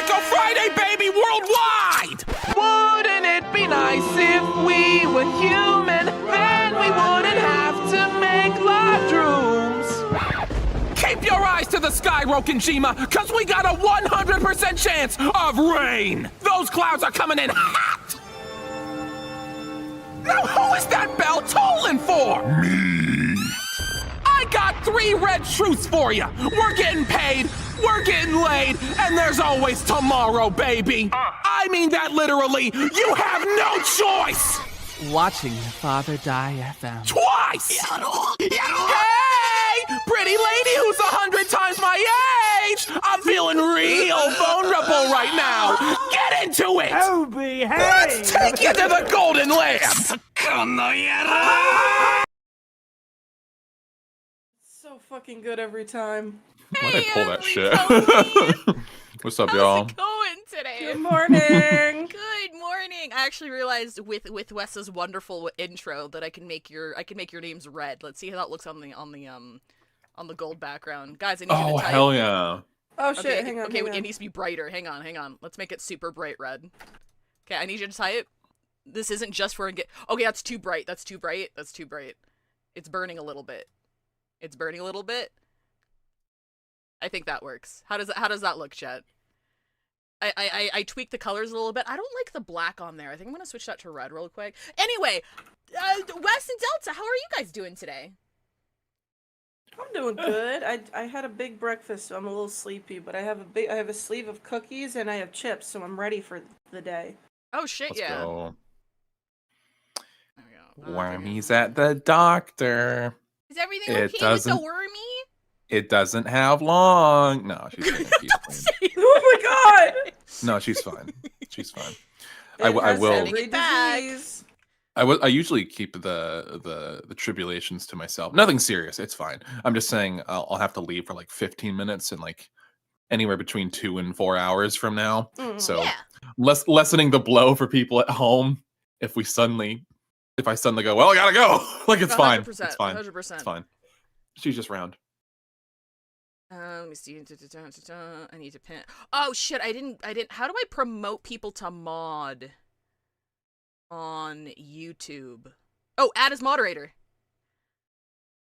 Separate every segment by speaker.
Speaker 1: Umineko Friday, baby, worldwide!
Speaker 2: Wouldn't it be nice if we were human? Then we wouldn't have to make large rooms.
Speaker 1: Keep your eyes to the sky, Rokenjima, cause we got a 100% chance of rain! Those clouds are coming in hot! Now who is that bell tolling for? Me! I got 3 red truths for you! We're getting paid, we're getting laid, and there's always tomorrow, baby! I mean that literally, you have no choice!
Speaker 2: Watching your father die FM.
Speaker 1: Twice! Hey! Pretty lady who's 100 times my age! I'm feeling real vulnerable right now! Get into it!
Speaker 3: Oh, behave!
Speaker 1: Let's take you to the golden lamp!
Speaker 4: So fucking good every time.
Speaker 5: Why'd I pull that shit?
Speaker 6: everybody.
Speaker 5: What's up,
Speaker 6: How's
Speaker 5: y'all?
Speaker 6: it going today?
Speaker 4: Good morning.
Speaker 6: Good morning. I actually realized with Wes's wonderful intro that I can make your names red. Let's see how that looks on the gold background. Guys, I need you
Speaker 5: Oh,
Speaker 6: to type.
Speaker 5: hell yeah.
Speaker 4: Oh shit,
Speaker 6: Okay,
Speaker 4: hang on.
Speaker 6: okay,
Speaker 4: hang on.
Speaker 6: it needs to be brighter. Hang on. Let's make it super bright red. Okay, I need you to type. This isn't just for okay, that's too bright. That's too bright. It's burning a little bit. I think that works. How does that look, chat? I tweaked the colors a little bit. I don't like the black on there. I think I'm gonna switch that to red real quick. Anyway, Wes and Delta, how are you guys doing today?
Speaker 4: I'm doing good. I had a big breakfast, so I'm a little sleepy, but I have a sleeve of cookies and I have chips, so I'm ready for the day.
Speaker 6: Oh shit,
Speaker 5: Let's
Speaker 6: yeah.
Speaker 5: go.
Speaker 6: There we go.
Speaker 5: Wormy's at the doctor.
Speaker 6: Is everything
Speaker 5: It
Speaker 6: okay with
Speaker 5: doesn't-
Speaker 6: the wormy?
Speaker 5: It doesn't have long. No, she's fine. She's fine.
Speaker 4: Oh my god!
Speaker 5: No, she's fine. She's fine.
Speaker 4: It
Speaker 5: I
Speaker 4: has
Speaker 5: will.
Speaker 4: every
Speaker 6: It back.
Speaker 4: disease.
Speaker 5: I usually keep the tribulations to myself. Nothing serious. It's fine. I'm just saying I'll have to leave for like 15 minutes and like anywhere between 2 and 4 hours from now. So
Speaker 6: Yeah.
Speaker 5: lessening the blow for people at home. If I suddenly go, well, I gotta go. Like it's fine. It's
Speaker 6: 100%,
Speaker 5: fine.
Speaker 6: 100%.
Speaker 5: It's fine. She's just round.
Speaker 6: Let me see. I need to pin. Oh shit! I didn't. How do I promote people to mod on YouTube? Oh, add as moderator.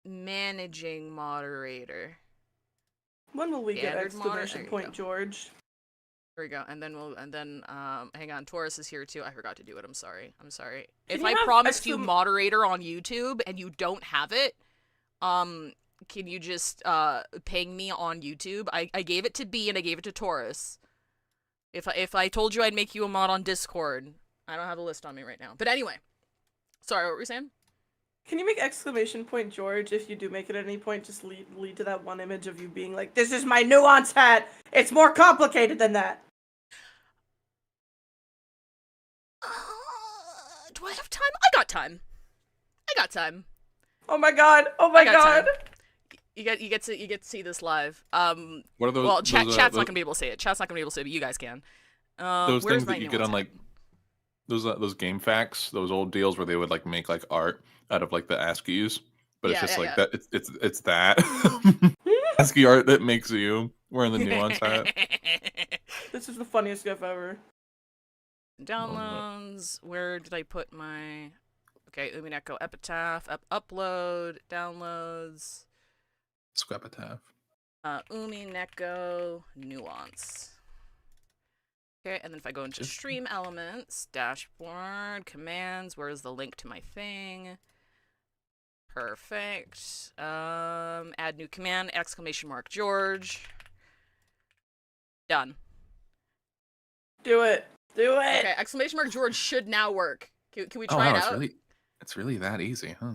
Speaker 6: Managing moderator.
Speaker 4: When will we get
Speaker 6: Standard monitor?
Speaker 4: exclamation
Speaker 6: There you
Speaker 4: point,
Speaker 6: go.
Speaker 4: George?
Speaker 6: There we go. And then hang on. Taurus is here too. I forgot to do it. I'm sorry.
Speaker 4: Can
Speaker 6: If
Speaker 4: you
Speaker 6: I
Speaker 4: have
Speaker 6: promised you moderator on YouTube and you don't have it, can you just ping me on YouTube? I gave it to B and I gave it to Taurus. If I told you I'd make you a mod on Discord, I don't have a list on me right now. But anyway, sorry, what were you saying?
Speaker 4: Can you make exclamation point, George, if you do make it at any point, just lead to that one image of you being like, this is my nuance hat! It's more complicated than that!
Speaker 6: Do I have time? I got time.
Speaker 4: Oh my god! Oh my
Speaker 6: I got
Speaker 4: god!
Speaker 6: time. You get to see this live.
Speaker 5: What are those?
Speaker 6: Well, chat's not
Speaker 5: those,
Speaker 6: gonna be able to say it. Chat's not gonna be able to say it, but you guys can.
Speaker 5: those
Speaker 6: where's
Speaker 5: things
Speaker 6: my
Speaker 5: that you get
Speaker 6: nuance
Speaker 5: on like those game facts, those old deals where they would like make like art out of like the ASCIIs, but it's
Speaker 6: Yeah,
Speaker 5: just
Speaker 6: yeah,
Speaker 5: like
Speaker 6: yeah.
Speaker 5: that. It's that ASCII art that makes you wearing the nuance hat.
Speaker 4: This is the funniest gif ever.
Speaker 6: Downloads. Where did I put my? Okay, Umineko Epitaph. Upload. Downloads.
Speaker 5: Squapataf.
Speaker 6: Umineko Nuance. Okay, and then if I go into Stream Elements, Dashboard, Commands, where's the link to my thing? Perfect. Add new command, exclamation mark George. Done.
Speaker 4: Do it! Do it!
Speaker 6: Okay, exclamation mark George should now work. Can we
Speaker 5: Oh,
Speaker 6: try
Speaker 5: wow,
Speaker 6: it out?
Speaker 5: it's really that easy, huh?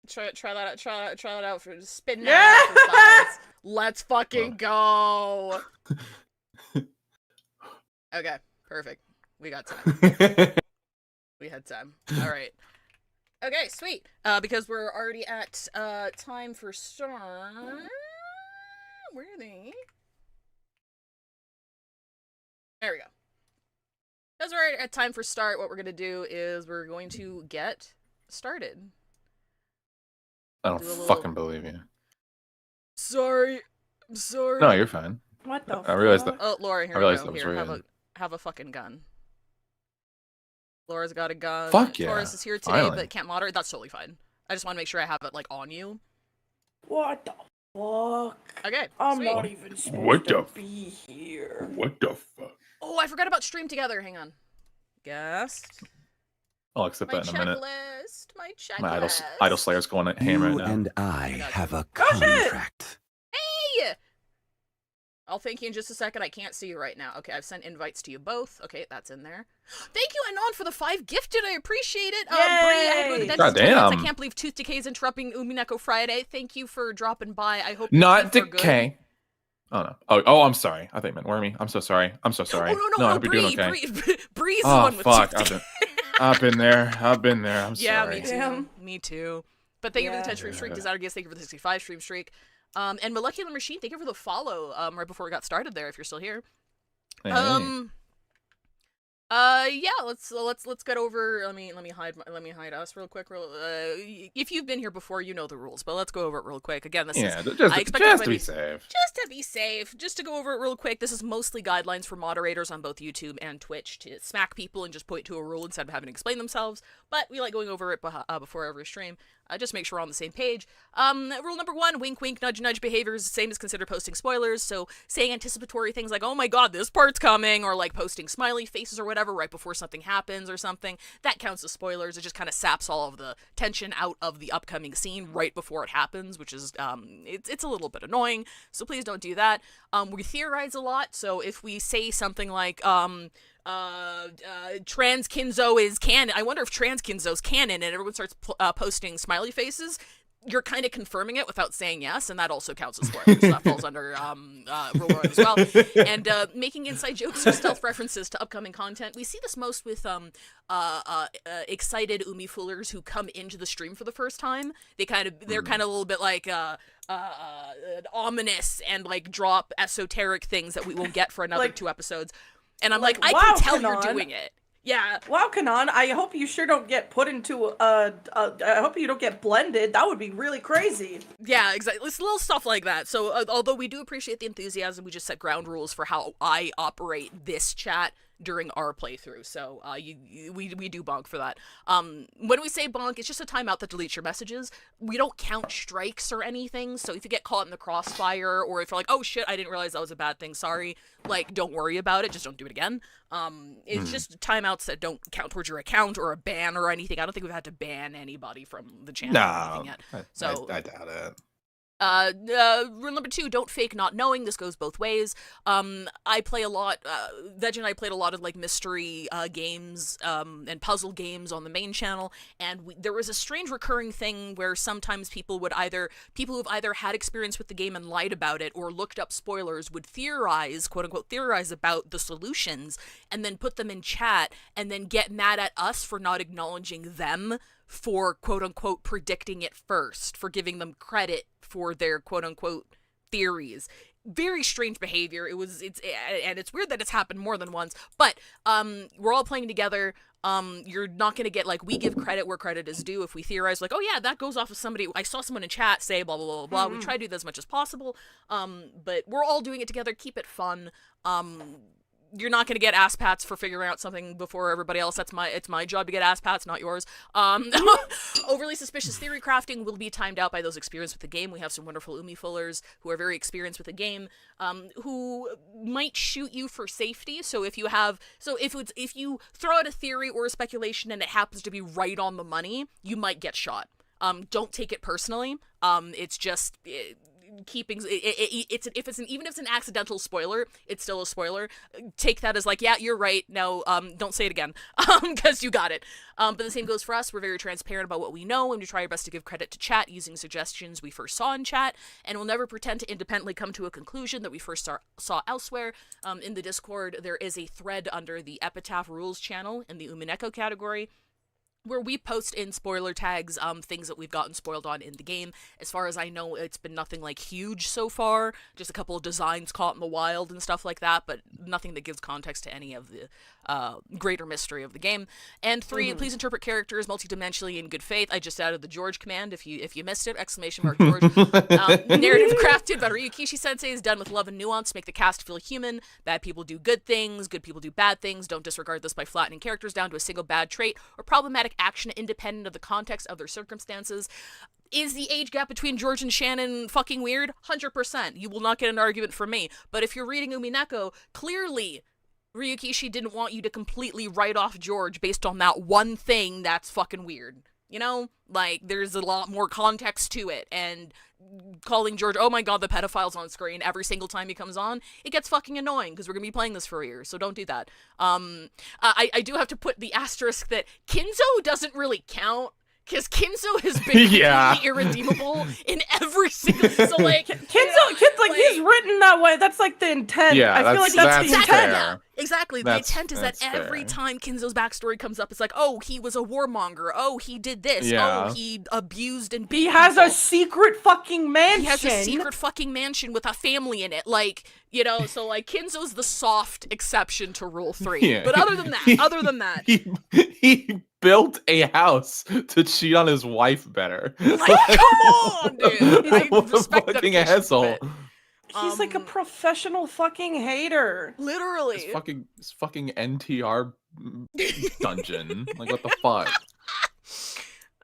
Speaker 6: Try that out. Try that out for spin
Speaker 4: Yeah!
Speaker 6: that exercise. Let's fucking go. Okay, perfect. We got time. We had time. All right. Okay, sweet. Because we're already at time for start. Where are they? There we go. Because we're at time for start, what we're gonna do is we're going to get started.
Speaker 5: I don't
Speaker 6: Do a little-
Speaker 5: fucking believe you.
Speaker 6: Sorry. I'm sorry.
Speaker 5: No, you're fine.
Speaker 4: What the
Speaker 5: I realized
Speaker 4: fuck?
Speaker 5: that.
Speaker 6: Oh, Laura, here
Speaker 5: I
Speaker 6: we
Speaker 5: realized
Speaker 6: go.
Speaker 5: that was
Speaker 6: Here,
Speaker 5: right.
Speaker 6: have a fucking gun. Laura's got a gun.
Speaker 5: Fuck yeah,
Speaker 6: Taurus is here today,
Speaker 5: finally.
Speaker 6: but can't moderate. That's totally fine. I just want to make sure I have it like on you.
Speaker 4: What the fuck?
Speaker 6: Okay.
Speaker 4: I'm
Speaker 6: sweet.
Speaker 4: not even supposed
Speaker 5: What
Speaker 4: to
Speaker 5: the
Speaker 4: be here.
Speaker 5: What the fuck?
Speaker 6: Oh, I forgot about stream together. Hang on. Guest.
Speaker 5: I'll accept
Speaker 6: My
Speaker 5: that in a minute.
Speaker 6: checklist. My checklist.
Speaker 5: My idol Slayer's going at ham right
Speaker 3: You
Speaker 5: now.
Speaker 3: and I
Speaker 6: got
Speaker 3: have
Speaker 6: you.
Speaker 3: a
Speaker 4: Oh, shit.
Speaker 3: contract.
Speaker 6: Hey! I'll thank you in just a second. I can't see you right now. Okay, I've sent invites to you both. Okay, that's in there. Thank you, Anon, for the 5 gifted. I appreciate it. Bree, I had to go to the
Speaker 4: Yay!
Speaker 6: dentist today.
Speaker 5: Goddamn.
Speaker 6: I can't believe Tooth Decay is interrupting Umineko Friday. Thank you for dropping by. I hope
Speaker 5: Not
Speaker 6: your teeth are good.
Speaker 5: decay. Oh no. Oh, I'm sorry. I think it meant Wormy. I'm so sorry. I'm so sorry.
Speaker 6: Oh, no,
Speaker 5: I hope you're doing okay.
Speaker 6: Bree's the
Speaker 5: Oh
Speaker 6: one with
Speaker 5: fuck.
Speaker 6: Tooth Decay.
Speaker 5: I've been there. I'm
Speaker 6: Yeah,
Speaker 5: sorry.
Speaker 6: me too.
Speaker 4: Damn.
Speaker 6: Me too. But thank you for the
Speaker 4: Yeah.
Speaker 6: 10 stream streak. Designer Gears, thank you for the 65 stream streak. And Molecular Machine, thank you for the follow right before we got started there, if you're still here.
Speaker 5: Hey.
Speaker 6: Yeah, let's get over. Let me hide us real quick. If you've been here before, you know the rules, but let's go over it real quick. Again, this
Speaker 5: Yeah,
Speaker 6: is
Speaker 5: just
Speaker 6: I expect
Speaker 5: to
Speaker 6: everybody-
Speaker 5: be safe.
Speaker 6: just to be safe, just to go over it real quick, this is mostly guidelines for moderators on both YouTube and Twitch to smack people and just point to a rule instead of having to explain themselves, but we like going over it before every stream. Just make sure we're on the same page. Rule number 1, wink wink, nudge nudge behavior is the same as consider posting spoilers, so saying anticipatory things like, oh my god, this part's coming, or like posting smiley faces or whatever right before something happens or something, that counts as spoilers. It just kind of saps all of the tension out of the upcoming scene right before it happens, which is, it's a little bit annoying, so please don't do that. We theorize a lot, so if we say something like, trans Kinzo is canon. I wonder if trans Kinzo's canon, and everyone starts posting smiley faces. You're kind of confirming it without saying yes, and that also counts as spoilers. So that falls under Rule 1 as well. And making inside jokes or stealth references to upcoming content. We see this most with excited Umi foolers who come into the stream for the first time. They're kind of a little bit like ominous and like drop esoteric things that we will get for another
Speaker 4: Like-
Speaker 6: 2 episodes. And I'm
Speaker 4: like,
Speaker 6: like, I
Speaker 4: wow,
Speaker 6: can tell
Speaker 4: Kanan.
Speaker 6: you're doing it. Yeah.
Speaker 4: Wow, Kanan, I hope you sure don't get put into I hope you don't get blended. That would be really crazy.
Speaker 6: Yeah, exactly. It's little stuff like that. So, although we do appreciate the enthusiasm, we just set ground rules for how I operate this chat during our playthrough. So, we do bonk for that. When we say bonk, it's just a timeout that deletes your messages. We don't count strikes or anything. So, if you get caught in the crossfire, or if you're like, oh shit, I didn't realize that was a bad thing, sorry, like, don't worry about it. Just don't do it again. It's just timeouts that don't count towards your account or a ban or anything. I don't think we've had to ban anybody from the channel or anything yet. So
Speaker 5: I doubt it.
Speaker 6: Rule number 2, don't fake not knowing. This goes both ways. I play a lot, Veg and I played a lot of like mystery games and puzzle games on the main channel, and there was a strange recurring thing where sometimes people who've either had experience with the game and lied about it or looked up spoilers would theorize, quote unquote, theorize about the solutions and then put them in chat and then get mad at us for not acknowledging them for quote unquote predicting it first, for giving them credit for their quote unquote theories. Very strange behavior. It's weird that it's happened more than once, but we're all playing together. You're not gonna get like, we give credit where credit is due. If we theorize like, oh yeah, that goes off of somebody, I saw someone in chat say blah blah blah blah, we try to do that as much as possible. But we're all doing it together. Keep it fun. You're not going to get ass pats for figuring out something before everybody else. It's my job to get ass pats, not yours. Overly suspicious theory crafting will be timed out by those experienced with the game. We have some wonderful Umi fullers who are very experienced with the game, who might shoot you for safety. So if you throw out a theory or a speculation and it happens to be right on the money, you might get shot. Don't take it personally. It's just keeping even if it's an accidental spoiler, it's still a spoiler. Take that as like, yeah, you're right. Now, don't say it again, because you got it. But the same goes for us. We're very transparent about what we know, and we try our best to give credit to chat using suggestions we first saw in chat, and we'll never pretend to independently come to a conclusion that we first saw elsewhere. In the Discord, there is a thread under the Epitaph Rules channel in the Umineko category, where we post in spoiler tags things that we've gotten spoiled on in the game. As far as I know, it's been nothing like huge so far, just a couple of designs caught in the wild and stuff like that, but nothing that gives context to any of the greater mystery of the game. And 3, please interpret characters multidimensionally in good faith. I just added the George command if you missed it, !George. Narrative crafted by Ryukishi Sensei is done with love and nuance, make the cast feel human. Bad people do good things, good people do bad things. Don't disregard this by flattening characters down to a single bad trait or problematic action independent of the context of their circumstances. Is the age gap between George and Shannon fucking weird? 100%. You will not get an argument from me. But if you're reading Umineko, clearly Ryukishi didn't want you to completely write off George based on that one thing that's fucking weird. You know? Like, there's a lot more context to it, and calling George, oh my god, the pedophile's on screen every single time he comes on, it gets fucking annoying, because we're going to be playing this for years, so don't do that. I do have to put the asterisk that Kinzo doesn't really count, because Kinzo has been completely irredeemable in every single... So, like...
Speaker 4: He's written that way. That's, like, the intent.
Speaker 5: Yeah,
Speaker 4: I feel like that's the intent.
Speaker 5: fair.
Speaker 6: Exactly. The intent is that every time Kinzo's backstory comes up, it's like, oh, he was a warmonger. Oh, he did this.
Speaker 5: Yeah.
Speaker 6: Oh, he abused and beat
Speaker 4: He has
Speaker 6: people.
Speaker 4: a secret fucking mansion.
Speaker 6: He has a secret fucking mansion with a family in it. Like, you know, so, like, Kinzo's the soft exception to Rule 3.
Speaker 5: Yeah.
Speaker 6: But other than that,
Speaker 5: He built a house to cheat on his wife better.
Speaker 6: like, come on, dude. I
Speaker 5: What a
Speaker 6: respect
Speaker 5: fucking
Speaker 6: dedication to
Speaker 5: asshole.
Speaker 6: it.
Speaker 4: He's like a professional fucking hater.
Speaker 6: Literally.
Speaker 5: This fucking NTR dungeon. Like, what the fuck?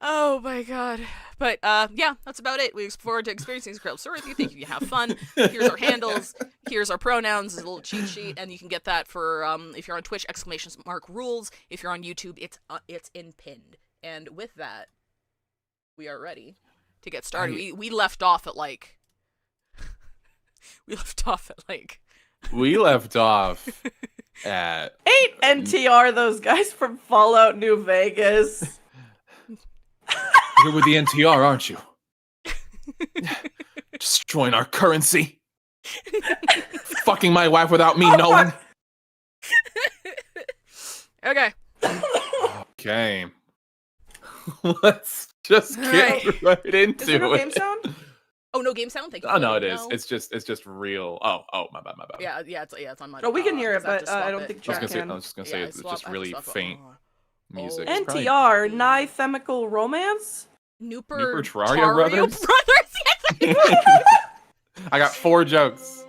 Speaker 6: Oh my god. But yeah, that's about it. We look forward to experiencing Scrub Sorothy. Thank you have fun. Here's our handles. Here's our pronouns. There's a little cheat sheet, and you can get that for if you're on Twitch, !rules. If you're on YouTube, it's in pinned. And with that, we are ready to get started. We left off at like
Speaker 5: We left off at...
Speaker 4: Ain't NTR those guys from Fallout New Vegas?
Speaker 5: You're with the NTR, aren't you? Destroying our currency. Fucking my wife without me knowing.
Speaker 6: Okay.
Speaker 5: Okay. Let's just get right into
Speaker 4: Is there no
Speaker 5: it.
Speaker 4: game sound?
Speaker 6: Oh, no game sound? Thank you.
Speaker 5: Oh no, it is. It's just real. Oh, my bad.
Speaker 6: Yeah, it's on my.
Speaker 4: Oh, we can hear it,
Speaker 6: I have
Speaker 4: but
Speaker 6: to swap
Speaker 4: I don't
Speaker 6: it.
Speaker 4: think
Speaker 5: I was
Speaker 4: chat
Speaker 5: gonna
Speaker 4: can.
Speaker 5: say it's just really faint music.
Speaker 6: Oh.
Speaker 5: It's probably
Speaker 4: NTR, Nigh Romance?
Speaker 6: Nooper
Speaker 5: Trario Brothers?
Speaker 6: Yes.
Speaker 5: I got 4 jokes.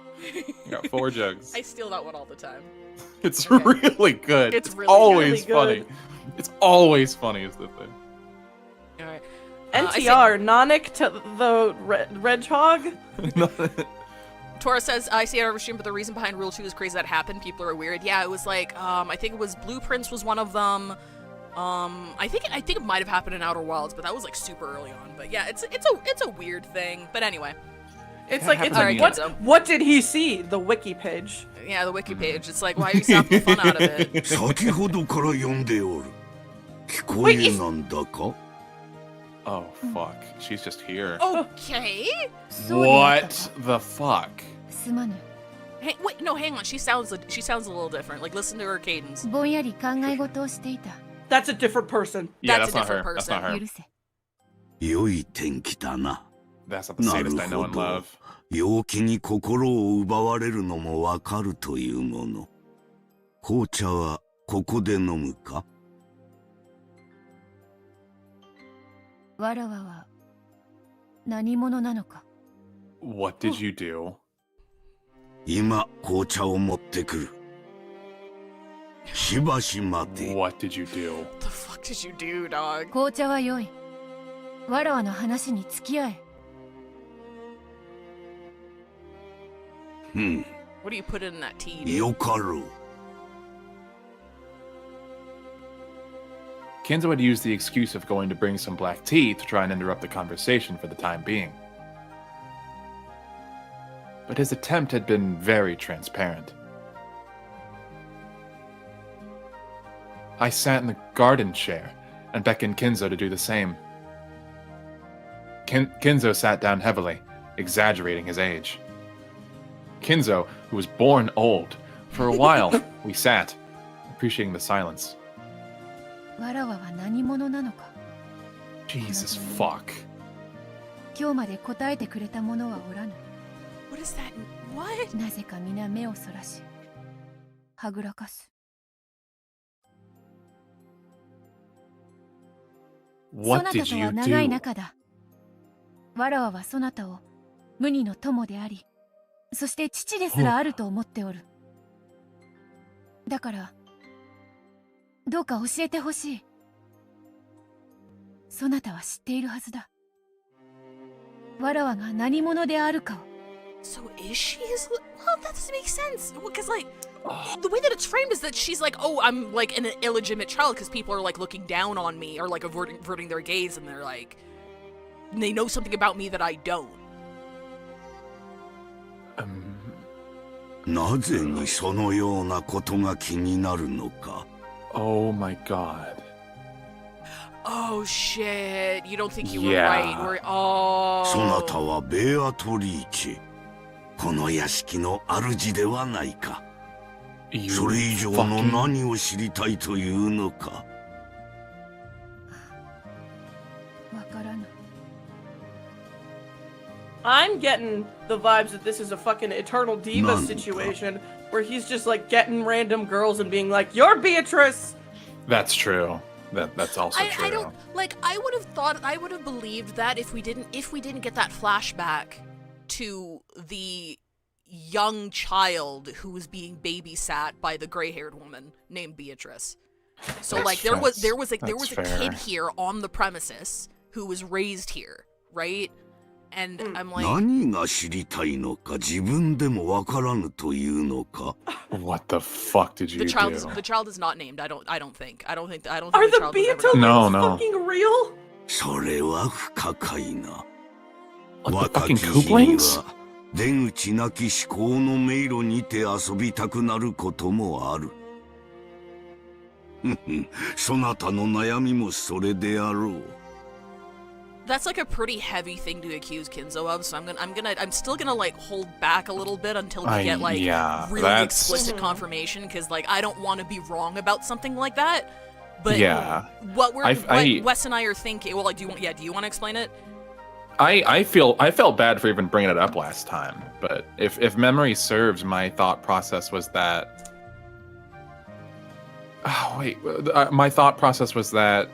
Speaker 6: I steal that one all the time.
Speaker 5: It's
Speaker 6: Okay.
Speaker 5: really good.
Speaker 6: It's really
Speaker 5: always
Speaker 4: really
Speaker 5: funny. It's always funny is the thing.
Speaker 6: All right.
Speaker 4: NTR, Nonic to the Redhog?
Speaker 6: Tora says, I see it over stream, but the reason behind Rule 2 is crazy that happened. People are weird. Yeah, it was like, I think it was Blueprints was one of them. I think it might have happened in Outer Wilds, but that was like super early on. But yeah, it's a weird thing. But anyway.
Speaker 4: It's like,
Speaker 6: Alright,
Speaker 4: what did he see? The wiki page.
Speaker 6: Yeah, the wiki page. It's like, why are you stopping the fun out of it?
Speaker 3: 先ほどから読んでおる。聞こえなんだか?
Speaker 5: Oh fuck. She's just here.
Speaker 6: Okay.
Speaker 5: What the fuck?
Speaker 7: すまぬ。
Speaker 6: Hey, wait, no, hang on. She sounds a little different. Like, listen to her cadence.
Speaker 7: ぼんやり考え事をしていた。
Speaker 4: That's a different person.
Speaker 5: Yeah,
Speaker 6: That's
Speaker 5: that's
Speaker 6: a
Speaker 5: not her.
Speaker 6: different
Speaker 5: That's not her.
Speaker 7: 許せ。
Speaker 3: 良い天気だな。
Speaker 5: That's not the sadist I know and love.
Speaker 3: 陽気に心を奪われるのもわかるというもの。紅茶はここで飲むか?
Speaker 7: わらわは何者なのか。
Speaker 5: What did you do?
Speaker 3: 今紅茶を持ってくる。しばし待て。
Speaker 5: What did you do?
Speaker 6: What the fuck did you do, dog?
Speaker 7: 紅茶は良い。わらわの話に付き合え。
Speaker 6: What do you put in that tea? Dude?
Speaker 3: よかろう。
Speaker 5: Kenzo had used the excuse of going to bring some black tea to try and interrupt the conversation for the time being. But his attempt had been very transparent. I sat in the garden chair and beckoned Kinzo to do the same. Kinzo sat down heavily, exaggerating his age. Kinzo, who was born old, for a while we sat, appreciating the silence.
Speaker 7: わらわは何者なのか。
Speaker 5: Jesus fuck.
Speaker 7: 今日まで答えてくれた者はおらぬ。
Speaker 6: What is that? What?
Speaker 7: なぜか皆目をそらし、はぐらかす。
Speaker 5: What
Speaker 7: そな
Speaker 5: did
Speaker 7: たと
Speaker 5: you
Speaker 7: は長い
Speaker 5: do?
Speaker 7: 仲だ。わらわはそなたを無二の友であり、そして父ですらあると思っておる。だからどうか教えてほしい。そなたは知っているはずだ。わらわが何者であるかを。
Speaker 6: So is she his? Well, that doesn't make sense. Because like, the way that it's framed is that she's like, oh, I'm like an illegitimate child because people are like looking down on me or like averting their gaze, and they're like, they know something about me that I don't.
Speaker 3: なぜにそのようなことが気になるのか。
Speaker 5: Oh my god.
Speaker 6: Oh shit! You don't think you were
Speaker 5: Yeah.
Speaker 6: right? Or
Speaker 3: そなた
Speaker 6: oh,
Speaker 3: はベアトリーチェ、この屋敷の主ではないか。
Speaker 5: You
Speaker 3: それ以上の
Speaker 5: fucking-
Speaker 3: 何を知りたいというのか。
Speaker 7: わからぬ。
Speaker 4: I'm getting the vibes that this is a fucking Eternal Diva
Speaker 3: None.
Speaker 4: situation where he's just like getting random girls and being like, "You're Beatrice."
Speaker 5: That's true. That's also true.
Speaker 6: I don't like. I would have believed that if we didn't get that flashback to the young child who was being babysat by the gray-haired woman named Beatrice. So
Speaker 5: That's
Speaker 6: like there was a
Speaker 5: fair.
Speaker 6: kid here on the premises who was raised here, right? And I'm like,
Speaker 3: 何が知りたいのか自分でもわからぬというのか。
Speaker 5: What the fuck did you
Speaker 6: the child
Speaker 5: do?
Speaker 6: is not named. I don't think.
Speaker 4: Are
Speaker 6: the
Speaker 4: the
Speaker 6: child was ever
Speaker 4: Beatles
Speaker 5: No, no.
Speaker 4: fucking real?
Speaker 3: それは不可解な。
Speaker 5: Like the
Speaker 3: 若き
Speaker 5: fucking
Speaker 3: 日に
Speaker 5: Kooplings?
Speaker 3: は出口なき思考の迷路にて遊びたくなることもある。そなたの悩みもそれであろう。
Speaker 6: That's like a pretty heavy thing to accuse Kinzo of, so I'm still gonna like hold back a little bit until we get like
Speaker 5: yeah,
Speaker 6: really
Speaker 5: that's-
Speaker 6: explicit confirmation, because like I don't want to be wrong about something like that. But
Speaker 5: Yeah.
Speaker 6: what
Speaker 5: I-
Speaker 6: Wes and I are thinking. Well, like, do you want to explain it?
Speaker 5: I felt bad for even bringing it up last time, but if memory serves, my thought process was that. Oh wait, my thought process was that.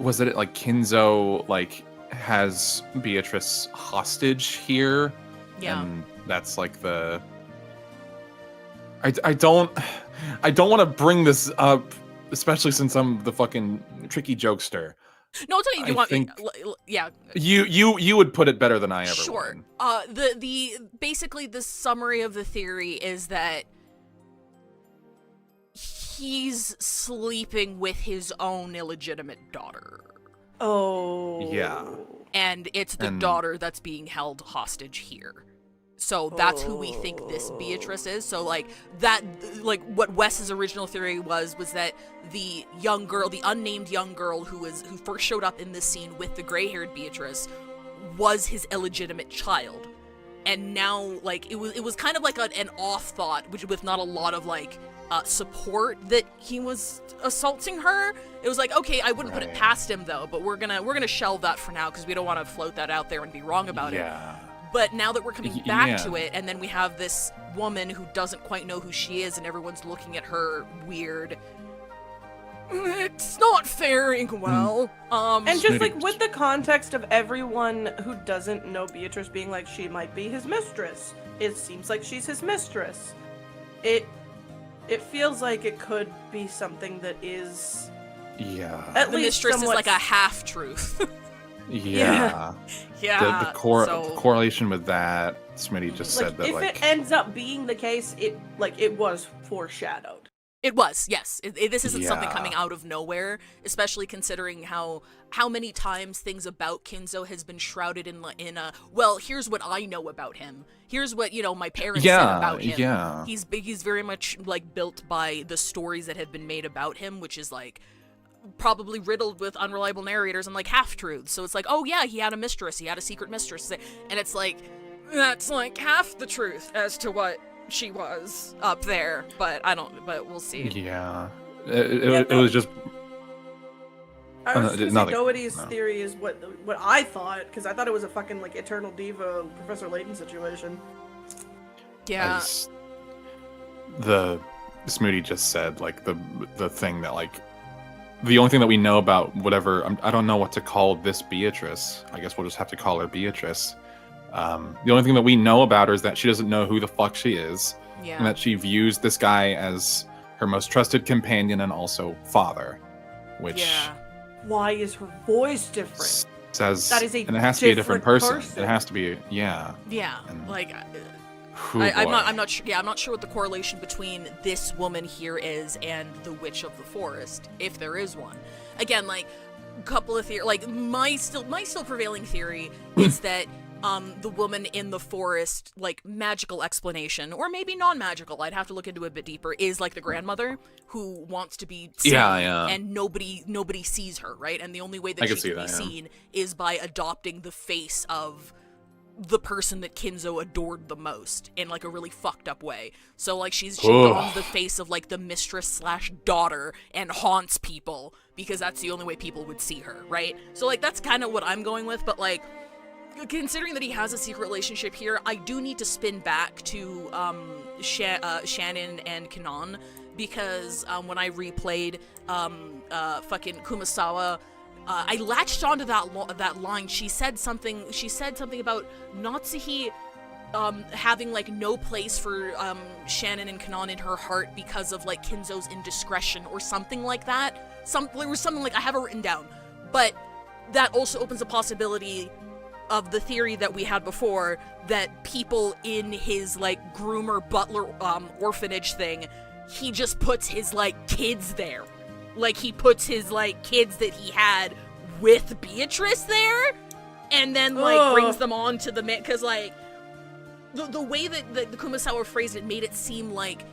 Speaker 5: Was that it like Kinzo like has Beatrice hostage here?
Speaker 6: Yeah.
Speaker 5: And that's like the. I don't want to bring this up, especially since I'm the fucking tricky jokester.
Speaker 6: No, it's okay. Do you
Speaker 5: I
Speaker 6: want
Speaker 5: think-
Speaker 6: yeah.
Speaker 5: You would put it better than I ever
Speaker 6: Sure.
Speaker 5: would.
Speaker 6: The basically the summary of the theory is that he's sleeping with his own illegitimate daughter.
Speaker 4: Oh.
Speaker 5: Yeah.
Speaker 6: And it's the
Speaker 5: And-
Speaker 6: daughter that's being held hostage here. So that's who we think this Beatrice is. So like that, like what Wes's original theory was that the young girl, the unnamed young girl who first showed up in this scene with the gray-haired Beatrice, was his illegitimate child. And now like it was kind of like an off thought, which with not a lot of like support that he was assaulting her. It was like, okay, I wouldn't put it
Speaker 5: Right.
Speaker 6: past him though, but we're gonna shelve that for now because we don't want to float that out there and be wrong about it.
Speaker 5: Yeah.
Speaker 6: But now that we're coming back
Speaker 5: Yeah.
Speaker 6: to it, and then we have this woman who doesn't quite know who she is, and everyone's looking at her weird. It's not faring well.
Speaker 4: And just like
Speaker 5: Snooty.
Speaker 4: with the context of everyone who doesn't know Beatrice being like she might be his mistress. It seems like she's his mistress. It feels like it could be something that is
Speaker 5: Yeah.
Speaker 4: at
Speaker 6: the
Speaker 4: least
Speaker 6: mistress is
Speaker 4: somewhat
Speaker 6: like a half truth.
Speaker 5: Yeah.
Speaker 6: Yeah.
Speaker 5: The correlation with that, Smitty just
Speaker 4: like
Speaker 5: said that
Speaker 4: if
Speaker 5: like
Speaker 4: it ends up being the case, it was foreshadowed.
Speaker 6: It was, yes. This isn't something
Speaker 5: Yeah.
Speaker 6: coming out of nowhere, especially considering how many times things about Kinzo has been shrouded in a well, here's what I know about him. Here's what, my parents said
Speaker 5: Yeah,
Speaker 6: about him.
Speaker 5: yeah.
Speaker 6: He's very much like built by the stories that have been made about him, which is like probably riddled with unreliable narrators and like half-truths. So it's like, oh yeah, he had a mistress, he had a secret mistress. And it's like that's like half the truth as to what she was up there, but we'll see.
Speaker 5: Yeah. it was just.
Speaker 4: I was just
Speaker 5: nothing.
Speaker 4: Doherty's
Speaker 5: No.
Speaker 4: theory is what I thought, because I thought it was a fucking like Eternal Diva Professor Layton situation.
Speaker 6: Yeah.
Speaker 5: The Smoothie just said like the thing that like the only thing that we know about whatever I don't know what to call this Beatrice. I guess we'll just have to call her Beatrice. The only thing that we know about her is that she doesn't know who the fuck she is,
Speaker 6: Yeah.
Speaker 5: and that she views this guy as her most trusted companion and also father, which
Speaker 6: Yeah.
Speaker 4: Why is her voice different?
Speaker 5: says
Speaker 4: That is a
Speaker 5: and it has to be a different
Speaker 4: different
Speaker 5: person.
Speaker 4: person.
Speaker 5: It has to be
Speaker 6: Yeah.
Speaker 5: And-
Speaker 6: Like.
Speaker 5: Whew,
Speaker 6: I'm
Speaker 5: boy.
Speaker 6: not sure. Yeah, I'm not sure what the correlation between this woman here is and the Witch of the Forest, if there is one. Again, like a couple of theories. Like my still prevailing theory is that the woman in the forest, like magical explanation, or maybe non-magical, I'd have to look into it a bit deeper, is like the grandmother who wants to be seen,
Speaker 5: Yeah.
Speaker 6: and nobody sees her, right? And the only way
Speaker 5: I
Speaker 6: that
Speaker 5: can
Speaker 6: she
Speaker 5: see
Speaker 6: can be
Speaker 5: that, yeah.
Speaker 6: seen is by adopting the face of the person that Kinzo adored the most in like a really fucked up way. So like she dons the face of like the mistress / daughter and haunts people because that's the only way people would see her, right? So like that's kind of what I'm going with, but like considering that he has a secret relationship here, I do need to spin back to Shannon and Kanon, because when I replayed fucking Kumasawa, I latched onto that line. She said something about Natsuhi having like no place for Shannon and Kanon in her heart because of like Kinzo's indiscretion or something like that. There was something like, I have it written down, but that also opens a possibility of the theory that we had before, that people in his like groomer butler orphanage thing, he just puts his like kids there. Like he puts his like kids that he had with Beatrice there, and then like brings them on to the man, because like the way that the Kumasawa phrased it made it seem like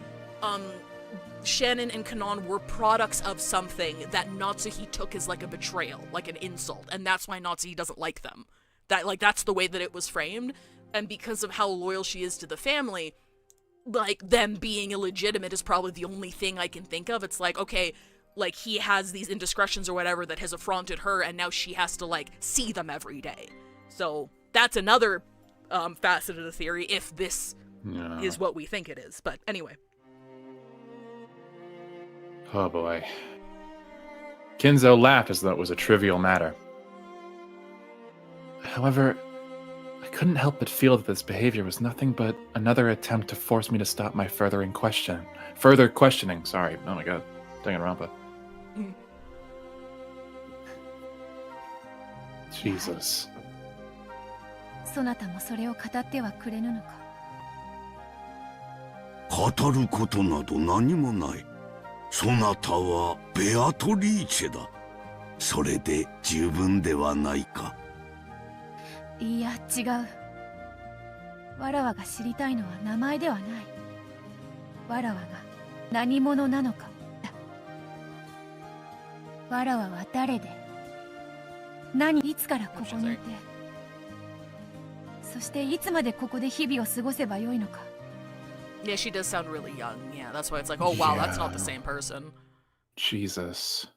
Speaker 6: Shannon and Kanon were products of something that Natsuhi took as like a betrayal, like an insult, and that's why Natsuhi doesn't like them. That's the way that it was framed, and because of how loyal she is to the family, like them being illegitimate is probably the only thing I can think of. It's like, okay, like he has these indiscretions or whatever that has affronted her, and now she has to like see them every day. So that's another facet of the theory, if this is what we think it is. But anyway.
Speaker 5: Oh boy. Kinzo laughed as though it was a trivial matter. However, I couldn't help but feel that this behavior was nothing but another attempt to force me to stop my further questioning. Sorry. Oh my god. Danganronpa. Jesus.
Speaker 7: そなたもそれを語ってはくれぬのか。
Speaker 3: 語ることなど何もない。そなたはベアトリーチェだ。それで十分ではないか。
Speaker 7: いや違う。わらわが知りたいのは名前ではない。わらわが何者なのかだ。わらわは誰で、いつからここにいて、そしていつまでここで日々を過ごせばよいのか。
Speaker 6: Yeah, she does sound really young. Yeah, that's why it's like, oh wow, that's not the same person.
Speaker 5: Jesus.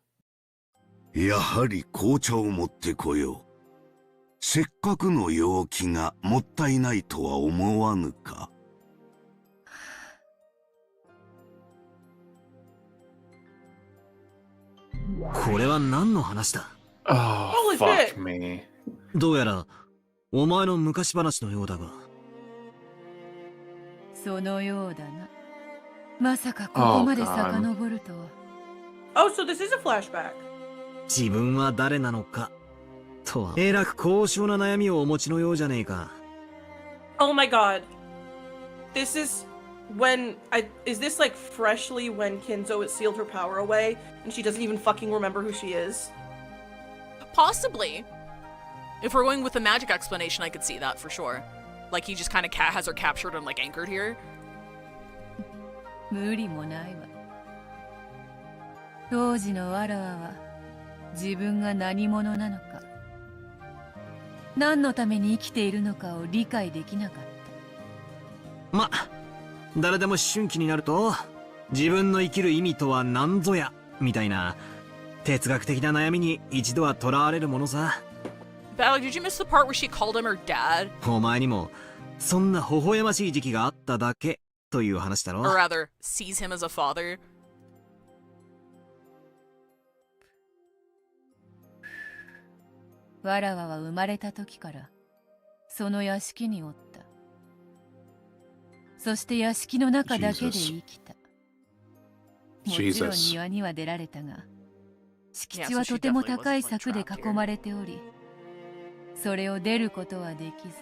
Speaker 3: やはり紅茶を持ってこよう。せっかくの陽気がもったいないとは思わぬか。
Speaker 8: これは何の話だ?
Speaker 5: Oh,
Speaker 4: Holy
Speaker 5: fuck
Speaker 4: shit.
Speaker 5: me.
Speaker 8: どうやらお前の昔話のようだが。
Speaker 7: そのようだな。まさかここまで遡るとは。
Speaker 4: Oh, so this is a flashback.
Speaker 8: 自分は誰なのかとはえらく高尚な悩みをお持ちのようじゃねえか。
Speaker 4: Oh my god. This is when is this like freshly when Kinzo has sealed her power away and she doesn't even fucking remember who she is?
Speaker 6: Possibly. If we're going with the magic explanation, I could see that for sure. Like he just kind of has her captured and like anchored here.
Speaker 7: 無理もないわ。当時のわらわは自分が何者なのか、何のために生きているのかを理解できなかった。
Speaker 8: ま、誰でも思春期になると自分の生きる意味とは何ぞやみたいな哲学的な悩みに一度はとらわれるものさ。
Speaker 6: Battle, did you miss the part where she called him her dad?
Speaker 8: お前にもそんな微笑ましい時期があっただけという話だろ。
Speaker 6: Or rather, sees him as a father.
Speaker 7: わらわは生まれた時からその屋敷におった。そして屋敷の中だけで生きた。もちろん庭には出られたが、敷地はとても高い柵で囲まれており、それを出ることはできず、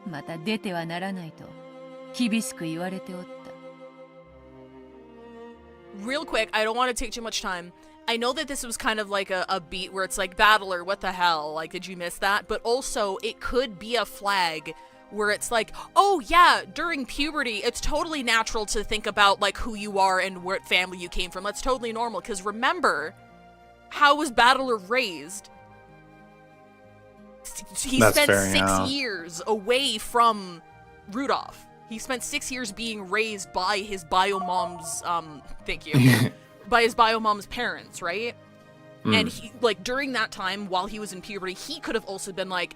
Speaker 7: また出てはならないと厳しく言われておった。
Speaker 6: Real quick, I don't want to take too much time. I know that this was kind of like a beat where it's like, Battler, what the hell? Like, did you miss that? But also, it could be a flag where it's like, oh yeah, during puberty, it's totally natural to think about like who you are and what family you came from. That's totally normal. Because remember, how was Battler raised? He
Speaker 5: That's
Speaker 6: spent
Speaker 5: fair,
Speaker 6: 6
Speaker 5: yeah.
Speaker 6: years away from Rudolph. He spent 6 years being raised by his bio mom's, thank you, by his bio mom's parents, right? And he, like, during that time, while he was in puberty, he could have also been like,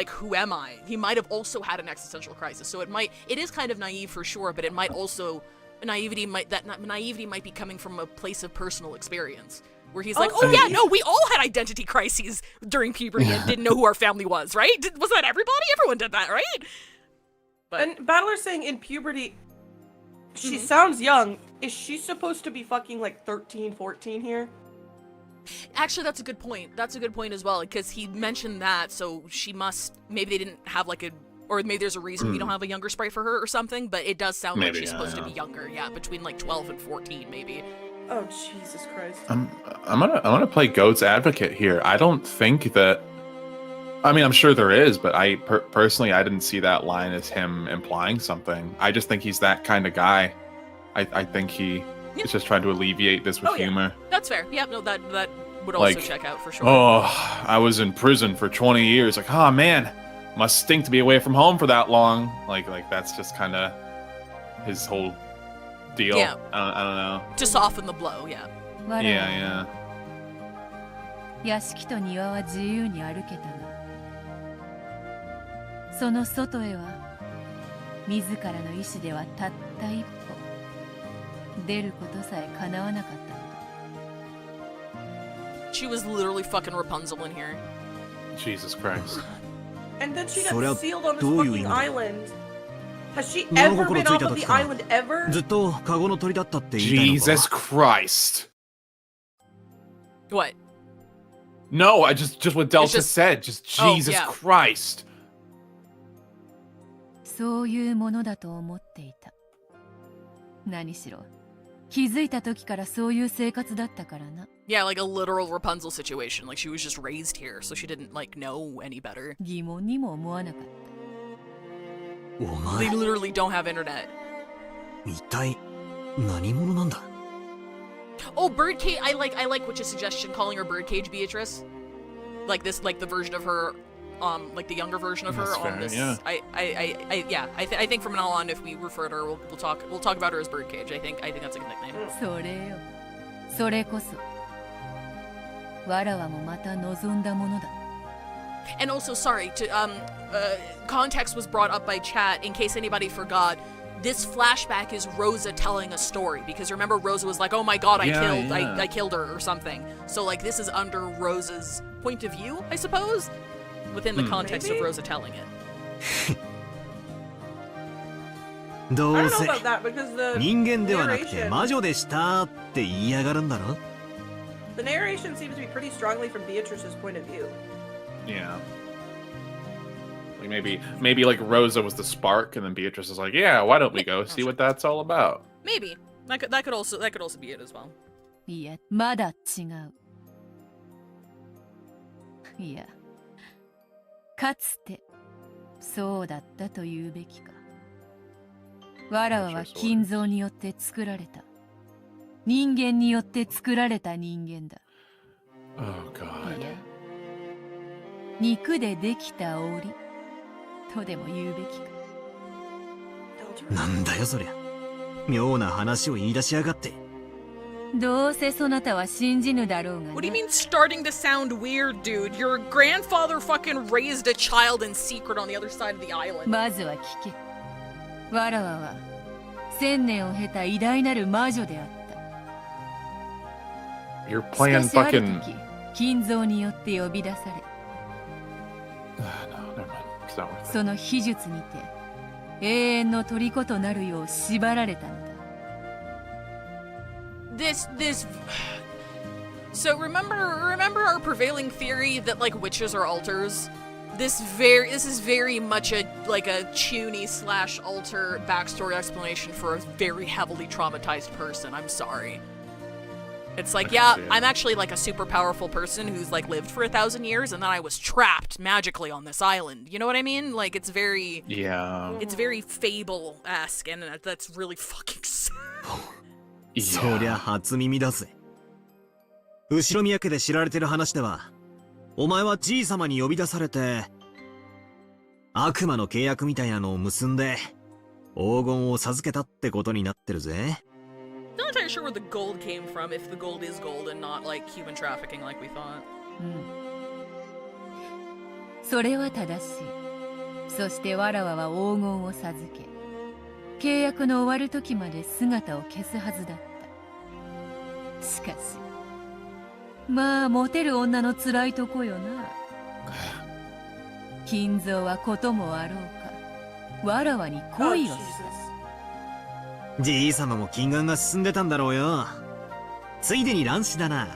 Speaker 6: who am I? He might have also had an existential crisis. So it is kind of naive for sure, but it might also, naivety might be coming from a place of personal experience. Where he's like, oh yeah, no, we all had identity crises during puberty and didn't know who our family was, right? Was that everybody? Everyone did that, right? But,
Speaker 4: And Battler's saying in puberty, she sounds young. Is she supposed to be fucking like 13, 14 here?
Speaker 6: actually, that's a good point. That's a good point as well, because he mentioned that, so she must, maybe they didn't have like a, or maybe there's a reason we don't have a younger sprite for her or something, but it does sound like
Speaker 5: Maybe,
Speaker 6: she's supposed to
Speaker 5: yeah.
Speaker 6: be younger, yeah, between like 12 and 14 maybe.
Speaker 4: Oh, Jesus Christ.
Speaker 5: I'm gonna play Goat's advocate here. I don't think that. I mean, I'm sure there is, but I personally I didn't see that line as him implying something. I just think he's that kind of guy. I think he is just trying to alleviate this with humor.
Speaker 6: That's fair. Yeah, no, that would also
Speaker 5: Like,
Speaker 6: check out for sure.
Speaker 5: Oh, I was in prison for 20 years. Like, oh man, must stink to be away from home for that long. Like that's just kind of his whole deal.
Speaker 6: Yeah.
Speaker 5: I don't know.
Speaker 6: To soften the blow, yeah.
Speaker 7: わらわ
Speaker 5: Yeah,
Speaker 7: は屋敷と庭は自由に歩けたが、その外へは自らの意志ではたった一歩出ることさえ叶わなかったのだ。
Speaker 6: She was literally fucking Rapunzel in here.
Speaker 5: Jesus Christ.
Speaker 4: And then she got
Speaker 8: そりゃ
Speaker 4: sealed on this
Speaker 8: どういう意味
Speaker 4: fucking
Speaker 8: だ？
Speaker 4: island. Has she
Speaker 8: 物
Speaker 4: ever
Speaker 8: 心
Speaker 4: been
Speaker 8: つい
Speaker 4: off
Speaker 8: た
Speaker 4: of
Speaker 8: 時
Speaker 4: the
Speaker 8: から
Speaker 4: island ever?
Speaker 8: ずっとカゴの鳥だったって言いたいのか？
Speaker 5: Jesus Christ.
Speaker 6: What?
Speaker 5: No, I just what Delta
Speaker 6: just-
Speaker 5: said. Just
Speaker 6: Oh,
Speaker 5: Jesus
Speaker 6: yeah.
Speaker 5: Christ.
Speaker 7: そういうものだと思っていた。何しろ気づいた時からそういう生活だったからな。
Speaker 6: Yeah, like a literal Rapunzel situation. Like she was just raised here, so she didn't like know any better.
Speaker 7: 疑問にも思わなかった。
Speaker 8: お
Speaker 6: They
Speaker 8: 前
Speaker 6: literally don't have internet.
Speaker 8: 一体何者なんだ？
Speaker 6: Oh, Birdcage! I like Witch's suggestion, calling her Birdcage Beatrice. Like this, like the version of her, like the younger version of her
Speaker 5: That's
Speaker 6: on
Speaker 5: fair,
Speaker 6: this.
Speaker 5: yeah.
Speaker 6: I think from now on, if we refer to her, we'll talk about her as Birdcage. I think that's a good nickname.
Speaker 7: それよ。それこそわらわもまた望んだものだ。
Speaker 6: And also, sorry, context was brought up by chat in case anybody forgot. This flashback is Rosa telling a story because remember Rosa was like, "Oh my God, I killed her" or something. So like this is under Rosa's point of view, I suppose, within the context of
Speaker 4: Maybe?
Speaker 6: Rosa telling it.
Speaker 8: ど
Speaker 4: I
Speaker 8: う
Speaker 4: don't know
Speaker 8: せ
Speaker 4: about that because the
Speaker 8: 人間ではなくて
Speaker 4: narration,
Speaker 8: 魔女でしたって言いやがるんだろ？
Speaker 4: the narration seems to be pretty strongly from Beatrice's point of view.
Speaker 5: Yeah. Like maybe like Rosa was the spark, and then Beatrice is like, yeah, why don't we go see what that's all about?
Speaker 6: Maybe that could also be it as well.
Speaker 7: いや、まだ違う。いや、かつてそうだったと言うべきか。わらわは金蔵によって作られた。人間によって作られた人間だ。
Speaker 5: Oh God.
Speaker 7: いや、肉でできた檻とでも言うべきか。
Speaker 8: なんだよそりゃ。妙な話を言い出しやがって。
Speaker 7: どうせそなたは信じぬだろうが
Speaker 6: What do you
Speaker 7: な。
Speaker 6: mean starting to sound weird, dude? Your grandfather fucking raised a child in secret on the other side of the island.
Speaker 7: まずは聞け。わらわは千年を経た偉大なる魔女であっ
Speaker 5: You're
Speaker 7: た。しか
Speaker 5: playing
Speaker 7: しある
Speaker 5: fucking.
Speaker 7: 時、金蔵によって呼び出され、
Speaker 5: No, never mind. It's not worth it.
Speaker 7: その秘術にて永遠の虜となるよう縛られたのだ。
Speaker 6: This. So remember our prevailing theory that like witches are altars. This is very much a Chuny / altar backstory explanation for a very heavily traumatized person. I'm sorry. It's like, yeah, I'm actually like a super powerful person who's like lived for 1,000 years, and then I was trapped magically on this island. You know what I mean? Like it's very fable-esque, and that's really fucking sad.
Speaker 8: そりゃ初耳だぜ。後ろ宮家で知られてる話では、お前はじい様に呼び出されて、悪魔の契約みたいなのを結んで、黄金を授けたってことになってるぜ。
Speaker 6: Not entirely sure where the gold came from, if the gold is gold and not like human trafficking like we thought.
Speaker 7: それは正しい。そしてわらわは黄金を授け、契約の終わる時まで姿を消すはずだった。しかし、まあモテる女の辛いとこよな。金蔵はこともあろうか、わらわに恋をした。
Speaker 8: じい様も金眼が進んでたんだろうよ。ついでに乱視だな。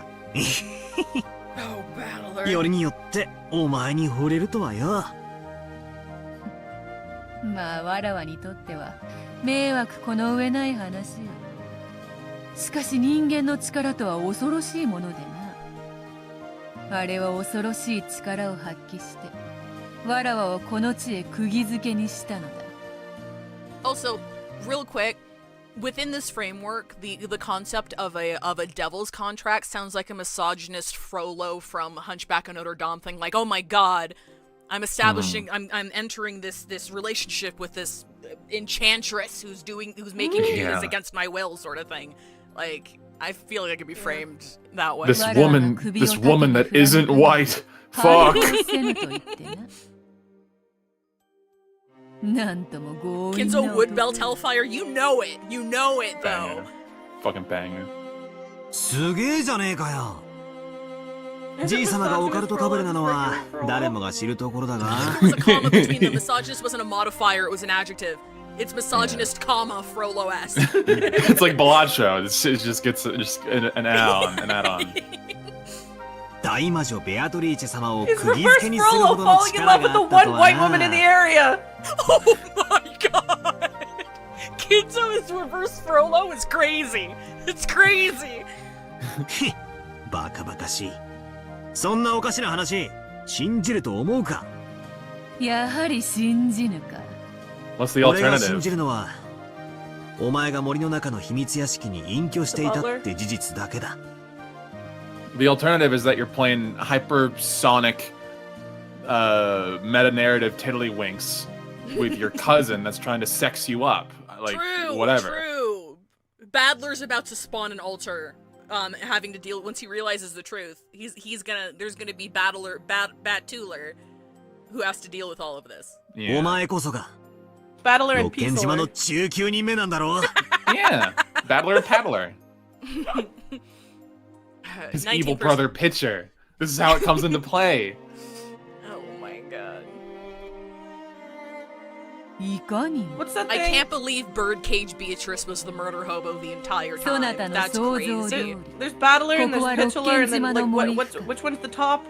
Speaker 8: よりによってお前に惚れるとはよ。
Speaker 7: まあわらわにとっては迷惑この上ない話よ。しかし人間の力とは恐ろしいものでな。あれは恐ろしい力を発揮してわらわをこの地へ釘付けにしたのだ。
Speaker 6: Also, real quick, within this framework, the concept of a devil's contract sounds like a misogynist Frollo from Hunchback of Notre Dame thing. Like, oh my god, I'm establishing, I'm entering this relationship with this enchantress who's making me do this against my will, sort of thing. Like, I feel like it could be framed that way.
Speaker 5: This woman that isn't white. Fuck.
Speaker 6: Kinzo Woodbelt Hellfire, you know it though.
Speaker 5: Fucking banger.
Speaker 8: すげえじゃねえかよ。じい様がオカルトかぶれなのは誰もが知るところだが。
Speaker 6: There was a comma between them. Misogynist wasn't a modifier, it was an adjective. It's misogynist, comma, Frollo-esque.
Speaker 5: It's like Balacho. It just gets an add-on.
Speaker 8: 大魔女ベアトリーチェ様を
Speaker 4: His
Speaker 8: 釘付け
Speaker 4: reverse
Speaker 8: にする
Speaker 4: Frollo
Speaker 8: ほどの
Speaker 4: falling in
Speaker 8: 力
Speaker 4: love
Speaker 8: が
Speaker 4: with
Speaker 8: あ
Speaker 4: the
Speaker 8: ったと
Speaker 4: one
Speaker 8: は
Speaker 4: white woman in the
Speaker 8: な。
Speaker 4: area.
Speaker 6: Oh my god! Kinzo is reverse Frollo is crazy. It's crazy.
Speaker 8: バカバカしい。そんなおかしな話信じると思うか。
Speaker 7: やはり信じぬか。
Speaker 5: What's the
Speaker 8: 俺が信じ
Speaker 5: alternative?
Speaker 8: るのはお前が森の中の秘密屋敷に隠居していたって事実だけだ。
Speaker 5: The alternative is that you're playing hypersonic meta-narrative tiddlywinks with your cousin that's trying to sex you up. Like, whatever.
Speaker 6: True. Badler's about to spawn an altar, having to deal once he realizes the truth. There's gonna be Bat-Tooler, who has to deal with all of this.
Speaker 8: お
Speaker 5: Yeah.
Speaker 8: 前こそが
Speaker 4: Battler and
Speaker 8: 六軒島の
Speaker 4: Peaceler.
Speaker 8: 中級人目なんだろう。
Speaker 5: Yeah. Battler and Paddler. His
Speaker 6: 19%.
Speaker 5: evil brother Pitcher. This is how it comes into play.
Speaker 6: Oh my god.
Speaker 7: いかにも
Speaker 4: What's that
Speaker 6: I
Speaker 4: thing?
Speaker 6: can't believe Birdcage Beatrice was the murder hobo the entire
Speaker 7: そ
Speaker 6: time.
Speaker 7: なたの
Speaker 6: That's
Speaker 7: 想像
Speaker 6: crazy.
Speaker 7: 通り
Speaker 4: There's Battler and
Speaker 7: ここは
Speaker 4: there's Pitchler and then
Speaker 7: 六軒島
Speaker 4: like
Speaker 7: の森
Speaker 4: which one's the top?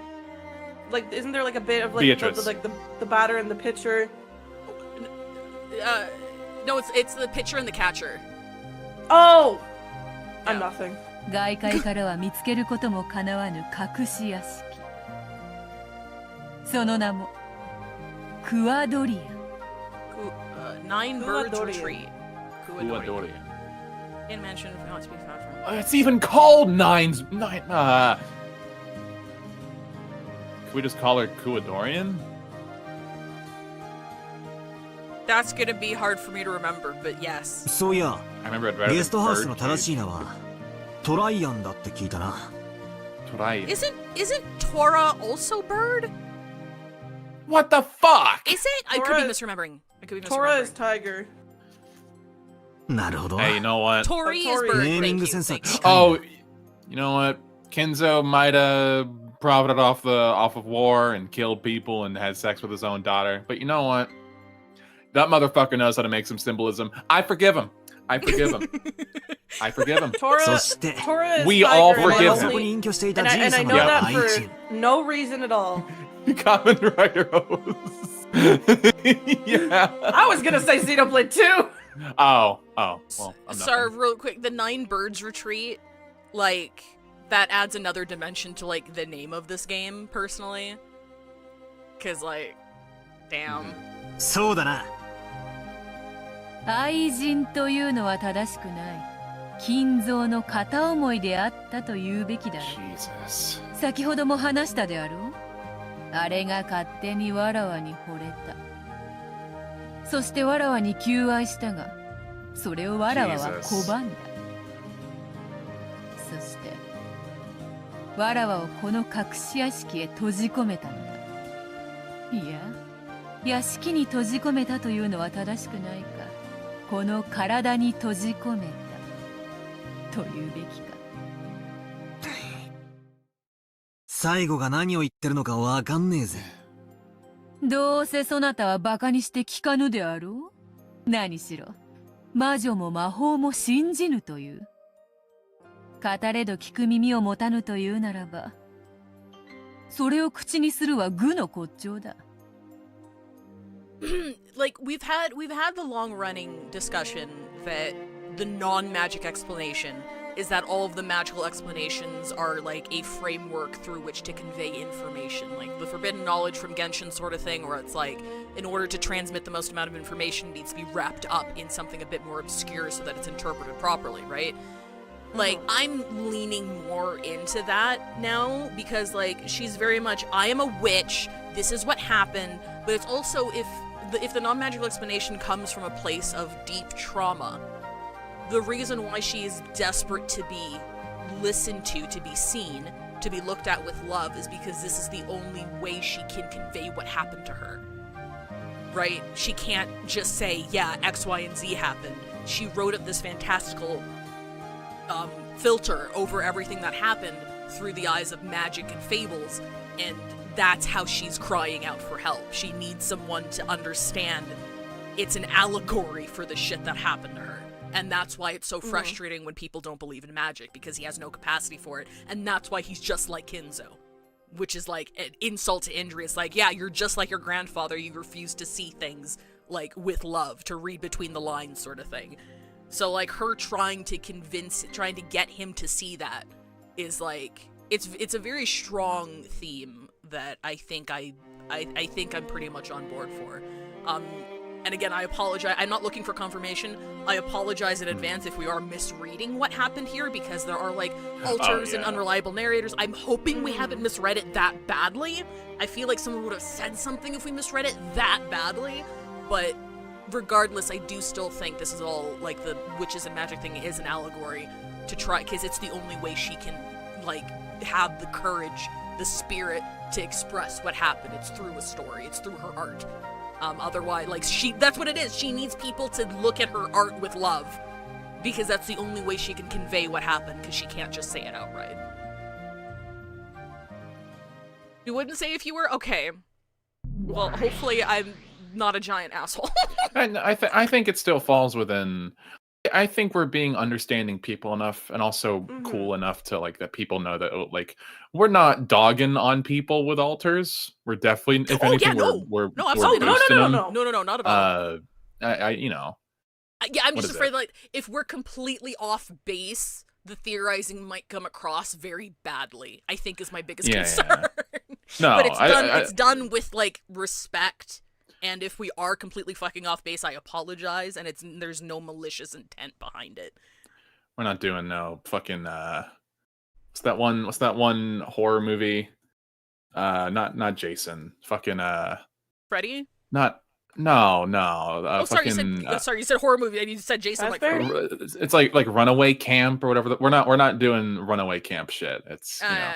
Speaker 4: Like isn't there like a bit of like
Speaker 5: Beatrice.
Speaker 4: the batter and the pitcher?
Speaker 6: No, it's the pitcher and the catcher.
Speaker 4: Oh, I'm
Speaker 6: Yeah.
Speaker 4: nothing.
Speaker 7: 外界からは見つけることもかなわぬ隠し屋敷。その名もクワドリア。
Speaker 6: Nine Birds
Speaker 4: Kuadorian.
Speaker 6: Retreat.
Speaker 5: Kuadorian.
Speaker 6: In mention not to be found from.
Speaker 5: It's even called Nine. Can we just call her Kuadorian?
Speaker 6: That's gonna be hard for me to remember, but yes.
Speaker 8: そういや、
Speaker 5: I remember it better
Speaker 8: ゲ
Speaker 5: than
Speaker 8: ストハウスの正しい
Speaker 5: Birdcage.
Speaker 8: 名はトライアンだって聞いたな。
Speaker 5: Right.
Speaker 6: Isn't Tora also bird?
Speaker 5: What the fuck?
Speaker 6: Is it? I could be
Speaker 4: Tora-
Speaker 6: misremembering. I could be misremembering.
Speaker 4: Tora is tiger.
Speaker 8: なるほど。
Speaker 5: Hey, you know what?
Speaker 6: Tori is
Speaker 4: Tori.
Speaker 6: bird.
Speaker 8: Naming
Speaker 6: Thank you.
Speaker 8: sense
Speaker 6: Thank you.
Speaker 5: Oh, you know what? Kenzo might have profited off of war and killed people and had sex with his own daughter. But you know what? That motherfucker knows how to make some symbolism. I forgive him. I forgive him. I forgive him.
Speaker 4: そ
Speaker 8: そして、
Speaker 4: Tora is
Speaker 5: We
Speaker 4: tiger
Speaker 5: all
Speaker 4: and I
Speaker 5: forgive
Speaker 8: そこに
Speaker 4: only-
Speaker 8: 隠居していた
Speaker 4: and
Speaker 8: じ
Speaker 4: I,
Speaker 8: い
Speaker 4: and I
Speaker 8: 様
Speaker 4: know
Speaker 8: の
Speaker 4: that
Speaker 8: 愛
Speaker 4: for
Speaker 8: 人。
Speaker 4: no reason at all.
Speaker 5: Common Rider Hose. Yeah.
Speaker 4: I was gonna say Xenoblade too!
Speaker 5: Oh. Well, I'm
Speaker 6: Sorry,
Speaker 5: nothing.
Speaker 6: real quick. The Nine Birds Retreat, like, that adds another dimension to, like, the name of this game, personally. Cause, like, damn.
Speaker 8: そうだな。
Speaker 7: 愛人というのは正しくない。金蔵の片思いであったと言うべきだろう。
Speaker 5: Jesus.
Speaker 7: 先ほども話したであろう。あれが勝手にわらわに惚れた。そしてわらわに求愛したが、それをわらわは拒んだ。そして、わらわをこの隠し屋敷へ閉じ込めたのだ。いや、屋敷に閉じ込めたというのは正しくないか。この体に閉じ込めたというべきか。
Speaker 8: 最後が何を言ってるのかわかんねえぜ。
Speaker 7: どうせそなたはバカにして聞かぬであろう。何しろ魔女も魔法も信じぬという。語れど聞く耳を持たぬというならば、それを口にするは愚の骨頂だ。
Speaker 6: Like, we've had the long-running discussion that the non-magic explanation is that all of the magical explanations are like a framework through which to convey information, like the forbidden knowledge from Genshin sort of thing, where it's like, in order to transmit the most amount of information, it needs to be wrapped up in something a bit more obscure so that it's interpreted properly, right? Like, I'm leaning more into that now, because, like, she's very much, I am a witch, this is what happened, but it's also, if the non-magical explanation comes from a place of deep trauma, the reason why she is desperate to be listened to be seen, to be looked at with love, is because this is the only way she can convey what happened to her. Right? She can't just say, yeah, X, Y, and Z happened. She wrote up this fantastical filter over everything that happened through the eyes of magic and fables, and that's how she's crying out for help. She needs someone to understand it's an allegory for the shit that happened to her. And that's why it's so frustrating when people don't believe in magic, because he has no capacity for it. And that's why he's just like Kinzo. Which is like an insult to injury. It's like, yeah, you're just like your grandfather. You refuse to see things, like, with love, to read between the lines sort of thing. So, like, her trying to get him to see that is, like, it's a very strong theme that I think I'm pretty much on board for. And again, I apologize. I'm not looking for confirmation. I apologize in advance if we are misreading what happened here, because there are, like, alters and unreliable narrators. I'm hoping we haven't misread it that badly. I feel like someone would have said something if we misread it that badly. But regardless, I do still think this is all, like, the witches and magic thing is an allegory to try, because it's the only way she can, like, have the courage, the spirit to express what happened. It's through a story. It's through her art. Otherwise, like, that's what it is. She needs people to look at her art with love, because that's the only way she can convey what happened, because she can't just say it outright. You wouldn't say if you were? Okay. Well, hopefully I'm not a giant asshole.
Speaker 5: I think it still falls within. I think we're being understanding people enough, and also cool enough to, like, that people know that, like, we're not dogging on people with altars. We're definitely, if anything, we're
Speaker 6: absolutely
Speaker 5: boosting them.
Speaker 6: No, not at all.
Speaker 5: I'm
Speaker 6: just afraid, like, if we're completely off base, the theorizing might come across very badly, I think, is my biggest concern.
Speaker 5: Yeah. No,
Speaker 6: but it's done with, like, respect. And if we are completely fucking off base, I apologize, and there's no malicious intent behind it.
Speaker 5: We're not doing no fucking what's that one horror movie? Not Jason. Fucking
Speaker 6: Freddy?
Speaker 5: Not No.
Speaker 6: Oh, sorry, you said horror movie, and you said Jason. Like,
Speaker 4: Fazbear?
Speaker 5: It's like Runaway Camp or whatever. We're not doing Runaway Camp shit. It's you know.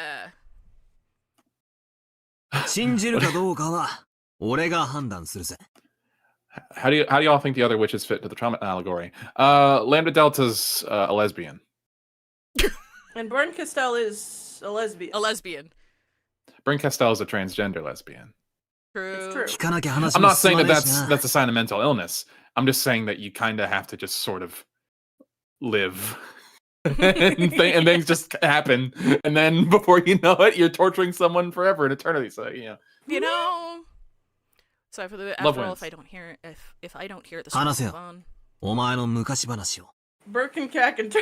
Speaker 8: 信じるかどうかは俺が判断するぜ。
Speaker 5: How do y'all think the other witches fit to the trauma allegory? Lambda Delta's a lesbian.
Speaker 4: And Bern Castell is a lesbian.
Speaker 6: A lesbian.
Speaker 5: Bryn Castell is a transgender lesbian.
Speaker 6: True.
Speaker 4: It's true.
Speaker 8: 聞かなきゃ話
Speaker 5: I'm
Speaker 8: も
Speaker 5: not
Speaker 8: 進
Speaker 5: saying
Speaker 8: ま
Speaker 5: that
Speaker 8: ねえしな。
Speaker 5: that's a sign of mental illness. I'm just saying that you kind of have to just sort of live. and things just happen, and then before you know it, you're torturing someone forever in eternity. So you know.
Speaker 6: Sorry for the
Speaker 5: Love
Speaker 6: after all,
Speaker 5: wins.
Speaker 6: if I don't hear it, if I don't hear it, this
Speaker 8: 話せ
Speaker 6: will
Speaker 8: よ。
Speaker 6: move on.
Speaker 8: お前の昔話を。
Speaker 4: Birkencack and Tur.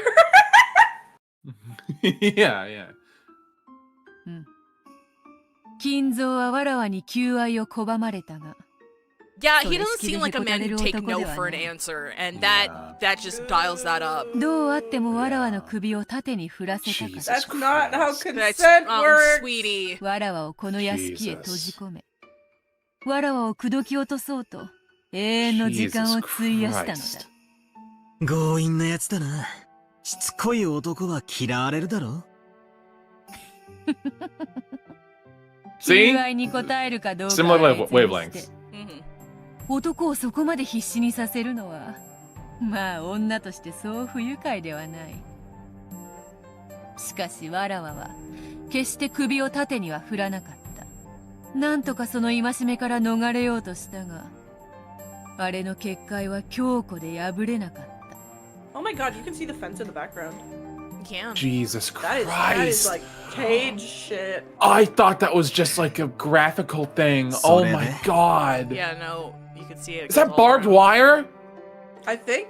Speaker 5: yeah.
Speaker 7: 金蔵はわらわに求愛を拒まれたが、
Speaker 6: Yeah,
Speaker 7: So
Speaker 6: he
Speaker 7: this
Speaker 6: doesn't seem
Speaker 7: kid
Speaker 6: like a man who'd take no
Speaker 7: is
Speaker 6: for an
Speaker 7: a
Speaker 6: answer, and that just dials that up.
Speaker 7: どうあってもわらわの首を縦に振らせたか
Speaker 5: Jesus
Speaker 7: ら、
Speaker 4: That's not how
Speaker 6: That's
Speaker 4: consent works.
Speaker 6: sweetie.
Speaker 7: わらわをこの屋敷へ閉じ込め、わらわを口説き落とそうと永遠の時間を費やしたのだ。
Speaker 5: Jesus
Speaker 8: 強引なやつだな。しつこい男は嫌われるだろ。
Speaker 5: See?
Speaker 7: 求愛に応えるかどうか
Speaker 5: Similar
Speaker 7: は別にして
Speaker 5: wavelengths.
Speaker 6: Mhm.
Speaker 7: 男をそこまで必死にさせるのは、まあ女としてそう不愉快ではない。しかしわらわは決して首を縦には振らなかった。なんとかその戒めから逃れようとしたが、あれの結界は強固で破れなかった。
Speaker 4: Oh my god, you can see the fence in the background.
Speaker 6: Yeah.
Speaker 5: Jesus
Speaker 4: That is
Speaker 5: Christ.
Speaker 4: like cage shit.
Speaker 5: I thought that was just like a graphical thing. Oh
Speaker 8: Sorry,
Speaker 5: my
Speaker 8: man.
Speaker 5: god.
Speaker 6: Yeah, no, you can see it.
Speaker 5: Is that barbed wire?
Speaker 4: I think.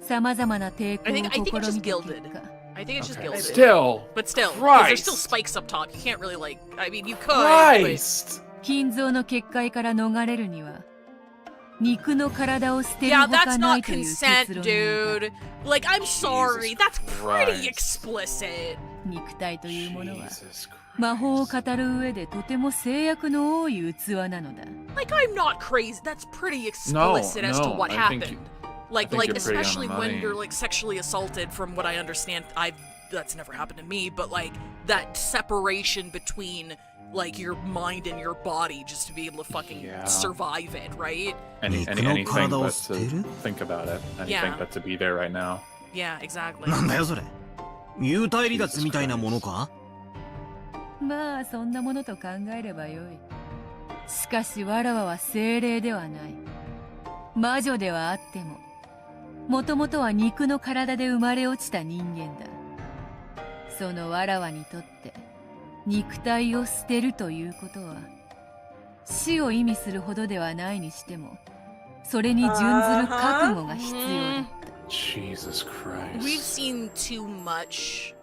Speaker 7: さまざまな抵抗
Speaker 6: I think
Speaker 7: を
Speaker 6: it's
Speaker 7: 試
Speaker 6: just
Speaker 7: みた
Speaker 6: gilded.
Speaker 7: 結果、
Speaker 6: I think it's just
Speaker 5: Okay.
Speaker 6: gilded.
Speaker 5: Still.
Speaker 6: But still, because there's still
Speaker 5: Christ.
Speaker 6: spikes up top. You can't really like. I mean, you could. But
Speaker 5: Christ.
Speaker 7: 金蔵の結界から逃れるには、肉の体を捨てる
Speaker 6: yeah,
Speaker 7: ほか
Speaker 6: that's
Speaker 7: ない
Speaker 6: not
Speaker 7: という
Speaker 6: consent,
Speaker 7: 結論に至る。
Speaker 6: dude. Like, I'm sorry. That's pretty
Speaker 5: Christ.
Speaker 6: explicit.
Speaker 7: 肉体というものは
Speaker 5: Jesus Christ.
Speaker 7: 魔法を語る上でとても制約の多い器なのだ。
Speaker 6: Like, I'm not crazy. That's pretty
Speaker 5: No,
Speaker 6: explicit as to
Speaker 5: no,
Speaker 6: what
Speaker 5: I think
Speaker 6: happened.
Speaker 5: you-
Speaker 6: Like,
Speaker 5: think you're pretty on the
Speaker 6: especially when
Speaker 5: money.
Speaker 6: you're like sexually assaulted. From what I understand, that's never happened to me. But like that separation between like your mind and your body, just to be able to fucking
Speaker 5: Yeah.
Speaker 6: survive it, right?
Speaker 5: Anything
Speaker 8: 肉の体を
Speaker 5: but
Speaker 8: 捨てる？
Speaker 5: to think about it. Anything
Speaker 6: Yeah.
Speaker 5: but to be there right now.
Speaker 6: Yeah, exactly.
Speaker 8: なんだよそれ。幽体離脱みたいなものか？
Speaker 7: まあそんなものと考えればよい。しかしわらわは精霊ではない。魔女ではあっても、もともとは肉の体で生まれ落ちた人間だ。そのわらわにとって肉体を捨てるということは死を意味するほどではないにしても、それに準ずる覚悟が必要だった。
Speaker 5: Jesus Christ.
Speaker 6: We've seen too much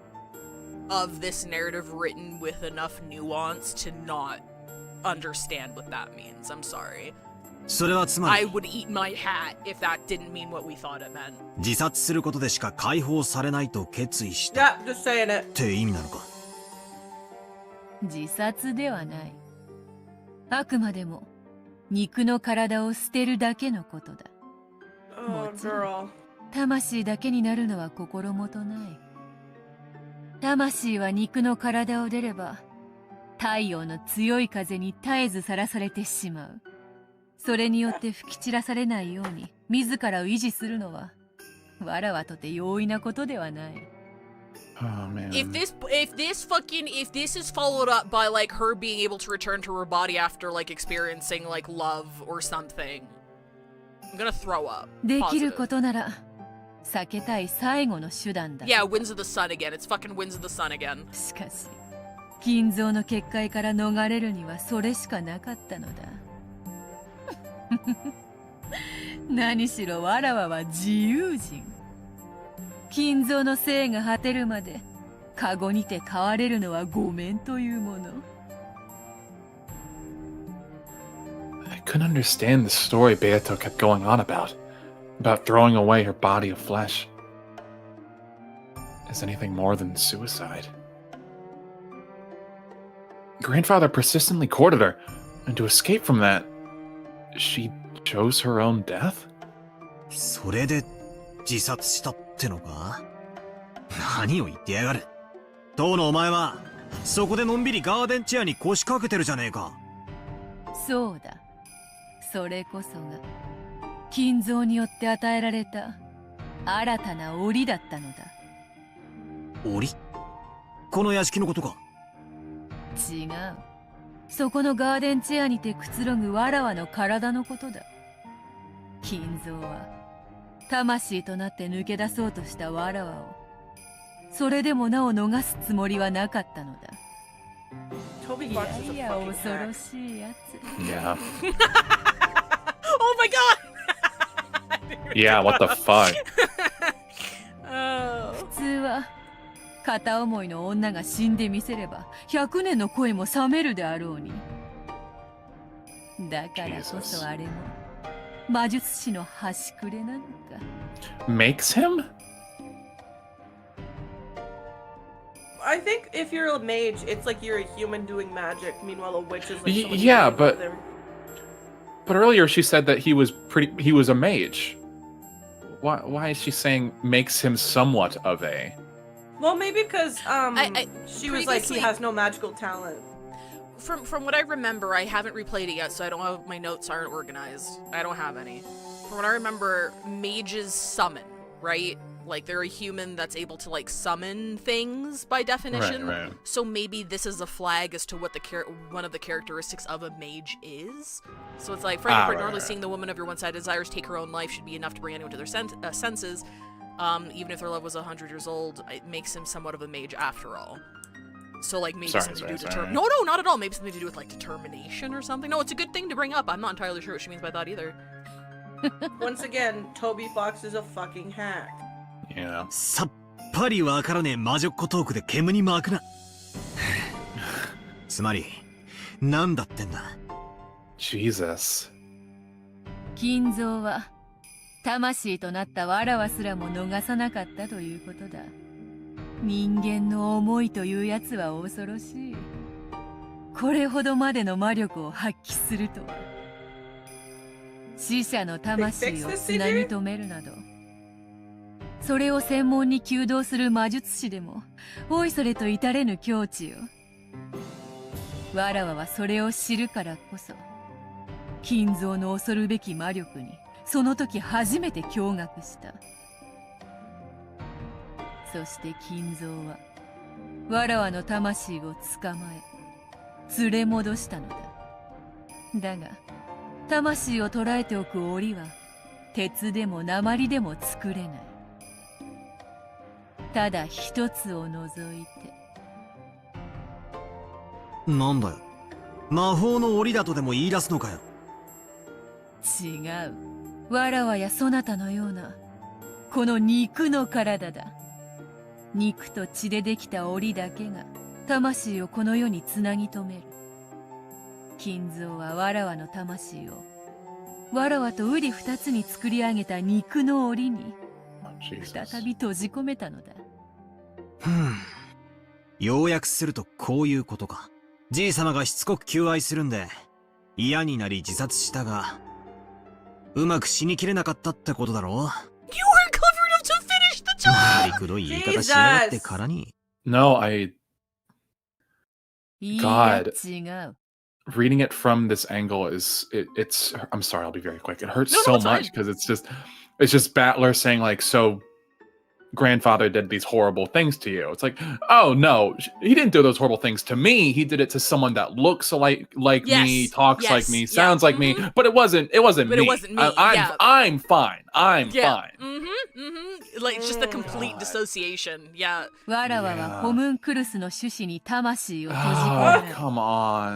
Speaker 6: of this narrative written with enough nuance to not understand what that means. I'm sorry.
Speaker 8: それはつま
Speaker 6: I
Speaker 8: り
Speaker 6: would eat my hat if that didn't mean what we thought it meant.
Speaker 8: 自殺することでしか解放されないと決意したっ
Speaker 4: Yeah, just saying it.
Speaker 8: て意味なのか。
Speaker 7: 自殺ではない。あくまでも肉の体を捨てるだけのことだ。
Speaker 4: Oh, girl.
Speaker 7: 魂だけになるのは心もとない。魂は肉の体を出れば、太陽の強い風に絶えずさらされてしまう。それによって吹き散らされないように自らを維持するのは、わらわとて容易なことではない。
Speaker 5: Oh man.
Speaker 6: If this is followed up by like her being able to return to her body after like experiencing like love or something, I'm gonna throw up.
Speaker 7: できる
Speaker 6: Positive.
Speaker 7: ことなら、避けたい最後の手段だ。
Speaker 6: Yeah, Winds of the Sun again. It's fucking Winds of the Sun again.
Speaker 7: しかし、金蔵の結界から逃れるにはそれしかなかったのだ。何しろわらわは自由人。金蔵の生が果てるまで、カゴにて飼われるのはごめんというもの。
Speaker 5: I couldn't understand the story Beato kept going on about throwing away her body of flesh. As anything more than suicide. Grandfather persistently courted her, and to escape from that, she chose her own death?
Speaker 8: それで自殺したってのか？何を言ってやがる。当のお前はそこでのんびりガーデンチェアに腰掛けてるじゃねえか。
Speaker 7: そうだ。それこそが金蔵によって与えられた新たな檻だったのだ。
Speaker 8: 檻？この屋敷のことか？
Speaker 7: 違う。そこのガーデンチェアにてくつろぐわらわの体のことだ。金蔵は魂となって抜け出そうとしたわらわをそれでもなお逃すつもりはなかったのだ。
Speaker 4: Toby
Speaker 7: い
Speaker 4: Fox
Speaker 7: や
Speaker 4: is
Speaker 7: い
Speaker 4: a
Speaker 7: や
Speaker 4: fucking
Speaker 7: 恐
Speaker 4: hack.
Speaker 7: ろしいやつ。
Speaker 5: Yeah.
Speaker 6: Oh my god!
Speaker 5: Yeah, what the fuck?
Speaker 6: Oh.
Speaker 7: 普通は片思いの女が死んでみせれば100年の恋も冷めるであろうに。だからこそあれも魔術師の端くれなのか。
Speaker 5: Makes him?
Speaker 4: I think if you're a mage, it's like you're a human doing magic. Meanwhile, a witch is like someone
Speaker 5: Yeah,
Speaker 4: doing
Speaker 5: but
Speaker 4: their-
Speaker 5: but earlier she said that he was a mage. Why is she saying makes him somewhat of a?
Speaker 4: Well, maybe because
Speaker 6: I
Speaker 4: she was like he
Speaker 6: previously-
Speaker 4: has no magical talent.
Speaker 6: From what I remember, I haven't replayed it yet, so I don't have my notes aren't organized. I don't have any. From what I remember, mages summon, right? Like they're a human that's able to like summon things by definition.
Speaker 5: Right.
Speaker 6: So maybe this is a flag as to what one of the characteristics of a mage is. So it's like, for example, normally seeing the woman of your one-sided desires take her own life should be enough to bring anyone to their senses. Even if their love was 100 years old, it makes him somewhat of a mage after all. So like maybe something to do with No, not at all. Maybe something to do with like determination or something. No, it's a good thing to bring up. I'm not entirely sure what she means by that either.
Speaker 4: Once again, Toby Fox is a fucking hack.
Speaker 5: Yeah.
Speaker 8: さっぱりわからねえ魔女っ子トークで煙に巻くな。つまり何だってんだ。
Speaker 5: Jesus.
Speaker 7: 金蔵は魂となったわらわすらも逃さなかったということだ。人間の思いというやつは恐ろしい。これほどまでの魔力を発揮するとは。死者の魂をつなぎ止めるなど、それを専門に弓道する魔術師でもおいそれと至れぬ境地よ。わらわはそれを知るからこそ金蔵の恐るべき魔力にその時初めて驚愕した。そして金蔵はわらわの魂を捕まえ連れ戻したのだ。だが魂を捕らえておく檻は鉄でも鉛でも作れない。ただ一つを除いて。
Speaker 8: なんだよ。魔法の檻だとでも言い出すのかよ。
Speaker 7: 違う。わらわやそなたのようなこの肉の体だ。肉と血でできた檻だけが魂をこの世につなぎ止める。金蔵はわらわの魂をわらわと瓜二つに作り上げた肉の檻に再び閉じ込めたのだ。
Speaker 8: 要約するとこういうことか。じいさまがしつこく求愛するんで嫌になり自殺したがうまく死にきれなかったってことだろ。
Speaker 6: You were clever enough to finish the job!
Speaker 8: りくどい言い方しやがってからに。
Speaker 5: No,
Speaker 7: いいや
Speaker 5: God.
Speaker 7: 違う。
Speaker 5: Reading it from this angle it's I'm sorry, I'll be very quick. It hurts
Speaker 6: No,
Speaker 5: so
Speaker 6: it's
Speaker 5: much
Speaker 6: fine.
Speaker 5: because it's just Battler saying like, so grandfather did these horrible things to you. It's like, oh no, he didn't do those horrible things to me. He did it to someone that looks like me, talks like me, sounds like me, but it wasn't
Speaker 6: But
Speaker 5: me.
Speaker 6: it wasn't me,
Speaker 5: I'm fine. I'm fine.
Speaker 6: Like just the complete dissociation. Yeah.
Speaker 7: わらわはホムンクルスの種子に魂を閉じ
Speaker 5: Oh,
Speaker 7: 込められ
Speaker 5: come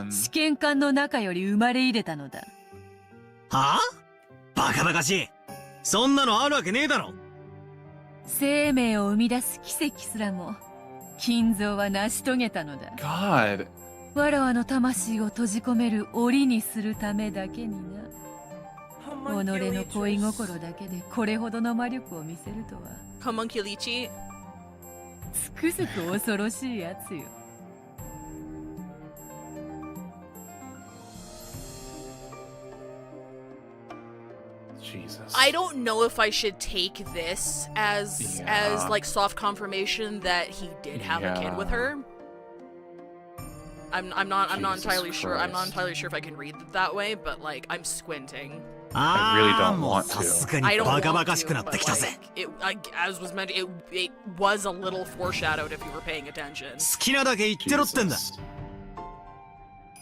Speaker 5: on.
Speaker 7: 試験管の中より生まれ入れたのだ。
Speaker 8: はあ？バカバカしい。そんなのあるわけねえだろ。
Speaker 7: 生命を生み出す奇跡すらも金蔵は成し遂げたのだ。
Speaker 5: God.
Speaker 7: わらわの魂を閉じ込める檻にするためだけにな。己の恋心だけでこれほどの魔力を見せるとは
Speaker 6: Homunculi.
Speaker 7: つくづく恐ろしいやつよ。
Speaker 5: Jesus.
Speaker 6: I don't know if I should take this as like soft confirmation that he did have a kid with her. I'm not entirely sure. I'm not entirely sure if I can read it that way, but like I'm squinting.
Speaker 5: I really don't want to.
Speaker 8: さすがに
Speaker 6: I don't
Speaker 8: バカ
Speaker 6: want
Speaker 8: バカしくな
Speaker 6: to,
Speaker 8: ってき
Speaker 6: but
Speaker 8: たぜ
Speaker 6: like, as was mentioned, it was a little foreshadowed if you were paying attention.
Speaker 8: 好きなだけ言ってろってんだ
Speaker 5: Jesus.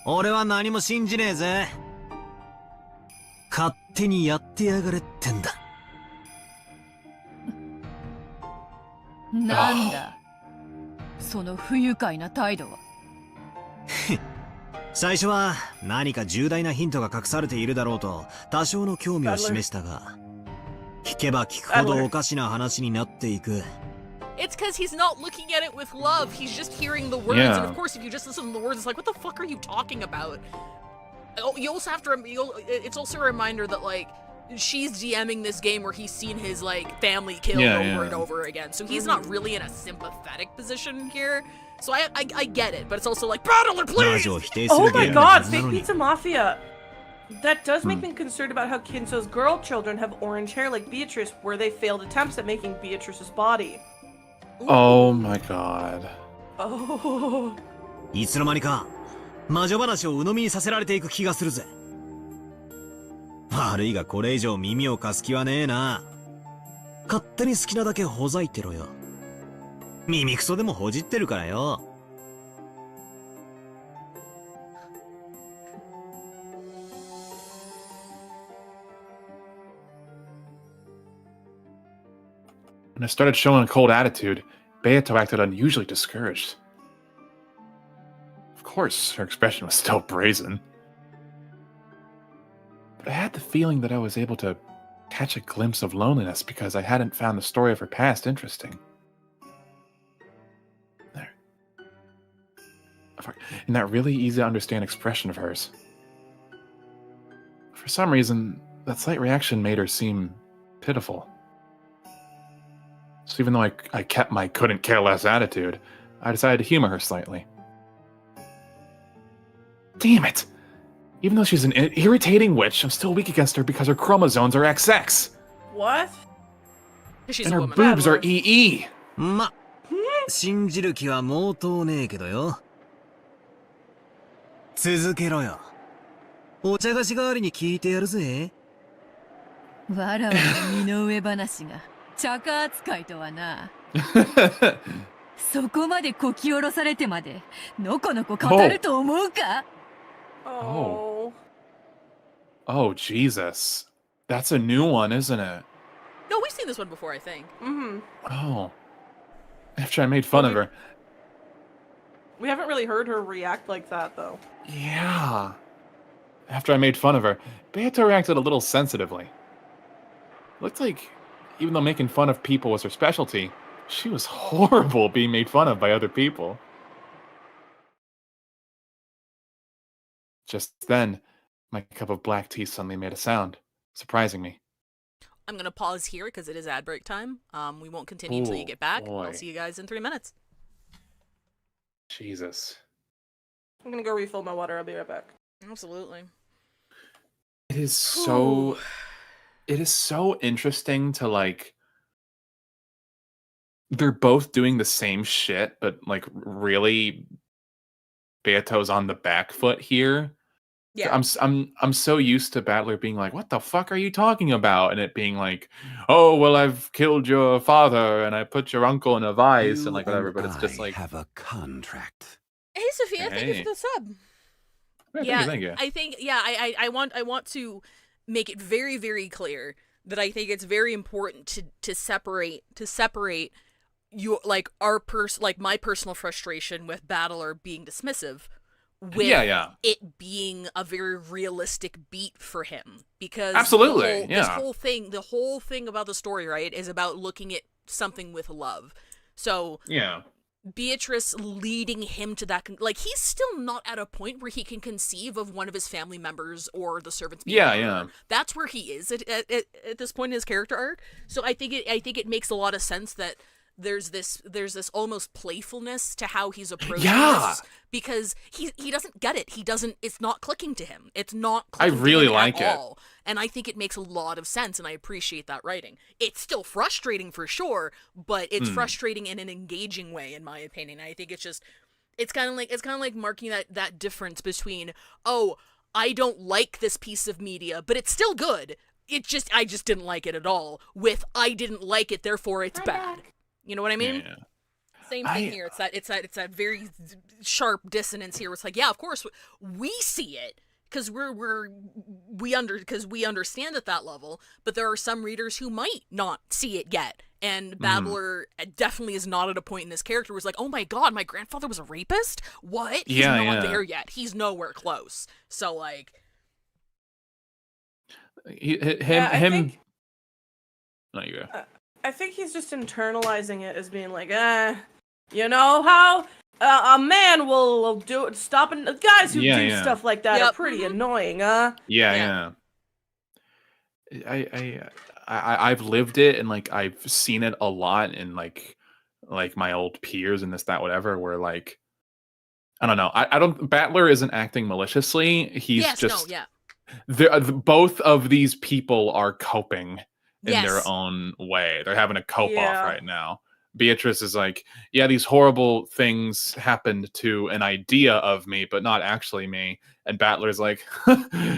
Speaker 8: 俺は何も信じねえぜ勝手にやってやがれってんだ
Speaker 7: なんだその不愉快な態度は。
Speaker 8: 最初は何か重大なヒントが隠されているだろうと多少の興味を示したが聞けば聞くほどおかしな話になっていく
Speaker 6: It's because he's not looking at it with love. He's just hearing the words,
Speaker 5: Yeah.
Speaker 6: and of course, if you just listen to the words, it's like, what the fuck are you talking about? Oh, you also have to. It's also a reminder that like she's DMing this game where he's seen his like family killed over and over again, so he's not really in a sympathetic position here. So I get it, but it's also like, Battler,
Speaker 8: ラ
Speaker 6: please.
Speaker 8: ジオを否定す
Speaker 4: Oh
Speaker 8: るゲー
Speaker 4: my
Speaker 8: ムのは
Speaker 4: god,
Speaker 8: ずな
Speaker 4: Fake
Speaker 8: のに
Speaker 4: Pizza Mafia! That does make me concerned about how Kinso's girl children have orange hair like Beatrice, where they failed attempts at making Beatrice's body.
Speaker 5: Oh my god.
Speaker 4: Oh.
Speaker 8: いつの間にか魔女話を鵜呑みにさせられていく気がするぜ悪いがこれ以上耳を貸す気はねえな勝手に好きなだけほざいてろよ耳くそでもほじってるからよ
Speaker 5: When I started showing a cold attitude, Beato acted unusually discouraged. Of course, her expression was still brazen. But I had the feeling that I was able to catch a glimpse of loneliness because I hadn't found the story of her past interesting. There. In that really easy to understand expression of hers. For some reason, that slight reaction made her seem pitiful. So even though I kept my couldn't care less attitude, I decided to humor her slightly. Damn it! Even though she's an irritating witch, I'm still weak against her because her chromosomes are XX!
Speaker 4: What?
Speaker 6: She's
Speaker 5: And
Speaker 6: a
Speaker 5: her
Speaker 6: woman.
Speaker 5: boobs are EE!
Speaker 8: ま信じる気は毛頭ねえけどよ続けろよお茶菓子代わりに聞いてやるぜ
Speaker 7: わらわの身の上話が茶化扱いとはな。そこまでこき下ろされてまでのこのこ語ると思うか
Speaker 4: Oh.
Speaker 5: Oh, Jesus. That's a new one, isn't it?
Speaker 6: No, we've seen this one before, I think.
Speaker 4: Mm-hmm.
Speaker 5: Oh. After I made fun of her.
Speaker 4: We haven't really heard her react like that, though.
Speaker 5: Yeah. After I made fun of her, Beato reacted a little sensitively. Looked like, even though making fun of people was her specialty, she was horrible being made fun of by other people. Just then, my cup of black tea suddenly made a sound, surprising me.
Speaker 6: I'm gonna pause here because it is ad break time. We won't continue until you get back.
Speaker 5: Boy.
Speaker 6: I'll see you guys in 3 minutes.
Speaker 5: Jesus.
Speaker 4: I'm gonna go refill my water. I'll be right back.
Speaker 6: Absolutely.
Speaker 5: It is so... It is so interesting to, like... They're both doing the same shit, but, like, really... Beato's on the back foot here.
Speaker 6: Yeah.
Speaker 5: I'm so used to Battler being like, "What the fuck are you talking about?" and it being like, "Oh, well, I've killed your father and I put your uncle in a vice and like whatever." But it's just like,
Speaker 3: have a contract.
Speaker 6: Hey, Sophia, thank you
Speaker 5: Hey.
Speaker 6: for the sub.
Speaker 5: Thank you.
Speaker 6: I think I want to make it very, very clear that I think it's very important to separate your my personal frustration with Battler being dismissive with it being a very realistic beat for him, because
Speaker 5: Absolutely,
Speaker 6: the whole thing about the story, right, is about looking at something with love. So
Speaker 5: Yeah.
Speaker 6: Beatrice leading him to that, like, he's still not at a point where he can conceive of one of his family members or the servants being murdered. That's where he is at this point in his character arc. So I think it makes a lot of sense that there's this almost playfulness to how he's approaching
Speaker 5: Yeah.
Speaker 6: this, because he doesn't get it. It's not clicking to him. It's not
Speaker 5: I
Speaker 6: clicking
Speaker 5: really
Speaker 6: to him
Speaker 5: like
Speaker 6: at
Speaker 5: it.
Speaker 6: all. And I think it makes a lot of sense, and I appreciate that writing. It's still frustrating for sure, but it's frustrating in an engaging way, in my opinion. I think it's kind of like marking that difference between, oh, I don't like this piece of media, but it's still good. I just didn't like it at all. With I didn't like it, therefore it's bad. You know what I mean?
Speaker 5: Yeah.
Speaker 6: Same thing here. It's that very sharp dissonance here. Where it's like, yeah, of course we see it because we understand at that level, but there are some readers who might not see it yet. And Babbler definitely is not at a point in this character where it's like, oh my god, my grandfather was a rapist? What? He's not there yet. He's nowhere close. So like,
Speaker 5: him. No, you go.
Speaker 4: I think he's just internalizing it as being like, you know how a man will do it, stopping guys who do stuff like that are pretty annoying,
Speaker 5: Yeah. I've lived it, and like I've seen it a lot in like my old peers and this, that, whatever, where like, I don't know. I don't. Battler isn't acting maliciously. He's both of these people are coping in their own way. They're having a cope off right now. Beatrice is like, yeah, these horrible things happened to an idea of me, but not actually me. And Battler's like,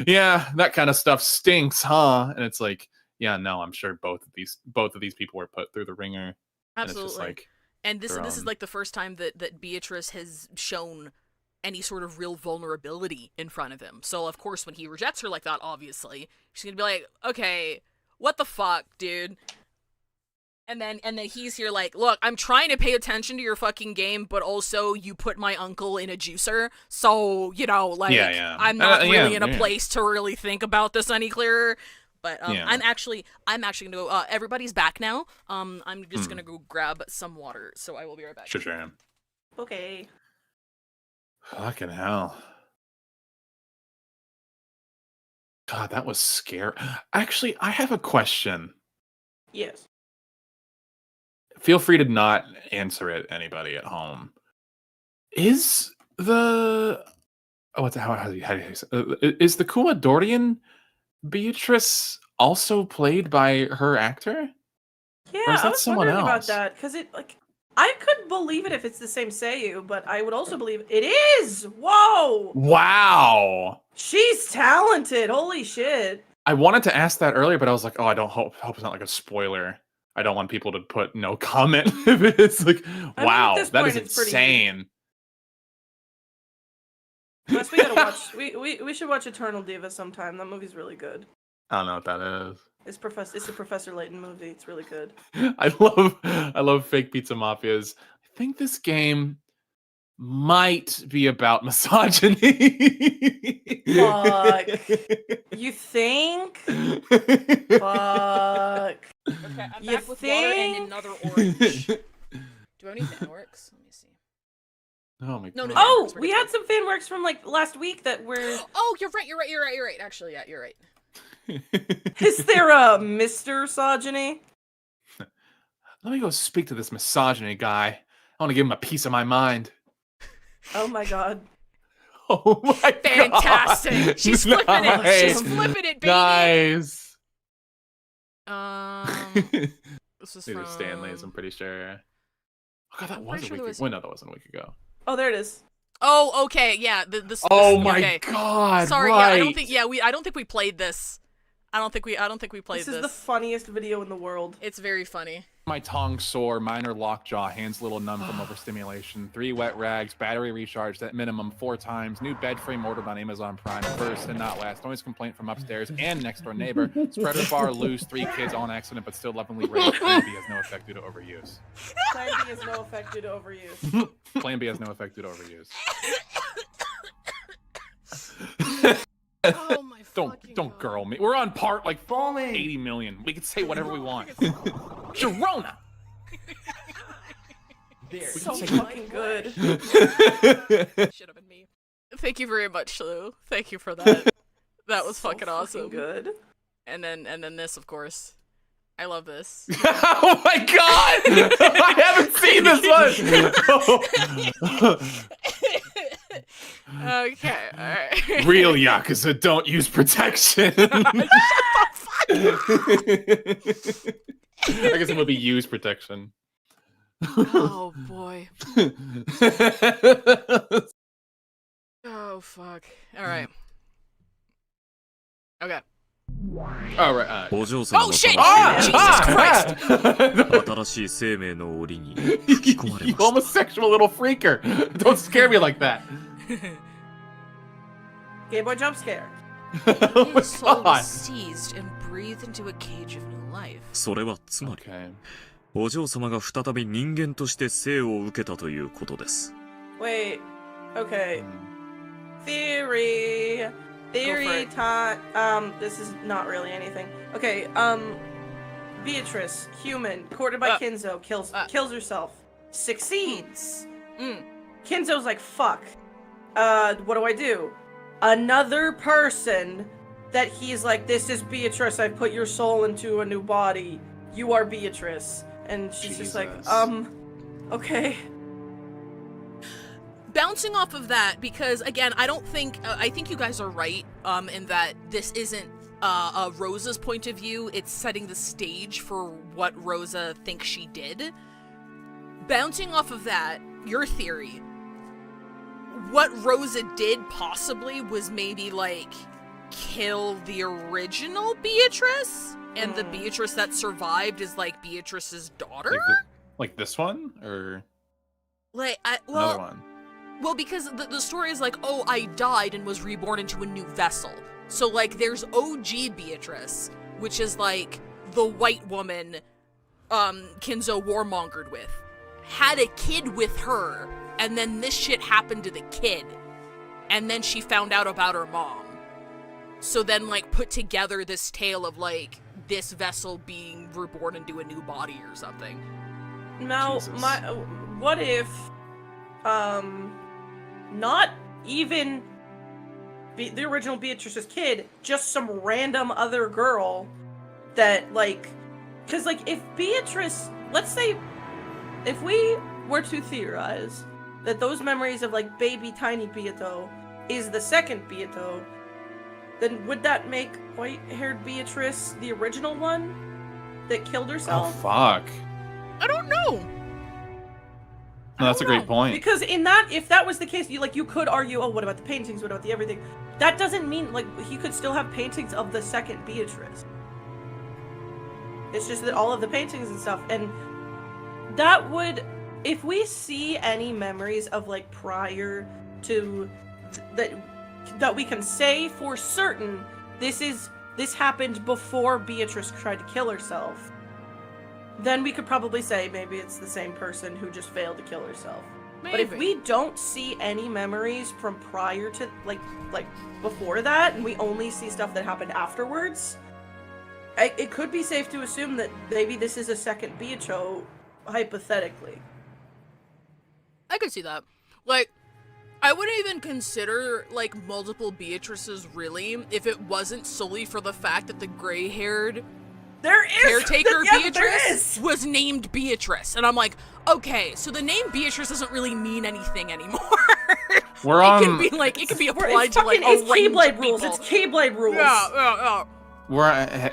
Speaker 5: yeah, that kind of stuff stinks, huh? And it's like, yeah, no, I'm sure both of these people were put through the ringer.
Speaker 6: Absolutely.
Speaker 5: And it's just like,
Speaker 6: and this is like the first time that Beatrice has shown any sort of real vulnerability in front of him. So of course, when he rejects her like that, obviously she's gonna be like, okay, what the fuck, dude? And then he's here like, look, I'm trying to pay attention to your fucking game, but also you put my uncle in a juicer, so you know, like, I'm not really in a place to really think about this any clearer. But I'm actually gonna go. Everybody's back now. I'm just gonna go grab some water, so I will be right back.
Speaker 5: Sure, am.
Speaker 4: Okay.
Speaker 5: Fucking hell. God, that was scary. Actually, I have a question.
Speaker 4: Yes.
Speaker 5: Feel free to not answer it, anybody at home. Is the how do you say is the Kumadorian Beatrice also played by her actor?
Speaker 4: Yeah,
Speaker 5: or is that
Speaker 4: I was
Speaker 5: someone
Speaker 4: wondering
Speaker 5: else?
Speaker 4: about that because it like I could believe it if it's the same Seiyu, but I would also believe it is. Whoa!
Speaker 5: Wow.
Speaker 4: She's talented. Holy shit.
Speaker 5: I wanted to ask that earlier, but I was like, oh, I don't hope it's not like a spoiler. I don't want people to put no comment if it's like, wow, that is insane.
Speaker 4: Plus, we gotta watch. We should watch Eternal Diva sometime. That movie's really good.
Speaker 5: I don't know what that is.
Speaker 4: It's a Professor Layton movie. It's really good.
Speaker 5: I love fake pizza mafias. I think this game might be about misogyny.
Speaker 4: Fuck. You think? Fuck.
Speaker 6: Okay, I'm back with water and another orange. Do I have any fanworks? Let me see.
Speaker 5: Oh my god.
Speaker 4: Oh, we had some fan works from like last week that were.
Speaker 6: Oh, you're right. Actually, yeah, you're right.
Speaker 4: Is there a Mr. Misogyny?
Speaker 5: Let me go speak to this misogyny guy. I want to give him a piece of my mind.
Speaker 4: Oh my god.
Speaker 5: Oh my god.
Speaker 6: Fantastic. She's flipping it. She's flipping it, baby.
Speaker 5: Nice.
Speaker 6: This is
Speaker 5: These
Speaker 6: from
Speaker 5: are Stanley's, I'm pretty sure. Oh god, that was a week ago. Well, no, that wasn't a week ago.
Speaker 4: Oh, there it is.
Speaker 6: Oh, okay, yeah. This
Speaker 5: my god.
Speaker 6: Sorry,
Speaker 5: right.
Speaker 6: yeah, I don't think we played this. I don't think we played this.
Speaker 4: This is the funniest video in the world.
Speaker 6: It's very funny.
Speaker 5: My tongue sore, minor lockjaw, hands a little numb from overstimulation, 3 wet rags, battery recharged at minimum 4 times, new bed frame ordered on Amazon Prime, first and not last, noise complaint from upstairs and next door neighbor, spreader bar loose, 3 kids on accident but still lovingly raised, Plan B has no effect due to overuse.
Speaker 4: Plan B has no effect due to overuse.
Speaker 5: Plan B has no effect due to overuse.
Speaker 6: Oh my
Speaker 5: Don't girl me. We're on part like 80 million. We can say whatever we want. Sharona!
Speaker 4: So fucking good.
Speaker 6: Should have been me. Thank you very much, Lou. Thank you for that. That was fucking awesome.
Speaker 4: Good.
Speaker 6: And then this, of course. I love this.
Speaker 5: Oh my god! I haven't seen this one!
Speaker 6: Okay, alright.
Speaker 5: Real Yakuza don't use protection. I guess it would be use protection.
Speaker 6: Oh boy. Oh fuck. Alright. Okay.
Speaker 5: Alright.
Speaker 6: Oh shit! Jesus Christ!
Speaker 5: You homosexual little freaker! Don't scare me like that.
Speaker 4: Game Boy jump scare.
Speaker 5: Oh my
Speaker 6: His soul
Speaker 5: god.
Speaker 6: was seized and breathed into a cage of new life.
Speaker 8: それはつまり
Speaker 5: Okay.
Speaker 8: お嬢様が再び人間として生を受けたということです
Speaker 4: Wait. Okay. Theory. Theory time. This is not really anything. Okay. Beatrice, human, courted by Kinzo, kills herself. Succeeds. Kinzo's like, fuck. What do I do? Another person that he's like, this is Beatrice, I put your soul into a new body. You are Beatrice. And she's just like, okay.
Speaker 6: Bouncing off of that, because again, I think you guys are right, in that this isn't Rosa's point of view, it's setting the stage for what Rosa thinks she did. Bouncing off of that, your theory, what Rosa did possibly was maybe like kill the original Beatrice, and the Beatrice that survived is like Beatrice's daughter?
Speaker 5: Like this one? Or
Speaker 6: Like,
Speaker 5: another one?
Speaker 6: Well, because the story is like, oh, I died and was reborn into a new vessel. So, like, there's OG Beatrice, which is, like, the white woman Kinzo warmongered with. Had a kid with her, and then this shit happened to the kid. And then she found out about her mom. So then, like, put together this tale of, like, this vessel being reborn into a new body or something.
Speaker 4: Now,
Speaker 5: Jesus.
Speaker 4: what if, not even the original Beatrice's kid, just some random other girl that, like, because, like, if Beatrice, let's say, if we were to theorize that those memories of, like, baby tiny Beato is the second Beato, then would that make white-haired Beatrice the original one that killed
Speaker 5: Oh
Speaker 4: herself?
Speaker 5: fuck.
Speaker 6: I don't know.
Speaker 5: No, that's a great point.
Speaker 4: Because if that was the case, you could argue, oh, what about the paintings? What about the everything? That doesn't mean, like, he could still have paintings of the second Beatrice. It's just that all of the paintings and stuff, and that would, if we see any memories of, like, prior to that we can say for certain this happened before Beatrice tried to kill herself, then we could probably say maybe it's the same person who just failed to kill herself.
Speaker 6: Maybe.
Speaker 4: But if we don't see any memories from prior to, like before that, and we only see stuff that happened afterwards, it could be safe to assume that maybe this is a second Beato, hypothetically.
Speaker 6: I could see that. Like, I wouldn't even consider, like, multiple Beatrices, really, if it wasn't solely for the fact that the gray-haired caretaker Beatrice was named Beatrice. And I'm like, okay, so the name Beatrice doesn't really mean anything anymore.
Speaker 5: We're on.
Speaker 6: It can be applied to, like, a
Speaker 4: it's
Speaker 6: range
Speaker 4: Keyblade
Speaker 6: of
Speaker 4: rules.
Speaker 6: people.
Speaker 4: It's Keyblade rules.
Speaker 6: Yeah.
Speaker 5: We're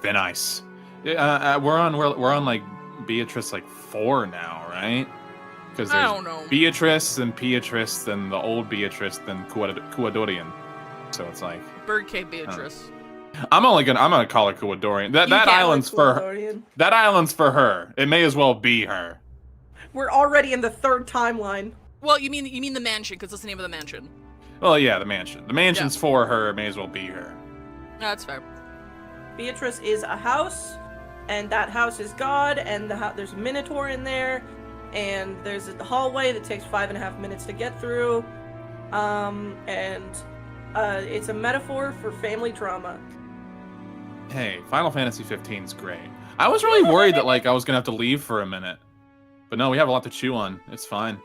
Speaker 5: very nice. We're on like Beatrice like 4 now, right? Because
Speaker 6: I
Speaker 5: there's
Speaker 6: don't know.
Speaker 5: Beatrice, then Beatrice, then the old Beatrice, then Kuadorian. So it's like
Speaker 6: Birdcage Beatrice.
Speaker 5: I'm gonna call her Kuadorian. That island's for her. That island's for her. It may as well be her.
Speaker 4: We're already in the third timeline.
Speaker 6: Well, you mean the mansion, because that's the name of the mansion.
Speaker 5: Well, yeah, the mansion. The mansion's for her. It may as well be her.
Speaker 6: That's fair.
Speaker 4: Beatrice is a house, and that house is God, and there's a Minotaur in there, and there's a hallway that takes 5.5 minutes to get through, and it's a metaphor for family trauma.
Speaker 5: Hey, Final Fantasy 15 is great. I was really worried that like I was gonna have to leave for a minute, but no, we have a lot to chew on. It's fine.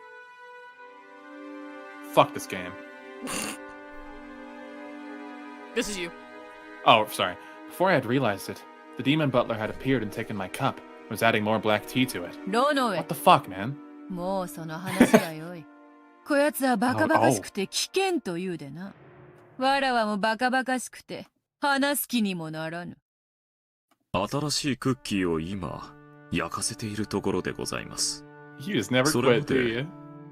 Speaker 5: Fuck this game.
Speaker 6: This is you.
Speaker 5: Oh, sorry. Before I had realized it, The demon butler had appeared and taken my cup, and was adding more black tea to it.
Speaker 7: ロノウェ
Speaker 5: What the fuck, man?
Speaker 7: もうその話はよい。こやつはバカバカしくて危険と言うでな。わらわもバカバカしくて話す気にもならぬ。
Speaker 9: 新しいクッキーを今焼かせているところでございます。
Speaker 5: You just never
Speaker 9: それ
Speaker 5: quit,
Speaker 9: で
Speaker 5: do you?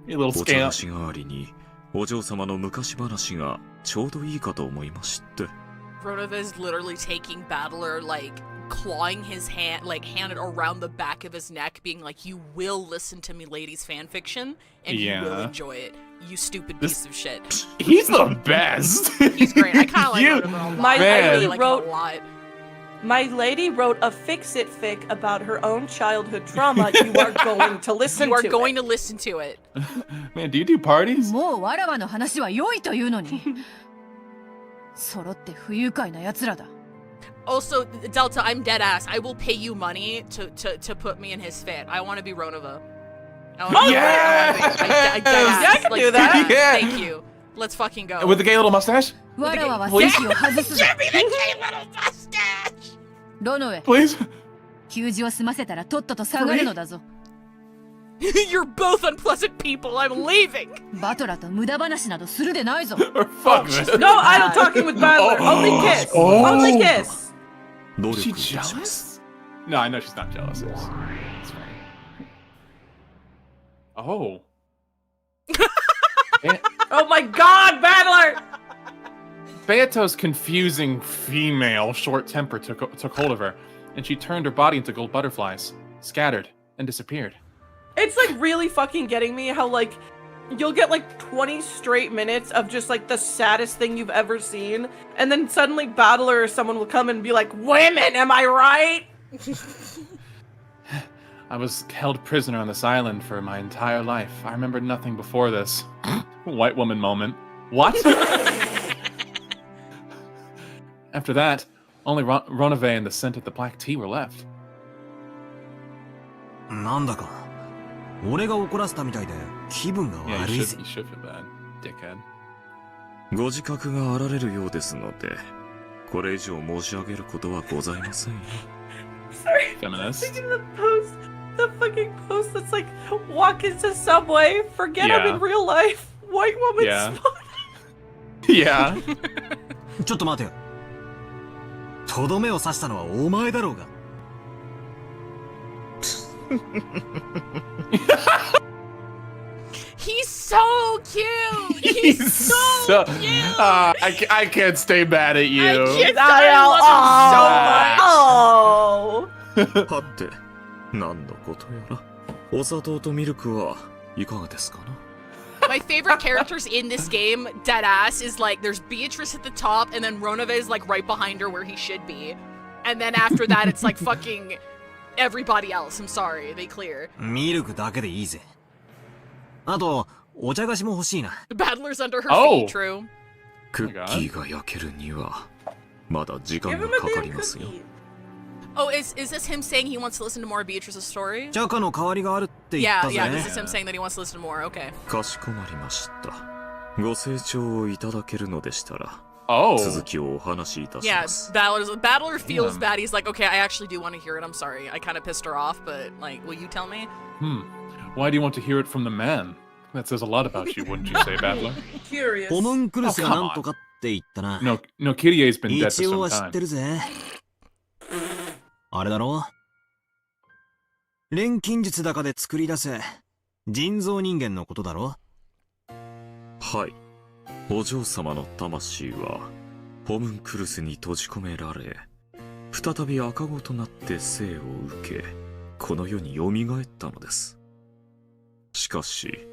Speaker 5: You little
Speaker 9: お茶
Speaker 5: scamp.
Speaker 9: 菓子代わりにお嬢様の昔話がちょうどいいかと思いまして。
Speaker 6: Ronova is literally taking Battler, like, clawing his hand, like, hand around the back of his neck, being like, you will listen to me ladies fanfiction, and you will enjoy it, you stupid piece of shit.
Speaker 5: He's the best.
Speaker 6: He's great. I kind of like
Speaker 5: You-
Speaker 6: Ronova a lot.
Speaker 4: My
Speaker 6: I
Speaker 5: man.
Speaker 6: really like him
Speaker 4: wrote-
Speaker 6: a lot.
Speaker 4: My lady wrote a fix-it fic about her own childhood trauma. You are going to listen
Speaker 6: You are
Speaker 4: to
Speaker 6: going
Speaker 4: it.
Speaker 6: to listen to it.
Speaker 5: Man, do you do parties?
Speaker 7: もうわらわの話は良いというのに。揃って不愉快な奴らだ。
Speaker 6: Also, Delta, I'm dead ass. I will pay you money to put me in his fit. I want to be Ronova.
Speaker 5: Yeah!
Speaker 6: I dead ass.
Speaker 4: Yeah, I can
Speaker 6: Like,
Speaker 4: do that.
Speaker 5: Yeah.
Speaker 6: Thank you. Let's fucking go.
Speaker 5: With the gay little mustache?
Speaker 7: わらわは席を外すぞ。
Speaker 6: Give me the gay little mustache!
Speaker 7: ロノウェ、
Speaker 5: Please?
Speaker 7: 給仕を済ませたらとっとと下がるのだぞ。
Speaker 6: You're both unpleasant people. I'm leaving.
Speaker 7: バトラと無駄話などするでないぞ。
Speaker 5: Or fuck, man.
Speaker 4: No idle talking with Battler. Only kiss.
Speaker 5: Oh.
Speaker 4: Only kiss.
Speaker 9: 努
Speaker 5: Is
Speaker 9: 力
Speaker 5: she
Speaker 9: いたします。
Speaker 5: jealous? No, I know she's not jealous. It's fine. Oh.
Speaker 4: Oh my God, Battler!
Speaker 5: Beato's confusing female short temper took hold of her, and she turned her body into gold butterflies, scattered, and disappeared.
Speaker 4: It's like really fucking getting me how like you'll get like 20 straight minutes of just like the saddest thing you've ever seen, and then suddenly Battler or someone will come and be like, "Women, am I right?"
Speaker 5: I was held prisoner on this island for my entire life. I remembered nothing before this. White woman moment. What? After that, only Ronove and the scent of the black tea were left.
Speaker 8: なんだか、俺が怒らせたみたいで気分が
Speaker 5: Yeah,
Speaker 8: 悪
Speaker 5: you
Speaker 8: いぜ。
Speaker 5: should feel bad, dickhead.
Speaker 9: ご自覚があられるようですので、これ以上申し上げることはございませんよ。
Speaker 4: Sorry.
Speaker 5: Feminist.
Speaker 4: Thinking the fucking post that's like, walk into Subway, forget I'm
Speaker 5: Yeah.
Speaker 4: in real life, white woman
Speaker 5: Yeah.
Speaker 4: spot.
Speaker 5: Yeah.
Speaker 8: ちょっと待てよ。とどめを刺したのはお前だろうが。
Speaker 6: He's so cute. He's so cute.
Speaker 5: I can't stay mad at you.
Speaker 6: I can't-
Speaker 4: Oh.
Speaker 9: はて、何のことやら。お砂糖とミルクはいかがですかな？
Speaker 6: My favorite characters in this game, deadass, is like there's Beatrice at the top, and then Ronove is like right behind her where he should be, and then after that it's like fucking everybody else. I'm sorry, they clear.
Speaker 8: ミルクだけでいいぜ。あと、お茶菓子も欲しいな。
Speaker 6: The battler's under her
Speaker 5: Oh.
Speaker 6: feet. True.
Speaker 9: クッキーが焼けるにはまだ時間
Speaker 4: Give
Speaker 9: が
Speaker 4: him a
Speaker 9: かか
Speaker 4: damn
Speaker 9: りますよ。
Speaker 4: cookie.
Speaker 6: Oh, is this him saying he wants to listen to more of Beatrice's story?
Speaker 8: チャカの代わりがあるって言っ
Speaker 6: Yeah,
Speaker 8: たぜ。
Speaker 6: yeah. This is him saying that he wants to listen to more. Okay.
Speaker 9: かしこまりました。ご清聴をいただけるのでしたら、
Speaker 5: Oh.
Speaker 9: 続きをお話しいたし
Speaker 6: Yeah,
Speaker 9: ます。
Speaker 6: Battler feels
Speaker 5: Yeah.
Speaker 6: bad. He's like, okay, I actually do want to hear it. I'm sorry. I kind of pissed her off, but like, will you tell me?
Speaker 5: Why do you want to hear it from the man? That says a lot about you, wouldn't you say, Battler?
Speaker 4: Curious.
Speaker 8: ホムンクルスが
Speaker 5: Oh, come on.
Speaker 8: なんとかって言ったな。
Speaker 5: No, Kirie's been dead
Speaker 8: 一
Speaker 5: for
Speaker 8: 応
Speaker 5: some
Speaker 8: は知っ
Speaker 5: time.
Speaker 8: てるぜ。あれだろ？錬金術だかで作り出せ人造人間のことだろ？
Speaker 9: はい。お嬢様の魂はホムンクルスに閉じ込められ、再び赤子となって生を受け、この世に蘇ったのです。しかし、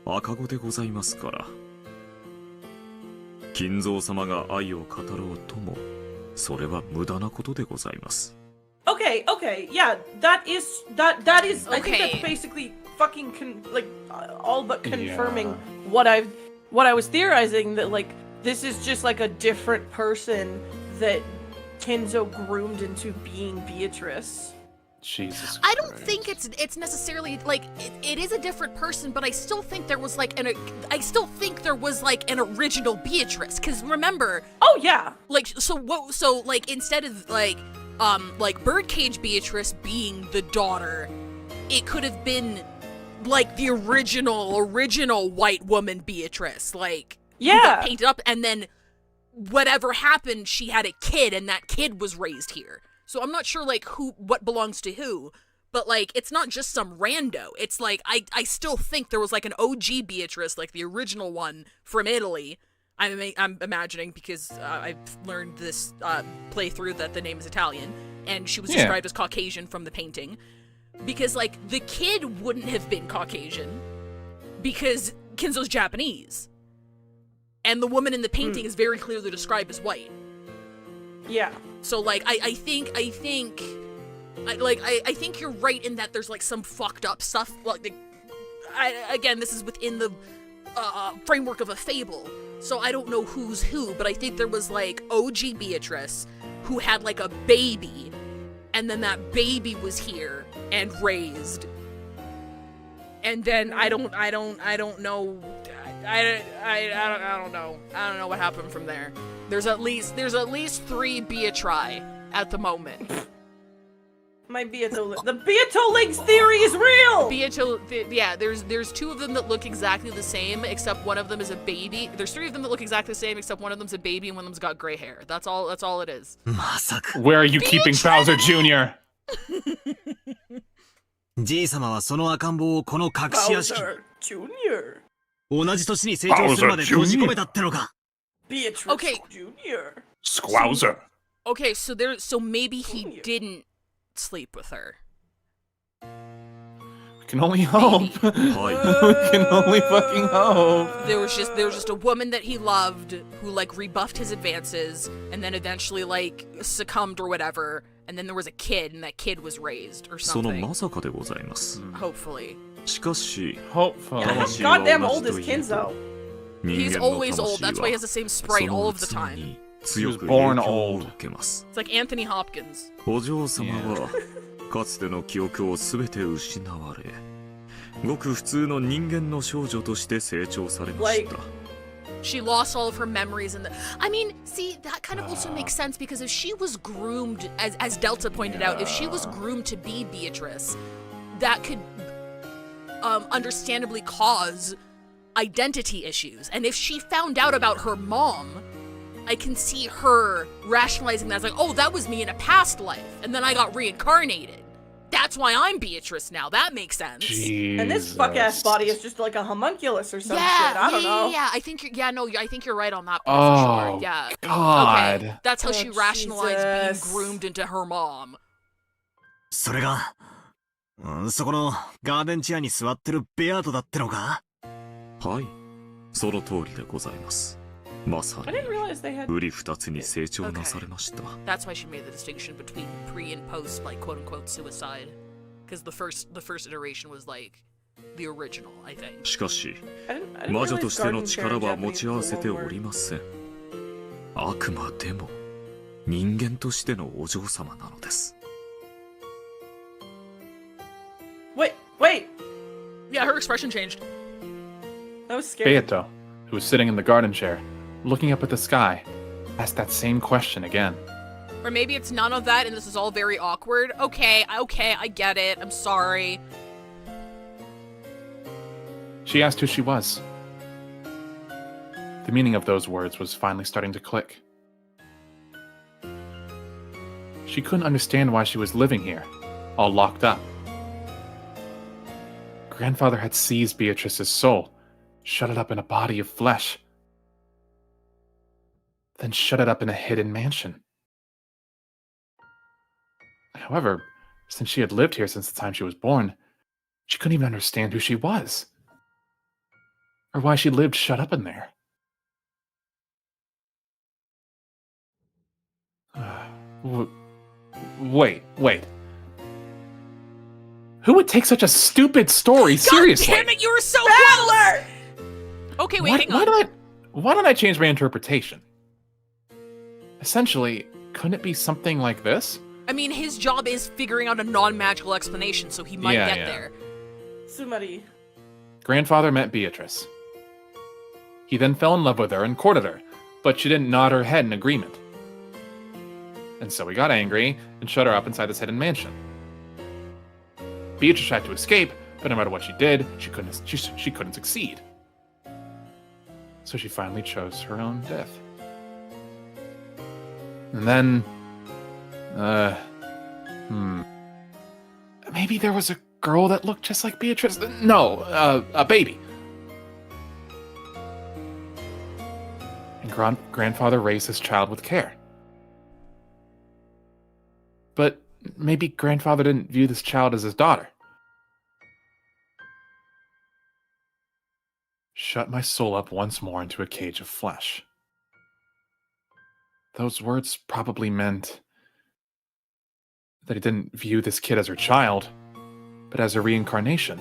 Speaker 9: 赤子でございますから、金蔵様が愛を語ろうとも、それは無駄なことでございます。
Speaker 4: Okay, yeah, that is I think
Speaker 6: Okay.
Speaker 4: that's basically fucking all but confirming what I was theorizing, that like this is just like a different person that Kenzo groomed into being Beatrice.
Speaker 5: Jesus
Speaker 6: I don't
Speaker 5: Christ.
Speaker 6: think it's necessarily like it is a different person, but I still think there was like an original Beatrice. Because remember,
Speaker 4: Oh yeah.
Speaker 6: like so like instead of like like Birdcage Beatrice being the daughter, it could have been like the original white woman Beatrice, like who got painted up, and then whatever happened, she had a kid, and that kid was raised here. So I'm not sure like what belongs to who, but like it's not just some rando. It's like I still think there was like an OG Beatrice, like the original one from Italy. I'm imagining because I've learned this playthrough that the name is Italian, and she was described as Caucasian from the painting. Because, like, the kid wouldn't have been Caucasian because Kinzo's Japanese. And the woman in the painting is very clearly described as white.
Speaker 4: Yeah.
Speaker 6: So, like, I think you're right in that there's, like, some fucked up stuff. Like, again, this is within the framework of a fable. So I don't know who's who, but I think there was, like, OG Beatrice who had, like, a baby. And then that baby was here and raised. And then I don't know. I don't know what happened from there. There's at least 3 Beatri at the moment.
Speaker 4: My the Beato Links theory is real.
Speaker 6: Yeah, there's 2 of them that look exactly the same, except one of them is a baby. There's 3 of them that look exactly the same, except one of them's a baby and one of them's got gray hair. That's all it is.
Speaker 5: Where are you keeping Bowser Jr.?
Speaker 8: じい様はその赤ん坊をこの隠し屋敷
Speaker 4: Bowser Jr.
Speaker 8: 同じ年に成長するまで閉じ込めたってのか
Speaker 4: Beatrice
Speaker 6: Okay.
Speaker 4: Jr.
Speaker 5: Squowzer.
Speaker 6: Okay, so maybe he didn't sleep with her.
Speaker 5: We can only hope. We can only fucking hope.
Speaker 6: There was just a woman that he loved who like rebuffed his advances and then eventually like succumbed or whatever, and then there was a kid and that kid was raised or
Speaker 9: その
Speaker 6: something.
Speaker 9: まさかでございます。
Speaker 6: Hopefully.
Speaker 9: しかし、
Speaker 5: Hopefully.
Speaker 4: How
Speaker 9: 魂は
Speaker 4: goddamn
Speaker 9: 同
Speaker 4: old
Speaker 9: じ
Speaker 4: is
Speaker 9: というと
Speaker 4: Kinzo?
Speaker 9: 人
Speaker 6: He's
Speaker 9: 間の
Speaker 6: always
Speaker 9: 魂
Speaker 6: old. That's why he has the same
Speaker 9: は
Speaker 6: sprite
Speaker 9: そ
Speaker 6: all
Speaker 9: の
Speaker 6: of the
Speaker 9: 器
Speaker 6: time.
Speaker 9: に強く
Speaker 5: He
Speaker 9: 影
Speaker 5: was born
Speaker 9: 響を
Speaker 5: old.
Speaker 9: 受けます。
Speaker 6: It's like Anthony Hopkins.
Speaker 9: お嬢様はかつての記憶を全て失われ、ごく普通の人間の少女として成長されました。
Speaker 6: She lost all of her memories and I mean, see, that kind of also makes sense because if she was groomed, as Delta pointed out, if she was groomed to be Beatrice, that could understandably cause identity issues. And if she found out about her mom, I can see her rationalizing that as like, oh, that was me in a past life, and then I got reincarnated. That's why I'm Beatrice now. That makes sense.
Speaker 4: And this fuck ass body is just like a homunculus or some shit. I don't know.
Speaker 6: Yeah, I think you're right on that point for sure. Yeah.
Speaker 5: God.
Speaker 6: Okay. That's how she rationalized
Speaker 4: Jesus.
Speaker 6: being groomed into her mom.
Speaker 8: それが、そこのガーデンチェアに座ってるベアートだってのか
Speaker 9: はい、その通りでございます。まさ
Speaker 4: I
Speaker 9: に
Speaker 4: didn't realize they had.
Speaker 9: 瓜二つに成長なされました。
Speaker 6: That's why she made the distinction between pre and post, like quote unquote suicide, because the first iteration was like the original, I think.
Speaker 9: しかし、
Speaker 4: I didn't
Speaker 9: 魔女
Speaker 4: realize
Speaker 9: としての
Speaker 4: garden
Speaker 9: 力
Speaker 4: chair
Speaker 9: は
Speaker 4: in
Speaker 9: 持
Speaker 4: Japanese
Speaker 9: ち合わ
Speaker 4: was
Speaker 9: せ
Speaker 4: a
Speaker 9: て
Speaker 4: one
Speaker 9: お
Speaker 4: word.
Speaker 9: りません。あくまでも人間としてのお嬢様なのです。
Speaker 4: Wait.
Speaker 6: Yeah, her expression changed.
Speaker 4: That was scary.
Speaker 5: Beato, who was sitting in the garden chair, looking up at the sky, asked that same question again.
Speaker 6: Or maybe it's none of that and this is all very awkward. Okay, I get it. I'm sorry.
Speaker 5: She asked who she was. The meaning of those words was finally starting to click. She couldn't understand why she was living here, all locked up. Grandfather had seized Beatrice's soul, shut it up in a body of flesh, then shut it up in a hidden mansion. However, since she had lived here since the time she was born, she couldn't even understand who she was, or why she lived shut up in there. Wait. Who would take such a stupid story seriously?
Speaker 6: God damn it, you were so close! Okay, wait, hang on.
Speaker 5: Why don't I change my interpretation? Essentially, couldn't it be something like this?
Speaker 6: I mean, his job is figuring out a non-magical explanation, so he might get there.
Speaker 4: Sumari.
Speaker 5: Grandfather met Beatrice. He then fell in love with her and courted her, but she didn't nod her head in agreement. And so he got angry and shut her up inside this hidden mansion. Beatrice tried to escape, but no matter what she did, she couldn't succeed. So she finally chose her own death. And then, maybe there was a girl that looked just like Beatrice. No, a baby. And grandfather raised his child with care. But maybe grandfather didn't view this child as his daughter. Shut my soul up once more into a cage of flesh. Those words probably meant that he didn't view this kid as her child, but as a reincarnation.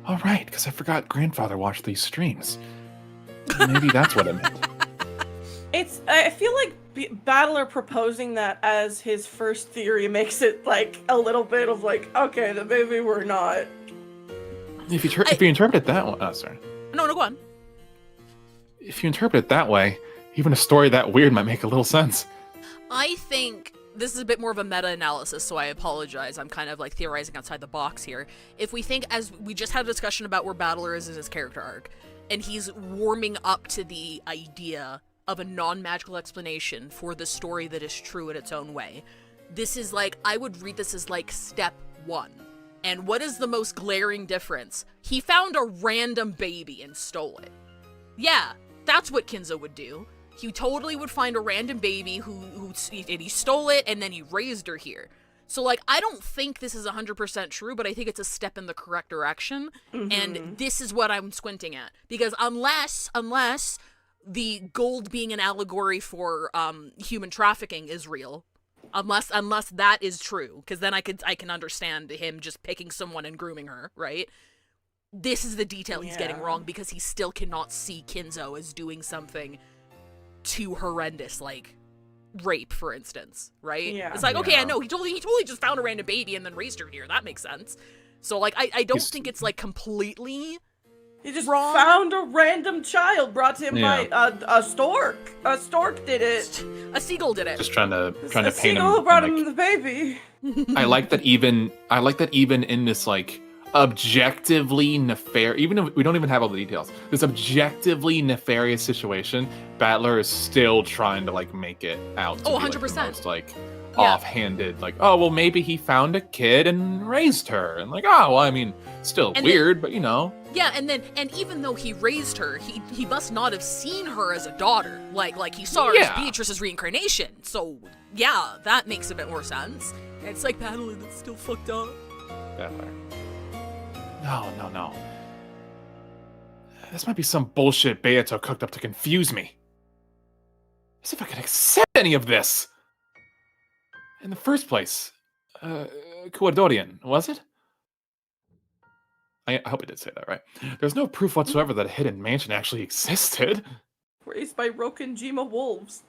Speaker 5: All right, because I forgot grandfather watched these streams. Maybe that's what it meant.
Speaker 4: I feel like Battler proposing that as his first theory makes it like a little bit of like, okay, then maybe we're not.
Speaker 5: If you interpret it that way, sorry.
Speaker 6: No, go on.
Speaker 5: If you interpret it that way, even a story that weird might make a little sense.
Speaker 6: I think this is a bit more of a meta-analysis, so I apologize. I'm kind of like theorizing outside the box here. If we think, as we just had a discussion about where Battler is in his character arc, and he's warming up to the idea of a non-magical explanation for the story that is true in its own way. This is like, I would read this as like step 1. And what is the most glaring difference? He found a random baby and stole it. Yeah, that's what Kinzo would do. He totally would find a random baby and he stole it and then he raised her here. So like, I don't think this is 100% true, but I think it's a step in the correct direction. And this is what I'm squinting at. Because unless the gold being an allegory for human trafficking is real, unless that is true, because then I can understand him just picking someone and grooming her, right? This is the detail he's getting wrong, because he still cannot see Kinzo as doing something too horrendous, like rape, for instance, right? Yeah. It's like, okay, I know he totally just found a random baby and then raised her here. That makes sense. So like, I don't think it's like completely.
Speaker 4: He just
Speaker 6: wrong.
Speaker 4: Found a random child brought to him by a stork. A stork did it.
Speaker 6: A seagull did it.
Speaker 5: Just trying to paint him.
Speaker 4: A seagull brought him the baby.
Speaker 5: I like that even in this like objectively nefarious, even if we don't even have all the details, this objectively nefarious situation, Battler is still trying to like make it out to be
Speaker 6: 100%.
Speaker 5: Like, the most like offhanded, like, oh well, maybe he found a kid and raised her, and like, oh well, I mean, still and weird, but you know.
Speaker 6: Yeah, and even though he raised her, he must not have seen her as a daughter. Like he saw her as Beatrice's reincarnation. So yeah, that makes a bit more sense. And it's like Battler that's still fucked up.
Speaker 5: Battler. No. This might be some bullshit Beato cooked up to confuse me. As if I could accept any of this. In the first place, Kuadorian, was it? I hope I did say that right. There's no proof whatsoever that a hidden mansion actually existed.
Speaker 4: Raised by Rokenjima wolves.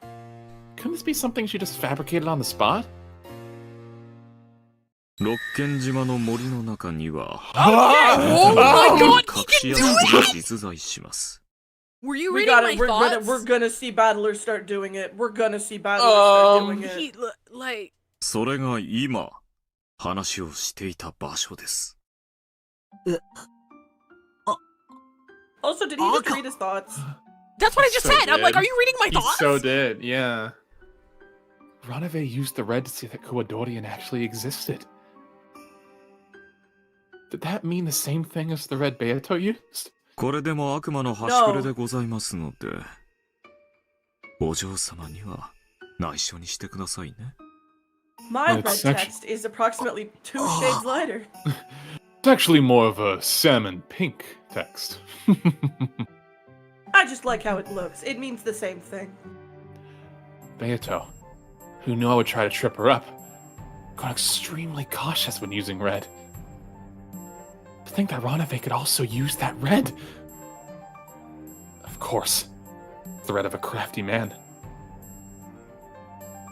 Speaker 5: Couldn't this be something she just fabricated on the spot?
Speaker 9: 六軒島の森の中には
Speaker 6: Oh my god, he
Speaker 9: 隠
Speaker 6: can
Speaker 9: し屋
Speaker 6: do
Speaker 9: が
Speaker 6: it!
Speaker 9: 実在します
Speaker 6: Were you reading my thoughts?
Speaker 4: We're gonna see Battler start doing it. We're gonna see Battler start doing it.
Speaker 6: Like...
Speaker 9: それが今話をしていた場所です
Speaker 4: Also, did he just read his thoughts?
Speaker 6: That's what I just said!
Speaker 5: Did.
Speaker 6: I'm like, are you reading my thoughts?
Speaker 5: He so did, yeah. Ranave used the red to see that Kuadorian actually existed. Did that mean the same thing as the red Beato used?
Speaker 9: これでも悪魔の端くれでございますのでお嬢様には内緒にしてくださいね
Speaker 4: My red text is approximately 2 shades lighter.
Speaker 5: It's actually more of a salmon pink text.
Speaker 4: I just like how it looks. It means the same thing.
Speaker 5: Beato, who knew I would try to trip her up, got extremely cautious when using red. To think that Ranave could also use that red. Of course, the red of a crafty man.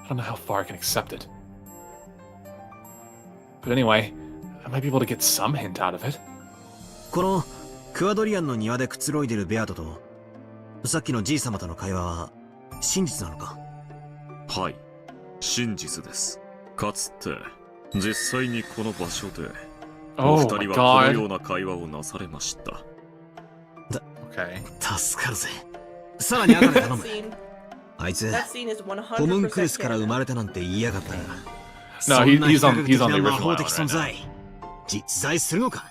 Speaker 5: I don't know how far I can accept it. But anyway, I might be able to get some hint out of it.
Speaker 8: このクアドリアンの庭でくつろいでるベアトとさっきのじい様との会話は真実なのか
Speaker 9: はい真実です。かつて実際にこの場所でお二
Speaker 5: Oh
Speaker 9: 人
Speaker 5: my
Speaker 9: はこのよ
Speaker 5: god.
Speaker 9: うな会話をなされました。
Speaker 5: Okay.
Speaker 8: 助かるぜ。さらに赤で頼
Speaker 4: That
Speaker 8: む。
Speaker 4: scene,
Speaker 8: あいつ
Speaker 4: that scene is
Speaker 8: ホムンクルスから生ま
Speaker 4: 100%
Speaker 8: れたなんて言いやがったが、
Speaker 5: No,
Speaker 8: そんな
Speaker 5: he's
Speaker 8: 非
Speaker 5: on
Speaker 8: 科学
Speaker 5: he's
Speaker 8: 的
Speaker 5: on
Speaker 8: な
Speaker 5: the
Speaker 8: 魔
Speaker 5: original
Speaker 8: 法
Speaker 5: island
Speaker 8: 的
Speaker 5: right
Speaker 8: 存
Speaker 5: now.
Speaker 8: 在実在するのか？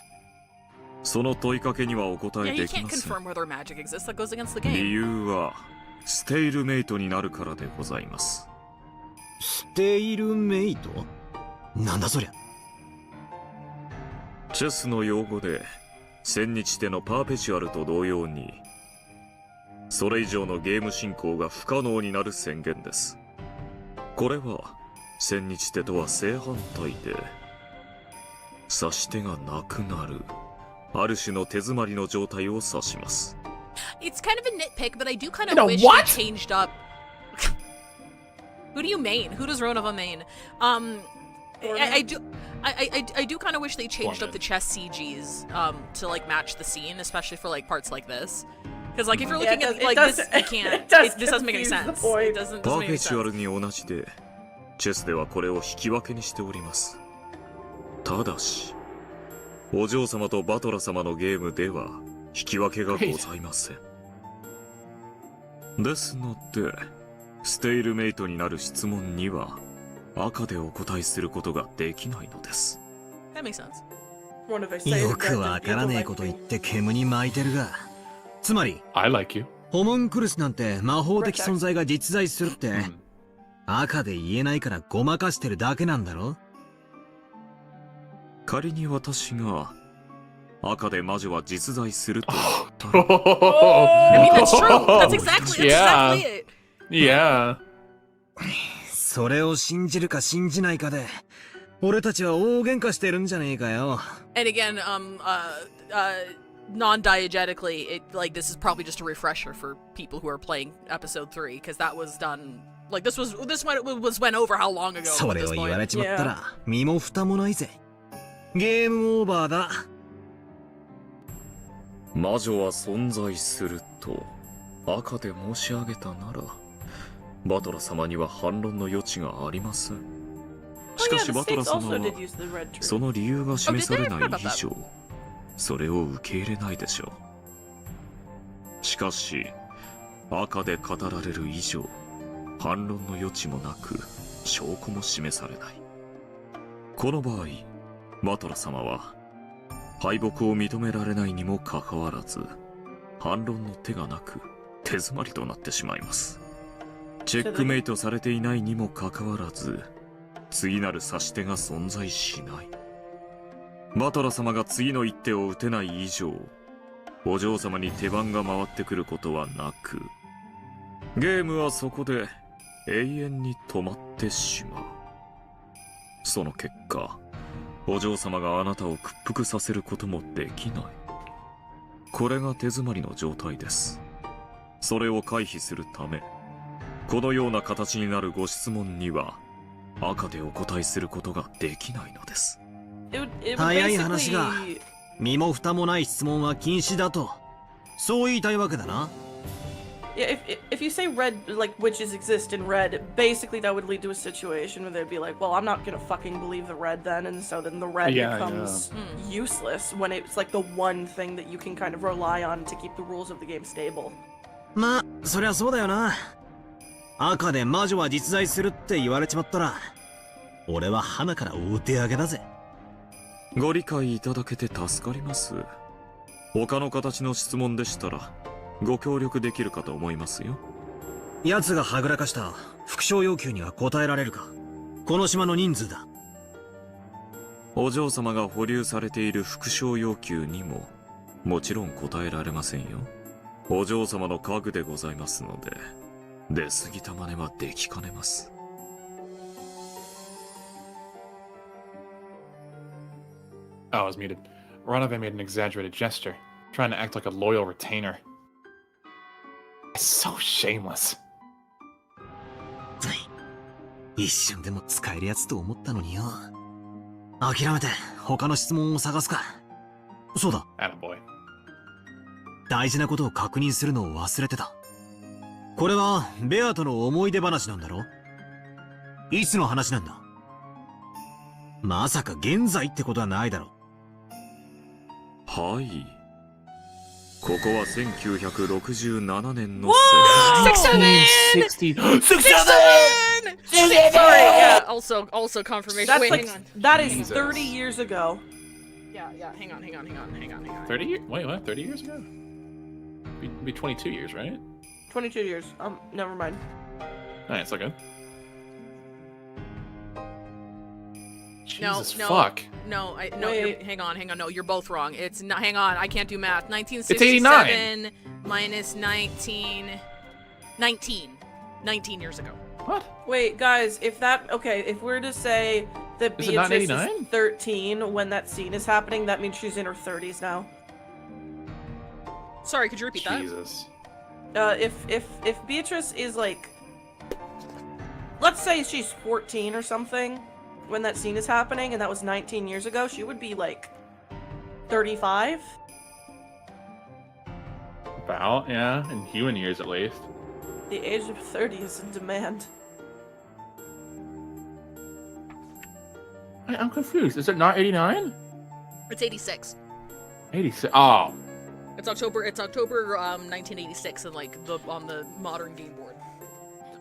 Speaker 9: その問いかけにはお答
Speaker 6: Yeah,
Speaker 9: え
Speaker 6: you
Speaker 9: でき
Speaker 6: can't
Speaker 9: ません。
Speaker 6: confirm whether magic exists. That goes against the
Speaker 9: 理
Speaker 6: game.
Speaker 9: 由はステイルメイトになるからでございます。
Speaker 8: ステイルメイト？なんだそりゃ。
Speaker 9: チェスの用語で千日手のパーペチュアルと同様に、それ以上のゲーム進行が不可能になる宣言です。これは千日手とは正反対で、指し手がなくなる、ある種の手詰まりの状態を指します。
Speaker 6: It's kind of a nitpick, but I do kind
Speaker 1: In
Speaker 6: of
Speaker 1: a
Speaker 6: wish
Speaker 1: what?
Speaker 6: they changed up. Who do you main? Who does Ronova main? I do kind of wish they changed up the chess CGs to like match the scene, especially for like parts like this. Because like if you're
Speaker 4: Yeah,
Speaker 6: looking
Speaker 4: it
Speaker 6: at like
Speaker 4: does-
Speaker 6: this, you can't.
Speaker 4: it does
Speaker 6: This doesn't make any
Speaker 4: confuse the
Speaker 6: sense.
Speaker 4: point.
Speaker 6: It doesn't
Speaker 9: パー
Speaker 6: make
Speaker 9: ペ
Speaker 6: any
Speaker 9: チュア
Speaker 6: sense.
Speaker 9: ルに同じで、チェスではこれを引き分けにしております。ただし、お嬢様とバトラ様のゲームでは引き分けがございません。ですので、ステイルメイトになる質問には赤でお答えすることができないのです。
Speaker 6: That makes sense.
Speaker 4: One of us say
Speaker 8: よ
Speaker 4: that
Speaker 8: く
Speaker 4: just
Speaker 8: わからねえ
Speaker 4: people
Speaker 8: こと
Speaker 4: like
Speaker 8: 言
Speaker 4: me.
Speaker 8: って煙に巻いてるが、つまり
Speaker 5: I like you.
Speaker 8: ホムンクルスなんて魔法的存在が実在するって
Speaker 5: Hmm.
Speaker 8: 赤で言えないからごまかしてるだけなんだろ？
Speaker 9: 仮に私が赤で魔女は実在すると言ったら、
Speaker 6: I mean, that's true. That's exactly
Speaker 5: Yeah.
Speaker 6: it.
Speaker 5: Yeah.
Speaker 8: それを信じるか信じないかで、俺たちは大喧嘩してるんじゃねえかよ。
Speaker 6: And again, non-diegetically, it like this is probably just a refresher for people who are playing episode 3 because that was done like this went over how long ago
Speaker 8: そ
Speaker 6: at
Speaker 8: れ
Speaker 6: this
Speaker 8: を言わ
Speaker 6: point.
Speaker 8: れちまったら身も蓋もないぜ。ゲームオーバーだ。
Speaker 9: 魔女は存在すると赤で申し上げたなら、バトラ様には反論の余地がありません。し
Speaker 4: Oh
Speaker 9: か
Speaker 4: yeah,
Speaker 9: し
Speaker 4: the
Speaker 9: バトラ
Speaker 4: states
Speaker 9: 様
Speaker 4: also
Speaker 9: は
Speaker 4: did use the red truth.
Speaker 9: その理由が示されない
Speaker 6: Oh, did they? I forgot about
Speaker 9: 以
Speaker 6: that.
Speaker 9: 上、それを受け入れないでしょう。しかし赤で語られる以上、反論の余地もなく証拠も示されない。この場合、バトラ様は敗北を認められないにもかかわらず、反論の手がなく手詰まりとなってしまいます。チェックメイトされていないにもかかわらず、次なる指し手が存在しない。バトラ様が次の一手を打てない以上、お嬢様に手番が回ってくることはなく、ゲームはそこで永遠に止まってしまう。その結果、お嬢様があなたを屈服させることもできない。これが手詰まりの状態です。それを回避するため、このような形になるご質問には赤でお答えすることができないのです。
Speaker 4: It would
Speaker 8: 早い話が
Speaker 4: basically...
Speaker 8: 身も蓋もない質問は禁止だと、そう言いたいわけだな。
Speaker 4: Yeah, if you say red, like witches exist in red, basically that would lead to a situation where they'd be like, well, I'm not gonna fucking believe the red then, and so then the red
Speaker 5: Yeah,
Speaker 4: becomes useless when it's like the one thing that you can kind of rely on to keep the rules of the game stable.
Speaker 8: まあそりゃそうだよな。赤で魔女は実在するって言われちまったら、俺は花からお手上げだぜ。
Speaker 9: ご理解いただけて助かります。他の形の質問でしたらご協力できるかと思いますよ。
Speaker 8: 奴がはぐらかした副賞要求には答えられるか？この島の人数だ。
Speaker 9: お嬢様が保留されている副賞要求にももちろん答えられませんよ。お嬢様の家具でございますので、出過ぎた真似はできかねます。
Speaker 5: Oh, I was muted. Ranove made an exaggerated gesture, trying to act like a loyal retainer. It's so shameless.
Speaker 8: 一瞬でも使えるやつと思ったのによ。諦めて他の質問を探すか。そうだ、
Speaker 5: Attaboy.
Speaker 8: 大事なことを確認するのを忘れてた。これはベアとの思い出話なんだろ？いつの話なんだ？まさか現在ってことはないだろ。
Speaker 9: はい。ここは1967年の
Speaker 6: 67! 67! Sorry, yeah, also confirmation.
Speaker 4: That's
Speaker 6: Wait,
Speaker 4: like,
Speaker 6: hang on.
Speaker 4: that is
Speaker 5: Jesus.
Speaker 4: 30 years ago.
Speaker 6: Yeah, hang on.
Speaker 5: 30 years? Wait, what? 30 years ago? Be 22 years, right?
Speaker 4: 22 years. Never mind.
Speaker 5: Alright, it's okay.
Speaker 6: No,
Speaker 5: Jesus fuck.
Speaker 6: No,
Speaker 4: Wait.
Speaker 6: hang on. No, you're both wrong. It's not. Hang on, I can't do math. 1967
Speaker 5: It's 89.
Speaker 6: minus 19 years ago.
Speaker 5: What?
Speaker 4: Wait, guys, if we're to say that
Speaker 5: Is it not
Speaker 4: Beatrice is
Speaker 5: 89?
Speaker 4: 13 when that scene is happening, that means she's in her 30s now.
Speaker 6: Sorry, could you repeat that?
Speaker 5: Jesus.
Speaker 4: If Beatrice is like, let's say she's 14 or something when that scene is happening, and that was 19 years ago, she would be like 35.
Speaker 5: About, yeah, in human years at least.
Speaker 4: The age of 30 is in demand.
Speaker 5: I'm confused. Is it not 89?
Speaker 6: It's 86.
Speaker 5: 86. Oh.
Speaker 6: It's October 1986 and like on the modern game board.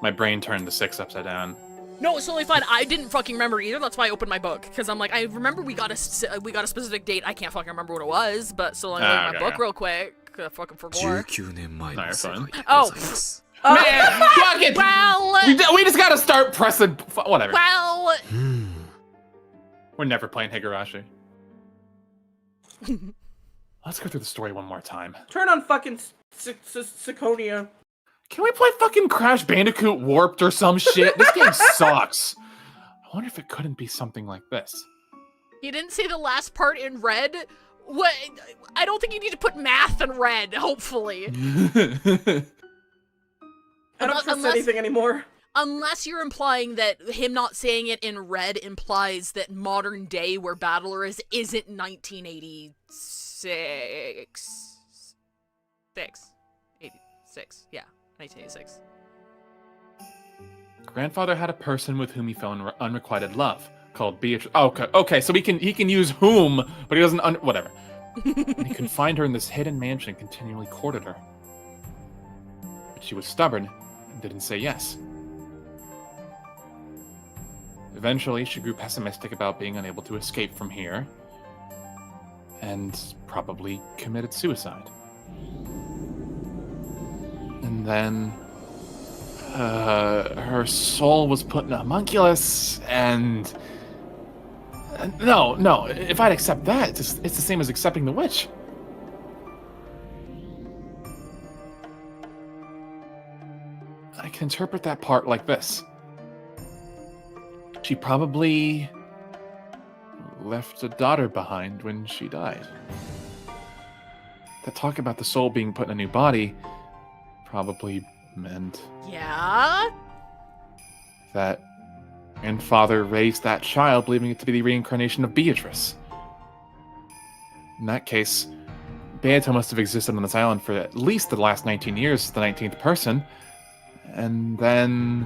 Speaker 5: My brain turned the 6 upside down.
Speaker 6: No, it's totally fine. I didn't fucking remember either. That's why I opened my book, because I'm like, I remember we got a specific date. I can't fucking remember what it was, but so let me look at my book real quick. I fucking forgot.
Speaker 9: 19年前の世界で
Speaker 6: Oh.
Speaker 9: ございます。
Speaker 5: Man, fuck it!
Speaker 6: Well,
Speaker 5: We just gotta start pressing. Whatever.
Speaker 6: well.
Speaker 5: We're never playing Higurashi. Let's go through the story one more time.
Speaker 4: Turn on fucking Siconia.
Speaker 5: Can we play fucking Crash Bandicoot Warped or some shit? This game sucks. I wonder if it couldn't be something like this.
Speaker 6: You didn't say the last part in red? What? I don't think you need to put math in red, hopefully.
Speaker 4: I don't trust anything anymore.
Speaker 6: Unless you're implying that him not saying it in red implies that modern day where Battler isn't 1986. 86, yeah, 1986.
Speaker 5: Grandfather had a person with whom he fell in unrequited love, called Beatrice. Okay, so he can use whom, but he doesn't. Whatever. And he confined her in this hidden mansion and continually courted her. But she was stubborn and didn't say yes. Eventually, she grew pessimistic about being unable to escape from here, and probably committed suicide. And then her soul was put in a homunculus, and no, if I'd accept that, it's the same as accepting the witch. I can interpret that part like this. She probably left a daughter behind when she died. That talk about the soul being put in a new body probably meant
Speaker 6: Yeah?
Speaker 5: that grandfather raised that child, believing it to be the reincarnation of Beatrice. In that case, Beato must have existed on this island for at least the last 19 years as the 19th person. And then...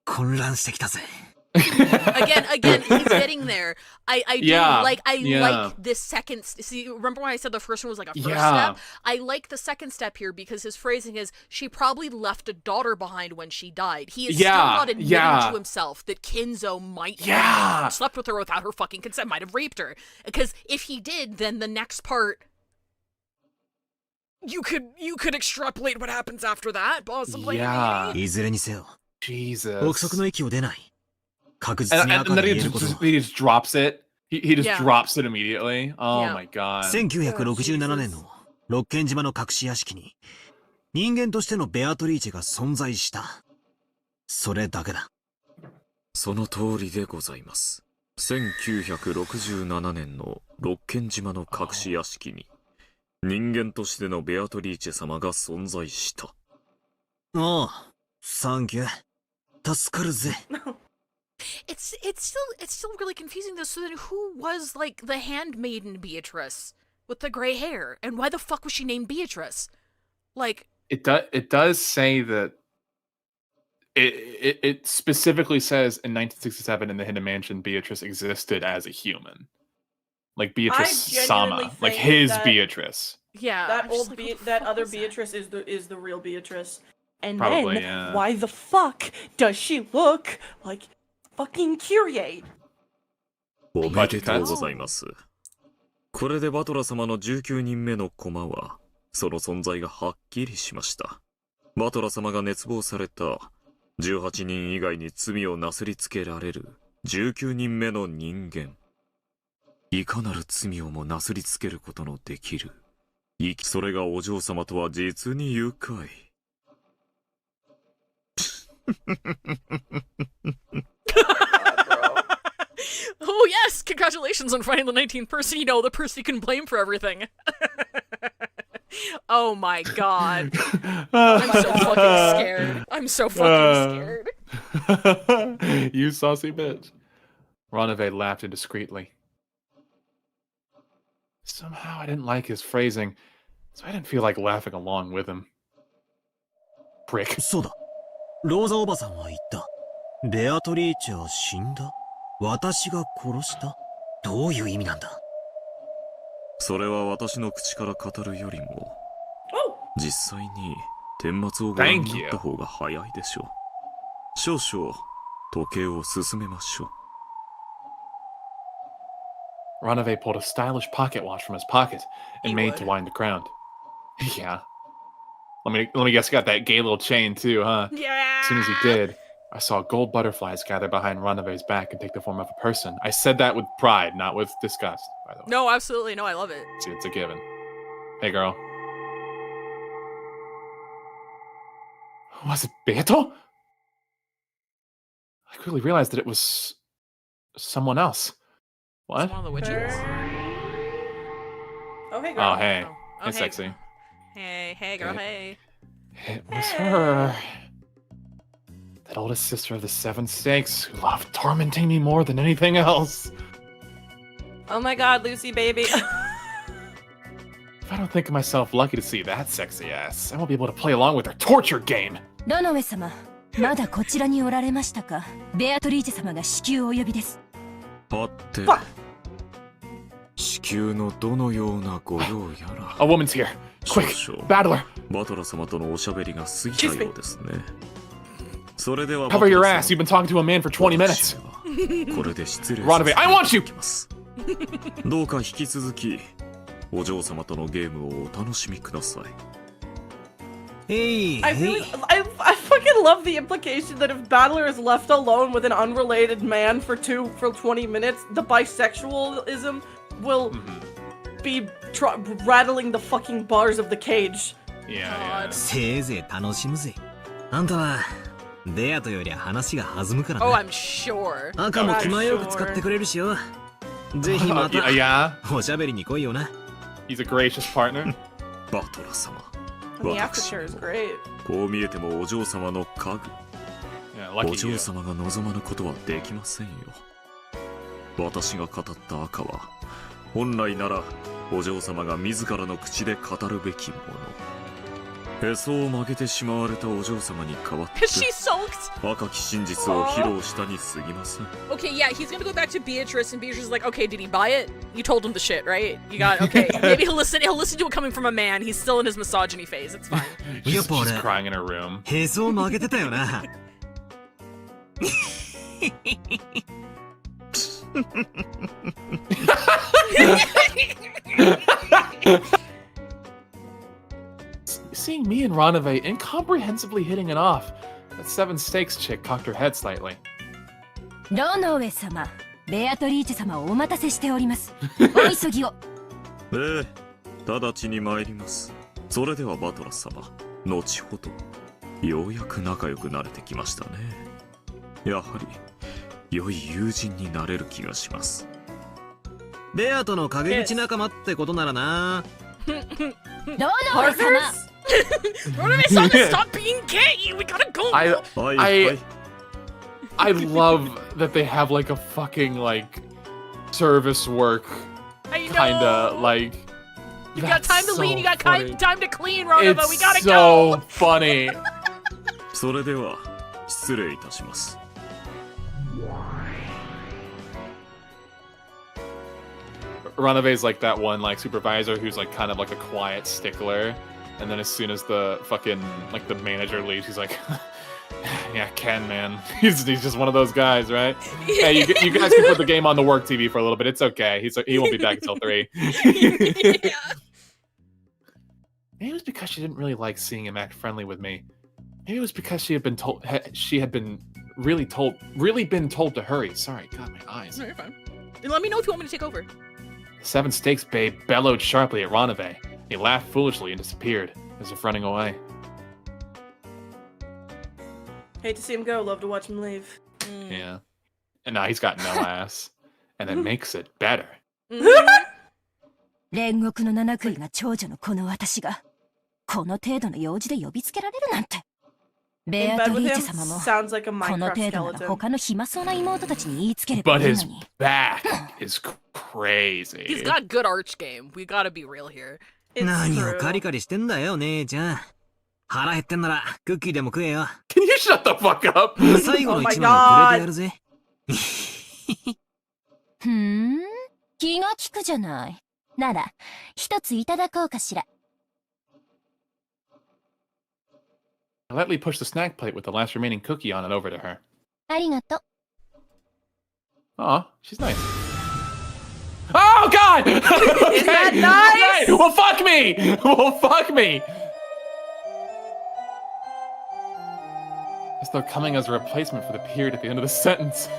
Speaker 8: 混乱してきたぜ。
Speaker 6: Again, he's getting there. I like this second. See, remember when I said the first one was like a first step? I like the second step here because his phrasing is she probably left a daughter behind when she died. He is still not admitting to himself that Kinzo might have slept with her without her fucking consent, might have raped her. Because if he did, then the next part. You could extrapolate what happens after that, possibly.
Speaker 5: Yeah.
Speaker 8: いずれにせよ、
Speaker 5: Jesus.
Speaker 8: 憶測の域を出ない。確実
Speaker 5: And
Speaker 8: に赤
Speaker 5: then
Speaker 8: で
Speaker 5: he
Speaker 8: 言えることは
Speaker 5: just drops it. He just
Speaker 6: Yeah.
Speaker 5: drops it immediately. Oh
Speaker 6: Yeah.
Speaker 5: my god.
Speaker 8: 1967年の六軒島の隠し屋敷に人間としてのベアトリーチェが存在した。それだけだ。
Speaker 9: その通りでございます。1967年の六軒島の隠し屋敷に人間としてのベアトリーチェ様が存在した。
Speaker 8: ああ、サンキュー。助かるぜ。
Speaker 6: It's still really confusing though. So then, who was like the handmaiden Beatrice with the gray hair, and why the fuck was she named Beatrice? Like,
Speaker 5: it does say that it specifically says in 1967 in the Hidden Mansion, Beatrice existed as a human, like Beatrice Sama, like his Beatrice.
Speaker 6: yeah,
Speaker 4: That old that other Beatrice is the real Beatrice. And probably, then, yeah. Why the fuck does she look like fucking Kyrie?
Speaker 9: おめでとうございます。これでバトラ様の19人目の駒は、その存在がはっきりしました。バトラ様が熱望された18人以外に罪をなすりつけられる19人目の人間。いかなる罪をもなすりつけることのできる。それがお嬢様とは実に愉快。
Speaker 6: Oh yes, congratulations on finding the 19th person. You know, the person you can blame for everything. Oh my god. I'm so fucking scared. I'm so fucking scared.
Speaker 5: You saucy bitch. Ronave laughed indiscreetly. Somehow I didn't like his phrasing, so I didn't feel like laughing along with him. Prick.
Speaker 8: そうだ。ローザおばさんは言った。ベアトリーチェは死んだ。私が殺した。どういう意味なんだ。
Speaker 9: それは私の口から語るよりも、実際に顛末をご覧になった方が早いでしょう。少々時計を進めましょ
Speaker 5: う。Ronave pulled a stylish pocket watch from his pocket and made to wind the crown. Yeah. Let me guess, he got that gay little chain too, huh?
Speaker 6: Yeah.
Speaker 5: As soon as he did, I saw gold butterflies gather behind Ronave's back and take the form of a person. I said that with pride, not with disgust, by the way.
Speaker 6: No, absolutely. No, I love it.
Speaker 5: See, it's a given. Hey, girl. Was it Beato? I quickly realized that it was someone else. What?
Speaker 6: One of the witches?
Speaker 4: Oh, hey, girl.
Speaker 5: Oh, hey.
Speaker 6: Oh,
Speaker 5: hey, sexy.
Speaker 6: Hey, girl, hey.
Speaker 5: It was her. That oldest sister of the Seven Stakes who loved tormenting me more than anything else.
Speaker 4: Oh my god, Lucy, baby.
Speaker 5: If I don't think of myself lucky to see that sexy ass, I won't be able to play along with her torture game.
Speaker 7: ロノウェ様、まだこちらにおられましたか。ベアトリーチェ様が至急お呼びです。
Speaker 9: はて、至急のどのようなご用やら。
Speaker 5: A woman's here. Quick, battler.
Speaker 9: バトラ様とのおしゃべりが過ぎたようですね。それでは
Speaker 5: Cover your ass. You've been talking to a man for 20 minutes.
Speaker 9: これで失礼
Speaker 5: Ronave, I want you.
Speaker 9: どうか引き続きお嬢様とのゲームをお楽しみください。
Speaker 8: Hey,
Speaker 4: I fucking love the implication that if Battler is left alone with an unrelated man for 20 minutes, the bisexualism will be rattling the fucking bars of the cage.
Speaker 5: Yeah.
Speaker 8: せいぜい楽しむぜ。あんたはベアトより話が弾むからね。
Speaker 6: Oh, I'm sure.
Speaker 8: 赤も気前よく使ってくれるしよ。ぜひまた
Speaker 5: Yeah.
Speaker 8: おしゃべりに来いよな。
Speaker 5: He's a gracious partner.
Speaker 9: バトラ様。
Speaker 4: The aftercare is great.
Speaker 9: こう見えてもお嬢様の家具。お嬢様が望まぬことはできませんよ。私が語った赤は、本来ならお嬢様が自らの口で語るべきもの。へそを曲げてしまわれたお嬢様に代わって、赤き真実を披露したに過ぎません。
Speaker 6: Okay, yeah, he's gonna go back to Beatrice, and Beatrice is like, okay, did he buy it? You told him the shit, right? You got okay. Maybe he'll listen to it coming from a man. He's still in his misogyny phase. It's fine.
Speaker 5: She's crying in her room.
Speaker 8: へそを曲げてたよな。
Speaker 5: Seeing me and Ronave incomprehensibly hitting it off, that Seven Stakes chick cocked her head slightly.
Speaker 7: ロノウェ様、ベアトリーチェ様をお待たせしております。お急ぎを。
Speaker 9: ええ、直ちに参ります。それではバトラ様、後ほど。ようやく仲良くなれてきましたね。やはり良い友人になれる気がします。
Speaker 8: ベアとの陰口仲間ってことならな。
Speaker 7: ロノウェ様。
Speaker 6: Ronave-san, stop being gay! We gotta go!
Speaker 5: I love that they have like a fucking like service work
Speaker 6: I know.
Speaker 5: kinda like.
Speaker 6: You got time to lean, you got
Speaker 5: funny.
Speaker 6: time to clean, Rona, but we gotta
Speaker 5: It's so
Speaker 6: go.
Speaker 5: funny.
Speaker 9: それでは失礼いたします。
Speaker 5: Runaways like that one like supervisor who's like kind of like a quiet stickler, and then as soon as the fucking like the manager leaves, he's like, "Yeah, Ken, man, he's just one of those guys, right? Hey, you guys can put the game on the work TV for a little bit. It's okay. He won't be back until 3."
Speaker 6: Yeah.
Speaker 5: Maybe it was because she didn't really like seeing him act friendly with me. Maybe it was because she had been told really been told to hurry. Sorry, God, my eyes.
Speaker 6: No, you're fine. And let me know if you want me to take over.
Speaker 5: The 7 Stakes babe bellowed sharply at Ronave. He laughed foolishly and disappeared, as if running away.
Speaker 4: Hate to see him go, love to watch him leave.
Speaker 5: Yeah. And now he's got no ass. And it makes it better.
Speaker 7: 煉獄の七杭が長女のこの私がこの程度の用事で呼びつけられるなんて。ベ
Speaker 4: In
Speaker 7: ア
Speaker 4: bed
Speaker 7: ト
Speaker 4: with
Speaker 7: リー
Speaker 4: him
Speaker 7: チェ様も
Speaker 4: sounds like a
Speaker 7: この
Speaker 4: Minecraft
Speaker 7: 程度なら
Speaker 4: skeleton.
Speaker 7: 他の暇そうな妹たちに言いつければ
Speaker 5: But
Speaker 7: いい
Speaker 5: his
Speaker 7: のに。
Speaker 5: back is crazy.
Speaker 6: He's got good arch game. We gotta be real here.
Speaker 4: It's
Speaker 8: 何を
Speaker 4: true.
Speaker 8: カリカリしてんだよ姉ちゃん。腹減ってんならクッキーでも食えよ。
Speaker 5: Can you shut the fuck up?
Speaker 8: 最後の
Speaker 4: Oh my
Speaker 8: 一枚くれてやるぜ。
Speaker 7: ふーん、気が利くじゃない。なら一ついただこうかしら。
Speaker 5: I lightly pushed the snack plate with the last remaining cookie on it over to her.
Speaker 7: ありがとう。
Speaker 5: Aw, she's nice. Oh god!
Speaker 4: Is that nice?
Speaker 5: Well, fuck me! Well, fuck me! As though coming as a replacement for the period at the end of the sentence.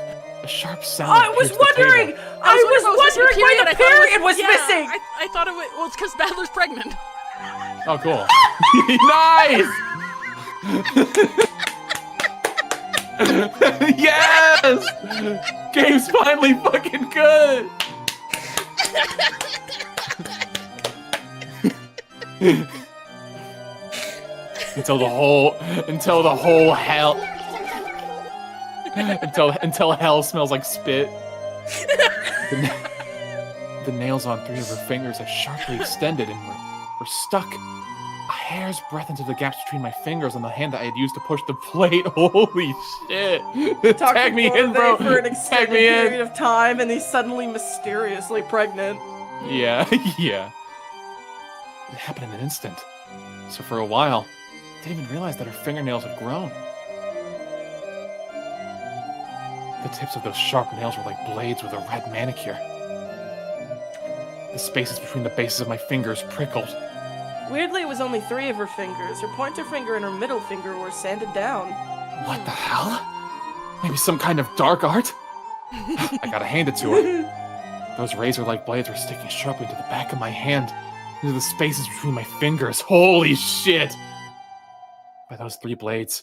Speaker 5: A sharp sound.
Speaker 4: I was
Speaker 5: pierced the table.
Speaker 4: wondering! I was wondering why the period was
Speaker 6: yeah,
Speaker 4: missing!
Speaker 6: I thought it was, well, it's because Badler's pregnant.
Speaker 5: Oh, cool. Nice! Yes! Game's finally fucking good! until the whole hell until hell smells like spit. The nails on 3 of her fingers are sharply extended and were stuck a hair's breadth into the gaps between my fingers on the hand that I had used to push the plate. Holy shit!
Speaker 4: Talking
Speaker 5: Tag me
Speaker 4: for
Speaker 5: in, bro.
Speaker 4: For an
Speaker 5: Tag
Speaker 4: extended
Speaker 5: me in.
Speaker 4: period of time, and he's suddenly mysteriously pregnant.
Speaker 5: Yeah, yeah. It happened in an instant. So for a while, I didn't even realize that her fingernails had grown. The tips of those sharp nails were like blades with a red manicure. The spaces between the bases of my fingers prickled.
Speaker 4: Weirdly, it was only 3 of her fingers. Her pointer finger and her middle finger were sanded down.
Speaker 5: What the hell? Maybe some kind of dark art? I gotta hand it to her. Those razor-like blades were sticking sharply into the back of my hand, into the spaces between my fingers. Holy shit! By those 3 blades,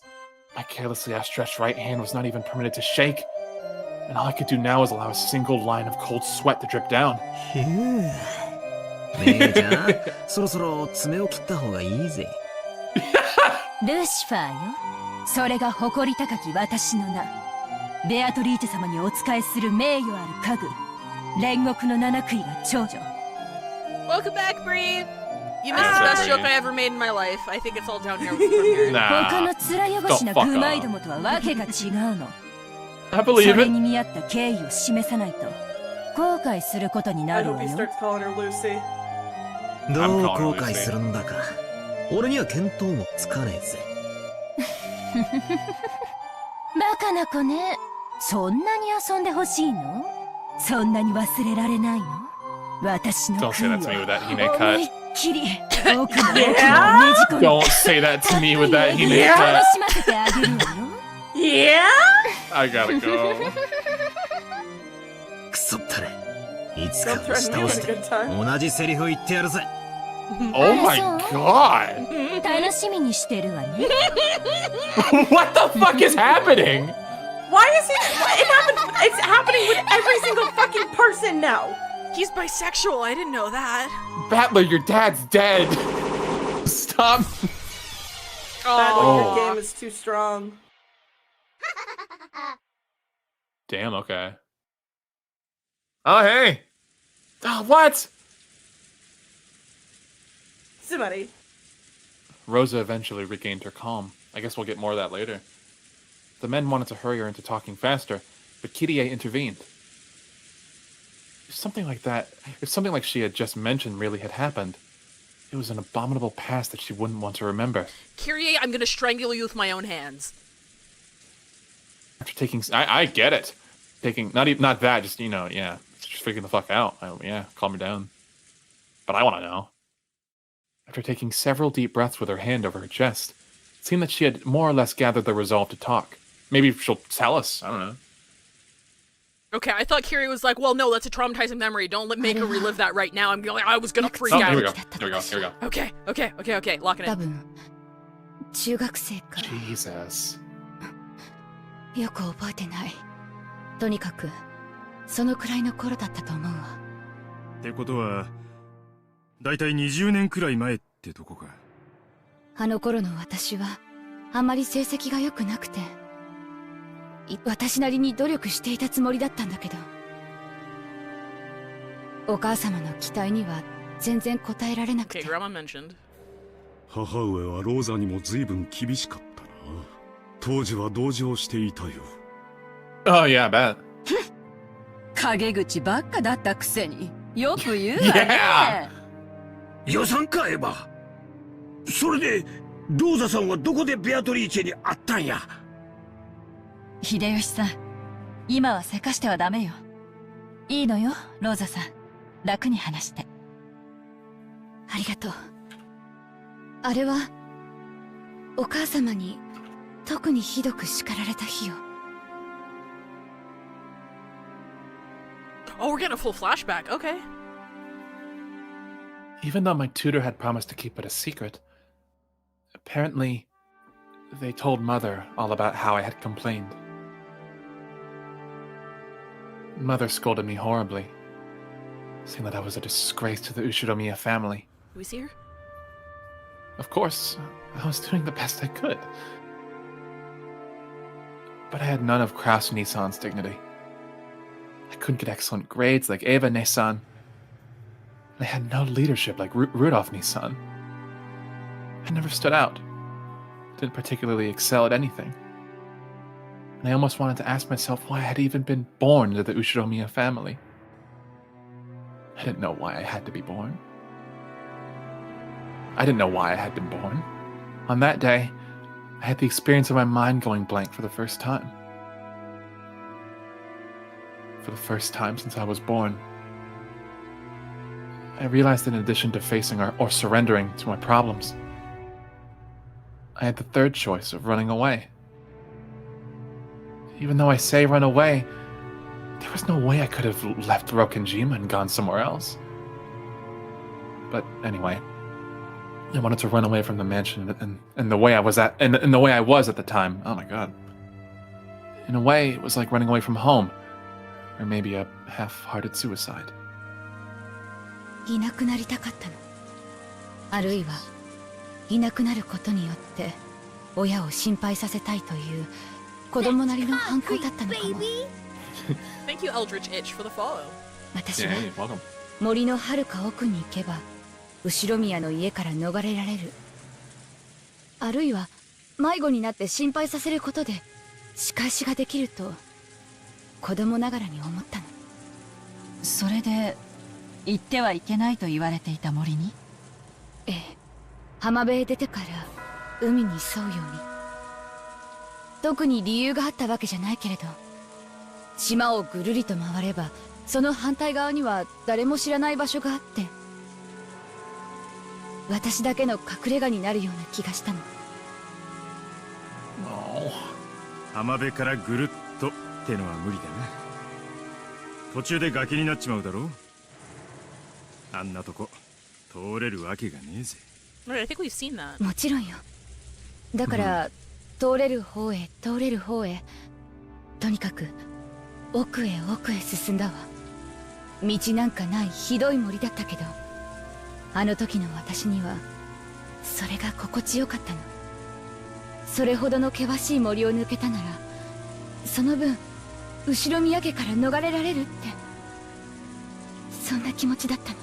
Speaker 5: my carelessly outstretched right hand was not even permitted to shake, and all I could do now was allow a single line of cold sweat to drip down.
Speaker 8: 姉ちゃん、そろそろ爪を切った方がいいぜ。
Speaker 7: ルシファーよ。それが誇り高き私の名。ベアトリーチェ様にお仕えする名誉ある家具。煉獄の七杭が長女。
Speaker 6: Welcome back, Bree. You missed the best joke I ever made in my life. I think it's all down here from here.
Speaker 7: 他
Speaker 5: Nah,
Speaker 7: の面汚しなグマイどもとはわけが違うの。
Speaker 5: I
Speaker 7: そ
Speaker 5: believe
Speaker 7: れ
Speaker 5: it.
Speaker 7: に見合った敬意を示さないと後悔することにな
Speaker 4: I
Speaker 7: る
Speaker 4: hope
Speaker 7: わ
Speaker 4: he
Speaker 7: よ。
Speaker 4: starts calling her Lucy.
Speaker 8: どう後悔するんだか。俺には見当もつかねえぜ。
Speaker 7: バカな子ね。そんなに遊んでほしいの？そんなに忘れられないの？私の
Speaker 5: Don't say
Speaker 7: 悔い
Speaker 5: that to me with that
Speaker 7: を
Speaker 5: Hime
Speaker 7: 思い
Speaker 5: cut.
Speaker 7: っきり奥の奥のねじ込み
Speaker 5: Don't say that to me with that Hime
Speaker 7: 楽
Speaker 5: cut.
Speaker 7: しませてあげるわよ。
Speaker 4: Yeah?
Speaker 5: I gotta go.
Speaker 8: くそったれ。いつか
Speaker 4: Don't
Speaker 8: 押し
Speaker 4: threaten me
Speaker 8: 倒し
Speaker 4: with a
Speaker 8: て
Speaker 4: good time.
Speaker 8: 同じセリフ言ってやるぜ。
Speaker 5: Oh my god!
Speaker 7: 楽しみにしてるわね。
Speaker 5: What the fuck is happening?
Speaker 4: Why is he? It's happening with every single fucking person now.
Speaker 6: He's bisexual. I didn't know that.
Speaker 5: Battler, your dad's dead. Stop.
Speaker 4: Badly,
Speaker 5: Oh.
Speaker 4: your game is too strong.
Speaker 5: Damn, okay. Oh, hey! Oh, what?
Speaker 4: Somebody.
Speaker 5: Rosa eventually regained her calm. I guess we'll get more of that later. The men wanted to hurry her into talking faster, but Kirie intervened. If something like she had just mentioned really had happened, it was an abominable past that she wouldn't want to remember.
Speaker 6: Kyrie, I'm gonna strangle you with my own hands.
Speaker 5: After taking... I get it. Taking... Not that, just, just freaking the fuck out. Calm me down. But I want to know. After taking several deep breaths with her hand over her chest, it seemed that she had more or less gathered the resolve to talk. Maybe she'll tell us. I don't know.
Speaker 6: Okay, I thought Kyrie was like, well, no, that's a traumatizing memory. Don't make her relive that right now. I'm going, I was gonna freak out.
Speaker 5: Here we go.
Speaker 6: Okay, lock it in.
Speaker 7: 多分中学生か
Speaker 5: Jesus.
Speaker 7: よく覚えてない。とにかくそのくらいの頃だったと思うわ。
Speaker 10: ってことは、だいたい20年くらい前ってとこか。
Speaker 7: あの頃の私はあまり成績が良くなくて、私なりに努力していたつもりだったんだけど、お母様の期待には全然応えられなくて。
Speaker 6: Okay, Grandma mentioned.
Speaker 10: 母上はローザにも随分厳しかったな。当時は同情していたよ。
Speaker 5: Oh, yeah, I bet.
Speaker 11: 陰口ばっかだったくせによく言うわね。
Speaker 3: 予算かエヴァ。それでローザさんはどこでベアトリーチェに会ったんや。
Speaker 11: 秀吉さん、今はせかしてはダメよ。いいのよ、ローザさん。楽に話して。
Speaker 7: ありがとう。あれはお母様に特にひどく叱られた日よ。
Speaker 6: Oh, we're getting a full flashback. Okay.
Speaker 5: Even though my tutor had promised to keep it a secret, apparently they told Mother all about how I had complained. Mother scolded me horribly, saying that I was a disgrace to the Ushiromiya family.
Speaker 6: Do we see her?
Speaker 5: Of course, I was doing the best I could. But I had none of Kraus Nissan's dignity. I couldn't get excellent grades like Eva Nissan. I had no leadership like Rudolph Nissan. I never stood out. Didn't particularly excel at anything. And I almost wanted to ask myself why I had even been born into the Ushiromiya family. I didn't know why I had to be born. I didn't know why I had been born. On that day, I had the experience of my mind going blank for the first time. For the first time since I was born, I realized that in addition to facing or surrendering to my problems, I had the third choice of running away. Even though I say run away, there was no way I could have left Rokkenjima and gone somewhere else. But anyway, I wanted to run away from the mansion and the way I was at the way I was at the time. Oh my god. In a way, it was like running away from home, or maybe a half-hearted suicide.
Speaker 7: いなくなりたかったの。あるいはいなくなることによって親を心配させたいという子供なりの反抗だったのかも。
Speaker 6: Thank you, Eldritch Itch, for the follow.
Speaker 7: 私は
Speaker 5: Yeah, welcome.
Speaker 7: 森の遥か奥に行けば後宮の家から逃れられる。あるいは迷子になって心配させることで仕返しができると子供ながらに思ったの。
Speaker 11: それで行ってはいけないと言われていた森に。
Speaker 7: ええ、浜辺へ出てから海に沿うように。特に理由があったわけじゃないけれど、島をぐるりと回ればその反対側には誰も知らない場所があって、私だけの隠れ家になるような気がしたの。
Speaker 10: 浜辺からぐるっとってのは無理だな。途中で崖になっちまうだろう。あんなとこ通れるわけがねえぜ。
Speaker 6: Right, I think we've seen that.
Speaker 7: もちろんよ。だから、通れる方へ通れる方へ、とにかく奥へ奥へ進んだわ。道なんかないひどい森だったけど、あの時の私にはそれが心地よかったの。それほどの険しい森を抜けたなら、その分後ろ宮家から逃れられるって、そんな気持ちだったの。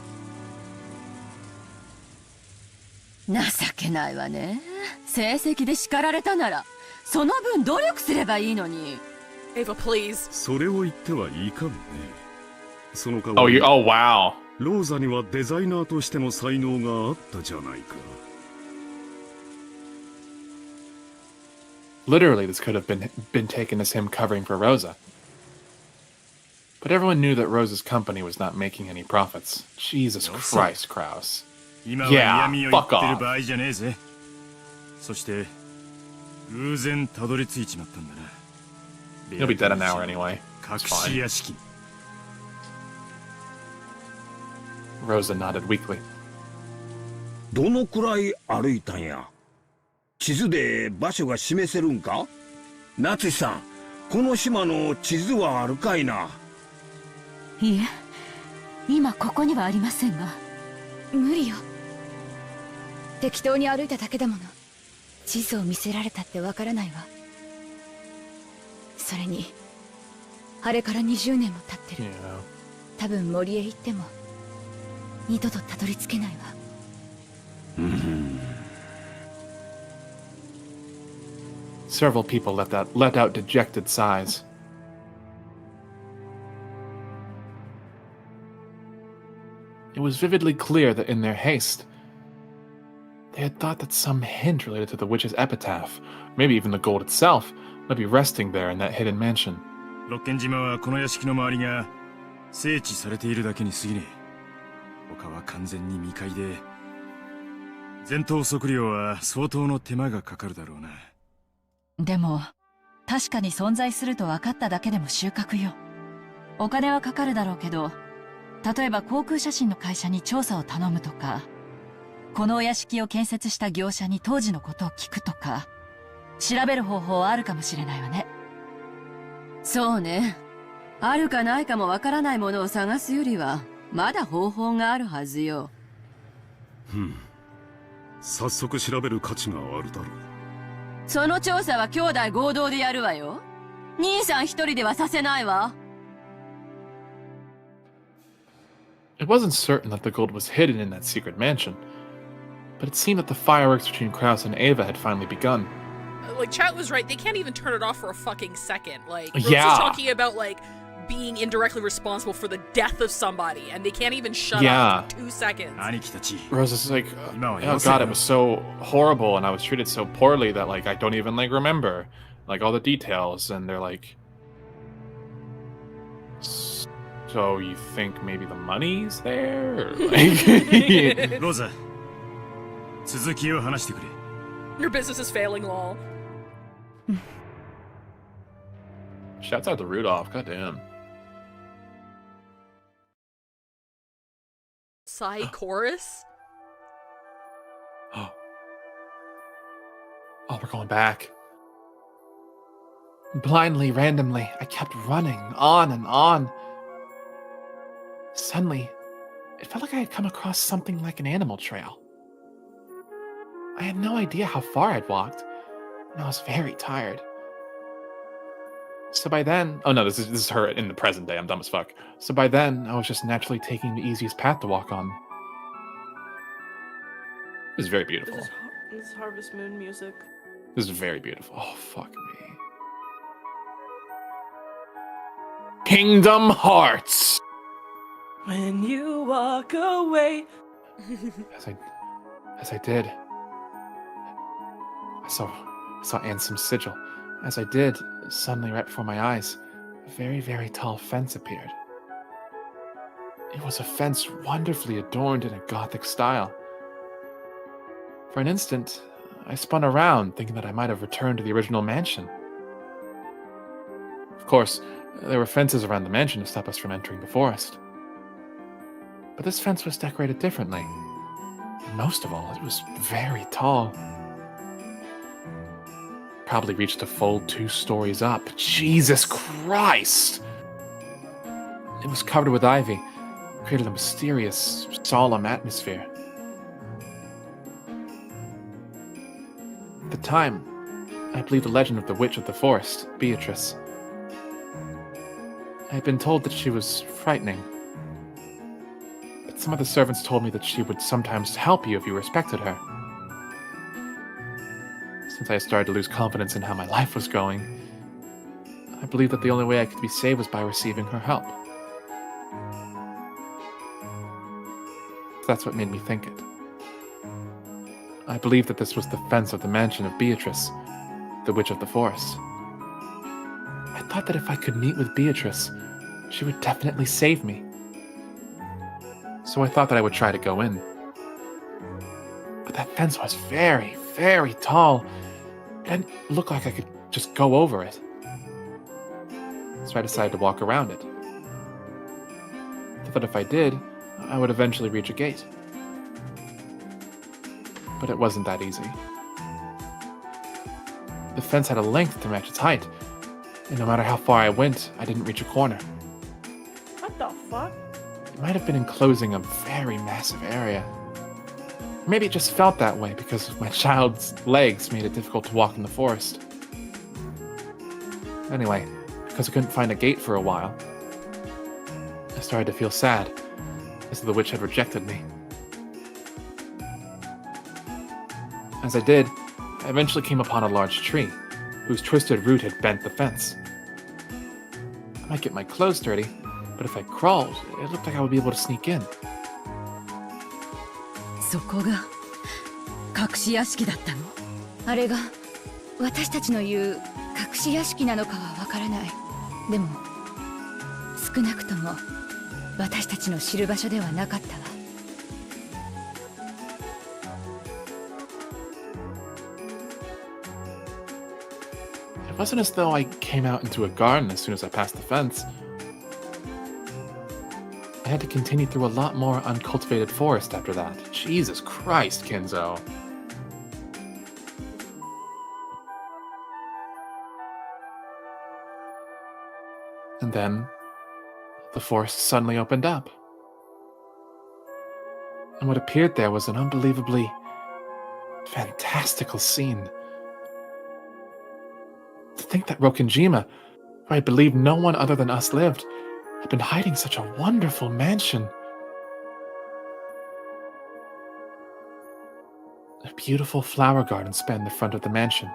Speaker 11: 情けないわね。成績で叱られたならその分努力すればいいのに。
Speaker 6: Ava, please.
Speaker 10: それを言ってはいかんね。その代
Speaker 5: Oh,
Speaker 10: わり
Speaker 5: oh wow.
Speaker 10: ローザにはデザイナーとしての才能があったじゃないか。
Speaker 5: Literally, this could have been taken as him covering for Rosa. But everyone knew that Rosa's company was not making any profits. Jesus Christ, Krause.
Speaker 10: 今は嫌味を言ってる場合じゃねえぜ。そして偶然たどり着いちまったんだな。
Speaker 5: He'll be dead an hour anyway.
Speaker 10: 隠し屋敷。
Speaker 5: Rosa nodded weakly.
Speaker 3: どのくらい歩いたんや。地図で場所が示せるんか。夏さん、この島の地図はあるかいな。
Speaker 11: いえ、今ここにはありませんが。
Speaker 7: 無理よ。適当に歩いただけだもの。地図を見せられたってわからないわ。それにあれから20年も経ってる。
Speaker 5: Yeah.
Speaker 7: 多分森へ行っても二度とたどり着けないわ。
Speaker 5: Several people let out dejected sighs. It was vividly clear that in their haste, they had thought that some hint related to the witch's epitaph, maybe even the gold itself, might be resting there in that hidden mansion.
Speaker 10: 六軒島はこの屋敷の周りが整地されているだけに過ぎねえ。他は完全に未開で、前頭測量は相当の手間がかかるだろうな。
Speaker 11: でも確かに存在すると分かっただけでも収穫よ。お金はかかるだろうけど、例えば航空写真の会社に調査を頼むとか、このお屋敷を建設した業者に当時のことを聞くとか、調べる方法はあるかもしれないわね。そうね。あるかないかもわからないものを探すよりはまだ方法があるはずよ。
Speaker 10: 早速調べる価値があるだろう。
Speaker 11: その調査は兄弟合同でやるわよ。兄さん一人ではさせないわ。
Speaker 5: It wasn't certain that the gold was hidden in that secret mansion, but it seemed that the fireworks between Krause and Ava had finally begun.
Speaker 6: Like, chat was right. They can't even turn it off for a fucking second. Like, Rose
Speaker 5: Yeah.
Speaker 6: is talking about, like, being indirectly responsible for the death of somebody, and they can't even shut
Speaker 5: Yeah.
Speaker 6: up for 2 seconds.
Speaker 10: 兄貴たち。
Speaker 5: Rose is like,
Speaker 10: No,
Speaker 5: oh
Speaker 10: you'll
Speaker 5: god,
Speaker 10: see.
Speaker 5: it was so horrible and I was treated so poorly that like I don't even like remember like all the details. And they're like, so you think maybe the money's there? Or, like...
Speaker 10: ローザ、続きを話してくれ。
Speaker 6: Your business is failing, lol.
Speaker 5: Shouts out to Rudolph, goddamn.
Speaker 6: Psy chorus?
Speaker 5: Oh, we're going back. Blindly, randomly, I kept running on and on. Suddenly, it felt like I had come across something like an animal trail. I had no idea how far I'd walked, and I was very tired. So by then, oh no, this is her in the present day. I'm dumb as fuck. So by then, I was just naturally taking the easiest path to walk on. This is very beautiful.
Speaker 4: This is Harvest Moon music.
Speaker 5: This is very beautiful. Oh, fuck me. Kingdom Hearts!
Speaker 4: When you walk away.
Speaker 5: As I did, I saw Ansem's sigil. As I did, suddenly right before my eyes, a very, very tall fence appeared. It was a fence wonderfully adorned in a Gothic style. For an instant, I spun around, thinking that I might have returned to the original mansion. Of course, there were fences around the mansion to stop us from entering the forest. But this fence was decorated differently. And most of all, it was very tall. Probably reached a full 2 stories up. Jesus Christ! It was covered with ivy, created a mysterious, solemn atmosphere. At the time, I believed the legend of the Witch of the Forest, Beatrice. I had been told that she was frightening. But some of the servants told me that she would sometimes help you if you respected her. Since I started to lose confidence in how my life was going, I believed that the only way I could be saved was by receiving her help. That's what made me think it. I believed that this was the fence of the mansion of Beatrice, the Witch of the Forest. I thought that if I could meet with Beatrice, she would definitely save me. So I thought that I would try to go in. But that fence was very, very tall. It didn't look like I could just go over it. So I decided to walk around it. I thought if I did, I would eventually reach a gate. But it wasn't that easy. The fence had a length to match its height, and no matter how far I went, I didn't reach a corner.
Speaker 4: What the fuck?
Speaker 5: It might have been enclosing a very massive area. Maybe it just felt that way because my child's legs made it difficult to walk in the forest. Anyway, because I couldn't find a gate for a while, I started to feel sad, as though the witch had rejected me. As I did, I eventually came upon a large tree, whose twisted root had bent the fence. I might get my clothes dirty, but if I crawled, it looked like I would be able to sneak in.
Speaker 7: そこが隠し屋敷だったの？あれが私たちの言う隠し屋敷なのかはわからない。でも少なくとも私たちの知る場所ではなかったわ。
Speaker 5: It wasn't as though I came out into a garden as soon as I passed the fence. I had to continue through a lot more uncultivated forest after that. Jesus Christ, Kinzo. And then, the forest suddenly opened up. And what appeared there was an unbelievably fantastical scene. To think that Rokinjima, where I believed no one other than us lived, had been hiding such a wonderful mansion. A beautiful flower garden spanned the front of the mansion.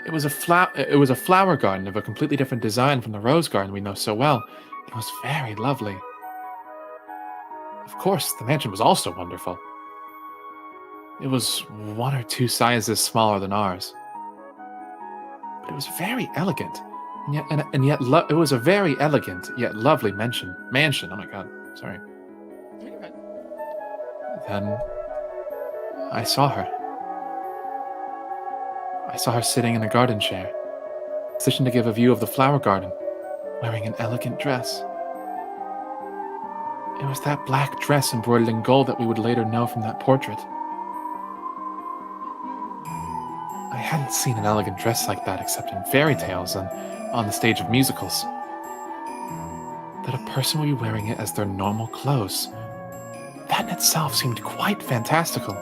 Speaker 5: It was a flower garden of a completely different design from the rose garden we know so well. It was very lovely. Of course, the mansion was also wonderful. It was 1 or 2 sizes smaller than ours. But it was very elegant. It was a very elegant yet lovely mansion. Oh my god, sorry. Then I saw her. I saw her sitting in a garden chair, positioned to give a view of the flower garden, wearing an elegant dress. It was that black dress embroidered in gold that we would later know from that portrait. I hadn't seen an elegant dress like that except in fairy tales and on the stage of musicals. That a person would be wearing it as their normal clothes. That in itself seemed quite fantastical.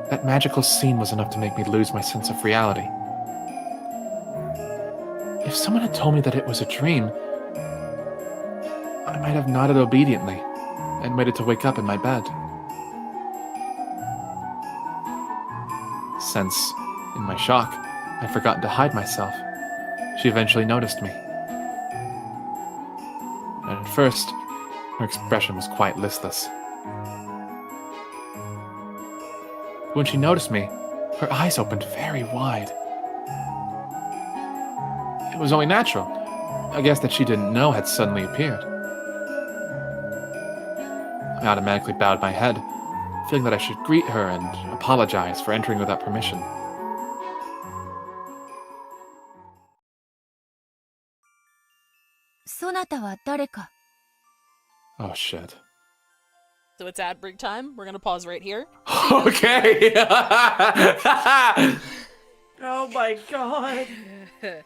Speaker 5: That magical scene was enough to make me lose my sense of reality. If someone had told me that it was a dream, I might have nodded obediently and waited to wake up in my bed. Since, in my shock, I'd forgotten to hide myself, she eventually noticed me. And at first, her expression was quite listless. When she noticed me, her eyes opened very wide. It was only natural. A guest that she didn't know had suddenly appeared. I automatically bowed my head, feeling that I should greet her and apologize for entering without permission. Oh shit.
Speaker 6: So it's ad break time. We're gonna pause right here.
Speaker 5: Okay.
Speaker 4: Oh my god.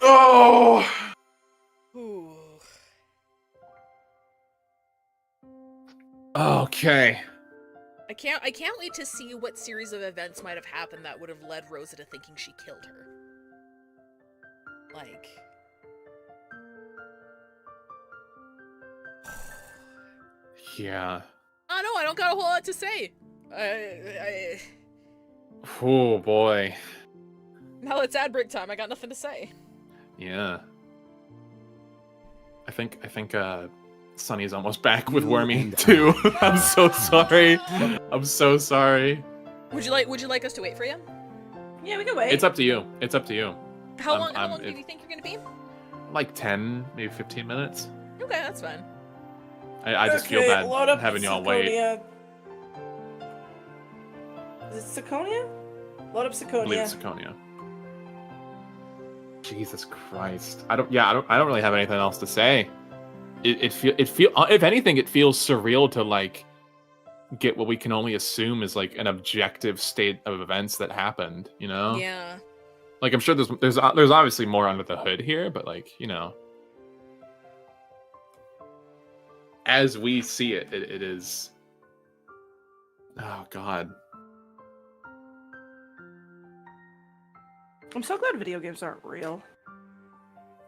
Speaker 5: Oh.
Speaker 6: Ooh.
Speaker 5: Okay.
Speaker 6: I can't wait to see what series of events might have happened that would have led Rosa to thinking she killed her. Like,
Speaker 5: Yeah.
Speaker 6: I know I don't got a whole lot to say.
Speaker 5: Oh boy.
Speaker 6: Now it's ad break time. I got nothing to say.
Speaker 5: Yeah. I think Sunny's almost back with Wormy too. I'm so sorry. I'm so sorry.
Speaker 6: Would you like us to wait for you?
Speaker 4: Yeah, we can wait.
Speaker 5: It's up to you. It's up to you.
Speaker 6: How long do you think you're gonna be?
Speaker 5: Like 10, maybe 15 minutes.
Speaker 6: Okay, that's fine.
Speaker 5: I just feel bad having y'all wait.
Speaker 4: Is it Ciconia? Load up
Speaker 5: I believe
Speaker 4: Ciconia.
Speaker 5: it's Ciconia. Jesus Christ. I don't really have anything else to say. It feel if anything, it feels surreal to like get what we can only assume is like an objective state of events that happened, you know?
Speaker 6: Yeah.
Speaker 5: Like I'm sure there's obviously more under the hood here, but like, you know, as we see it, it is. Oh God.
Speaker 4: I'm so glad video games aren't real.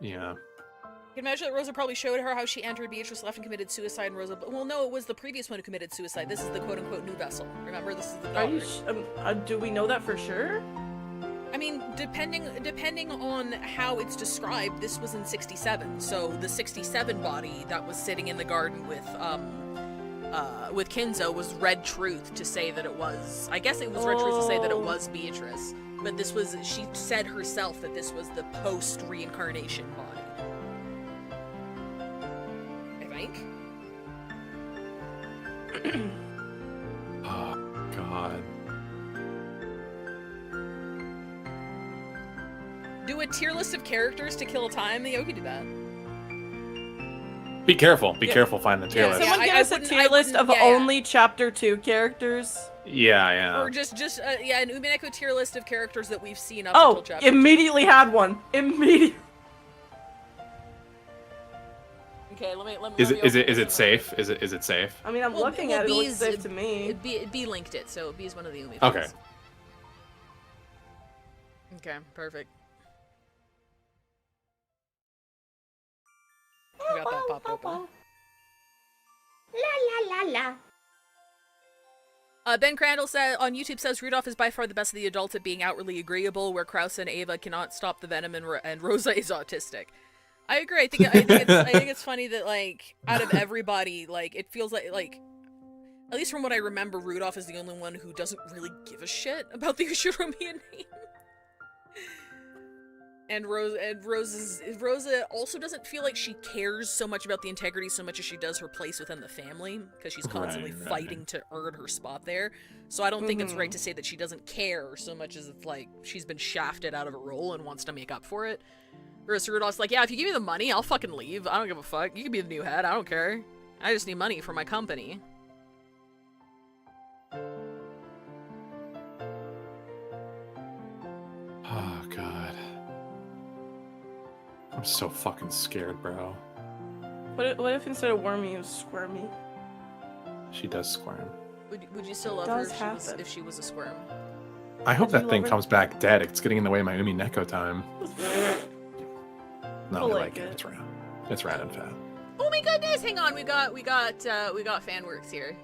Speaker 5: Yeah.
Speaker 6: You can imagine that Rosa probably showed her how she entered, Beatrice left and committed suicide, and Rosa. Well, no, it was the previous one who committed suicide. This is the quote-unquote new vessel. Remember, this is the
Speaker 4: Are
Speaker 6: daughter.
Speaker 4: you? Do we know that for sure?
Speaker 6: I mean, depending on how it's described, this was in 67. So the 67 body that was sitting in the garden with Kinzo was Red Truth to say that it was. I guess it was Red Truth to say that it was Beatrice, but this was. She said herself that this was the post-reincarnation body. I think.
Speaker 5: Oh God.
Speaker 6: Do a tier list of characters to kill time. Yeah, we could do that.
Speaker 5: Be careful. Be careful finding the tier list.
Speaker 4: Someone give
Speaker 6: I
Speaker 4: us a
Speaker 6: wouldn't-
Speaker 4: tier
Speaker 6: I
Speaker 4: list
Speaker 6: wouldn't-
Speaker 4: of
Speaker 6: yeah, yeah.
Speaker 4: only Chapter 2 characters.
Speaker 5: Yeah.
Speaker 6: Or just an Umineko tier list of characters that we've seen up until chapter 2.
Speaker 4: Immediately had one. Immediately.
Speaker 6: Okay, let me.
Speaker 5: Is it safe? Is it safe?
Speaker 4: I mean, I'm looking at it. It looks safe to me.
Speaker 6: B linked it, so B is one of the Umi.
Speaker 5: Okay.
Speaker 6: Things. Okay, perfect. I got that popped open.
Speaker 4: La la la la.
Speaker 6: Ben Crandall said on YouTube says Rudolph is by far the best of the adults at being outwardly agreeable, where Krause and Ava cannot stop the venom, and Rosa is autistic. I agree. I think it's funny that like out of everybody, like it feels like at least from what I remember, Rudolph is the only one who doesn't really give a shit about the Ushiromiya name. And Rosa also doesn't feel like she cares so much about the integrity so much as she does her place within the family, because she's constantly fighting to earn her spot there. So I don't think it's right to say that she doesn't care so much as if, like, she's been shafted out of a role and wants to make up for it. Whereas Rudolph's like, yeah, if you give me the money, I'll fucking leave. I don't give a fuck. You can be the new head. I don't care. I just need money for my company.
Speaker 5: Oh God. I'm so fucking scared, bro.
Speaker 4: What if instead of wormy, it was squirmy?
Speaker 5: She does squirm.
Speaker 6: Would you still love her if she was a squirm?
Speaker 5: I hope
Speaker 4: Would you
Speaker 5: that thing
Speaker 4: love her?
Speaker 5: comes back dead. It's getting in the way of my Umineko time. No, I
Speaker 4: I
Speaker 5: like
Speaker 4: like
Speaker 5: it.
Speaker 4: it.
Speaker 5: It's rad. It's rad and fat.
Speaker 6: Oh my goodness! Hang on, we got FanWorks here.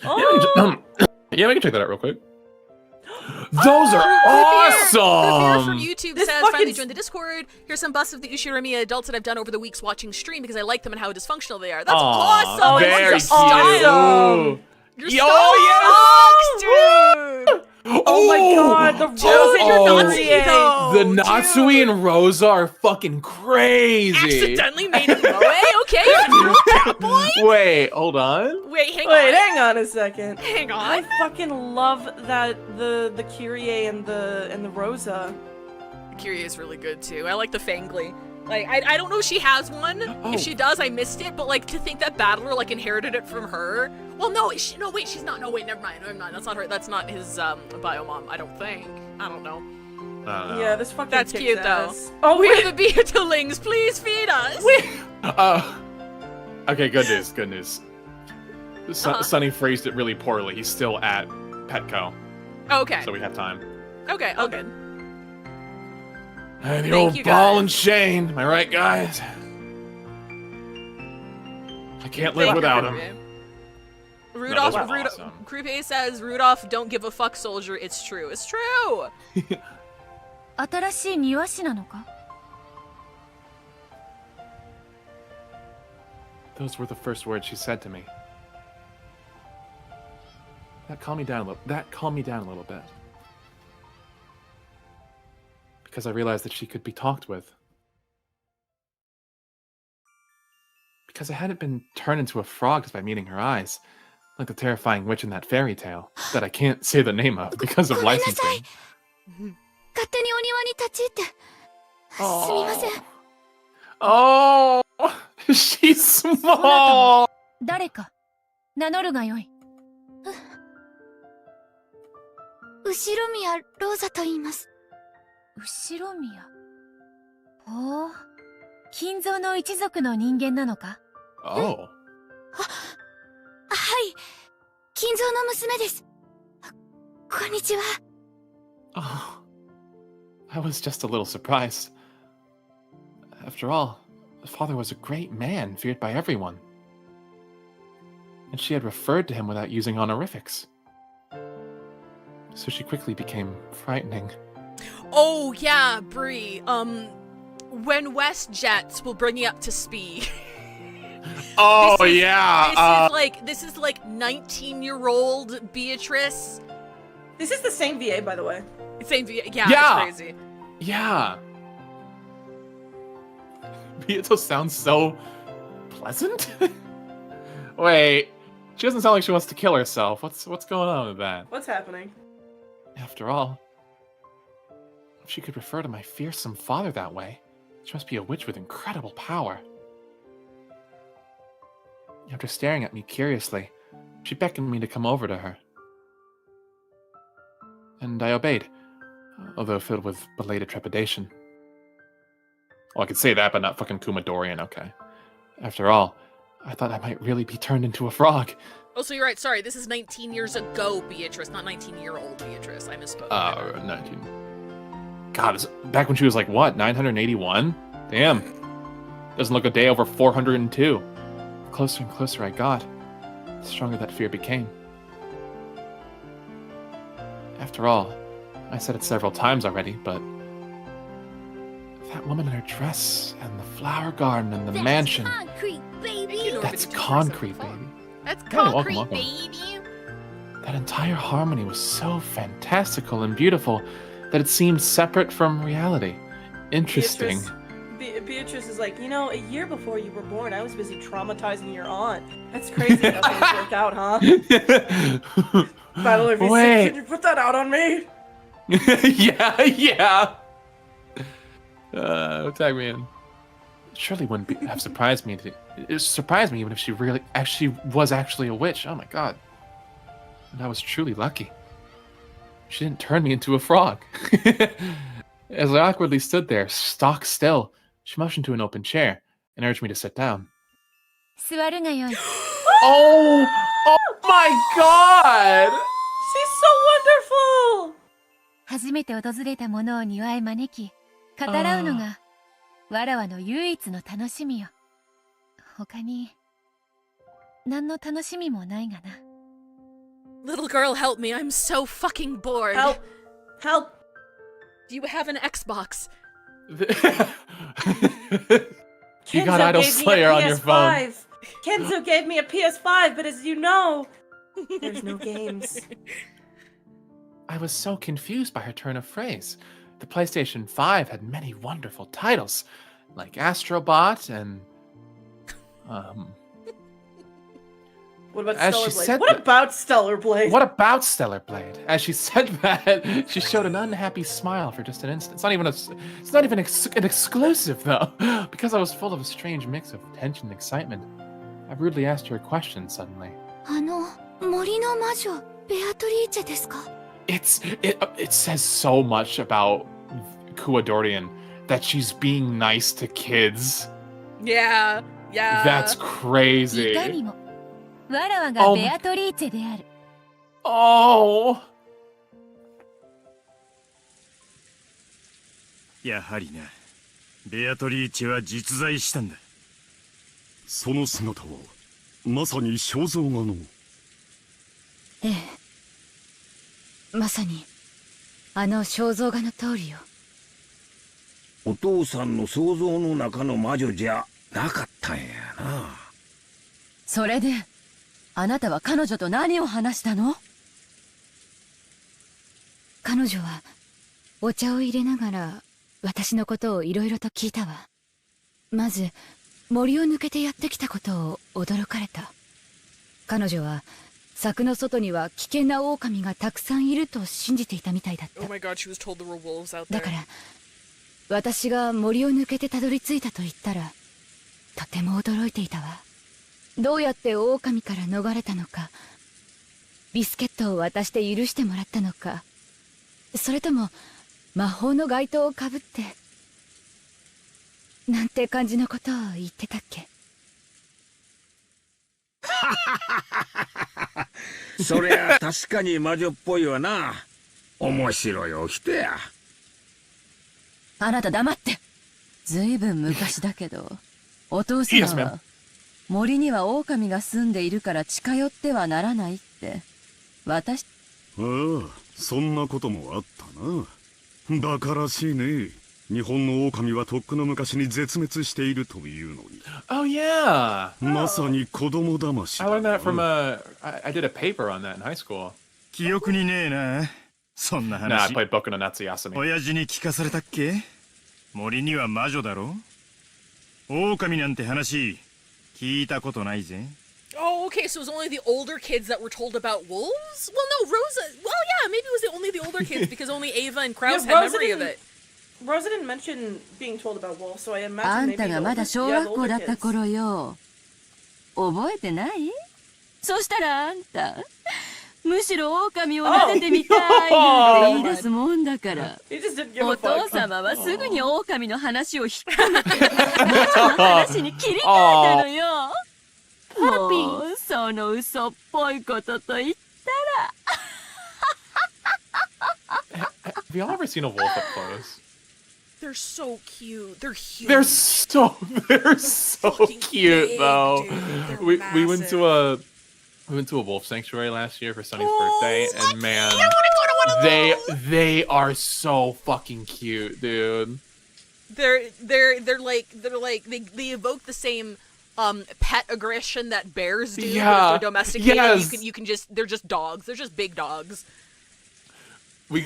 Speaker 4: Oh!
Speaker 5: Yeah, we can check that out real quick. Those are awesome!
Speaker 6: From YouTube
Speaker 4: This
Speaker 6: says,
Speaker 4: fucking-
Speaker 6: finally joined the Discord. Here's some busts of the Ushiromiya adults that I've done over the weeks watching stream because I like them and how dysfunctional they are. That's awesome!
Speaker 4: Oh,
Speaker 6: I
Speaker 5: Very
Speaker 6: love
Speaker 5: cute.
Speaker 6: your style. Your
Speaker 5: Yo,
Speaker 6: style sucks, dude!
Speaker 4: Oh my god, the Rosa
Speaker 6: Nazi, though,
Speaker 5: The Natsui and Rosa are fucking crazy.
Speaker 6: Accidentally made him Moe? Okay, you're a cat boy?
Speaker 5: Wait, hold on.
Speaker 6: Wait, hang
Speaker 4: Wait,
Speaker 6: on.
Speaker 4: hang on a second.
Speaker 6: Hang on.
Speaker 4: I fucking love that the Kyrie and the Rosa.
Speaker 6: Kyrie is really good too. I like the Fangly. Like, I don't know if she has one.
Speaker 5: Oh.
Speaker 6: If she does, I missed it. But like, to think that Battler like inherited it from her. Well, no, wait, she's not. No, wait, never mind. That's not her. That's not his bio mom. I don't think. I don't know.
Speaker 4: Yeah, this fucking
Speaker 6: That's
Speaker 4: kicks
Speaker 6: cute
Speaker 4: ass.
Speaker 6: though.
Speaker 4: Oh,
Speaker 6: We're the Beatlings. Please feed us.
Speaker 5: Okay, good news. Good news. Sunny phrased it really poorly. He's still at Petco,
Speaker 6: Okay.
Speaker 5: so we have time.
Speaker 6: Okay. All good.
Speaker 5: And the
Speaker 6: Thank
Speaker 5: old
Speaker 6: you,
Speaker 5: ball
Speaker 6: guys.
Speaker 5: and chain. Am I right, guys? I can't live
Speaker 6: Thank you,
Speaker 5: without him.
Speaker 6: Ruby. Rudolph,
Speaker 5: those are
Speaker 6: Rudolph,
Speaker 5: awesome.
Speaker 6: Krupe says, Rudolph, don't give a fuck, soldier. It's true. It's true.
Speaker 7: 新しい庭師なのか？
Speaker 5: Those were the first words she said to me. That calmed me down a little bit. Because I realized that she could be talked with. Because I hadn't been turned into a frog just by meeting her eyes, like the terrifying witch in that fairy tale that I can't say the name of because of licensing.
Speaker 7: 勝手にお庭に立ち入って。すみません。
Speaker 5: Oh, she's small.
Speaker 7: 誰か名乗るがよい。後宮ローザと言います。後宮。ほう。金蔵の一族の人間なのか？
Speaker 5: Oh.
Speaker 7: はい。金蔵の娘です。こんにちは。
Speaker 5: Oh. I was just a little surprised. After all, the father was a great man, feared by everyone. And she had referred to him without using honorifics. So she quickly became frightening.
Speaker 6: Oh, yeah, Bree. When West jets, we'll bring you up to speed.
Speaker 5: Oh,
Speaker 6: This is-
Speaker 5: yeah.
Speaker 6: This is like 19-year-old Beatrice.
Speaker 4: This is the same VA, by the way.
Speaker 6: Same, yeah,
Speaker 5: Yeah.
Speaker 6: it's crazy.
Speaker 5: Yeah. Beato sounds so pleasant. Wait, she doesn't sound like she wants to kill herself. What's going on with that?
Speaker 4: What's happening?
Speaker 5: After all, if she could refer to my fearsome father that way, she must be a witch with incredible power. After staring at me curiously, she beckoned me to come over to her. And I obeyed, although filled with belated trepidation. Well, I could say that, but not fucking Kumadorian, okay. After all, I thought I might really be turned into a frog.
Speaker 6: Oh, so you're right. Sorry, this is 19 years ago Beatrice, not 19-year-old Beatrice. I misspoke.
Speaker 5: 19. God, it's back when she was like, what, 981? Damn. Doesn't look a day over 402. The closer and closer I got, the stronger that fear became. After all, I said it several times already, but that woman in her dress, and the flower garden, and the mansion.
Speaker 7: Concrete, baby.
Speaker 5: That's concrete, baby.
Speaker 6: That's
Speaker 5: Yeah, welcome,
Speaker 6: concrete,
Speaker 5: welcome.
Speaker 6: baby.
Speaker 5: That entire harmony was so fantastical and beautiful that it seemed separate from reality. Interesting.
Speaker 4: Beatrice is like, you know, a year before you were born, I was busy traumatizing your aunt. That's crazy how things worked out, huh? Battle of V6,
Speaker 5: Wait.
Speaker 4: should you put that out on me?
Speaker 5: yeah. Tag me in. Surely wouldn't have surprised me. It surprised me even if she was actually a witch. Oh my god. And I was truly lucky. She didn't turn me into a frog. As I awkwardly stood there, stock still, she motioned to an open chair and urged me to sit down.
Speaker 7: 座るがよい。
Speaker 5: Oh my god!
Speaker 4: She's so wonderful!
Speaker 7: 初めて訪れた者を庭へ招き、語らうのが、わらわの唯一の楽しみよ。他に、何の楽しみもないがな。
Speaker 6: Little girl, help me. I'm so fucking bored.
Speaker 4: Help! Help!
Speaker 6: Do you have an Xbox?
Speaker 5: You got Idol Slayer on your phone.
Speaker 4: Kenzo gave me a PS5, but as you know, there's no games.
Speaker 5: I was so confused by her turn of phrase. The PlayStation 5 had many wonderful titles, like Astrobot and
Speaker 4: What about
Speaker 5: As
Speaker 4: Stellar
Speaker 5: she
Speaker 4: Blade?
Speaker 5: said
Speaker 4: What
Speaker 5: that-
Speaker 4: about Stellar Blade?
Speaker 5: What about Stellar Blade? As she said that, she showed an unhappy smile for just an instant. It's not even an exclusive though, because I was full of a strange mix of tension and excitement. I rudely asked her a question suddenly.
Speaker 7: 森の魔女、ベアトリーチェですか？
Speaker 5: It says so much about Kuadorian that she's being nice to kids.
Speaker 6: Yeah.
Speaker 5: That's
Speaker 7: い
Speaker 5: crazy.
Speaker 7: かにも、わらわがベアトリーチェである。
Speaker 5: Oh.
Speaker 10: やはりな。ベアトリーチェは実在したんだ。
Speaker 12: その姿はまさに肖像画の。
Speaker 7: ええ、まさにあの肖像画の通りよ。
Speaker 3: お父さんの想像の中の魔女じゃなかったんやな。
Speaker 11: それであなたは彼女と何を話したの？
Speaker 7: 彼女はお茶を入れながら私のことをいろいろと聞いたわ。まず森を抜けてやってきたことを驚かれた。彼女は柵の外には危険な狼がたくさんいると信じていたみたいだった。
Speaker 6: Oh my god, she was told there were wolves out
Speaker 7: だ
Speaker 6: there.
Speaker 7: から私が森を抜けてたどり着いたと言ったらとても驚いていたわ。どうやって狼から逃れたのか、ビスケットを渡して許してもらったのか、それとも魔法の街灯をかぶってなんて感じのことを言ってたっけ。
Speaker 3: そりゃ確かに魔女っぽいわな。面白いお人や。
Speaker 11: あなた黙って。ずいぶん昔だけど、お父様
Speaker 5: Yes, ma'am.
Speaker 11: は森には狼が住んでいるから近寄ってはならないって私。
Speaker 12: ああ、そんなこともあったな。バカらしいね。日本の狼はとっくの昔に絶滅しているというのに。
Speaker 5: Oh yeah.
Speaker 12: まさに子供騙し
Speaker 5: I
Speaker 12: だ
Speaker 5: learned that from I did a paper on that in high school.
Speaker 10: 記憶にねえな。そんな
Speaker 5: Nah, I
Speaker 10: 話。
Speaker 5: played Boku no Natsuyasumi.
Speaker 10: 親父に聞かされたっけ？森には魔女だろ？狼なんて話聞いたことないぜ。
Speaker 6: Oh, okay, so it was only the older kids that were told about wolves? Well, no, Rosa. Well, yeah, maybe it was only the older kids because only Ava and Kraus
Speaker 4: Yeah,
Speaker 6: had memory of it.
Speaker 4: Rosa didn't mention being told about wolves, so I
Speaker 11: あ
Speaker 4: imagine
Speaker 11: ん
Speaker 4: maybe
Speaker 11: た
Speaker 4: the
Speaker 11: がまだ
Speaker 4: older,
Speaker 11: 小
Speaker 4: yeah,
Speaker 11: 学
Speaker 4: the
Speaker 11: 校
Speaker 4: older
Speaker 11: だった
Speaker 4: kids.
Speaker 11: 頃よ。覚えてない？そしたらあんたむしろ狼を撫でてみたいなんて言い出すもんだから。
Speaker 4: He just didn't give
Speaker 11: お
Speaker 4: a
Speaker 11: 父
Speaker 4: fuck.
Speaker 11: 様はすぐに狼の話を引っ込めて魔女の話に切り替えたのよ。もうその嘘っぽいことと言ったら。
Speaker 5: Have y'all ever seen a wolf up close?
Speaker 6: They're so cute. They're huge.
Speaker 5: They're so
Speaker 6: Fucking
Speaker 5: cute
Speaker 6: big,
Speaker 5: though.
Speaker 6: dude. They're
Speaker 5: We went
Speaker 6: massive.
Speaker 5: to a wolf sanctuary last year for Sunny's birthday, and man, they are so fucking cute, dude.
Speaker 6: They're like they evoke the same pet aggression that bears do. But
Speaker 5: Yeah,
Speaker 6: if they're domesticated,
Speaker 5: yes.
Speaker 6: you can just they're just dogs. They're just big dogs.
Speaker 5: We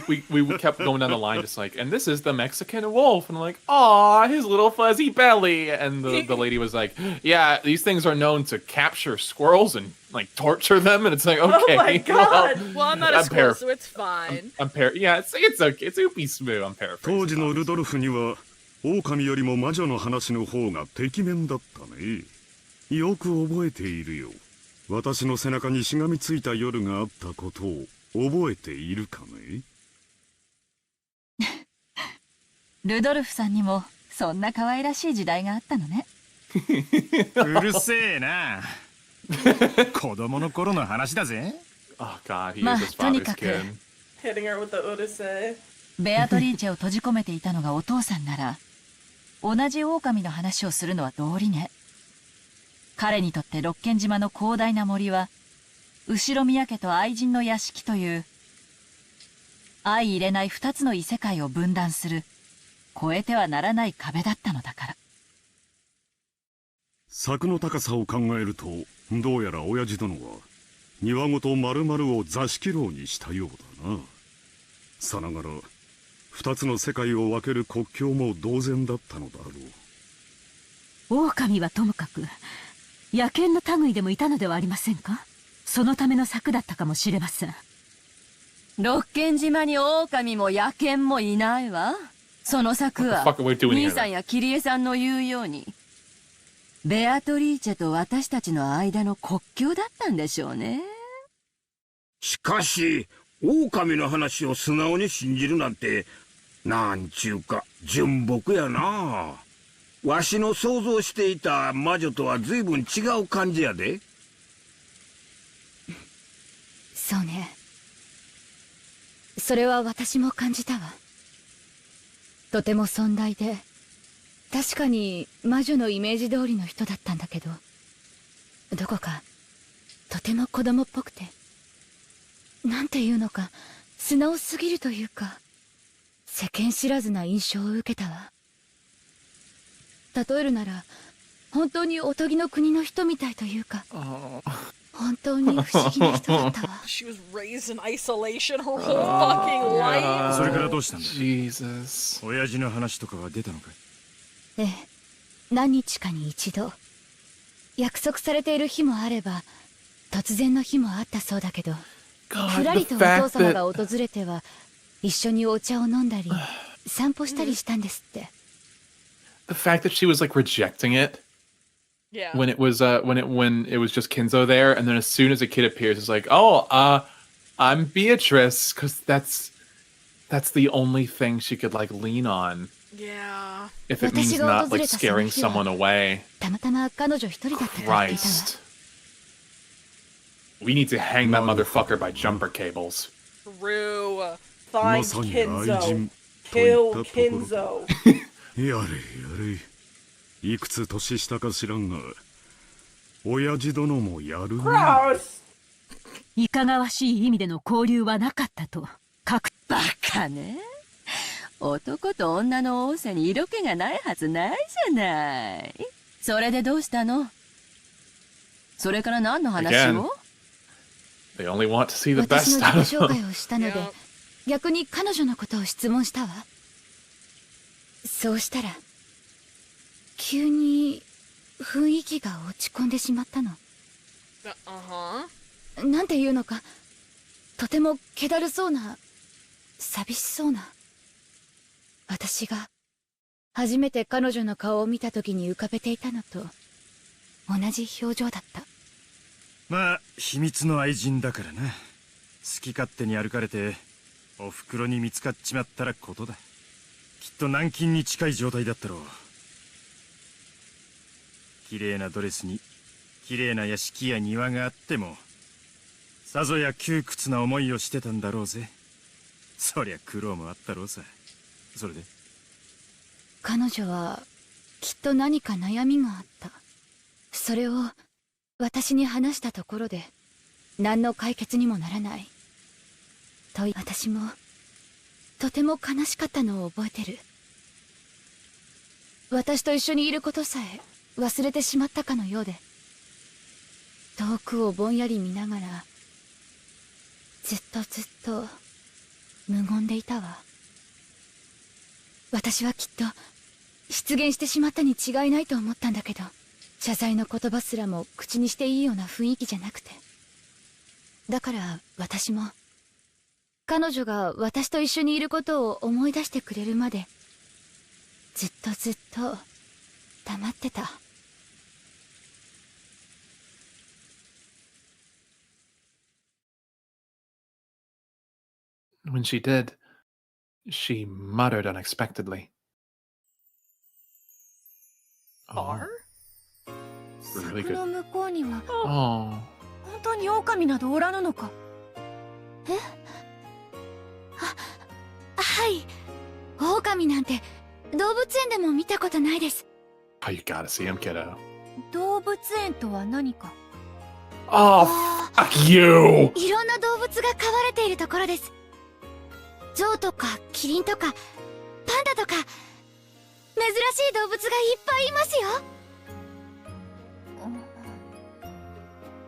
Speaker 5: kept going down the line, just like, and this is the Mexican wolf, and I'm like, aw, his little fuzzy belly, and the lady was like, yeah, these things are known to capture squirrels and like torture them, and it's like, okay,
Speaker 4: my God.
Speaker 6: Well, I'm not a squirrel, so it's fine.
Speaker 5: Yeah, it's okay, it's oopie smooth. I'm
Speaker 12: 当
Speaker 5: paraphrasing.
Speaker 12: 時のルドルフには狼よりも魔女の話の方がてきめんだったね。よく覚えているよ。私の背中にしがみついた夜があったことを覚えているかね。
Speaker 11: ルドルフさんにもそんな可愛らしい時代があったのね。
Speaker 10: うるせえな。子供の頃の話だぜ。
Speaker 5: Oh god, he
Speaker 11: まあ
Speaker 5: is his
Speaker 11: とに
Speaker 5: father's
Speaker 11: かく
Speaker 5: kid.
Speaker 4: Hitting her with the Odyssey.
Speaker 11: ベアトリーチェを閉じ込めていたのがお父さんなら、同じ狼の話をするのは道理ね。彼にとって六軒島の広大な森は、後宮家と愛人の屋敷という、相入れない二つの異世界を分断する、越えてはならない壁だったのだから。
Speaker 12: 柵の高さを考えると、どうやら親父殿は庭ごと丸々を座敷牢にしたようだな。さながら二つの世界を分ける国境も同然だったのだろう。
Speaker 7: 狼はともかく野犬の類でもいたのではありませんか。そのための策だったかもしれません。
Speaker 11: 六軒島に狼も野犬もいないわ。その策は
Speaker 5: What the fuck are we doing here,
Speaker 11: 兄さんやキリエさんの言うようにベアトリーチェと私たちの間の国境だったんでしょうね。
Speaker 3: しかし狼の話を素直に信じるなんてなんちゅうか純朴やな。わしの想像していた魔女とは随分違う感じやで。
Speaker 7: そうね。それは私も感じたわ。とても尊大で、確かに魔女のイメージ通りの人だったんだけど、どこかとても子供っぽくて、なんていうのか素直すぎるというか、世間知らずな印象を受けたわ。例えるなら本当におとぎの国の人みたいというか、本当に不思議な人だったわ。
Speaker 6: She was raised in isolation her whole fucking life.
Speaker 10: それからどうしたんだ。
Speaker 5: Jesus.
Speaker 10: 親父の話とかは出たのかい。
Speaker 7: ええ、何日かに一度。約束されている日もあれば突然の日もあったそうだけど、ふらりとお父様が訪れては一緒にお茶を飲んだり散歩したりしたんですって。
Speaker 5: The fact that she was like rejecting it.
Speaker 6: Yeah.
Speaker 5: When it was just Kinzo there, and then as soon as a kid appears, it's like, oh, I'm Beatrice, because that's the only thing she could like lean on.
Speaker 6: Yeah.
Speaker 5: If it means not like scaring someone away.
Speaker 7: たまたま彼女一人だったから聞いたわ。
Speaker 5: Christ. We need to hang that motherfucker by jumper cables.
Speaker 6: True.
Speaker 4: Find
Speaker 12: まさに愛人
Speaker 4: Kinzo.
Speaker 12: とい
Speaker 4: Kill
Speaker 12: ったところ
Speaker 4: Kinzo.
Speaker 12: やれやれ、いくつ年下か知らんが、親父殿もやるね。
Speaker 4: Gross.
Speaker 11: いかがわしい意味での交流はなかったと。バカね。男と女の仰せに色気がないはずないじゃない。それでどうしたの？それから何の話を？
Speaker 5: They only want to see the
Speaker 7: 私
Speaker 5: best
Speaker 7: の
Speaker 5: out
Speaker 7: 自己
Speaker 5: of
Speaker 7: 紹
Speaker 5: them.
Speaker 7: 介をしたので、逆に彼女のことを質問したわ。そうしたら急に雰囲気が落ち込んでしまったの。なんていうのか、とても気だるそうな、寂しそうな。私が初めて彼女の顔を見た時に浮かべていたのと同じ表情だった。
Speaker 10: まあ秘密の愛人だからな。好き勝手に歩かれてお袋に見つかっちまったらことだ。きっと軟禁に近い状態だったろう。綺麗なドレスに綺麗な屋敷や庭があってもさぞや窮屈な思いをしてたんだろうぜ。そりゃ苦労もあったろうさ。それで
Speaker 7: 彼女はきっと何か悩みがあった。それを私に話したところで何の解決にもならないと、私もとても悲しかったのを覚えてる。私と一緒にいることさえ忘れてしまったかのようで、遠くをぼんやり見ながらずっと無言でいたわ。私はきっと失言してしまったに違いないと思ったんだけど、謝罪の言葉すらも口にしていいような雰囲気じゃなくて。だから私も彼女が私と一緒にいることを思い出してくれるまでずっと黙ってた。
Speaker 5: When she did, she muttered unexpectedly.
Speaker 6: Bar?
Speaker 5: Really
Speaker 7: 柵の
Speaker 5: good.
Speaker 7: 向こうには
Speaker 5: Oh.
Speaker 7: 本当に狼などおらぬのか。え？はい。狼なんて動物園でも見たことないです。
Speaker 5: Oh, you gotta see him, kiddo.
Speaker 7: 動物園とは何か。
Speaker 5: Oh, fuck you!
Speaker 7: いろんな動物が飼われているところです。象とかキリンとかパンダとか珍しい動物がいっぱいいますよ。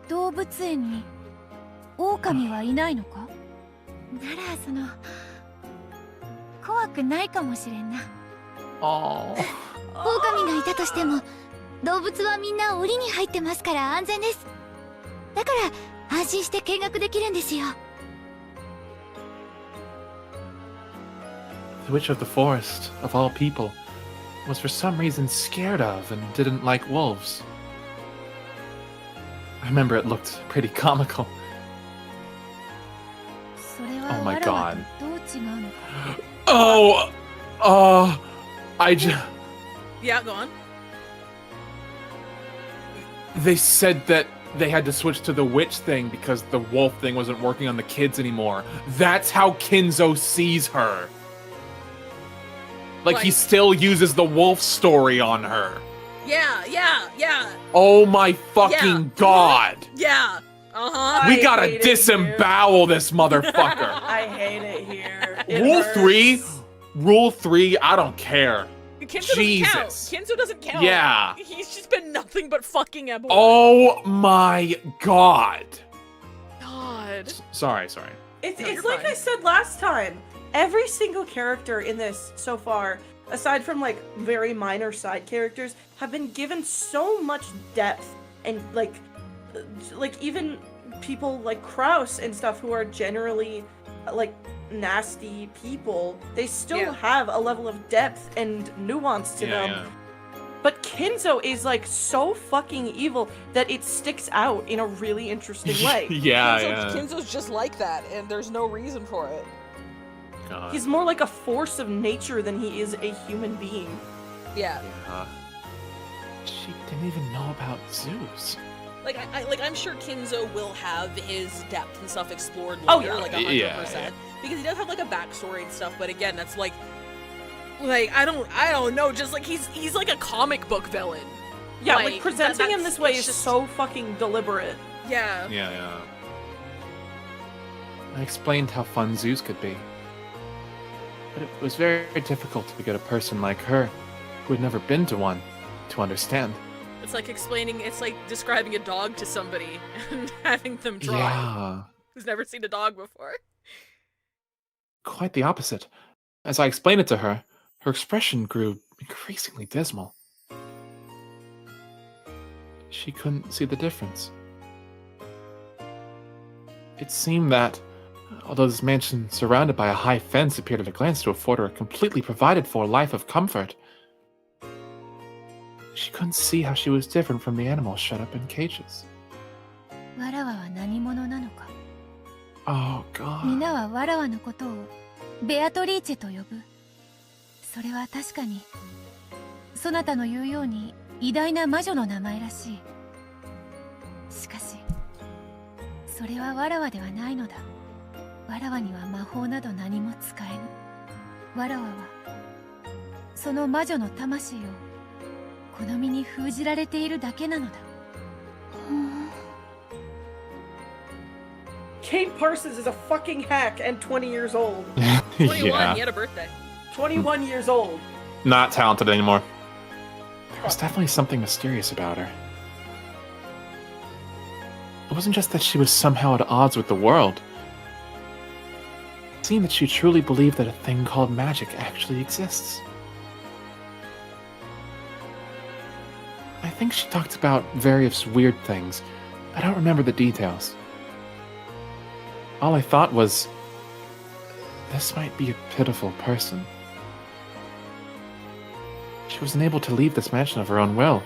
Speaker 7: 動物園に狼はいないのか。ならその怖くないかもしれんな。
Speaker 5: Oh.
Speaker 7: 狼がいたとしても動物はみんな檻に入ってますから安全です。だから安心して見学できるんですよ。
Speaker 5: The Witch of the Forest, of all people, was for some reason scared of and didn't like wolves. I remember it looked pretty comical.
Speaker 7: それは
Speaker 5: Oh my
Speaker 7: わらわ
Speaker 5: god.
Speaker 7: とどう違うのか。
Speaker 5: Oh! I just...
Speaker 6: Yeah, go on.
Speaker 5: They said that they had to switch to the witch thing because the wolf thing wasn't working on the kids anymore. That's how Kinzo sees her. Like he still uses the wolf story on her.
Speaker 6: Yeah.
Speaker 5: Oh my fucking god.
Speaker 6: Yeah. Uh-huh.
Speaker 5: We gotta disembowel this motherfucker.
Speaker 4: I hate it here.
Speaker 5: Rule 3, I don't care.
Speaker 6: Kenzo
Speaker 5: Jesus.
Speaker 6: doesn't count. Kenzo doesn't count.
Speaker 5: Yeah.
Speaker 6: He's just been nothing but fucking Emily.
Speaker 5: Oh my god.
Speaker 6: God.
Speaker 5: Sorry.
Speaker 4: It's
Speaker 6: No, you're
Speaker 4: like
Speaker 6: fine.
Speaker 4: I said last time. Every single character in this so far, aside from like very minor side characters, have been given so much depth and like even people like Kraus and stuff who are generally like nasty people, they still have a level of depth and nuance to them.
Speaker 5: Yeah.
Speaker 4: But Kenzo is like so fucking evil that it sticks out in a really interesting way.
Speaker 6: Kenzo's just like that, and there's no reason for it.
Speaker 5: God.
Speaker 4: He's more like a force of nature than he is a human being.
Speaker 6: Yeah.
Speaker 5: She didn't even know about Zeus.
Speaker 6: Like I'm sure Kenzo will have his depth and stuff explored later,
Speaker 4: Oh, yeah.
Speaker 6: like 100%.
Speaker 5: Yeah.
Speaker 6: Because he does have like a backstory and stuff, but again, that's like I don't know, just like he's like a comic book villain.
Speaker 4: Yeah, like presenting him this way
Speaker 6: it's
Speaker 4: is
Speaker 6: just-
Speaker 4: so fucking deliberate.
Speaker 6: Yeah.
Speaker 5: Yeah. I explained how fun Zeus could be. But it was very difficult to get a person like her, who had never been to one, to understand.
Speaker 6: It's like describing a dog to somebody and having them draw
Speaker 5: Yeah.
Speaker 6: who's never seen a dog before.
Speaker 5: Quite the opposite. As I explained it to her, her expression grew increasingly dismal. She couldn't see the difference. It seemed that, although this mansion surrounded by a high fence appeared at a glance to afford her a completely provided for life of comfort, she couldn't see how she was different from the animals shut up in cages.
Speaker 7: わらわは何者なのか。
Speaker 5: Oh, God.
Speaker 7: 皆はわらわのことをベアトリーチェと呼ぶ。それは確かに、そなたの言うように偉大な魔女の名前らしい。しかし、それはわらわではないのだ。わらわには魔法など何も使えぬ。わらわは、その魔女の魂を好みに封じられているだけなのだ。
Speaker 4: Kate Parsons is a fucking hack and 20 years old.
Speaker 6: 21,
Speaker 5: Yeah.
Speaker 6: he had a birthday.
Speaker 4: 21 years old.
Speaker 5: Not talented anymore. There was definitely something mysterious about her. It wasn't just that she was somehow at odds with the world. It seemed that she truly believed that a thing called magic actually exists. I think she talked about various weird things. I don't remember the details. All I thought was, this might be a pitiful person. She was unable to leave this mansion of her own will,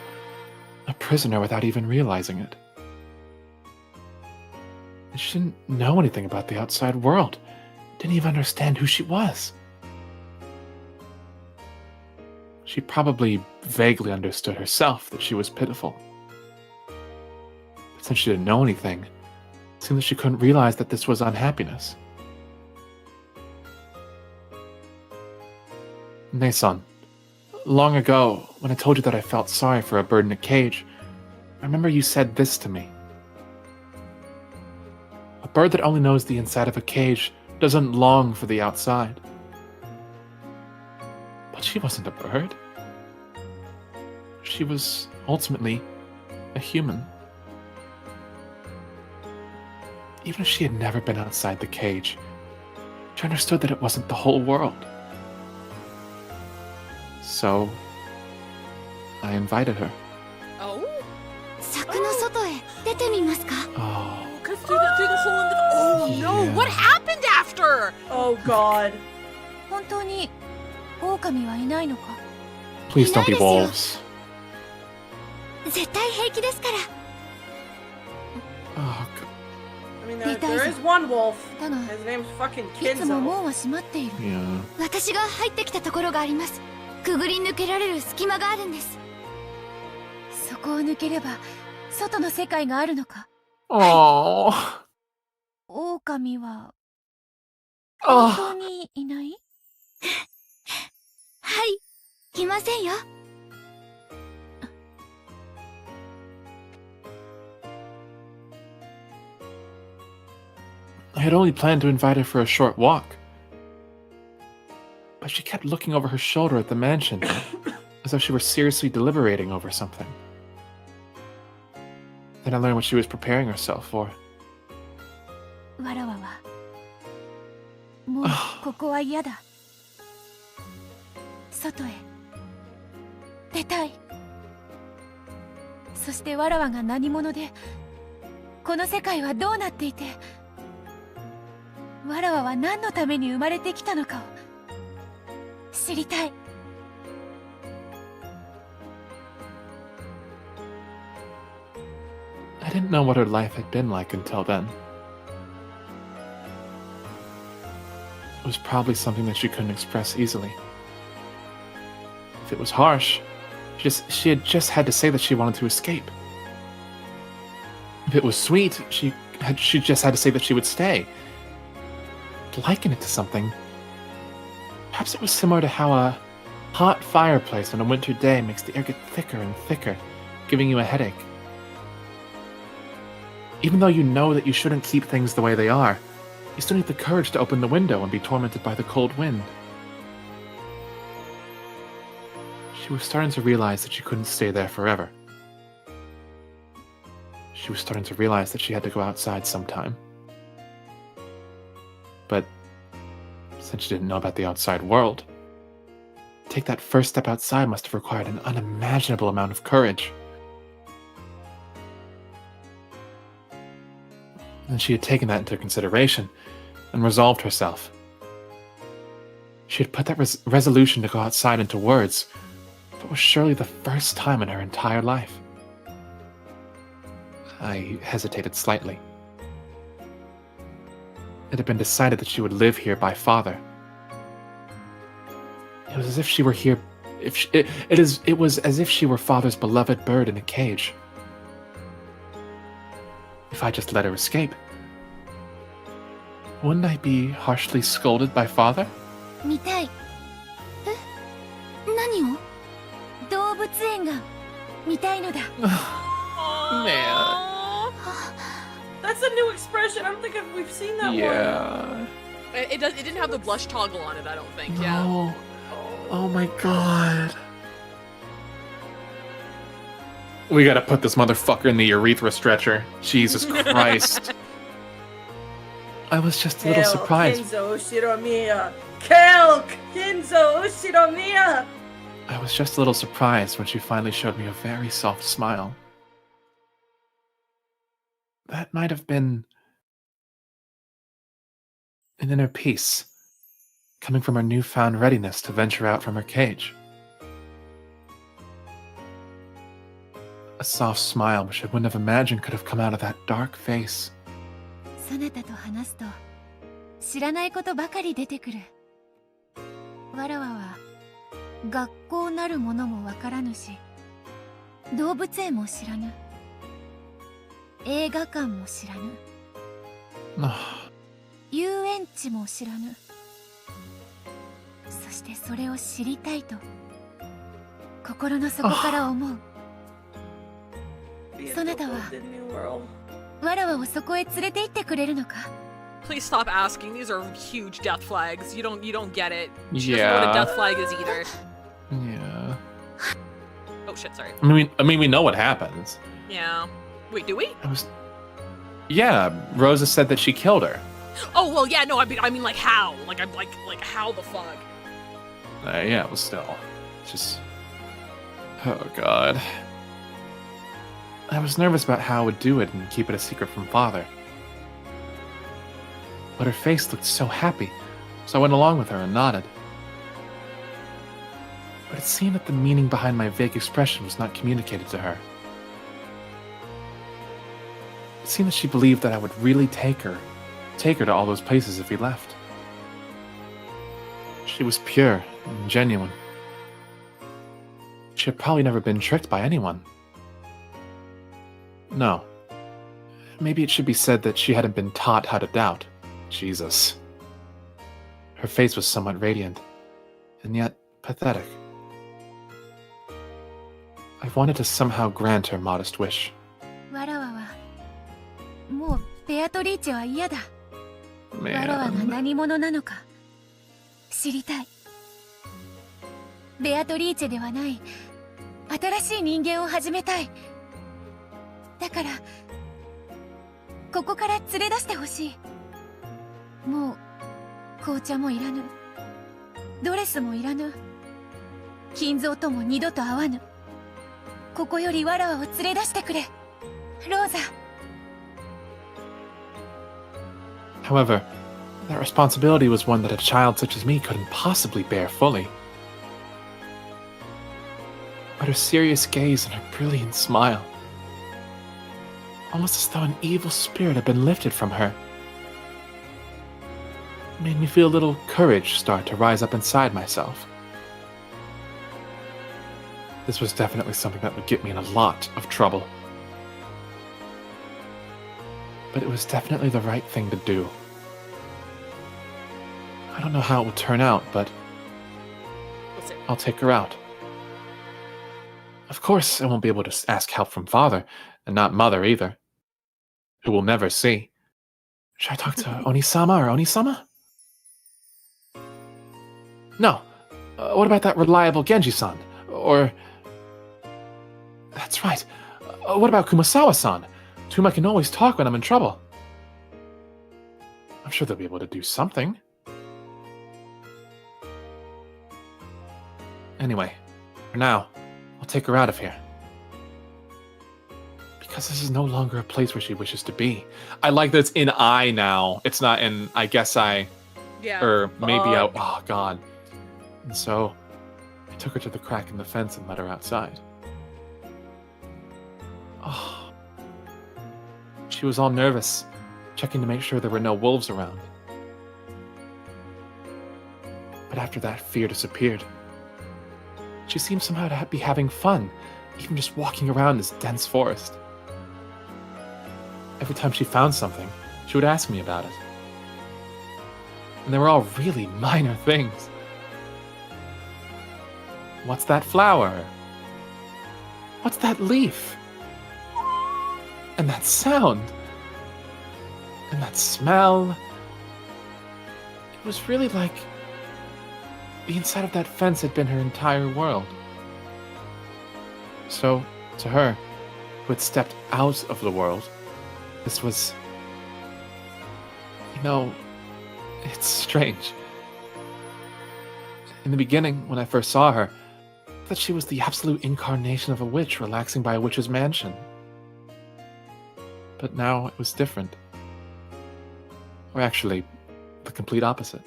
Speaker 5: a prisoner without even realizing it. And she didn't know anything about the outside world, didn't even understand who she was. She probably vaguely understood herself that she was pitiful. But since she didn't know anything, it seemed that she couldn't realize that this was unhappiness. Nason, long ago, when I told you that I felt sorry for a bird in a cage, I remember you said this to me. A bird that only knows the inside of a cage doesn't long for the outside. But she wasn't a bird. She was ultimately a human. Even if she had never been outside the cage, she understood that it wasn't the whole world. So, I invited her.
Speaker 6: Oh?
Speaker 7: 柵の外へ出てみますか?
Speaker 5: Oh,
Speaker 6: Because through the hole in the... Oh no!
Speaker 5: Yeah.
Speaker 6: What happened after?
Speaker 4: Oh god.
Speaker 7: 本当に狼はいないのか?
Speaker 5: please don't be
Speaker 7: いないですよ。
Speaker 5: wolves.
Speaker 7: 絶対平気ですから。
Speaker 5: Oh, God.
Speaker 4: I mean,
Speaker 7: Did
Speaker 4: there
Speaker 7: I-
Speaker 4: is one wolf.
Speaker 7: だが、
Speaker 4: His name's fucking
Speaker 7: いつも
Speaker 4: Kenzo.
Speaker 7: 門は閉まっている。
Speaker 5: Yeah.
Speaker 7: 私が入ってきたところがあります。くぐり抜けられる隙間があるんです。そこを抜ければ、外の世界があるのか?
Speaker 5: Oh.
Speaker 7: 狼は、
Speaker 5: Oh.
Speaker 7: 本当にいない? はい。来ませんよ。
Speaker 5: I had only planned to invite her for a short walk. But she kept looking over her shoulder at the mansion, as though she were seriously deliberating over something. Then I learned what she was preparing herself for.
Speaker 7: わらわはもうここは嫌だ。外へ出たい。そしてわらわが何者で、この世界はどうなっていて、わらわは何のために生まれてきたのかを知りたい。
Speaker 5: I didn't know what her life had been like until then. It was probably something that she couldn't express easily. If it was harsh, she had just had to say that she wanted to escape. If it was sweet, she just had to say that she would stay. To liken it to something, perhaps it was similar to how a hot fireplace on a winter day makes the air get thicker and thicker, giving you a headache. Even though you know that you shouldn't keep things the way they are, you still need the courage to open the window and be tormented by the cold wind. She was starting to realize that she couldn't stay there forever. She was starting to realize that she had to go outside sometime. But since she didn't know about the outside world, to take that first step outside must have required an unimaginable amount of courage. And she had taken that into consideration and resolved herself. She had put that resolution to go outside into words, but was surely the first time in her entire life. I hesitated slightly. It had been decided that she would live here by father. It was as if she were here. It was as if she were father's beloved bird in a cage. If I just let her escape, wouldn't I be harshly scolded by father?
Speaker 7: 見たい。え？何を？動物園が見たいのだ。
Speaker 5: Man.
Speaker 4: That's a new expression. I don't think we've seen that one.
Speaker 5: Yeah.
Speaker 6: It didn't have the blush toggle on it, I don't think. Yeah.
Speaker 5: No. Oh my god. We gotta put this motherfucker in the urethra stretcher. Jesus Christ. I was just a little surprised.
Speaker 4: Kinzo Shiromiya. Kill Kinzo Shiromiya.
Speaker 5: I was just a little surprised when she finally showed me a very soft smile. That might have been an inner peace, coming from her newfound readiness to venture out from her cage. A soft smile which I wouldn't have imagined could have come out of that dark face.
Speaker 7: そなたと話すと知らないことばかり出てくる。わらわは学校なるものもわからぬし、動物園も知らぬ。映画館も知らぬ。遊園地も知らぬ。そしてそれを知りたいと心の底から思う。そなたはわらわをそこへ連れて行ってくれるのか？
Speaker 6: Please stop asking. These are huge death flags. You don't get it. She doesn't
Speaker 5: Yeah.
Speaker 6: know what a death flag is either.
Speaker 5: Yeah.
Speaker 6: Oh shit, sorry.
Speaker 5: I mean, we know what happens.
Speaker 6: Yeah. Wait, do we?
Speaker 5: Yeah, Rosa said that she killed her.
Speaker 6: Oh well, yeah. No, I mean, like how? Like I'm like how the fuck?
Speaker 5: Yeah, it was still just. Oh god. I was nervous about how I would do it and keep it a secret from father. But her face looked so happy, so I went along with her and nodded. But it seemed that the meaning behind my vague expression was not communicated to her. It seemed that she believed that I would really take her to all those places if we left. She was pure and genuine. She had probably never been tricked by anyone. No. Maybe it should be said that she hadn't been taught how to doubt. Jesus. Her face was somewhat radiant, and yet pathetic. I wanted to somehow grant her modest wish.
Speaker 7: わらわはもうベアトリーチェは嫌だ。わらわが
Speaker 5: Man.
Speaker 7: 何者なのか知りたい。ベアトリーチェではない新しい人間を始めたい。だからここから連れ出してほしい。もう紅茶もいらぬ、ドレスもいらぬ、金蔵とも二度と会わぬ。ここよりわらわを連れ出してくれ、ローザ。
Speaker 5: However, that responsibility was one that a child such as me couldn't possibly bear fully. But her serious gaze and her brilliant smile, almost as though an evil spirit had been lifted from her, made me feel a little courage start to rise up inside myself. This was definitely something that would get me in a lot of trouble. But it was definitely the right thing to do. I don't know how it will turn out, but I'll take her out. Of course, I won't be able to ask help from father, and not mother either, who will never see. Should I talk to Onisama or Onisama? No. What about that reliable Genji-san? Or... That's right. What about Kumasawa-san? To whom I can always talk when I'm in trouble. I'm sure they'll be able to do something. Anyway, for now, I'll take her out of here. Because this is no longer a place where she wishes to be. I like that it's in I now. It's not in I guess I...
Speaker 6: Yeah.
Speaker 5: Or maybe I... Oh, God. And so, I took her to the crack in the fence and let her outside. Oh. She was all nervous, checking to make sure there were no wolves around. But after that, fear disappeared. She seemed somehow to be having fun, even just walking around this dense forest. Every time she found something, she would ask me about it. And they were all really minor things. What's that flower? What's that leaf? And that sound? And that smell? It was really like the inside of that fence had been her entire world. So, to her, who had stepped out of the world, this was... You know, it's strange. In the beginning, when I first saw her, I thought she was the absolute incarnation of a witch relaxing by a witch's mansion. But now it was different. Or actually, the complete opposite.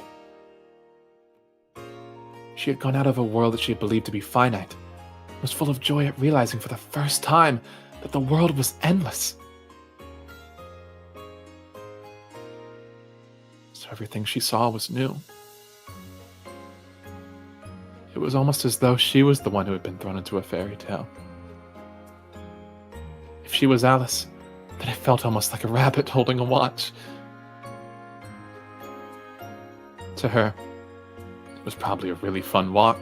Speaker 5: She had gone out of a world that she had believed to be finite, and was full of joy at realizing for the first time that the world was endless. So everything she saw was new. It was almost as though she was the one who had been thrown into a fairy tale. If she was Alice, then it felt almost like a rabbit holding a watch. To her, it was probably a really fun walk,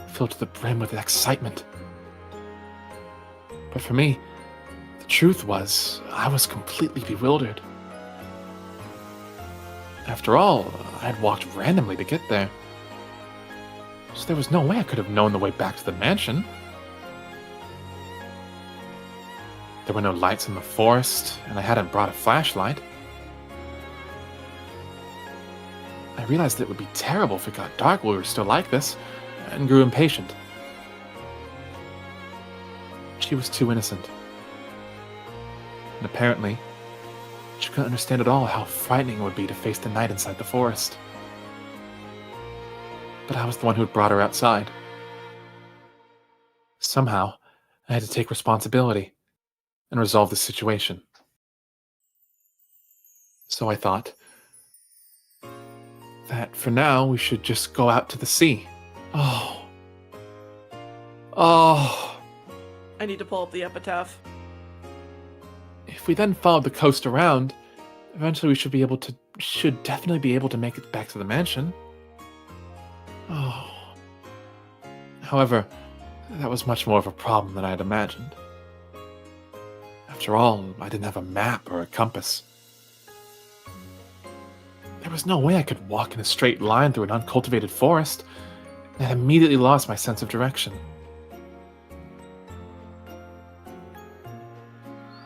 Speaker 5: filled to the brim with excitement. But for me, the truth was, I was completely bewildered. After all, I had walked randomly to get there. So there was no way I could have known the way back to the mansion. There were no lights in the forest, and I hadn't brought a flashlight. I realized it would be terrible if it got dark while we were still like this, and grew impatient. She was too innocent. And apparently, she couldn't understand at all how frightening it would be to face the night inside the forest. But I was the one who had brought her outside. Somehow, I had to take responsibility and resolve the situation. So I thought that for now we should just go out to the sea. Oh.
Speaker 4: I need to pull up the epitaph.
Speaker 5: If we then followed the coast around, eventually we should definitely be able to make it back to the mansion. Oh. However, That was much more of a problem than I had imagined. After all, I didn't have a map or a compass. There was no way I could walk in a straight line through an uncultivated forest, and I immediately lost my sense of direction.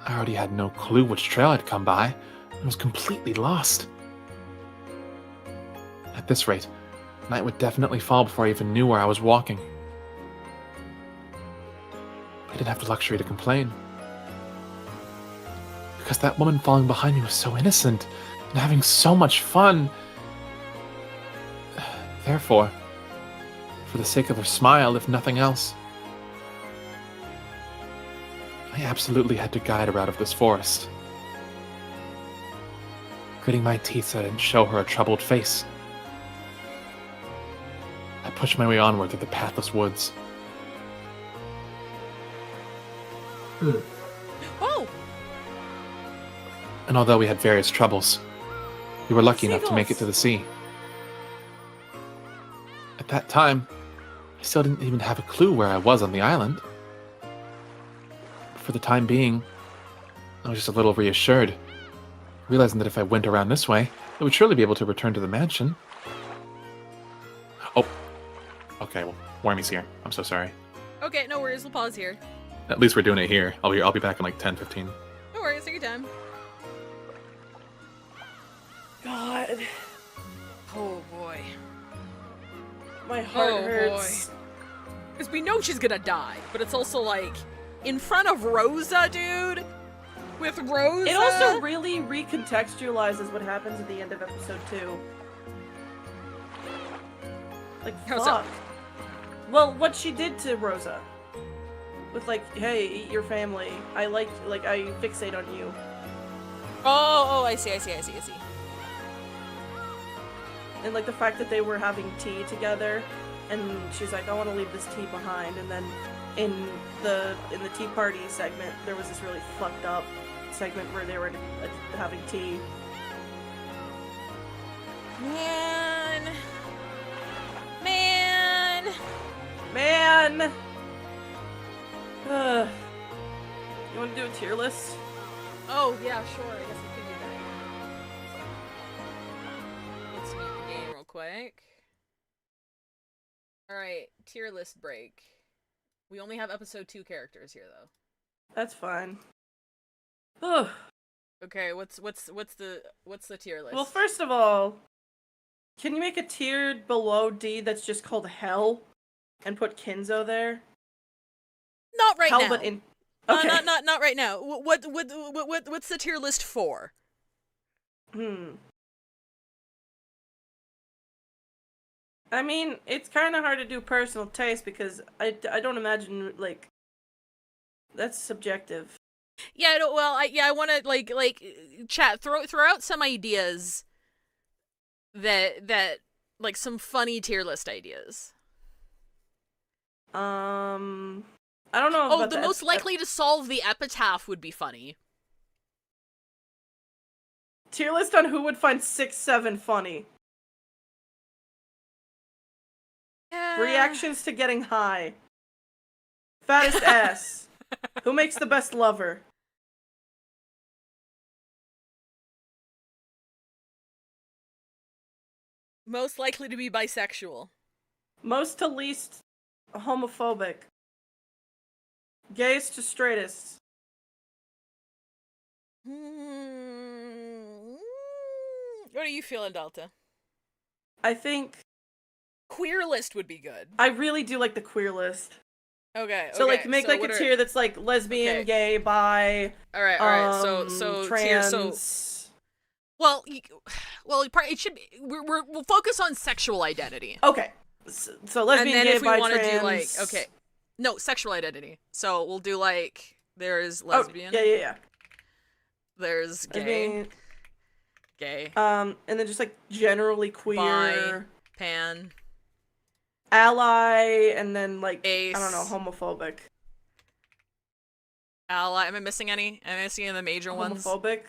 Speaker 5: I already had no clue which trail I'd come by, and was completely lost. At this rate, night would definitely fall before I even knew where I was walking. I didn't have the luxury to complain, because that woman falling behind me was so innocent and having so much fun. Therefore, for the sake of her smile, if nothing else, I absolutely had to guide her out of this forest. Gritting my teeth so I didn't show her a troubled face, I pushed my way onward through the pathless woods.
Speaker 6: Oh!
Speaker 5: And although we had various troubles, we were lucky enough to make it to the sea. At that time, I still didn't even have a clue where I was on the island. But for the time being, I was just a little reassured, realizing that if I went around this way, I would surely be able to return to the mansion. Oh, okay, well, Wormy's here. I'm so sorry.
Speaker 6: Okay, no worries, we'll pause here.
Speaker 5: At least we're doing it here. I'll be back in like 10, 15.
Speaker 6: No worries, take your time.
Speaker 4: God.
Speaker 6: Oh boy.
Speaker 4: My heart hurts.
Speaker 6: Because we know she's gonna die, but it's also like, in front of Rosa, dude? With Rosa?
Speaker 4: It also really recontextualizes what happens at the end of episode 2. Like,
Speaker 6: How
Speaker 4: fuck.
Speaker 6: so?
Speaker 4: Well, what she did to Rosa. With like, hey, eat your family. I fixate on you.
Speaker 6: Oh, I see.
Speaker 4: And like the fact that they were having tea together, and she's like, I want to leave this tea behind. And then in the tea party segment, there was this really fucked up segment where they were having tea. Man! You want to do a tier list?
Speaker 6: Oh, yeah, sure. I guess we could do that. Let's mute the game real quick. Alright, tier list break. We only have episode 2 characters here, though.
Speaker 4: That's fine. Ugh.
Speaker 6: Okay, what's the tier list?
Speaker 4: Well, first of all, can you make a tier below D that's just called Hell, and put Kinzo there?
Speaker 6: Not right
Speaker 4: Hell,
Speaker 6: now.
Speaker 4: but in okay.
Speaker 6: Not right now. What's the tier list for?
Speaker 4: I mean, it's kind of hard to do personal taste because I don't imagine, like, that's subjective.
Speaker 6: Yeah, well, I want to like chat throw out some ideas that like some funny tier list ideas.
Speaker 4: I don't know.
Speaker 6: Oh, the most likely to solve the epitaph would be funny.
Speaker 4: Tier list on who would find 6-7 funny. Reactions to getting high. Fattest ass. Who makes the best lover?
Speaker 6: Most likely to be bisexual.
Speaker 4: Most to least homophobic. Gayest to straightest.
Speaker 6: What are you feeling, Delta?
Speaker 4: I think
Speaker 6: queer list would be good.
Speaker 4: I really do like the queer list.
Speaker 6: Okay.
Speaker 4: So like make like a tier that's like lesbian, gay, bi.
Speaker 6: All right. So
Speaker 4: trans.
Speaker 6: Tier, well, it should be. We'll focus on sexual identity.
Speaker 4: Okay. So lesbian,
Speaker 6: and then
Speaker 4: gay,
Speaker 6: if we
Speaker 4: bi,
Speaker 6: want to
Speaker 4: trans.
Speaker 6: do like no sexual identity. So we'll do like there's lesbian.
Speaker 4: Oh, yeah.
Speaker 6: There's gay. Gay.
Speaker 4: And then just like generally queer.
Speaker 6: Bi, pan.
Speaker 4: Ally, and then like
Speaker 6: ace.
Speaker 4: I don't know, homophobic.
Speaker 6: Ally. Am I missing any? Am I missing any of the major ones?
Speaker 4: Homophobic.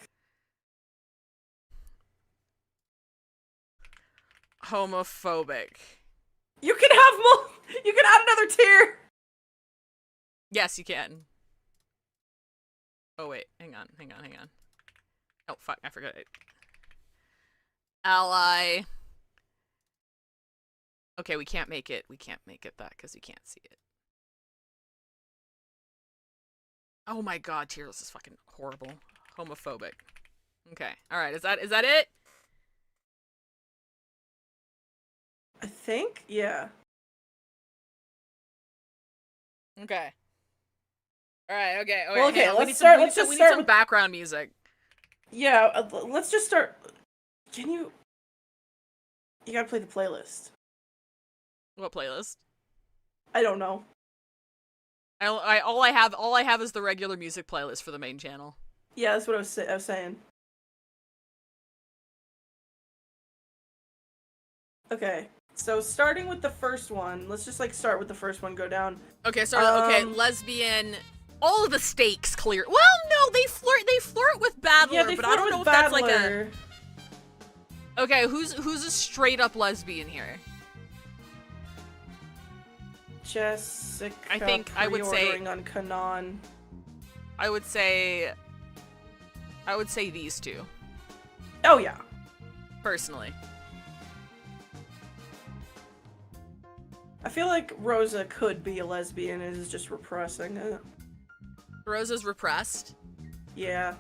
Speaker 6: Homophobic.
Speaker 4: You can have you can add another tier.
Speaker 6: Yes, you can. Oh wait, hang on. Oh fuck, I forgot it. Ally. Okay, we can't make it that because we can't see it. Oh my god, Tears is fucking horrible. Homophobic. Okay, alright, is that it?
Speaker 4: I think, yeah.
Speaker 6: Okay. Alright, okay.
Speaker 4: Well, okay,
Speaker 6: hang on.
Speaker 4: let's start
Speaker 6: We need some
Speaker 4: with
Speaker 6: background music.
Speaker 4: Yeah, let's just start. Can you? You gotta play the playlist.
Speaker 6: What playlist?
Speaker 4: I don't know.
Speaker 6: All I have is the regular music playlist for the main channel.
Speaker 4: Yeah, that's what I was saying. Okay, so starting with the first one, let's just like start with the first one, go down.
Speaker 6: Okay, okay, lesbian. All of the stakes clear. Well, no, they flirt with Battler, but I don't know if that's like a. Okay, who's a straight up lesbian here?
Speaker 4: Jessica.
Speaker 6: I think I would say
Speaker 4: on Kanan.
Speaker 6: I would say these two.
Speaker 4: Oh yeah.
Speaker 6: Personally.
Speaker 4: I feel like Rosa could be a lesbian and is just repressing it.
Speaker 6: Rosa's repressed?
Speaker 4: Yeah.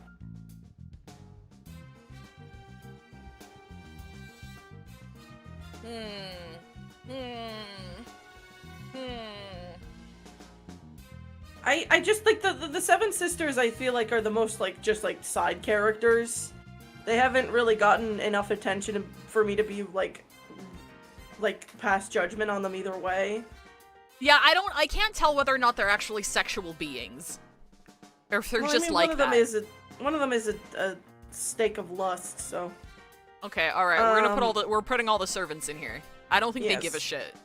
Speaker 4: I just like the Seven Sisters I feel like are the most like just like side characters. They haven't really gotten enough attention for me to be like pass judgment on them either way.
Speaker 6: Yeah, I can't tell whether or not they're actually sexual beings. Or if they're just like that.
Speaker 4: One of them is a stake of lust, so.
Speaker 6: Okay, alright, we're putting all the servants in here. I don't think they give a shit.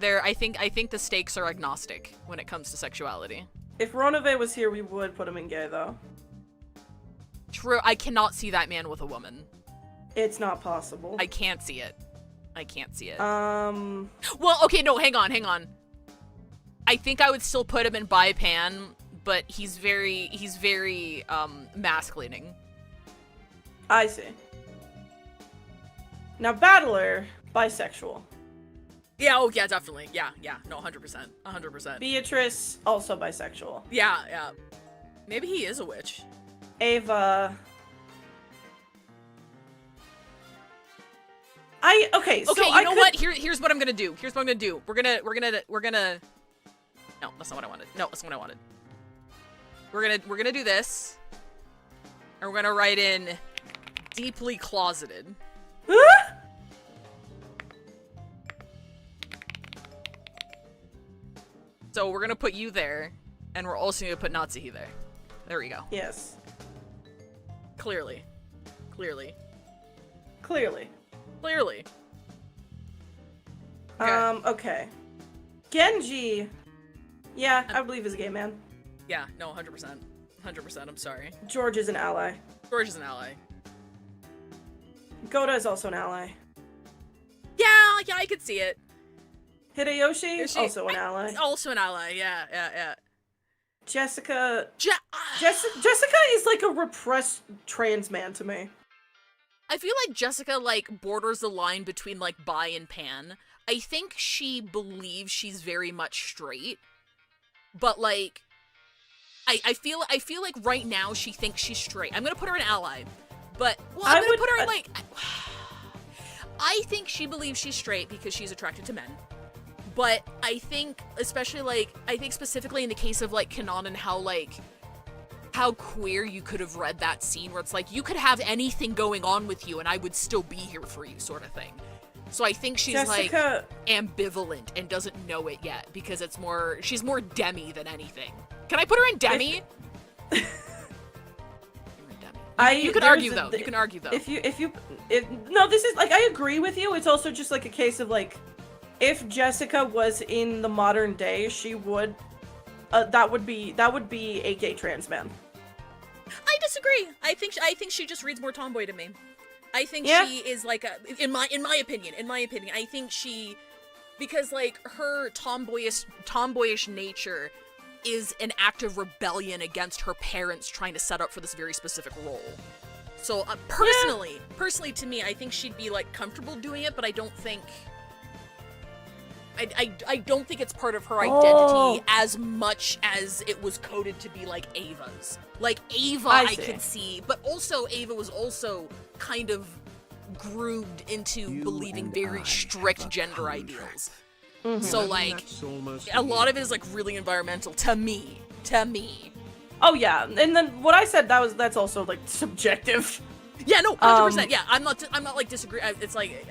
Speaker 6: I think the stakes are agnostic when it comes to sexuality.
Speaker 4: If Ronove was here, we would put him in gay, though.
Speaker 6: True, I cannot see that man with a woman.
Speaker 4: It's not possible.
Speaker 6: I can't see it.
Speaker 4: Well,
Speaker 6: okay, no, hang on. I think I would still put him in bi-pan, but he's very masculining.
Speaker 4: I see. Now, Battler, bisexual.
Speaker 6: Yeah, oh yeah, definitely. Yeah, no, 100%.
Speaker 4: Beatrice, also bisexual.
Speaker 6: Yeah. Maybe he is a witch.
Speaker 4: Ava. Okay,
Speaker 6: you know what? Here's what I'm gonna do. We're gonna. No, that's not what I wanted. We're gonna do this. And we're gonna write in deeply closeted. So we're gonna put you there, and we're also gonna put Natsuhi there. There we go.
Speaker 4: Yes.
Speaker 6: Clearly.
Speaker 4: Okay. Genji. Yeah, I believe is a gay man.
Speaker 6: Yeah, no, 100%. 100%, I'm sorry.
Speaker 4: George is an ally. Goda is also an ally.
Speaker 6: Yeah, I could see it.
Speaker 4: Hideyoshi, also an ally.
Speaker 6: Yeah.
Speaker 4: Jessica Jessica is like a repressed trans man to me.
Speaker 6: I feel like Jessica, like, borders the line between, like, bi and pan. I think she believes she's very much straight. But, like, I feel like right now she thinks she's straight. I'm gonna put her in ally. But, well, I'm gonna put her in, like... I think she believes she's straight because she's attracted to men. But I think, especially, like, specifically in the case of, like, Kanan and how, like, how queer you could have read that scene where it's like, you could have anything going on with you and I would still be here for you, sort of thing. So I think she's, Jessica... like, ambivalent and doesn't know it yet because she's more Demi than anything. Can I put her in Demi? You can argue though.
Speaker 4: No, this is, like, I agree with you. It's also just, like, a case of, like, if Jessica was in the modern day, she would, that would be a gay trans man.
Speaker 6: I disagree. I think she just reads more tomboy to me. I think she is like in my opinion, I think she, because like her tomboyish nature is an act of rebellion against her parents trying to set up for this very specific role. So personally to me, I think she'd be like comfortable doing it, but I don't think it's part of her identity as much as it was coded to be like Ava's. Like Ava, I could see, but also Ava was also kind of groomed into believing very strict gender ideals. So like, a lot of it is like really environmental to me.
Speaker 4: Oh yeah, and then what I said that's also like subjective.
Speaker 6: Yeah, no, 100%. Yeah, I'm not like disagree. It's like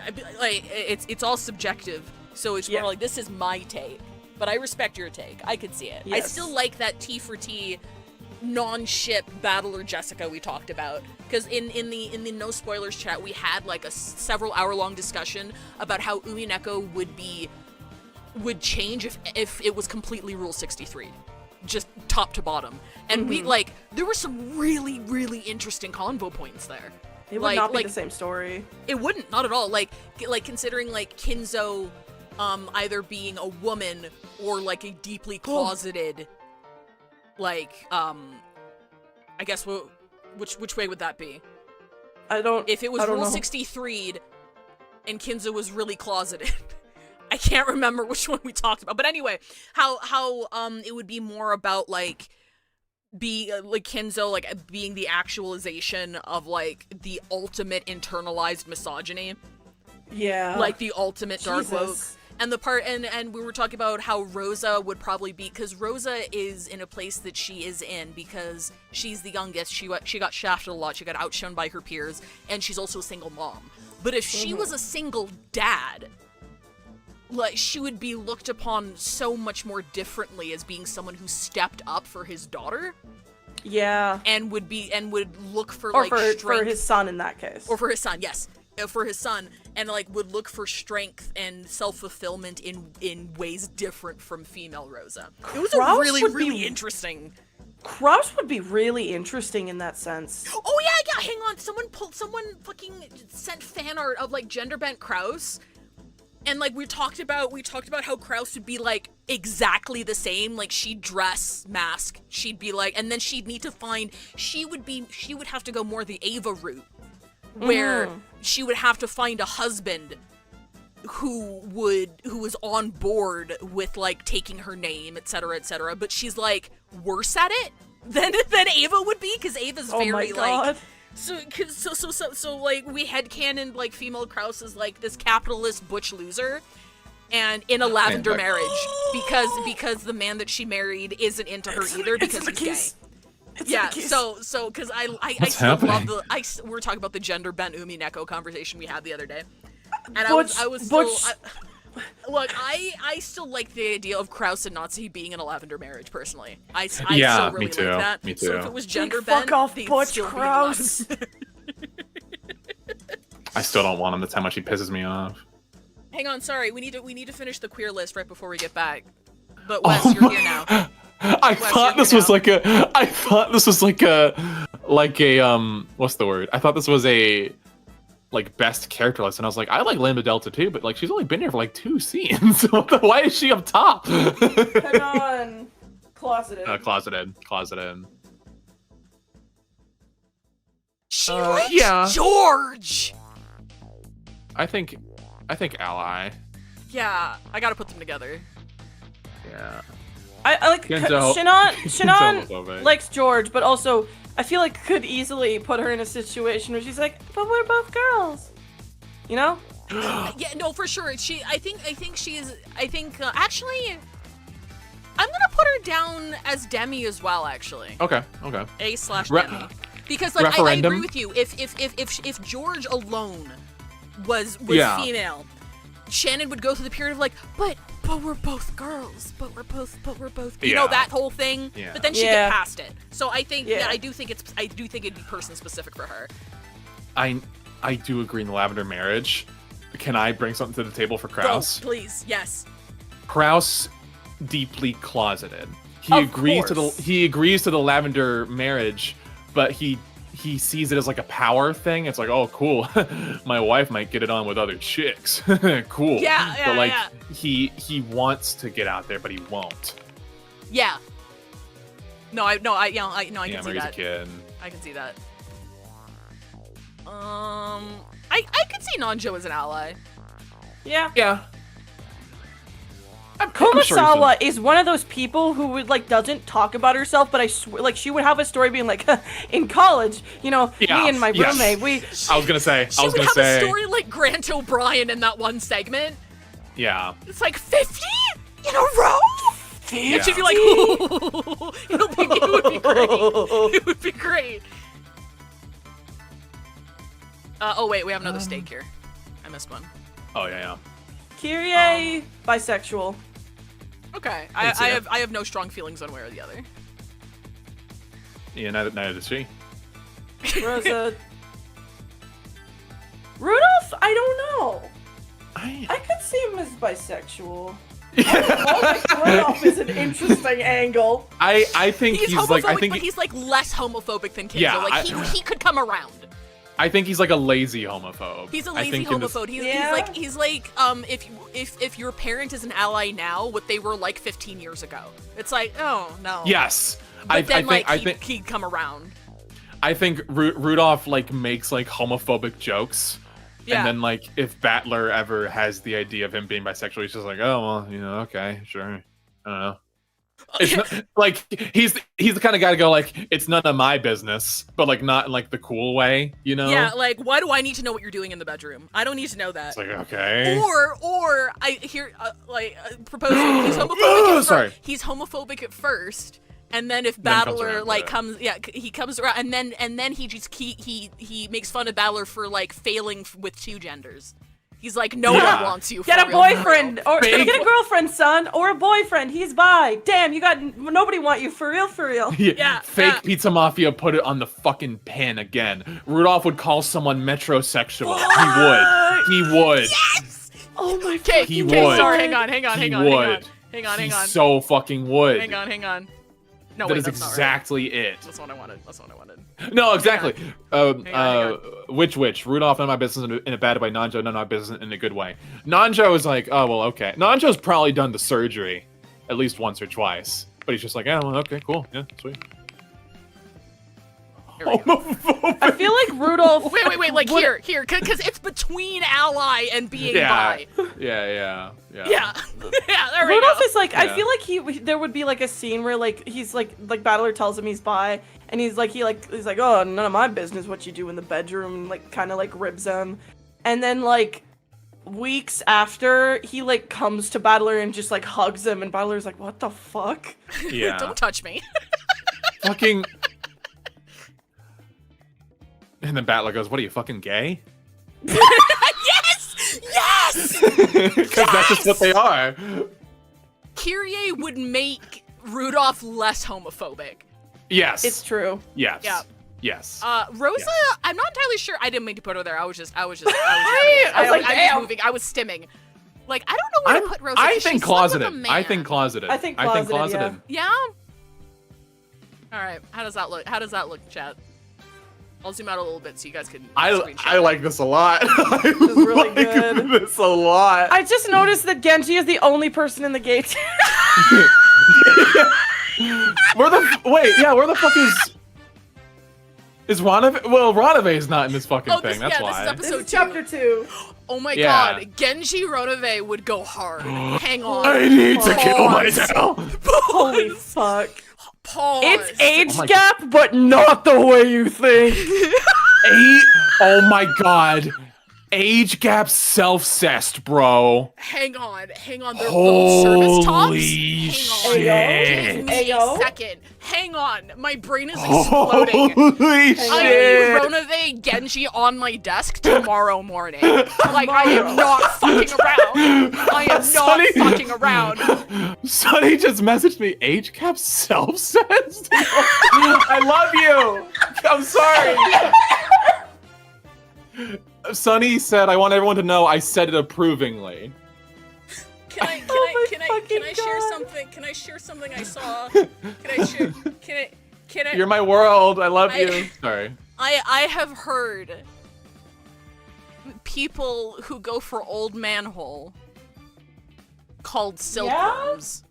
Speaker 6: it's all subjective. So it's more like this is my take, but I respect your take. I could see it.
Speaker 4: Yes.
Speaker 6: I still like that T for T non-ship Battler Jessica we talked about, because in the no spoilers chat we had like a several hour long discussion about how Umineko would change if it was completely Rule 63, just top to bottom, and we like there were some really really interesting convo points there.
Speaker 4: It would not be the same story.
Speaker 6: It wouldn't, not at all. Like considering like Kinzo either being a woman or like a deeply closeted like I guess which way would that be? If it was Rule 63'd and Kinzo was really closeted. I can't remember which one we talked about. But anyway, how it would be more about like like Kinzo like being the actualization of like the ultimate internalized misogyny.
Speaker 4: Yeah.
Speaker 6: Like the ultimate dark woke. And the part and we were talking about how Rosa would probably be, because Rosa is in a place that she is in because she's the youngest. She got shafted a lot. She got outshone by her peers, and she's also a single mom. But if she was a single dad, like she would be looked upon so much more differently as being someone who stepped up for his daughter.
Speaker 4: Yeah.
Speaker 6: And would look for
Speaker 4: or
Speaker 6: like
Speaker 4: for,
Speaker 6: strength.
Speaker 4: for his son in that case.
Speaker 6: Or for his son, yes. For his son, and like would look for strength and self-fulfillment in ways different from female Rosa. It was a really interesting.
Speaker 4: Kraus would be really interesting in that sense.
Speaker 6: Oh yeah, hang on. Someone fucking sent fan art of like gender bent Kraus. And like we talked about how Kraus would be like exactly the same, like she'd dress, mask, she'd be like, and then she'd need to find, she would have to go more the Ava route, where she would have to find a husband who was on board with like taking her name, etc., but she's like worse at it than Ava would be, because Ava's very like. So like we headcanon like female Kraus is like this capitalist butch loser, and in a lavender marriage because the man that she married isn't into her either because he's gay. So because I still love we were talking about the gender bent Umineko conversation we had the other day, and I still like the idea of Kraus and Nazi being in a lavender marriage personally. I still really like that.
Speaker 5: Me too.
Speaker 6: So if it was gender bent,
Speaker 4: fuck off, Butch Kraus.
Speaker 5: I still don't want him. That's how much he pisses me off.
Speaker 6: Hang on, sorry. We need to finish the queer list right before we get back. But Wes, you're here now.
Speaker 5: I thought this was like a what's the word? I thought this was a like best character list, and I was like, I like Lambda Delta too, but like she's only been here for like 2 scenes. Why is she up top?
Speaker 4: Hang on. Closeted.
Speaker 5: Closeted.
Speaker 6: She likes George.
Speaker 5: I think ally.
Speaker 6: Yeah, I gotta put them together.
Speaker 5: Yeah.
Speaker 4: I like Shannon likes George, but also I feel like could easily put her in a situation where she's like, but we're both girls, you know?
Speaker 6: Yeah, no, for sure. Actually, I'm gonna put her down as Demi as well. Actually.
Speaker 5: Okay.
Speaker 6: A/Demi. Because like I agree with you. If George alone was female, Shannon would go through the period of like, but we're both girls, but we're both you know, that whole thing. Yeah. But then she'd get past it. So I think I do think it'd be person specific for her.
Speaker 5: I do agree in the lavender marriage. Can I bring something to the table for Kraus?
Speaker 6: Go, please, yes.
Speaker 5: Kraus deeply closeted. He agrees to the lavender marriage, but he sees it as like a power thing. It's like, oh, cool. My wife might get it on with other chicks. Cool.
Speaker 6: Yeah.
Speaker 5: But like he wants to get out there, but he won't.
Speaker 6: Yeah. I can
Speaker 5: Yeah,
Speaker 6: see
Speaker 5: Mary's a
Speaker 6: that.
Speaker 5: kid.
Speaker 6: I can see that. I could see Nanjo as an ally.
Speaker 4: Yeah.
Speaker 5: Yeah.
Speaker 4: Kumasawa is one of those people who would like doesn't talk about herself, but I swear, like she would have a story being like, in college, you know, me and my roommate,
Speaker 5: I was gonna say.
Speaker 6: She would have a story like Grant O'Brien in that one segment.
Speaker 5: Yeah.
Speaker 6: It's like 50 in a row.
Speaker 5: Yeah.
Speaker 6: And she'd be like, it would be great. It would be great. Oh wait, we have another steak here. I missed one.
Speaker 5: Oh yeah.
Speaker 4: Kyrie, bisexual.
Speaker 6: Okay,
Speaker 5: I
Speaker 6: I
Speaker 5: see that.
Speaker 6: have no strong feelings one way or the other.
Speaker 5: Yeah, neither does she.
Speaker 4: Rosa. Rudolph, I don't know. I could see him as bisexual. Rudolph is an interesting angle.
Speaker 5: I think he's
Speaker 6: homophobic,
Speaker 5: like
Speaker 6: but he's like less homophobic than Kinzo.
Speaker 5: Yeah,
Speaker 6: like he could come around.
Speaker 5: I think he's like a lazy homophobe.
Speaker 6: He's a
Speaker 5: I
Speaker 6: lazy
Speaker 5: think in this-
Speaker 6: homophobe. He's like if your parent is an ally now, what they were like 15 years ago. It's like, oh no.
Speaker 5: Yes.
Speaker 6: But then he'd come around.
Speaker 5: I think Rudolph like makes like homophobic jokes.
Speaker 6: Yeah.
Speaker 5: And then like if Battler ever has the idea of him being bisexual, he's just like, oh well, you know, okay, sure. I don't know. It's not, like he's the kind of guy to go like, it's none of my business, but like not in like the cool way, you know?
Speaker 6: Yeah, like why do I need to know what you're doing in the bedroom? I don't need to know that.
Speaker 5: It's like, okay.
Speaker 6: Or I hear proposing he's homophobic at
Speaker 5: Sorry.
Speaker 6: He's homophobic at first, and then if
Speaker 5: Then comes
Speaker 6: Battler
Speaker 5: around
Speaker 6: like
Speaker 5: to it.
Speaker 6: he comes around, and then he makes fun of Battler for like failing with two genders. He's like, no one wants you.
Speaker 4: Get
Speaker 6: for
Speaker 4: a
Speaker 6: real,
Speaker 4: boyfriend,
Speaker 6: for real.
Speaker 4: or get a girlfriend, son, or a boyfriend. He's bi. Damn, you got nobody want you for real, for real.
Speaker 6: Yeah.
Speaker 5: Fake Pizza Mafia put it on the fucking pin again. Rudolph would call someone metrosexual. He would.
Speaker 6: Yes. Oh my god.
Speaker 5: He
Speaker 6: Okay,
Speaker 5: would.
Speaker 6: sorry, hang on.
Speaker 5: He would.
Speaker 6: Hang on.
Speaker 5: He so fucking would.
Speaker 6: Hang on. No,
Speaker 5: That
Speaker 6: wait,
Speaker 5: is
Speaker 6: that's not right.
Speaker 5: exactly it.
Speaker 6: That's what I wanted.
Speaker 5: No, exactly.
Speaker 6: Hang on.
Speaker 5: Which? Rudolph, none of my business in a bad way. Nanjo, none of my business in a good way. Nanjo is like, oh, well, okay. Nanjo's probably done the surgery at least once or twice. But he's just like, oh, well, okay, cool. Yeah, sweet.
Speaker 4: I feel like Rudolph.
Speaker 6: Wait, like here, because it's between ally and being bi.
Speaker 5: Yeah.
Speaker 6: Yeah, there we
Speaker 4: Rudolph
Speaker 6: go.
Speaker 4: is like, I
Speaker 5: Yeah.
Speaker 4: feel like there would be like a scene where like he's like Battler tells him he's bi, and he's like oh, none of my business what you do in the bedroom, and like kind of like ribs him, and then like weeks after he like comes to Battler and just like hugs him, and Battler's like, what the fuck?
Speaker 5: Yeah.
Speaker 6: Don't touch me.
Speaker 5: Fucking. And then Battler goes, what are you, fucking gay?
Speaker 6: Yes!
Speaker 5: Because that's just what they are.
Speaker 6: Kyrie would make Rudolph less homophobic.
Speaker 5: Yes.
Speaker 4: It's true.
Speaker 5: Yes.
Speaker 6: Yeah.
Speaker 5: Yes.
Speaker 6: Rosa, I'm not entirely sure. I didn't mean to put her there. I was just
Speaker 4: I was like, damn.
Speaker 6: moving. I was stimming. Like, I don't know where to put Rosa.
Speaker 5: I
Speaker 6: 'cause
Speaker 5: think
Speaker 6: she's slim with a
Speaker 5: closeted.
Speaker 6: man.
Speaker 5: I think closeted.
Speaker 4: I think closeted,
Speaker 6: Yeah? All right. How does that look, chat? I'll zoom out a little bit so you guys can screenshot.
Speaker 5: I like this a lot.
Speaker 4: This is really
Speaker 5: like
Speaker 4: good.
Speaker 5: this a lot.
Speaker 4: I just noticed that Genji is the only person in the gate.
Speaker 5: Where the fuck is Ranave? Well, Ranave is not in this fucking thing. That's why.
Speaker 6: This is episode
Speaker 4: This is chapter 2.
Speaker 6: Oh my
Speaker 5: Yeah.
Speaker 6: god, Genji Ronave would go hard. Hang on.
Speaker 5: I need to kill
Speaker 6: Pause.
Speaker 5: myself.
Speaker 4: Holy fuck.
Speaker 6: Pause.
Speaker 4: It's age
Speaker 5: Oh my
Speaker 4: gap, but not the way you think.
Speaker 5: Oh my god. Age gap self-cessed, bro.
Speaker 6: Hang on. They're both service tops.
Speaker 5: Holy
Speaker 6: Hang on. Give
Speaker 5: shit.
Speaker 6: me a second. Hang on. My brain is exploding.
Speaker 5: Holy
Speaker 6: I need
Speaker 5: shit.
Speaker 6: Ronave Genji on my desk tomorrow morning. Like, I am not fucking around. I am not fucking around.
Speaker 5: Sonny just messaged me, age cap self-cessed? I love you. I'm sorry. Sonny said, I want everyone to know I said it approvingly.
Speaker 6: Can I share something? Can I share something I saw? Can I
Speaker 5: You're my world. I love you. Sorry.
Speaker 6: I have heard people who go for old manhole called silkworms.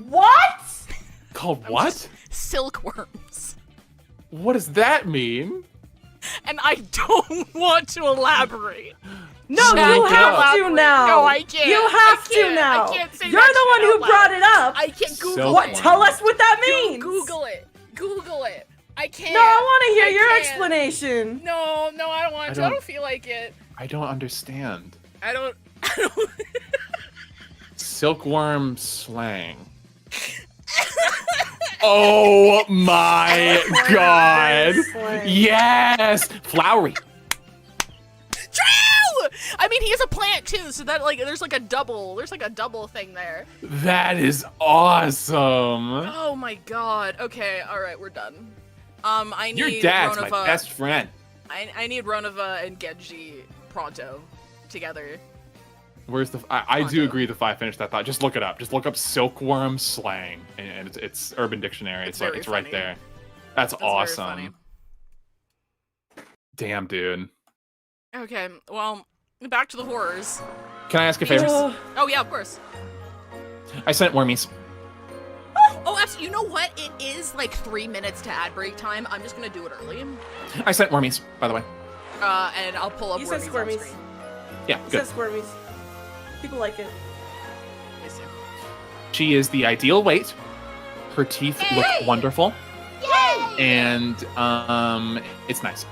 Speaker 4: What?
Speaker 5: Called what?
Speaker 6: silkworms.
Speaker 5: What does that mean?
Speaker 6: And I don't want to elaborate.
Speaker 4: No,
Speaker 6: Chat,
Speaker 4: you have
Speaker 6: elaborate.
Speaker 4: to now.
Speaker 6: No, I can't.
Speaker 4: You have to now.
Speaker 6: I can't say
Speaker 4: You're
Speaker 6: that
Speaker 4: the one
Speaker 6: shit
Speaker 4: who
Speaker 6: out
Speaker 4: brought
Speaker 6: loud.
Speaker 4: it up.
Speaker 6: I can't Google
Speaker 5: What?
Speaker 6: it.
Speaker 4: Tell us what that means.
Speaker 6: Google it. Google it. I can't.
Speaker 4: No, I want to hear your
Speaker 6: can't.
Speaker 4: explanation.
Speaker 6: No, I don't want to. I
Speaker 5: don't-
Speaker 6: don't feel like it.
Speaker 5: I don't understand.
Speaker 6: I don't.
Speaker 5: Silkworm slang. Oh my god!
Speaker 4: slang.
Speaker 5: Yes! Flowery.
Speaker 6: True! I mean, he is a plant too, so that like there's like a double thing there.
Speaker 5: That is awesome.
Speaker 6: Oh my god. Okay, all right, we're done. I need
Speaker 5: Your dad's
Speaker 6: Ronova.
Speaker 5: my best friend.
Speaker 6: I need Ronova and Genji pronto together.
Speaker 5: Where's the? I do agree. The 5 finished that thought. Just look it up. Just look up silkworm slang, and it's Urban Dictionary.
Speaker 6: It's
Speaker 5: It's
Speaker 6: very
Speaker 5: right
Speaker 6: funny.
Speaker 5: there. That's
Speaker 6: Very
Speaker 5: awesome.
Speaker 6: funny.
Speaker 5: Damn, dude.
Speaker 6: Okay, well, back to the horrors.
Speaker 5: Can I ask a favor?
Speaker 6: Oh yeah, of course.
Speaker 5: I sent wormies.
Speaker 6: Oh, absolutely. You know what? It is like 3 minutes to ad break time. I'm just gonna do it early.
Speaker 5: I sent wormies, by the way.
Speaker 6: And I'll pull up
Speaker 4: You said
Speaker 6: Wormies on
Speaker 4: squirmies.
Speaker 6: screen.
Speaker 5: Yeah,
Speaker 4: It
Speaker 5: good.
Speaker 4: says squirmies. People like it.
Speaker 6: I see.
Speaker 5: She is the ideal weight. Her teeth look wonderful.
Speaker 6: Yay!
Speaker 5: And it's nice.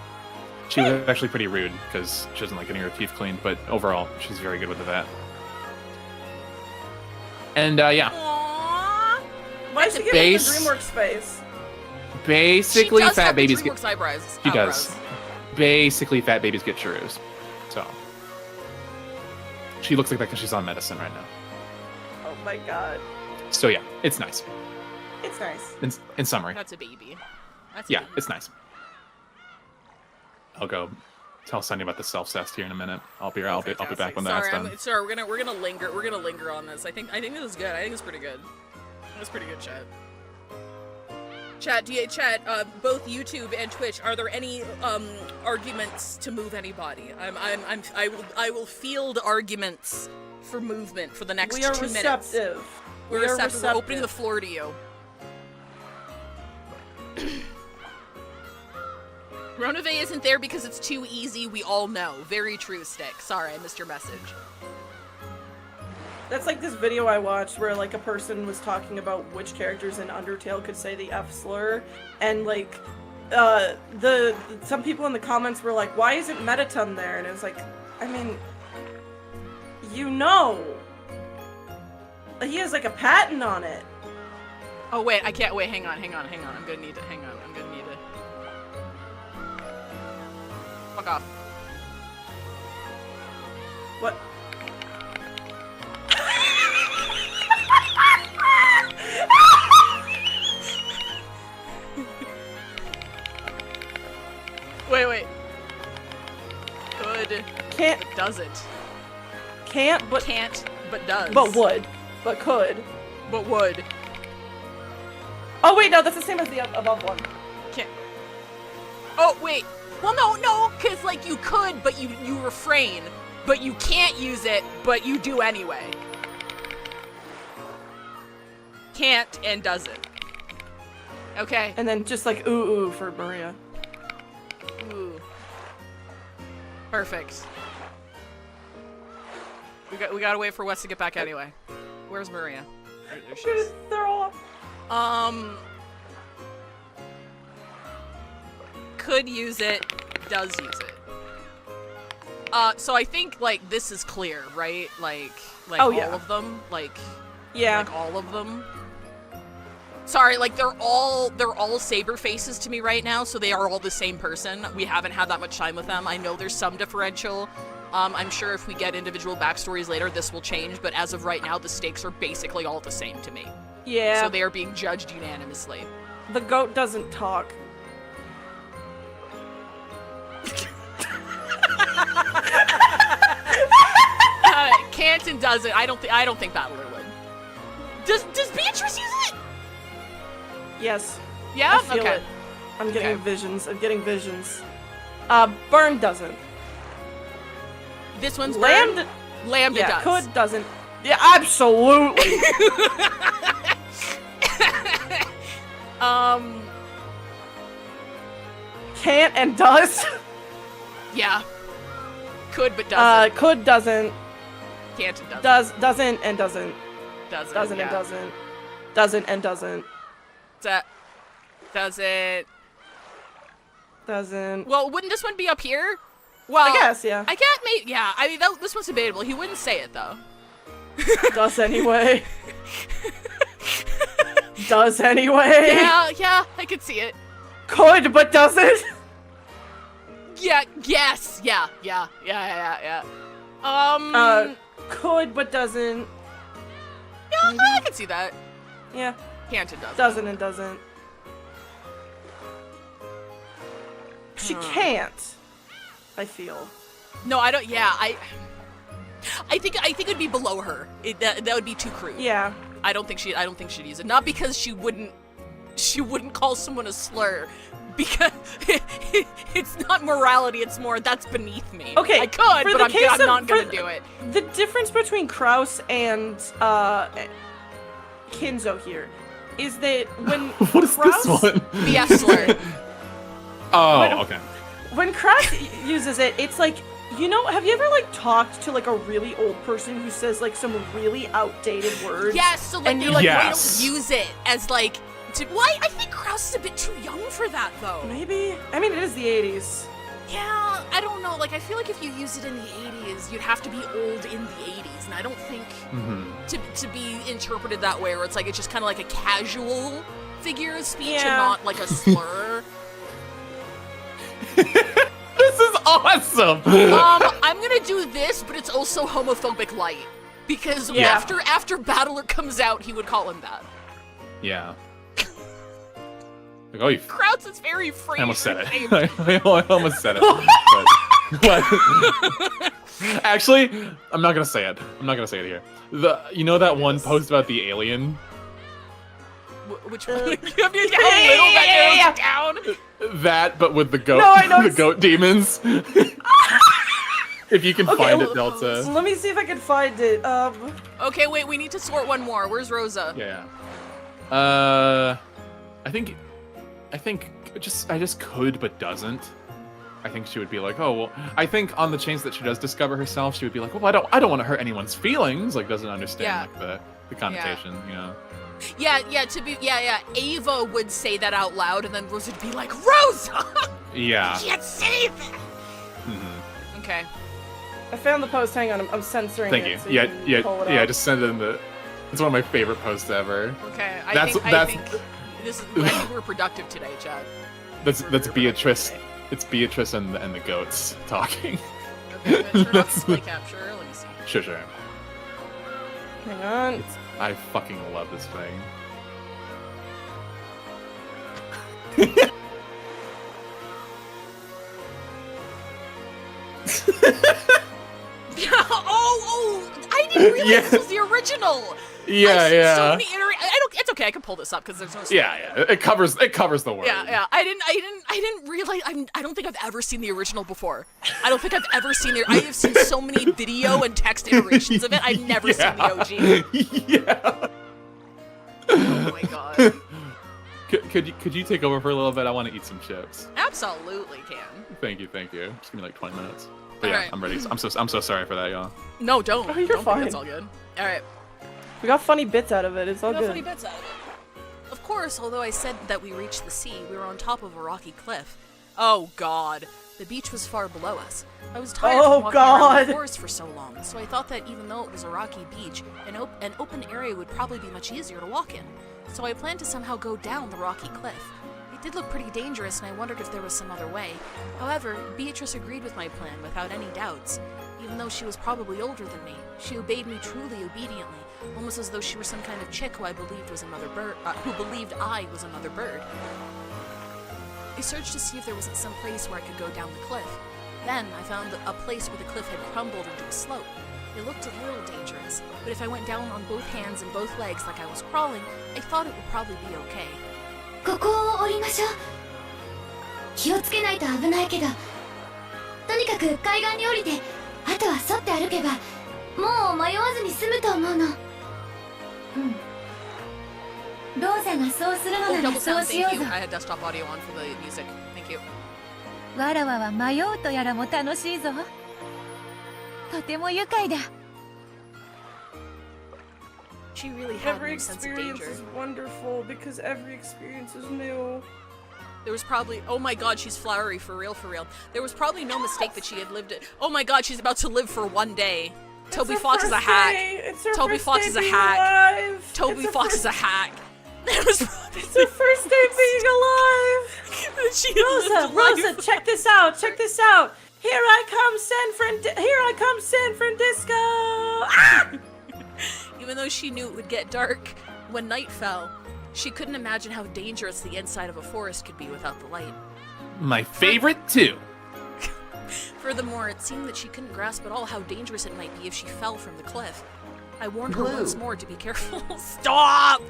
Speaker 5: She was actually pretty rude because she doesn't like getting her teeth cleaned, but overall, she's very good with the vet. And yeah,
Speaker 6: Aww.
Speaker 4: Why is she giving
Speaker 5: Base-
Speaker 4: the DreamWorks space?
Speaker 5: basically
Speaker 6: she does
Speaker 5: fat
Speaker 6: have
Speaker 5: babies
Speaker 6: the
Speaker 5: get.
Speaker 6: DreamWorks eyebrows.
Speaker 5: She does. Basically, fat babies get churros. So she looks like that because she's on medicine right now.
Speaker 4: Oh my god.
Speaker 5: So yeah, it's nice.
Speaker 4: It's nice.
Speaker 5: In summary,
Speaker 6: That's a baby. That's a
Speaker 5: yeah,
Speaker 6: baby.
Speaker 5: it's nice. I'll go tell Sunny about the self-cest here in a minute. I'll be back when that's done.
Speaker 6: Sorry, we're gonna linger on this. I think this is good. I think it's pretty good. That's pretty good, chat. Chat, both YouTube and Twitch, are there any arguments to move anybody? I will field arguments for movement for the next 2
Speaker 4: We are
Speaker 6: minutes.
Speaker 4: receptive.
Speaker 6: We're
Speaker 4: We are
Speaker 6: receptive. We're opening the
Speaker 4: receptive.
Speaker 6: floor to you. Ronove isn't there because it's too easy, we all know. Very true, Stick. Sorry, I missed your message.
Speaker 4: That's like this video I watched where like a person was talking about which characters in Undertale could say the F slur, and like some people in the comments were like, why isn't Mettaton there? And it was like, I mean, you know, he has like a patent on it.
Speaker 6: Oh wait, I can't wait, hang on. I'm gonna need to fuck off.
Speaker 4: What?
Speaker 6: Wait. Good.
Speaker 4: Can't,
Speaker 6: But doesn't.
Speaker 4: can't, but
Speaker 6: Can't, but does.
Speaker 4: but would, but could.
Speaker 6: But would.
Speaker 4: Oh wait, no, that's the same as the above one.
Speaker 6: Can't. Oh, wait. Well, no, because, like, you could, but you refrain. But you can't use it, but you do anyway. Can't and doesn't. Okay.
Speaker 4: And then just like ooh for Maria.
Speaker 6: Ooh. Perfect. We gotta wait for Wes to get back anyway. Where's Maria? There she is.
Speaker 4: They're all.
Speaker 6: Could use it, does use it. So I think, like, this is clear, right? Like
Speaker 4: Oh,
Speaker 6: all
Speaker 4: yeah.
Speaker 6: of them?
Speaker 4: Yeah.
Speaker 6: Like all of them? Sorry, like, they're all saber faces to me right now, so they are all the same person. We haven't had that much time with them. I know there's some differential. I'm sure if we get individual backstories later, this will change, but as of right now, the stakes are basically all the same to me.
Speaker 4: Yeah.
Speaker 6: So they are being judged unanimously.
Speaker 4: The goat doesn't talk.
Speaker 6: Can't and doesn't. I don't think Battler would. Does Beatrice use it?
Speaker 4: Yes.
Speaker 6: Yeah.
Speaker 4: I feel
Speaker 6: Okay.
Speaker 4: it. I'm getting
Speaker 6: Okay.
Speaker 4: visions. I'm getting visions. Burn doesn't.
Speaker 6: This one's
Speaker 4: Lambda.
Speaker 6: Lambda
Speaker 4: Yeah,
Speaker 6: does.
Speaker 4: could doesn't. Yeah, absolutely. can't and does.
Speaker 6: Yeah. Could but doesn't.
Speaker 4: Could, doesn't.
Speaker 6: Can't and doesn't.
Speaker 4: Doesn't and doesn't.
Speaker 6: Doesn't.
Speaker 4: And doesn't. Doesn't and doesn't.
Speaker 6: Doesn't.
Speaker 4: Doesn't.
Speaker 6: Well, wouldn't this one be up here? Well,
Speaker 4: I guess, yeah.
Speaker 6: I can't make. Yeah, I mean, this one's debatable. He wouldn't say it though.
Speaker 4: Does anyway. Does anyway.
Speaker 6: Yeah, I could see it.
Speaker 4: Could but doesn't.
Speaker 6: Yeah. Yes. Yeah.
Speaker 4: Could but doesn't.
Speaker 6: Yeah, I could see that.
Speaker 4: Yeah.
Speaker 6: Can't and doesn't.
Speaker 4: Doesn't and doesn't. She can't. I feel.
Speaker 6: No, I don't. Yeah, I think it'd be below her. That would be too crude.
Speaker 4: Yeah.
Speaker 6: I don't think she'd use it. Not because she wouldn't call someone a slur, because it's not morality. It's more that's beneath me.
Speaker 4: Okay.
Speaker 6: I could, but I'm not gonna do it.
Speaker 4: The difference between Kraus and Kinzo here is that when
Speaker 5: What is
Speaker 4: Kraus,
Speaker 5: this one?
Speaker 6: BS slur.
Speaker 5: Okay.
Speaker 4: When Kraus uses it, it's like, you know, have you ever like talked to like a really old person who says like some really outdated words?
Speaker 6: Yes, so like,
Speaker 4: and
Speaker 6: they
Speaker 4: you're
Speaker 6: don't use it as like why? I think Kraus is a bit too young for that though.
Speaker 4: Maybe. I mean, it is the 80s.
Speaker 6: Yeah, I don't know. Like, I feel like if you use it in the 80s, you'd have to be old in the 80s, and I don't think to be interpreted that way, where it's like it's just kind of like a casual figure of speech and not like a slur.
Speaker 5: This is awesome.
Speaker 6: I'm gonna do this, but it's also homophobic light because after Battler comes out, he would call him that.
Speaker 5: Yeah. Like, oh, you.
Speaker 6: Krauts is very free.
Speaker 5: I almost said it. I almost said it. But actually, I'm not gonna say it. I'm not gonna say it here. You know that one post about the alien?
Speaker 6: Which one? You have your little that goes down.
Speaker 5: That, but with the goat,
Speaker 4: No, I know
Speaker 5: the goat demons. If you can find it, Delta.
Speaker 4: Let me see if I can find it.
Speaker 6: Okay, wait. We need to sort one more. Where's Rosa?
Speaker 5: Yeah. I think I just could, but doesn't. I think she would be like, oh well. I think on the chance that she does discover herself, she would be like, well, I don't want to hurt anyone's feelings. Like, doesn't understand like the connotation, you know.
Speaker 6: Yeah. Ava would say that out loud, and then Rosa would be like, Rosa.
Speaker 5: Yeah.
Speaker 6: You can't say that. Okay.
Speaker 4: I found the post. Hang on, I'm censoring
Speaker 5: Thank
Speaker 4: it.
Speaker 5: you.
Speaker 4: So you can pull it
Speaker 5: Yeah.
Speaker 4: up.
Speaker 5: Just send it in the. It's one of my favorite posts ever.
Speaker 6: Okay. I think we're productive today, Chad.
Speaker 5: That's Beatrice. It's Beatrice and the goats talking.
Speaker 6: Okay, I'm turn off display capture. Let me see.
Speaker 5: Sure.
Speaker 4: Hang on.
Speaker 5: I fucking love this thing. I didn't realize this was the original.
Speaker 6: I've seen so many it's okay. I can pull this up because there's no.
Speaker 5: Yeah. It covers the word.
Speaker 6: Yeah. I didn't realize. I don't think I've ever seen the original before. I don't think I've ever seen I have seen so many video and text iterations of it. I've never seen the OG.
Speaker 5: Yeah.
Speaker 6: Oh my god.
Speaker 5: Could you take over for a little bit? I want to eat some chips.
Speaker 6: Absolutely can.
Speaker 5: Thank you. Just give me like 20 minutes. But yeah,
Speaker 6: right.
Speaker 5: I'm ready. I'm so sorry for that, y'all.
Speaker 6: No, don't.
Speaker 4: Oh, you're
Speaker 6: don't
Speaker 4: fine.
Speaker 6: Think it's all good. All right.
Speaker 4: We got funny bits out of it. It's all good.
Speaker 6: Funny bits out of it. Of course, although I said that we reached the sea, we were on top of a rocky cliff. Oh god. The beach was far below us. I was tired from walking around the forest for so long, so I thought that even though it was a rocky beach, an open area would probably be much easier to walk in. So I planned to somehow go down the rocky cliff. It did look pretty dangerous, and I wondered if there was some other way. However, Beatrice agreed with my plan without any doubts. Even though she was probably older than me, she obeyed me truly obediently, almost as though she were some kind of chick who I believed was another bird. Who believed I was another bird. I searched to see if there wasn't some place where I could go down the cliff. Then I found a place where the cliff had crumbled into a slope. It looked a little dangerous, but if I went down on both hands and both legs like I was crawling, I thought it would probably be okay.
Speaker 7: ここを降りましょう。気をつけないと危ないけど、とにかく海岸に降りて、あとは沿って歩けば、もう迷わずに済むと思うの。ローザがそうするのなら
Speaker 6: double
Speaker 7: そう
Speaker 6: sound,
Speaker 7: しよ
Speaker 6: thank
Speaker 7: う
Speaker 6: you.
Speaker 7: ぞ。
Speaker 6: I had desktop audio on for the music. Thank you.
Speaker 7: わらわは迷うとやらも楽しいぞ。とても愉快だ。
Speaker 6: She really had
Speaker 4: Every
Speaker 6: no sense of
Speaker 4: experience
Speaker 6: danger.
Speaker 4: is wonderful because every experience is new.
Speaker 6: There was probably, oh my god, she's flowery for real, for real. There was probably no mistake that she had lived it. Oh my god, she's about to live for one day. Toby Fox is a hack. Toby Fox is a hack. Toby Fox is a hack.
Speaker 4: It's her first day being alive. Rosa, check this out. Check this out. Here I come, San Francisco. Ah!
Speaker 6: Even though she knew it would get dark when night fell, she couldn't imagine how dangerous the inside of a forest could be without the light.
Speaker 5: My favorite too.
Speaker 6: Furthermore, it seemed that she couldn't grasp at all how dangerous it might be if she fell from the cliff. I warned her once more to be careful. Stop!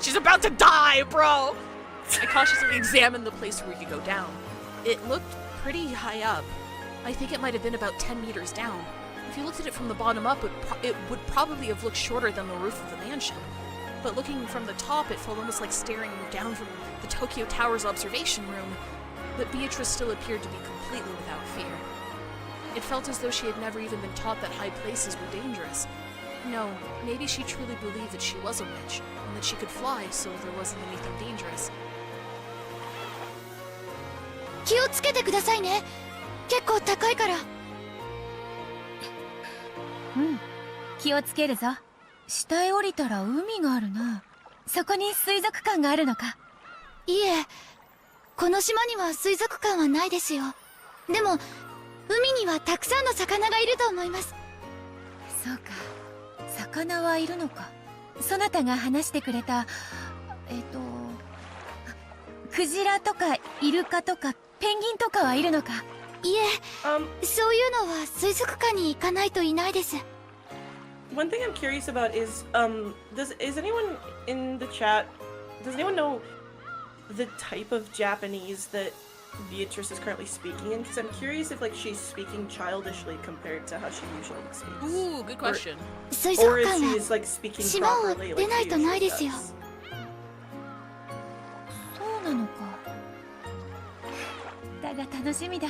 Speaker 6: She's about to die, bro! I cautiously examined the place where we could go down. It looked pretty high up. I think it might have been about 10 meters down. If you looked at it from the bottom up, it would probably have looked shorter than the roof of the mansion. But looking from the top, it felt almost like staring down from the Tokyo Tower's observation room. But Beatrice still appeared to be completely without fear. It felt as though she had never even been taught that high places were dangerous. No, maybe she truly believed that she was a witch, and that she could fly, so there wasn't anything dangerous.
Speaker 7: 気をつけてくださいね。結構高いから。うん、気をつけるぞ。下へ降りたら海があるな。そこに水族館があるのか。いえ、この島には水族館はないですよ。でも海にはたくさんの魚がいると思います。そうか、魚はいるのか。そなたが話してくれたクジラとかイルカとかペンギンとかはいるのか。いえ、そういうのは水族館に行かないといないです。
Speaker 4: One thing I'm curious about is is anyone in the chat, does anyone know the type of Japanese that Beatrice is currently speaking in? Because I'm curious if like she's speaking childishly compared to how she usually speaks.
Speaker 6: Ooh, good question.
Speaker 4: Or if she is like speaking properly like she usually does.
Speaker 7: そうなのか。だが楽しみだ。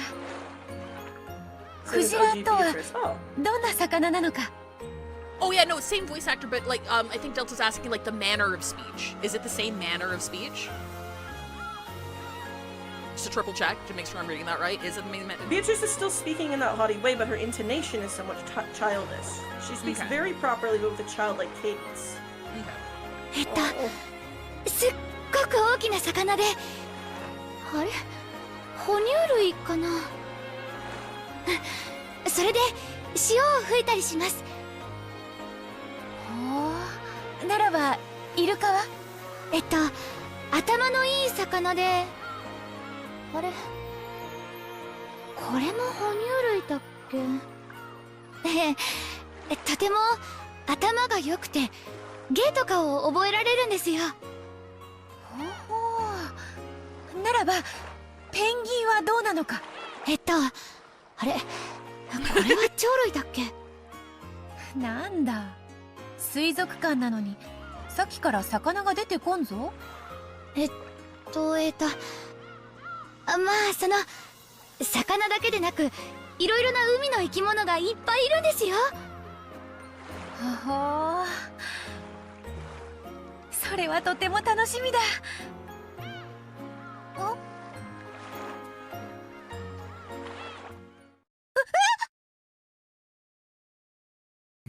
Speaker 7: クジラとはどんな魚なのか。
Speaker 6: Oh yeah, no, same voice actor, but like, I think Delta's asking like the manner of speech. Is it the same manner of speech? Just a triple check to make sure I'm reading that right. Is it the main
Speaker 4: Beatrice is still speaking in that haughty way, but her intonation is somewhat childish. She speaks very properly, but with a childlike cadence.
Speaker 7: すっごく大きな魚で、あれ、哺乳類かな。それで潮を吹いたりします。ほう、ならばイルカは？頭のいい魚で、あれ、これも哺乳類だっけ？とても頭が良くて芸とかを覚えられるんですよ。ほほう、ならばペンギンはどうなのか。あれ、これは鳥類だっけ？なんだ、水族館なのにさっきから魚が出てこんぞ。まあその魚だけでなくいろいろな海の生き物がいっぱいいるんですよ。ほほう、それはとても楽しみだ。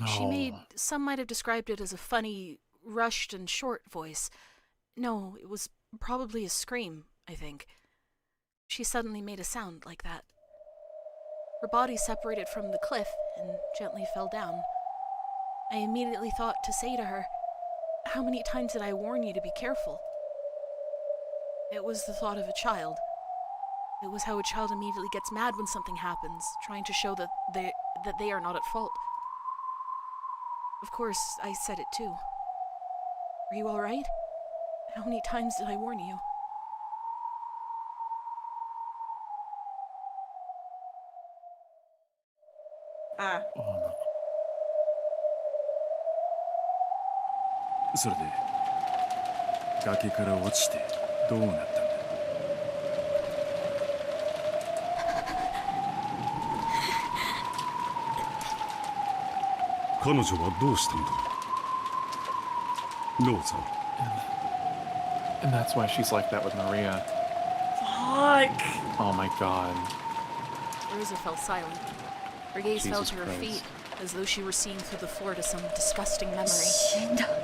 Speaker 6: She made, some might have described it as a funny, rushed and short voice. No, it was probably a scream, I think. She suddenly made a sound like that. Her body separated from the cliff and gently fell down. I immediately thought to say to her, "How many times did I warn you to be careful?" It was the thought of a child. It was how a child immediately gets mad when something happens, trying to show that they are not at fault. Of course, I said it too. Are you all right? How many times did I warn you?
Speaker 4: Ah.
Speaker 10: それで崖から落ちてどうなったんだ。
Speaker 12: 彼女はどうしたんだローザ。
Speaker 5: And that's why she's like that with Maria.
Speaker 4: Fuck.
Speaker 5: Oh my god.
Speaker 6: Rosa fell silent. Her gaze fell
Speaker 5: Jesus
Speaker 6: to her
Speaker 5: Christ.
Speaker 6: feet, as though she were seeing through the floor to some disgusting memory.
Speaker 11: 死んだのね。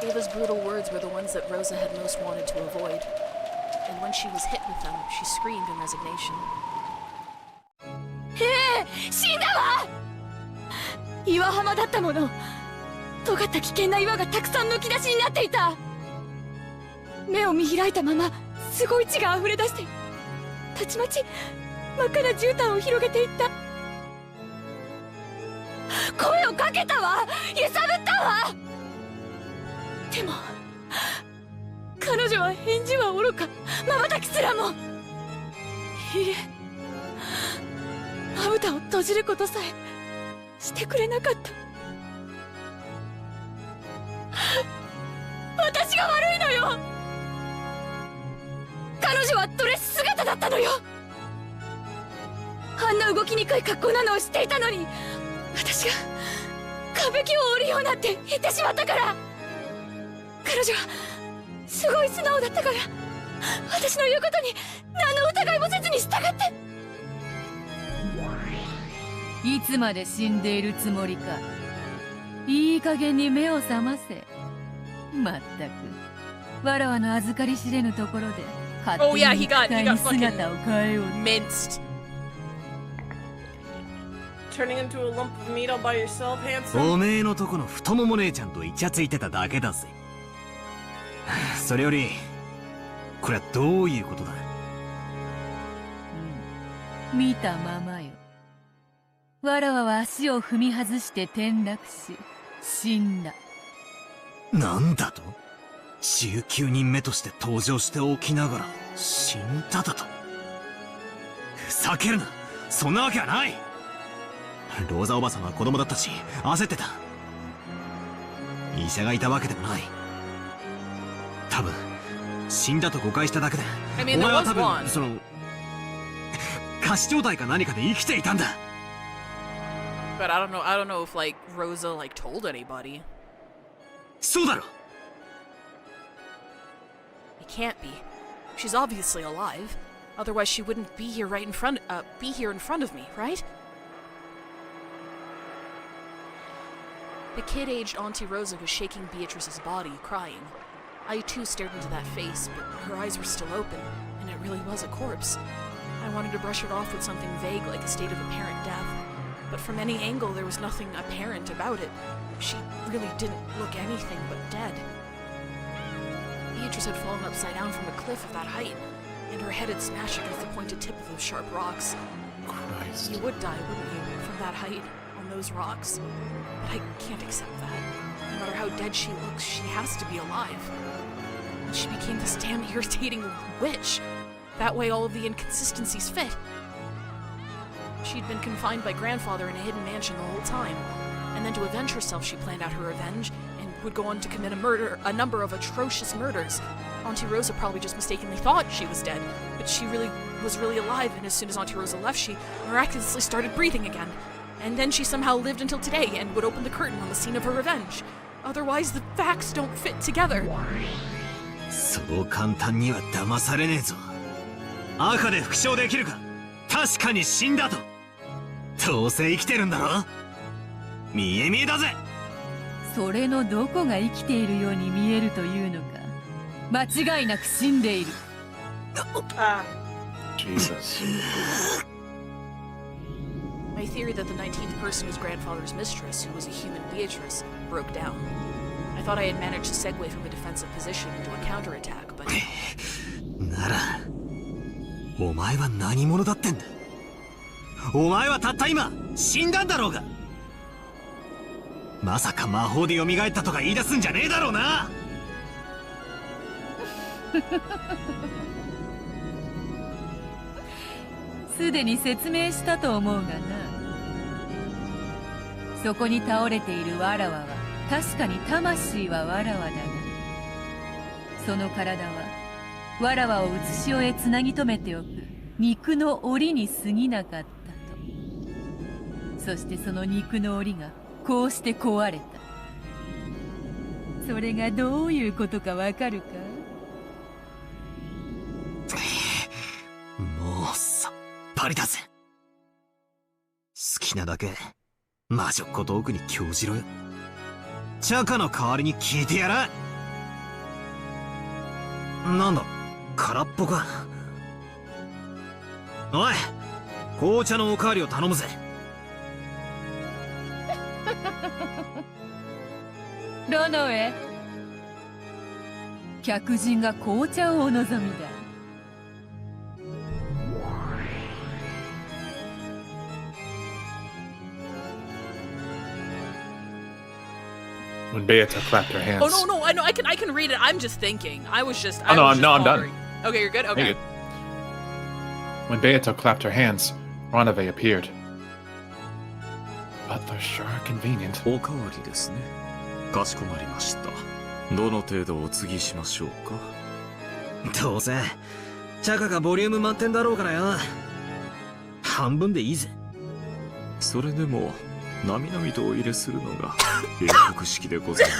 Speaker 6: Ava's brutal words were the ones that Rosa had most wanted to avoid. And when she was hit with them, she screamed in resignation.
Speaker 7: 死んだわ。岩浜だったもの。尖った危険な岩がたくさんむき出しになっていた。目を見開いたまま、すごい血が溢れ出して、たちまち真っ赤な絨毯を広げていった。声をかけたわ。揺さぶったわ。でも彼女は返事はおろか、瞬きすらも。いえ、まぶたを閉じることさえしてくれなかった。私が悪いのよ。彼女はドレス姿だったのよ。あんな動きにくい格好なのを知っていたのに、私が壁壁を降りようなんて言ってしまったから。彼女はすごい素直だったから、私の言うことに何の疑いもせずに従って。
Speaker 13: いつまで死んでいるつもりか。いい加減に目を覚ませ。まったくわらわの預かり知れぬところで勝手に引き換えに姿を変えよう。
Speaker 6: Minced.
Speaker 4: Turning into a lump of meat all by yourself, handsome.
Speaker 8: おめえのとこの太もも姉ちゃんとイチャついてただけだぜ。それよりこれはどういうことだ。
Speaker 13: 見たままよ。わらわは足を踏み外して転落し死んだ。
Speaker 8: なんだと。19人目として登場しておきながら死んだだと。ふざけるな。そんなわけはない。ローザおばさんは子供だったし焦ってた。医者がいたわけでもない。多分死んだと誤解しただけで、
Speaker 6: I mean,
Speaker 8: お前
Speaker 6: there
Speaker 8: は
Speaker 6: was
Speaker 8: 多分
Speaker 6: one.
Speaker 8: その仮死状態か何かで生きていたんだ。
Speaker 6: But I don't know if like Rosa like told anybody.
Speaker 8: そうだろ。
Speaker 6: It can't be. She's obviously alive. Otherwise she wouldn't be here in front of me, right? The kid-aged Auntie Rosa was shaking Beatrice's body, crying. I too stared into that face, but her eyes were still open, and it really was a corpse. I wanted to brush it off with something vague like a state of apparent death, but from any angle there was nothing apparent about it. She really didn't look anything but dead. Beatrice had fallen upside down from a cliff of that height, and her head had smashed against the pointed tip of those sharp rocks.
Speaker 5: Christ.
Speaker 6: You would die, wouldn't you, from that height, on those rocks? But I can't accept that. No matter how dead she looks, she has to be alive. And she became this damn irritating witch. That way all of the inconsistencies fit. She'd been confined by grandfather in a hidden mansion the whole time, and then to avenge herself she planned out her revenge, and would go on to commit a number of atrocious murders. Auntie Rosa probably just mistakenly thought she was dead, but she was really alive, and as soon as Auntie Rosa left, she miraculously started breathing again. And then she somehow lived until today and would open the curtain on the scene of her revenge. Otherwise, the facts don't fit together.
Speaker 8: そう簡単には騙されねえぞ。赤で復唱できるか。確かに死んだと。どうせ生きてるんだろ。見え見えだぜ。
Speaker 13: それのどこが生きているように見えるというのか。間違いなく死んでいる。
Speaker 5: Jesus.
Speaker 6: My theory that the 19th person was grandfather's mistress, who was a human Beatrice, broke down. I thought I had managed to segue from a defensive position into a counterattack, but...
Speaker 8: なら、お前は何者だってんだ。お前はたった今、死んだんだろうが。まさか魔法で蘇ったとか言い出すんじゃねえだろうな。
Speaker 13: すでに説明したと思うがな。そこに倒れているわらわは確かに魂はわらわだが、その体はわらわをうつしおへつなぎ止めておく肉の檻に過ぎなかったと。そしてその肉の檻がこうして壊れた。それがどういうことかわかるか？
Speaker 8: もうさっぱりだぜ。好きなだけ魔女っ子トークに興じろよ。チャカの代わりに聞いてやら。なんだ空っぽか。おい、紅茶のおかわりを頼むぜ。
Speaker 13: ロノへ。客人が紅茶をお望みだ。
Speaker 5: When Beata clapped her hands.
Speaker 6: Oh no, I can read it. I'm just thinking. I was just.
Speaker 5: Oh, no,
Speaker 6: I'm
Speaker 5: done.
Speaker 6: pondering. Okay, you're good. Okay.
Speaker 5: You're good. When Beata clapped her hands, Ronave appeared. Butler sure are convenient.
Speaker 9: おかわりですね。かしこまりました。どの程度お継ぎしましょうか。
Speaker 8: どうせチャカがボリューム満点だろうからよ。半分でいいぜ。
Speaker 9: それでもなみなみとお入れするのが英国式でございま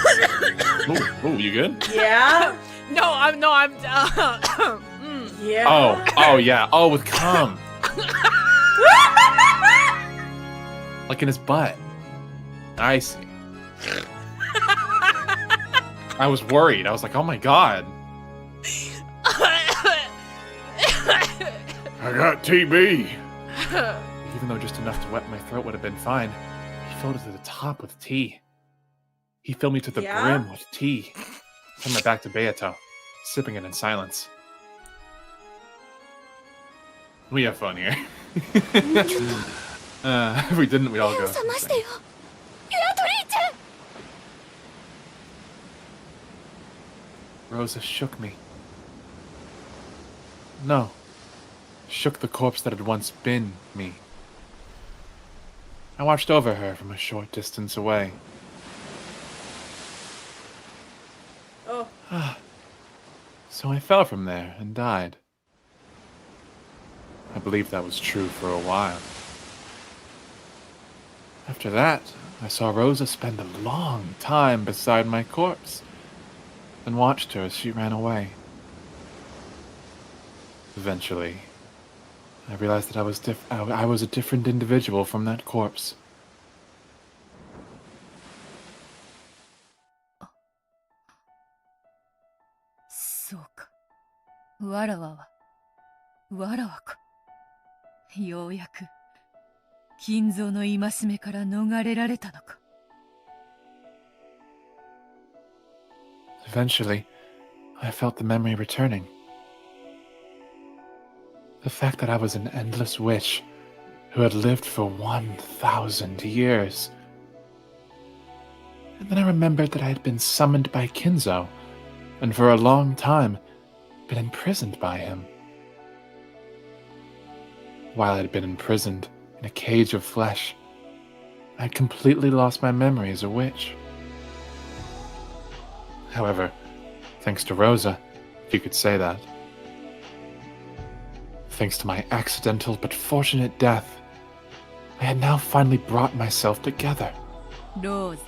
Speaker 9: す。
Speaker 5: Oh, you good?
Speaker 4: Yeah.
Speaker 6: No, I'm.
Speaker 4: Yeah.
Speaker 5: Oh, yeah. Oh, with cum. Like in his butt. I see. I was worried. I was like, oh my god. I got TB. Even though just enough to wet my throat would have been fine, he filled it to the top with tea. He filled me to the brim with tea. Turned my back to Beato, sipping it in silence. We have fun here. If we didn't, we'd all go. Rosa shook me. No. Shook the corpse that had once been me. I watched over her from a short distance away.
Speaker 4: Oh.
Speaker 5: So I fell from there and died. I believed that was true for a while. After that, I saw Rosa spend a long time beside my corpse, and watched her as she ran away. Eventually, I realized that I was a different individual from that corpse.
Speaker 13: そうか。わらわか。ようやく金蔵の戒めから逃れられたのか。
Speaker 5: Eventually, I felt the memory returning. The fact that I was an endless witch who had lived for 1,000 years. And then I remembered that I had been summoned by Kinzo, and for a long time been imprisoned by him. While I had been imprisoned in a cage of flesh, I had completely lost my memory as a witch. However, thanks to Rosa, if you could say that, thanks to my accidental but fortunate death, I had now finally brought myself together.
Speaker 13: ローザ、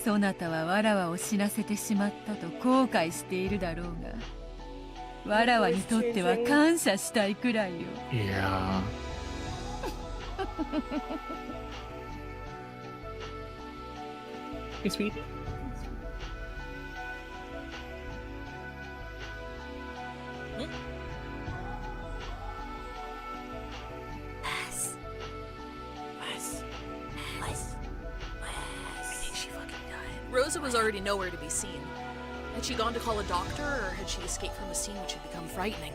Speaker 13: そなたはわらわを死なせてしまったと後悔しているだろうが、わらわにとっては感謝したいくらいよ。
Speaker 5: Yeah. Hey, sweet.
Speaker 6: Rosa was already nowhere to be seen. Had she gone to call a doctor, or had she escaped from a scene which had become frightening?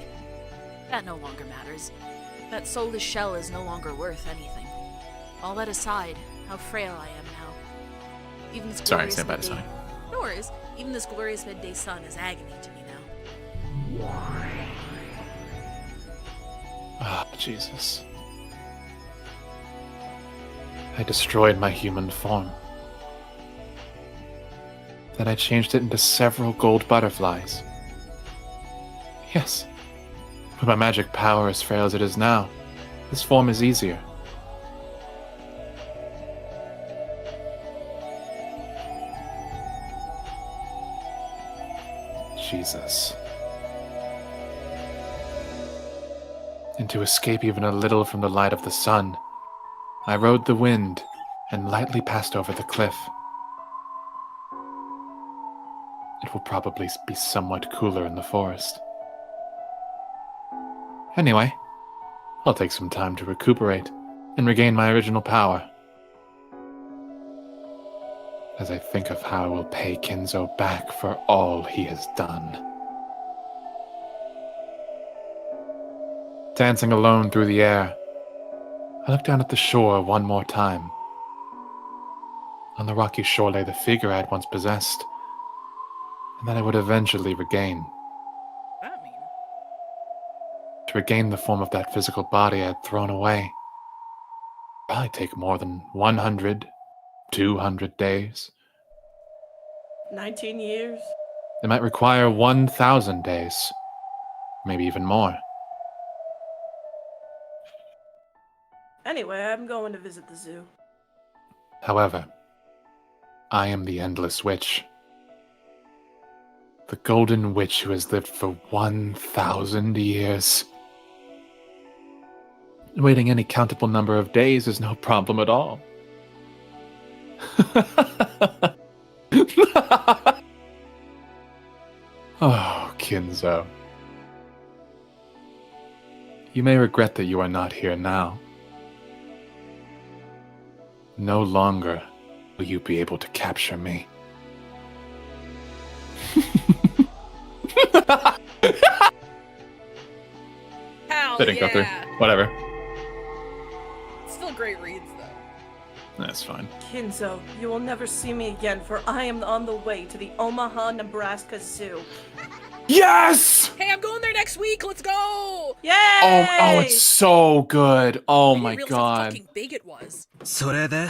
Speaker 6: That no longer matters. That soulless shell is no longer worth anything. All that aside, how frail I am now. Even this
Speaker 5: Sorry,
Speaker 6: glorious
Speaker 5: stand by the
Speaker 6: midday-
Speaker 5: sign.
Speaker 6: No worries. Even this glorious midday sun is agony to me now.
Speaker 5: Ah, Jesus. I destroyed my human form. Then I changed it into several gold butterflies. Yes, With my magic power as frail as it is now, this form is easier. Jesus. And to escape even a little from the light of the sun, I rode the wind and lightly passed over the cliff. It will probably be somewhat cooler in the forest. Anyway, I'll take some time to recuperate and regain my original power. As I think of how I will pay Kinzo back for all he has done. Dancing alone through the air, I looked down at the shore one more time. On the rocky shore lay the figure I had once possessed, and that I would eventually regain.
Speaker 6: That mean?
Speaker 5: To regain the form of that physical body I had thrown away. Probably take more than 100, 200 days.
Speaker 4: 19 years?
Speaker 5: It might require 1,000 days. Maybe even more.
Speaker 4: Anyway, I'm going to visit the zoo.
Speaker 5: However, I am the Endless Witch. The Golden Witch who has lived for 1,000 years. Waiting any countable number of days is no problem at all. Oh, Kinzo. You may regret that you are not here now. No longer will you be able to capture me.
Speaker 6: Hell
Speaker 5: That didn't go through. Whatever.
Speaker 6: Still great reads, though.
Speaker 5: That's fine.
Speaker 4: Kinzo, you will never see me again, for I am on the way to the Omaha, Nebraska Zoo.
Speaker 5: Yes!
Speaker 6: Hey, I'm going there next week. Let's go!
Speaker 4: Yay!
Speaker 5: Oh, it's so good. Oh my
Speaker 6: I didn't realize how
Speaker 5: god.
Speaker 6: fucking big it was.
Speaker 8: それで、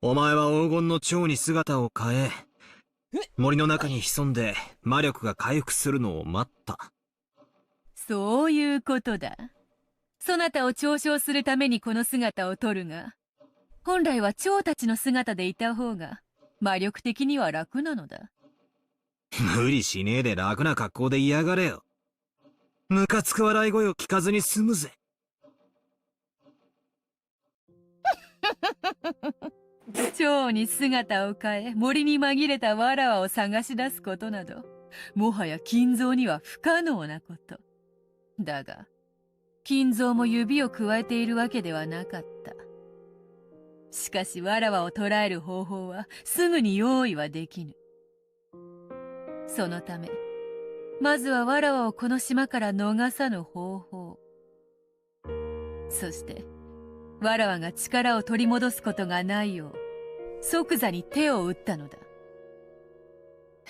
Speaker 8: お前は黄金の蝶に姿を変え、森の中に潜んで魔力が回復するのを待った。
Speaker 13: そういうことだ。そなたを嘲笑するためにこの姿を取るが、本来は蝶たちの姿でいた方が魔力的には楽なのだ。
Speaker 8: 無理しねえで楽な格好で嫌がれよ。ムカつく笑い声を聞かずに済むぜ。
Speaker 13: 蝶に姿を変え森に紛れたわらわを探し出すことなどもはや金蔵には不可能なこと。だが金蔵も指をくわえているわけではなかった。しかしわらわを捕らえる方法はすぐに用意はできぬ。そのためまずはわらわをこの島から逃さぬ方法、そしてわらわが力を取り戻すことがないよう即座に手を打ったのだ。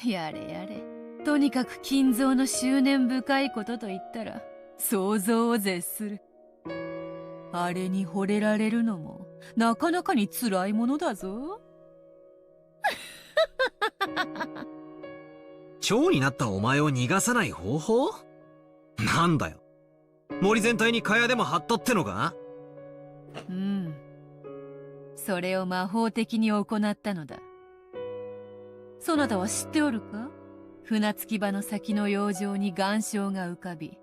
Speaker 13: やれやれ、とにかく金蔵の執念深いことと言ったら想像を絶する。あれに惚れられるのもなかなかに辛いものだぞ。
Speaker 8: 蝶になったお前を逃がさない方法？なんだよ。森全体に蚊帳でも張ったってのか？
Speaker 13: うん。それを魔法的に行ったのだ。そなたは知っておるか？船着き場の先の洋上に岩礁が浮かび、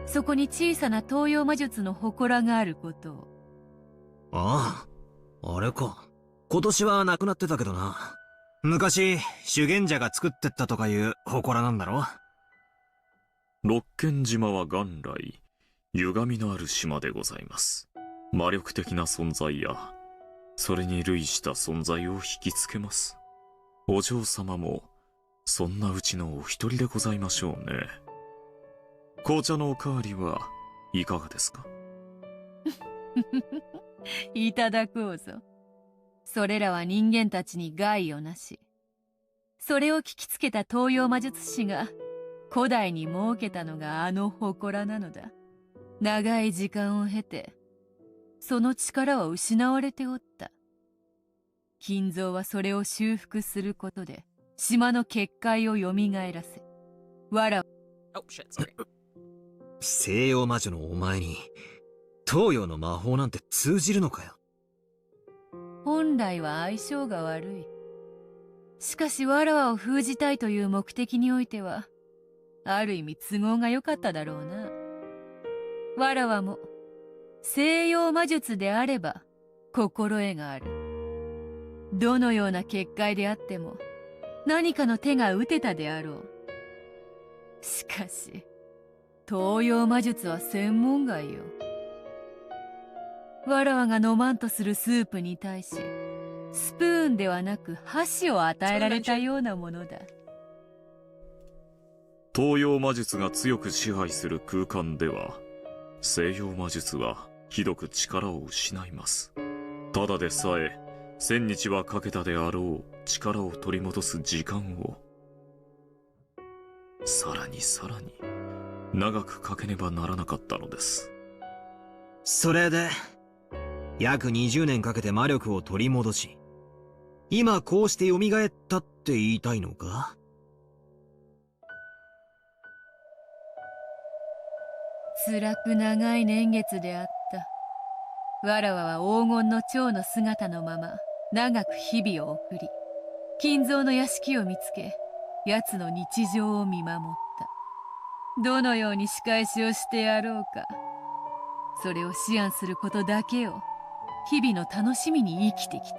Speaker 13: そこに小さな東洋魔術の祠があることを。
Speaker 8: ああ、あれか。今年はなくなってたけどな。昔、修験者が作ってったとかいう祠なんだろ？
Speaker 9: 六軒島は元来、歪みのある島でございます。魔力的な存在や、それに類した存在を引きつけます。お嬢様も、そんなうちのお一人でございましょうね。紅茶のおかわりはいかがですか？
Speaker 13: いただこうぞ。それらは人間たちに害をなし、それを聞きつけた東洋魔術師が古代に設けたのがあの祠なのだ。長い時間を経てその力は失われておった。金蔵はそれを修復することで島の結界をよみがえらせ、わら
Speaker 6: Oh shit, sorry.
Speaker 8: 西洋魔女のお前に東洋の魔法なんて通じるのかよ。
Speaker 13: 本来は相性が悪い。しかしわらわを封じたいという目的においてはある意味都合が良かっただろうな。わらわも西洋魔術であれば心得がある。どのような結界であっても何かの手が打てたであろう。しかし東洋魔術は専門外よ。わらわが飲まんとするスープに対しスプーンではなく箸を与えられたようなものだ。
Speaker 9: 東洋魔術が強く支配する空間では、西洋魔術はひどく力を失います。ただでさえ1000日はかけたであろう力を取り戻す時間を、さらに長くかけねばならなかったのです。
Speaker 8: それで約20年かけて魔力を取り戻し、今こうして蘇ったって言いたいのか？
Speaker 13: 辛く長い年月であった。わらわは黄金の蝶の姿のまま長く日々を送り、金蔵の屋敷を見つけ、奴の日常を見守った。どのように仕返しをしてやろうか、それを思案することだけを日々の楽しみに生きてきた。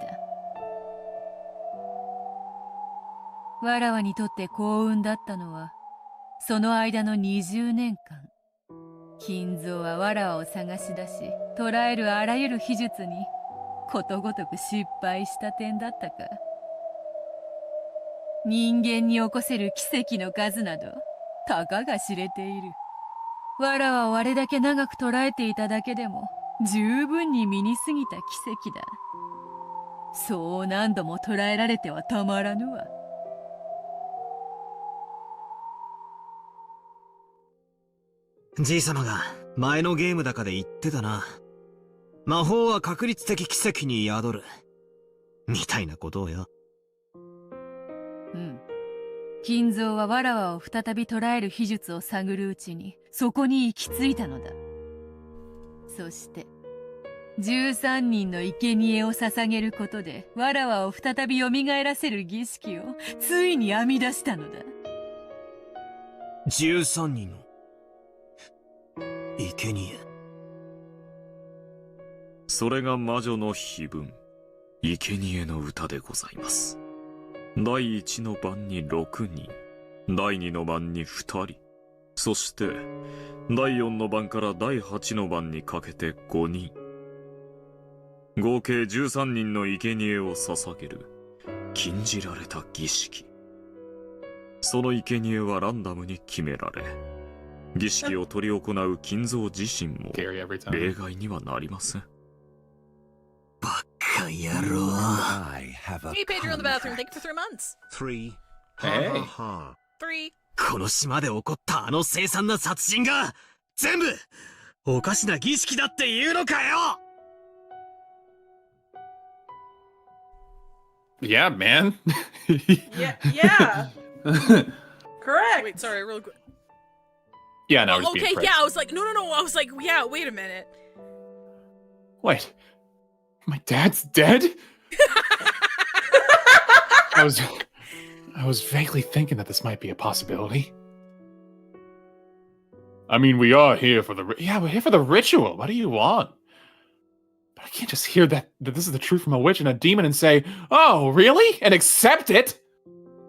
Speaker 13: わらわにとって幸運だったのは、その間の20年間、金蔵はわらわを探し出し、捕らえるあらゆる秘術にことごとく失敗した点だったか。人間に起こせる奇跡の数などたかが知れている。わらわをあれだけ長く捕らえていただけでも十分に身に過ぎた奇跡だ。そう何度も捕らえられてはたまらぬわ。
Speaker 8: じいさまが前のゲームだかで言ってたな。魔法は確率的奇跡に宿る。みたいなことをよ。
Speaker 13: うん。金蔵はわらわを再び捕らえる秘術を探るうちに、そこに行き着いたのだ。そして、13人の生贄を捧げることで、わらわを再び蘇らせる儀式を、ついに編み出したのだ。
Speaker 8: 13人の生贄。
Speaker 9: それが魔女の碑文、生贄の歌でございます。第1の番に6人、第2の番に2人、そして第4の番から第8の番にかけて5人。合計13人の生贄を捧げる禁じられた儀式。その生贄はランダムに決められ、儀式を執り行う金蔵自身も例外にはなりません。
Speaker 8: バカ野郎。
Speaker 6: Hey, Pedro in the bathroom. Thank you for 3 months.
Speaker 8: 3.
Speaker 5: Hey.
Speaker 6: 3.
Speaker 8: この島で起こったあの凄惨な殺人が全部おかしな儀式だって言うのかよ。
Speaker 5: Yeah, man.
Speaker 4: Yeah. Correct.
Speaker 6: Wait, sorry, real quick.
Speaker 5: Yeah, no, I was being
Speaker 6: Okay,
Speaker 5: prick.
Speaker 6: yeah, I was like, no. I was like, yeah, wait a minute.
Speaker 5: Wait. My dad's dead? I was vaguely thinking that this might be a possibility. I mean, we are here for we're here for the ritual. What do you want? But I can't just hear that this is the truth from a witch and a demon and say, oh, really? And accept it?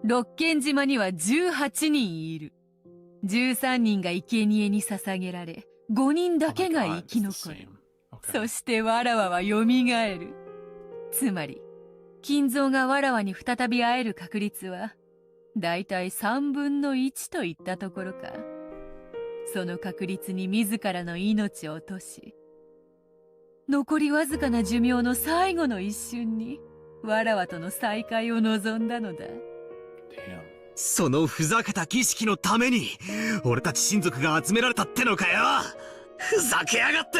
Speaker 13: 六軒島には18人いる。13人が生贄に捧げられ、5人だけが生き残る。そしてわらわは蘇る。つまり、金蔵がわらわに再び会える確率は、だいたい3分の1といったところか。その確率に自らの命を落とし、残りわずかな寿命の最後の一瞬に、わらわとの再会を望んだのだ。
Speaker 8: そのふざけた儀式のために、俺たち親族が集められたってのかよ。ふざけやがって。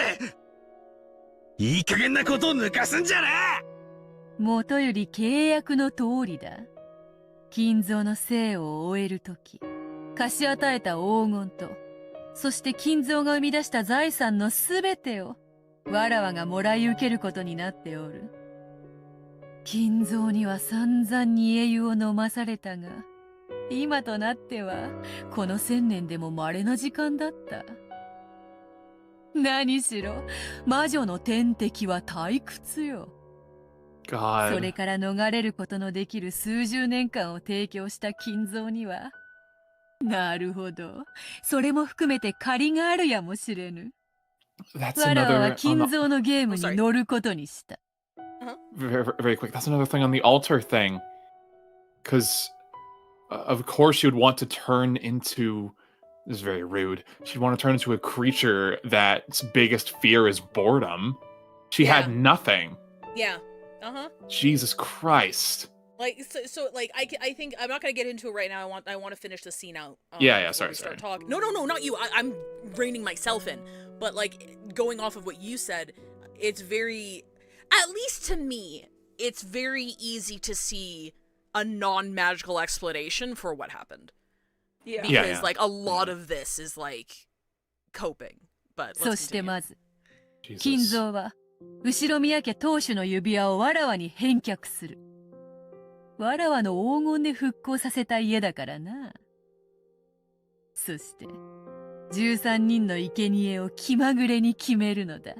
Speaker 8: いい加減なことを抜かすんじゃねえ。
Speaker 13: もとより契約の通りだ。金蔵の生を終えるとき、貸し与えた黄金とそして金蔵が生み出した財産のすべてをわらわがもらい受けることになっておる。金蔵には散々に英雄を飲まされたが、今となってはこの1000年でも稀な時間だった。何しろ魔女の天敵は退屈よ。そ
Speaker 5: God.
Speaker 13: れから逃れることのできる数十年間を提供した金蔵には、なるほど、それも含めて借りがあるやもしれぬ。
Speaker 5: That's
Speaker 13: わらわは
Speaker 5: another
Speaker 13: 金蔵のゲーム
Speaker 6: Oh, sorry.
Speaker 13: に乗ることにした。
Speaker 5: very, very quick. That's another thing on the altar thing. Because, of course, she would want to turn into. This is very rude. She'd want to turn into a creature that's biggest fear is boredom. She
Speaker 6: Yeah.
Speaker 5: had nothing.
Speaker 6: Yeah. Uh-huh.
Speaker 5: Jesus Christ.
Speaker 6: Like so like I think I'm not gonna get into it right now. I want to finish the scene out.
Speaker 5: Yeah,
Speaker 6: before
Speaker 5: sorry,
Speaker 6: we start
Speaker 5: sorry.
Speaker 6: talking. No, not you. I'm reining myself in. But like going off of what you said, it's very, at least to me, it's very easy to see a non-magical explanation for what happened.
Speaker 4: Yeah.
Speaker 6: Because like a lot of this is like coping. But
Speaker 13: そ
Speaker 6: let's
Speaker 13: して
Speaker 6: continue.
Speaker 13: まず、
Speaker 5: Jesus.
Speaker 13: 金蔵は後ろ宮家当主の指輪をわらわに返却する。わらわの黄金で復興させた家だからな。そして13人の生贄を気まぐれに決めるのだ。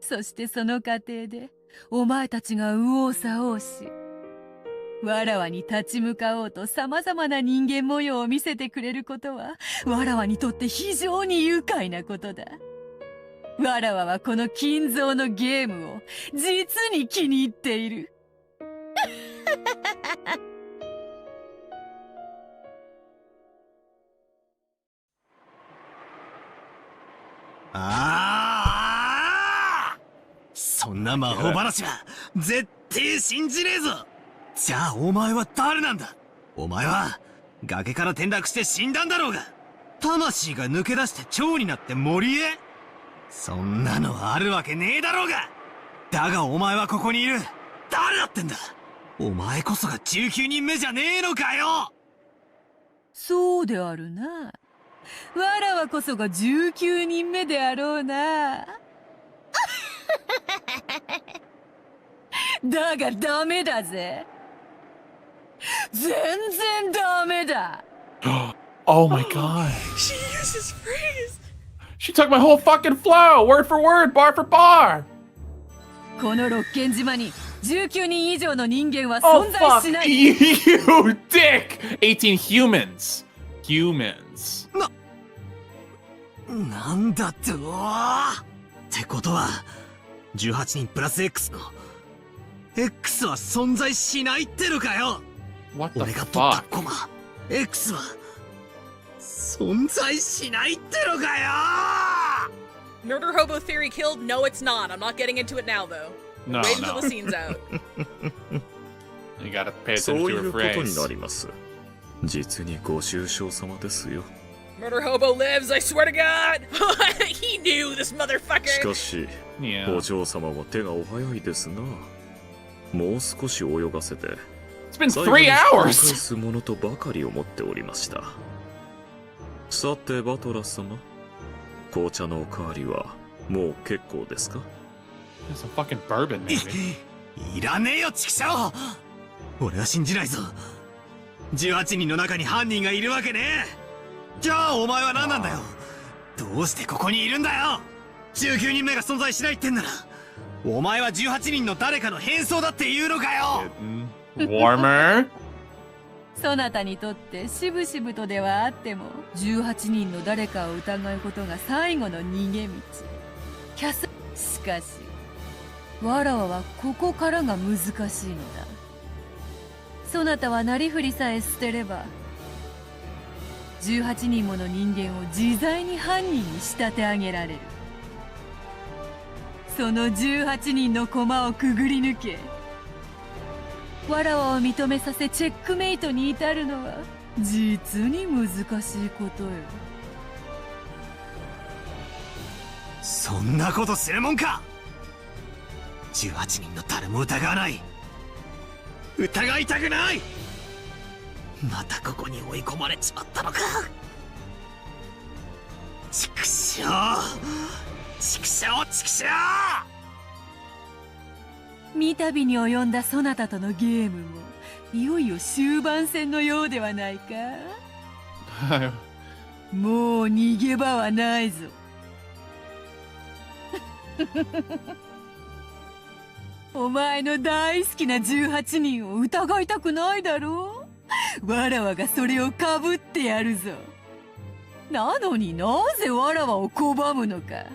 Speaker 13: そしてその過程でお前たちが右往左往し、わらわに立ち向かおうと様々な人間模様を見せてくれることは、わらわにとって非常に愉快なことだ。わらわはこの金蔵のゲームを実に気に入っている。
Speaker 8: ああ、そんな魔法話は絶対信じねえぞ。じゃあお前は誰なんだ。お前は崖から転落して死んだんだろうが、魂が抜け出して蝶になって森へ。そんなのあるわけねえだろうが。だがお前はここにいる。誰だってんだ。お前こそが19人目じゃねえのかよ。
Speaker 13: そうであるな。わらわこそが19人目であろうな。だがダメだぜ。全然ダメだ。
Speaker 5: Oh my god.
Speaker 6: She uses phrase.
Speaker 5: She took my whole fucking flow, word for word, bar for bar.
Speaker 13: この六軒島に19人以上の人間は
Speaker 5: Oh
Speaker 13: 存在
Speaker 5: fuck
Speaker 13: しない。
Speaker 5: you, dick! 18 humans. Humans.
Speaker 8: なんだってってことは18人プラス X の X は存在しないってのかよ。
Speaker 5: What the
Speaker 8: 俺が取った
Speaker 5: fuck?
Speaker 8: コマ X は存在しないってのかよ。
Speaker 6: Murder hobo theory killed? No, it's not. I'm not getting into it now, though.
Speaker 5: No,
Speaker 6: Wait
Speaker 5: no.
Speaker 6: until the scene's out.
Speaker 5: You gotta pay
Speaker 9: そ
Speaker 5: attention
Speaker 9: うい
Speaker 5: to
Speaker 9: う
Speaker 5: her
Speaker 9: ことに
Speaker 5: phrase.
Speaker 9: なります。実にご愁傷様ですよ。
Speaker 6: Murder hobo lives, I swear to God! He knew, this
Speaker 9: し
Speaker 6: motherfucker!
Speaker 9: かし、
Speaker 5: Yeah.
Speaker 9: お嬢様は手がお早いですな。もう少し泳がせて、
Speaker 5: It's been
Speaker 9: 最後に
Speaker 5: 3
Speaker 9: 引き返
Speaker 5: hours!
Speaker 9: すものとばかり思っておりました。さて、バトラス様、紅茶のおかわりはもう結構ですか？
Speaker 5: Some fucking bourbon, maybe.
Speaker 8: いらねえよチキショウ。俺は信じないぞ。18人の中に犯人がいるわけねえ。じゃあお前は何なんだよ。どうしてここにいるんだよ。19人目が存在しないってんなら、お前は18人の誰かの変装だって言うのかよ。
Speaker 5: Warmer?
Speaker 13: そなたにとってしぶしぶとではあっても18人の誰かを疑うことが最後の逃げ道。キャスしかしわらわはここからが難しいのだ。そなたはなりふりさえ捨てれば18人もの人間を自在に犯人に仕立て上げられる。その18人の駒をくぐり抜け、わらわを認めさせチェックメイトに至るのは実に難しいことよ。
Speaker 8: そんなことするもんか。18人の誰も疑わない。疑いたくない。またここに追い込まれちまったのか。ちくしょうちくしょうちくしょう。
Speaker 13: 三度に及んだそなたとのゲームもいよいよ終盤戦のようではないか。もう逃げ場はないぞ。お前の大好きな18人を疑いたくないだろう。わらわがそれをかぶってやるぞ。なのになぜわらわを拒むのか。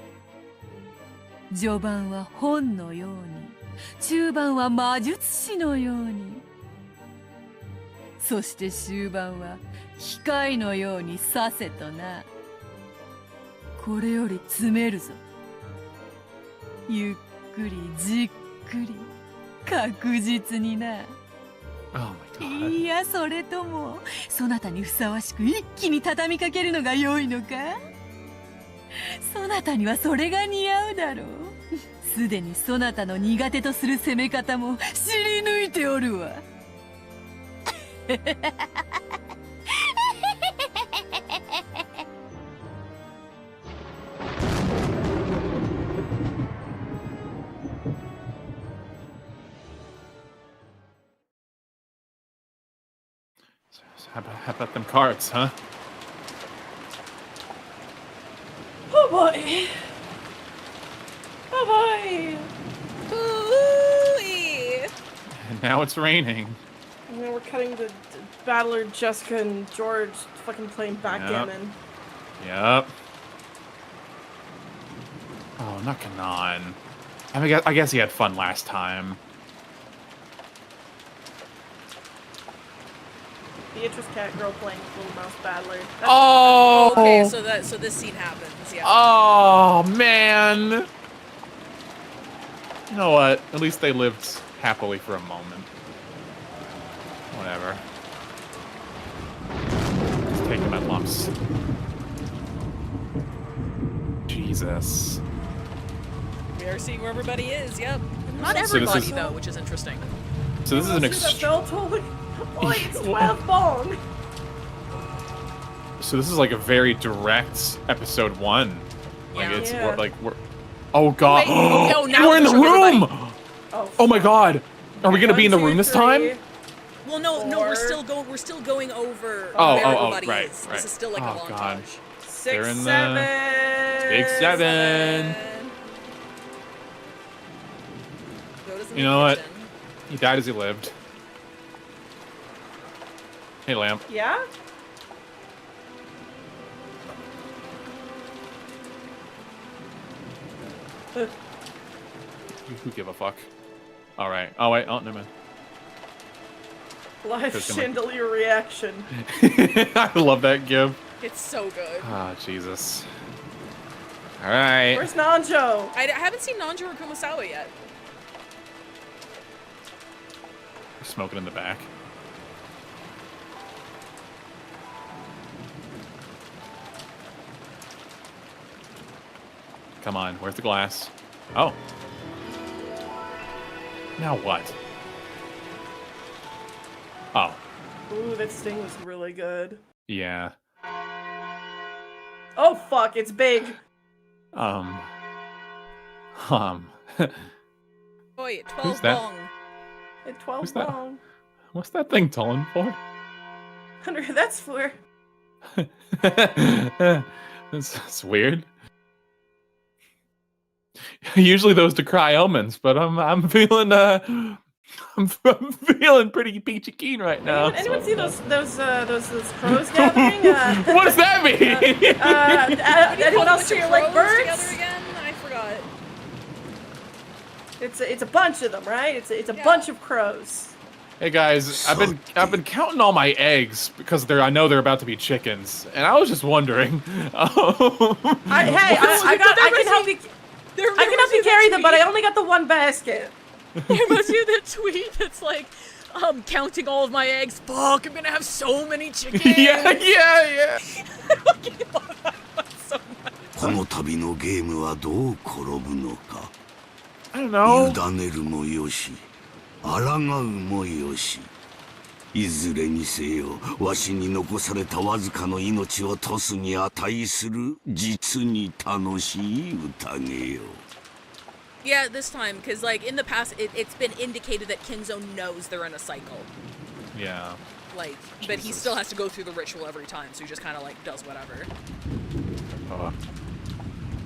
Speaker 13: 序盤は本のように、中盤は魔術師のように、そして終盤は機械のようにさせとな。これより詰めるぞ。ゆっくりじっくり確実にな。いや、それともそなたにふさわしく一気に畳みかけるのが良いのか。そなたにはそれが似合うだろう。すでにそなたの苦手とする攻め方も知り抜いておるわ。
Speaker 5: How about them cards, huh?
Speaker 4: Oh boy. Oh boy.
Speaker 6: Ooh-wee.
Speaker 5: And now it's raining.
Speaker 4: And then we're cutting to Battler, Jessica, and George fucking playing backgammon.
Speaker 5: Yep. Oh, not Kanan. I mean, I guess he had fun last time.
Speaker 4: Beatrice Catgirl playing Little Mouse Battler.
Speaker 5: Oh!
Speaker 6: Okay, so this scene happens, yeah.
Speaker 5: Oh, man! You know what? At least they lived happily for a moment. Whatever. Just take them at lumps. Jesus.
Speaker 6: We are seeing where everybody is, yep. Not
Speaker 5: So this
Speaker 6: everybody,
Speaker 5: is-
Speaker 6: though, which is interesting.
Speaker 5: So this is an
Speaker 4: It's 12 bong.
Speaker 5: So this is like a very direct episode 1. Like
Speaker 6: Yeah.
Speaker 5: it's
Speaker 4: Yeah.
Speaker 5: like we're. Oh god!
Speaker 6: Wait, oh, now
Speaker 5: we're in the
Speaker 6: show
Speaker 5: room.
Speaker 6: everybody.
Speaker 5: Oh my god! Are we gonna be in the
Speaker 4: 1, 2,
Speaker 5: room this
Speaker 4: 3.
Speaker 5: time?
Speaker 6: Well, no,
Speaker 4: Four.
Speaker 6: we're still going over
Speaker 5: Oh,
Speaker 6: where
Speaker 5: oh,
Speaker 6: everybody
Speaker 5: right,
Speaker 6: is.
Speaker 5: right.
Speaker 6: This is still like a
Speaker 5: Oh,
Speaker 6: montage.
Speaker 5: God.
Speaker 4: 6,
Speaker 5: They're in the
Speaker 4: 7.
Speaker 5: Big 7.
Speaker 6: Rhoda's in
Speaker 5: You
Speaker 6: the
Speaker 5: know what?
Speaker 6: kitchen.
Speaker 5: He died as he lived. Hey, Lamp.
Speaker 4: Yeah?
Speaker 5: Who give a fuck? All right. Oh wait. Oh, never mind.
Speaker 4: Live
Speaker 5: Just gonna-
Speaker 4: chandelier reaction.
Speaker 5: I love that gif.
Speaker 6: It's so good.
Speaker 5: Ah, Jesus. All right.
Speaker 4: Where's Nanjo?
Speaker 6: I haven't seen Nanjo or Kumasawa yet.
Speaker 5: Smoking in the back. Come on, where's the glass? Oh. Now what? Oh,
Speaker 4: Ooh, that sting was really good.
Speaker 5: yeah.
Speaker 4: Oh fuck, it's big.
Speaker 5: Um.
Speaker 6: Boy, 12
Speaker 5: Who's that?
Speaker 6: bong.
Speaker 4: At 12
Speaker 5: Who's that?
Speaker 4: bong.
Speaker 5: What's that thing tolling for?
Speaker 4: That's for.
Speaker 5: That's weird. Usually those decry omens, but I'm feeling I'm feeling pretty peachy keen right now.
Speaker 4: Anyone see those crows gathering?
Speaker 5: What does that mean?
Speaker 4: Anyone else see like birds?
Speaker 6: Together again? I forgot.
Speaker 4: It's a bunch of them, right? It's a bunch of crows.
Speaker 5: Hey guys, I've been counting all my eggs because I know they're about to be chickens, and I was just wondering.
Speaker 4: I can help you. I can help you carry them, but I only got the one basket.
Speaker 6: There must be that tweet that's like, counting all of my eggs. Fuck, I'm gonna have so many chickens.
Speaker 5: yeah.
Speaker 14: この旅のゲームはどう転ぶのか。
Speaker 5: I don't know.
Speaker 14: 委ねるもよし、抗うもよし。いずれにせよわしに残されたわずかの命をトスに値する実に楽しい宴よ。
Speaker 6: Yeah, this time, because like in the past, it's been indicated that Kinzo knows they're in a cycle.
Speaker 5: Yeah.
Speaker 6: Like, but he still has to go through the ritual every time, so he just kind of like does whatever.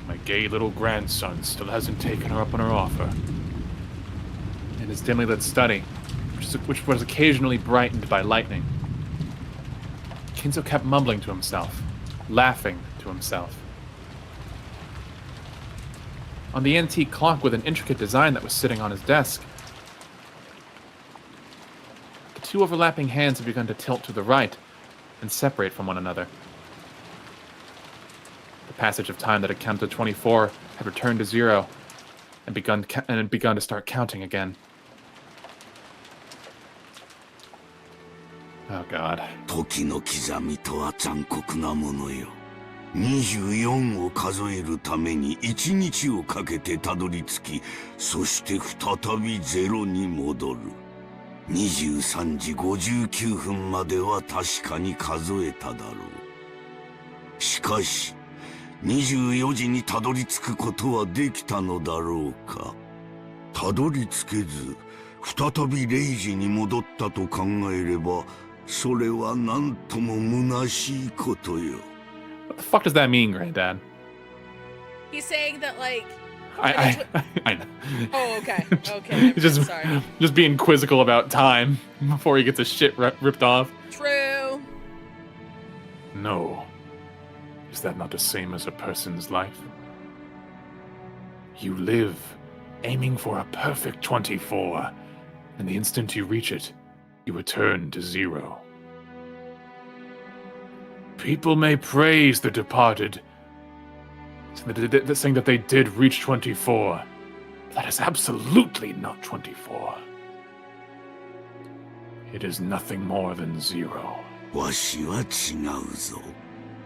Speaker 5: My gay little grandson still hasn't taken her up on her offer. In his dimly lit study, which was occasionally brightened by lightning, Kinzo kept mumbling to himself, laughing to himself. On the antique clock with an intricate design that was sitting on his desk, the two overlapping hands had begun to tilt to the right and separate from one another. The passage of time that had counted to 24 had returned to 0 and begun to start counting again. Oh God.
Speaker 14: 時の刻みとは残酷なものよ。24を数えるために1日をかけてたどり着き、そして再び0に戻る。23時59分までは確かに数えただろう。しかし、24時にたどり着くことはできたのだろうか。たどり着けず、再び0時に戻ったと考えれば、それはなんとも虚しいことよ。
Speaker 5: What the fuck does that mean, Granddad?
Speaker 6: He's saying that like.
Speaker 5: I know.
Speaker 6: Oh, okay. Okay.
Speaker 5: just being quizzical about time before he gets his shit ripped off.
Speaker 6: True.
Speaker 5: No. Is that not the same as a person's life? You live, aiming for a perfect 24, and the instant you reach it, you return to 0. People may praise the departed, saying that they did reach 24. That is absolutely not 24. It is nothing more than 0.
Speaker 14: わしは違うぞ。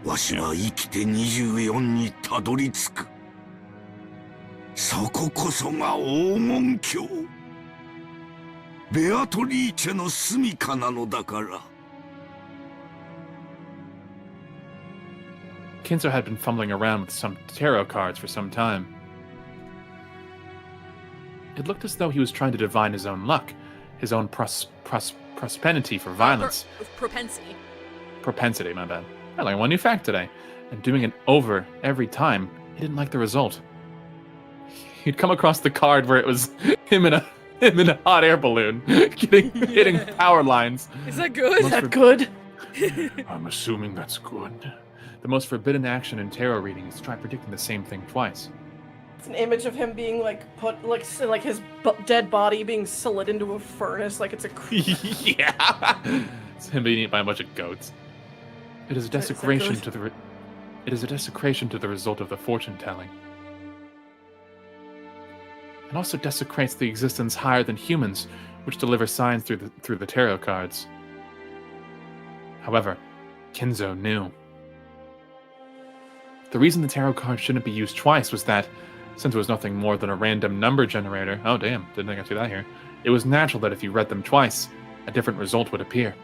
Speaker 14: わしは生きて24にたどり着く。そここそが黄金鏡。ベアトリーチェの住処なのだから。
Speaker 5: Kinzo had been fumbling around with some tarot cards for some time. It looked as though he was trying to divine his own luck, his own propensity for violence.
Speaker 6: Propensity.
Speaker 5: Propensity, my bad. I learned one new fact today. And doing it over every time, he didn't like the result. He'd come across the card where it was him in a hot air balloon, hitting power lines.
Speaker 6: Is that good?
Speaker 4: Is that good?
Speaker 5: I'm assuming that's good. The most forbidden action in tarot reading is to try predicting the same thing twice.
Speaker 4: It's an image of him being like put like his dead body being slid into a furnace like it's a
Speaker 5: yeah. It's him being eaten by a bunch of goats. It is a desecration to the It is a desecration to the result of the fortune telling. It also desecrates the existence higher than humans, which deliver signs through the tarot cards. However, Kinzo knew. The reason the tarot card shouldn't be used twice was that, since it was nothing more than a random number generator, oh damn, didn't think I'd see that here, it was natural that if you read them twice, a different result would appear.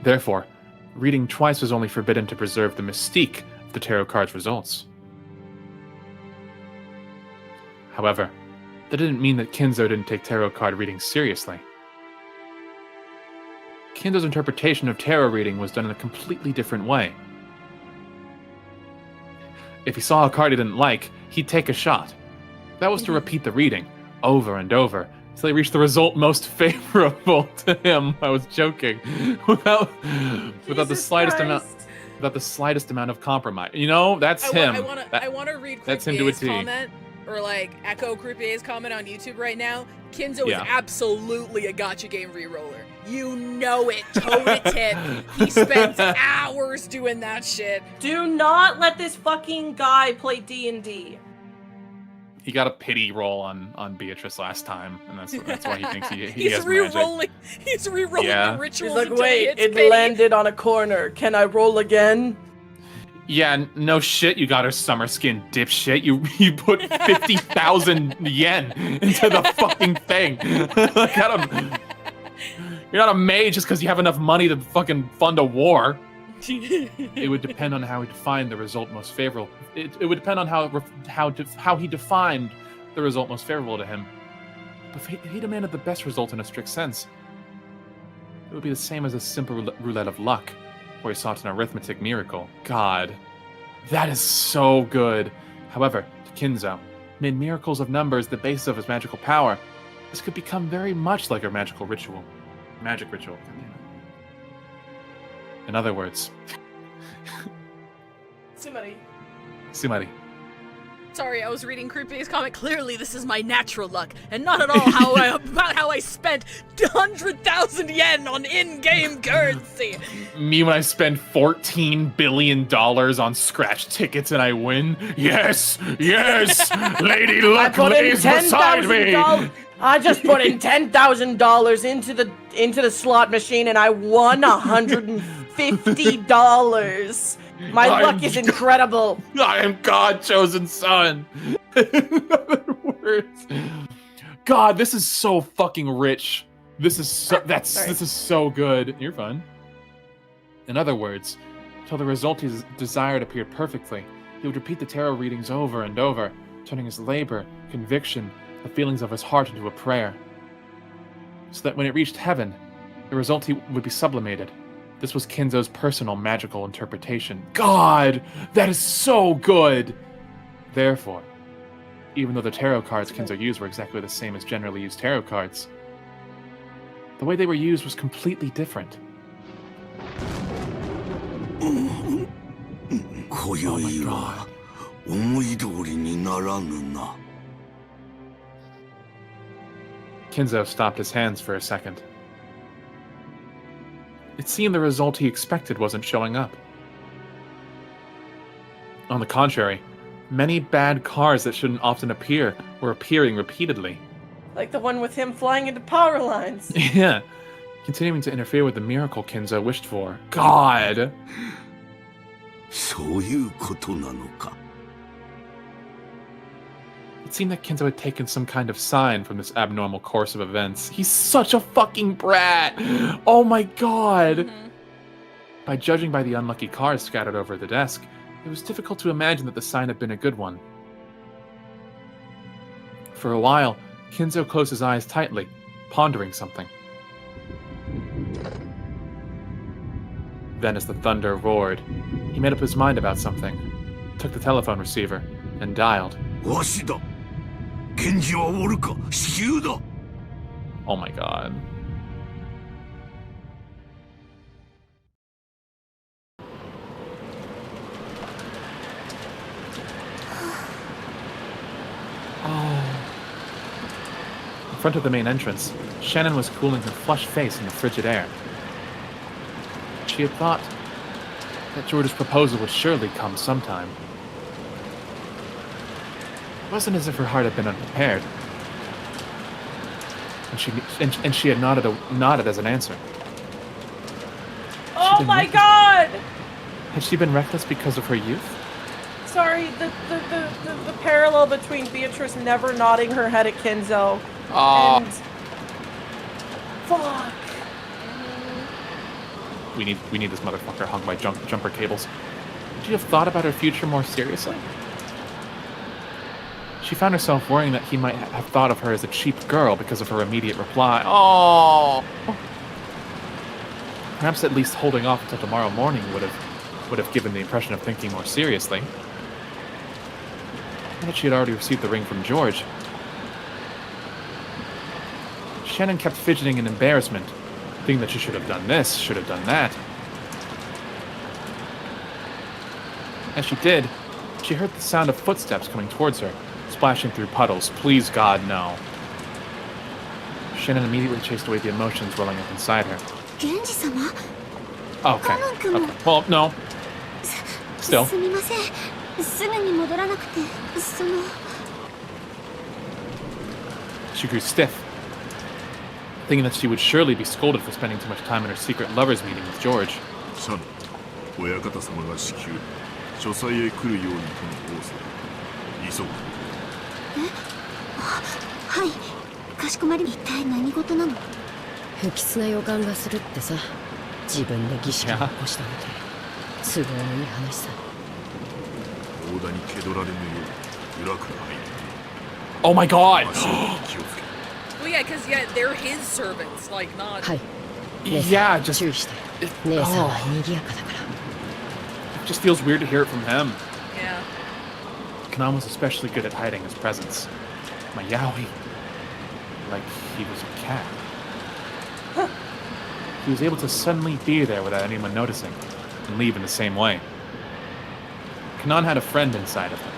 Speaker 5: Therefore, reading twice was only forbidden to preserve the mystique of the tarot card's results. However, that didn't mean that Kinzo didn't take tarot card reading seriously. Kinzo's interpretation of tarot reading was done in a completely different way. If he saw a card he didn't like, he'd take a shot. That was to repeat the reading, over and over, until he reached the result most favorable to him. I was joking. Without the slightest amount of compromise. You know, that's him.
Speaker 6: I want to read
Speaker 5: that's him to a T.
Speaker 6: comment, or like echo Croupier's comment on YouTube right now. Kinzo is absolutely a gacha game reroller. You know it, toe to tip. He spends hours doing that shit.
Speaker 4: Do not let this fucking guy play D&D.
Speaker 5: He got a pity roll on Beatrice last time, and that's why he thinks he
Speaker 6: he's
Speaker 5: has
Speaker 6: re-rolling.
Speaker 5: magic.
Speaker 6: He's re-rolling the rituals.
Speaker 4: He's like, wait, it landed on a corner. Can I roll again?
Speaker 5: Yeah, no shit, you got her summer skin, dipshit. You put 50,000 yen into the fucking thing. You're not a mage just because you have enough money to fucking fund a war. It would depend on how he defined the result most favorable. It would depend on how he defined the result most favorable to him. But if he demanded the best result in a strict sense, it would be the same as a simple roulette of luck, where he sought an arithmetic miracle. God, that is so good. However, to Kinzo, made miracles of numbers the basis of his magical power, this could become very much like a magical ritual. Magic ritual. In other words... Sumari.
Speaker 6: Sorry, I was reading Creepy's comment. Clearly, this is my natural luck, and not at all about how I spent 100,000 yen on in-game currency.
Speaker 5: Me when I spend $14 billion on scratch tickets and I win? Yes! Lady Luck lays beside me!
Speaker 4: I just put in $10,000 into the slot machine and I won $150. My luck is incredible.
Speaker 5: I am God's chosen son. In other words, God, this is so fucking rich. This is so good. You're fine. In other words, till the result he desired appeared perfectly, he would repeat the tarot readings over and over, turning his labor, conviction, the feelings of his heart into a prayer, so that when it reached heaven, the result would be sublimated. This was Kinzo's personal magical interpretation. God, that is so good! Therefore, even though the tarot cards Kinzo used were exactly the same as generally used tarot cards, the way they were used was completely different. Kinzo stopped his hands for a second. It seemed the result he expected wasn't showing up. On the contrary, many bad cards that shouldn't often appear were appearing repeatedly.
Speaker 4: Like the one with him flying into power lines.
Speaker 5: Yeah, continuing to interfere with the miracle Kinzo wished for. God! It seemed that Kinzo had taken some kind of sign from this abnormal course of events. He's such a fucking brat! Oh my god! Mm-hmm. By judging by the unlucky cards scattered over the desk, it was difficult to imagine that the sign had been a good one. For a while, Kinzo closed his eyes tightly, pondering something. Then as the thunder roared, he made up his mind about something, took the telephone receiver, and dialed. Oh my god. In front of the main entrance, Shannon was cooling her flushed face in the frigid air. She had thought that George's proposal would surely come sometime. It wasn't as if her heart had been unprepared, and she had nodded as an answer.
Speaker 4: Oh my god!
Speaker 5: Had she been reckless because of her youth?
Speaker 4: Sorry, the parallel between Beatrice never nodding her head at Kinzo and... Fuck!
Speaker 5: We need this motherfucker hung by jumper cables. Would you have thought about her future more seriously? She found herself worrying that he might have thought of her as a cheap girl because of her immediate reply. Oh! Perhaps at least holding off until tomorrow morning would have given the impression of thinking more seriously. Now that she had already received the ring from George, Shannon kept fidgeting in embarrassment, thinking that she should have done this, should have done that. As she did, she heard the sound of footsteps coming towards her, splashing through puddles. Please, God, no. Shannon immediately chased away the emotions welling up inside her. Oh, okay. Well, no. Still. She grew stiff, thinking that she would surely be scolded for spending too much time in her secret lovers' meeting with George.
Speaker 15: 不吉な予感がするってさ。自分で儀式を起こしたので都合のいい話さ。
Speaker 12: 大田に気取られぬよう裏から入る。
Speaker 5: Oh my god!
Speaker 6: Well, yeah, because they're his servants, like not.
Speaker 5: Yeah, just.
Speaker 15: 注意して。姉さんは賑やかだから。
Speaker 5: It just feels weird to hear it from him.
Speaker 6: Yeah.
Speaker 5: Kanan was especially good at hiding his presence. My Yaoi. Like he was a cat. He was able to suddenly be there without anyone noticing, and leave in the same way. Kanan had a friend inside of him,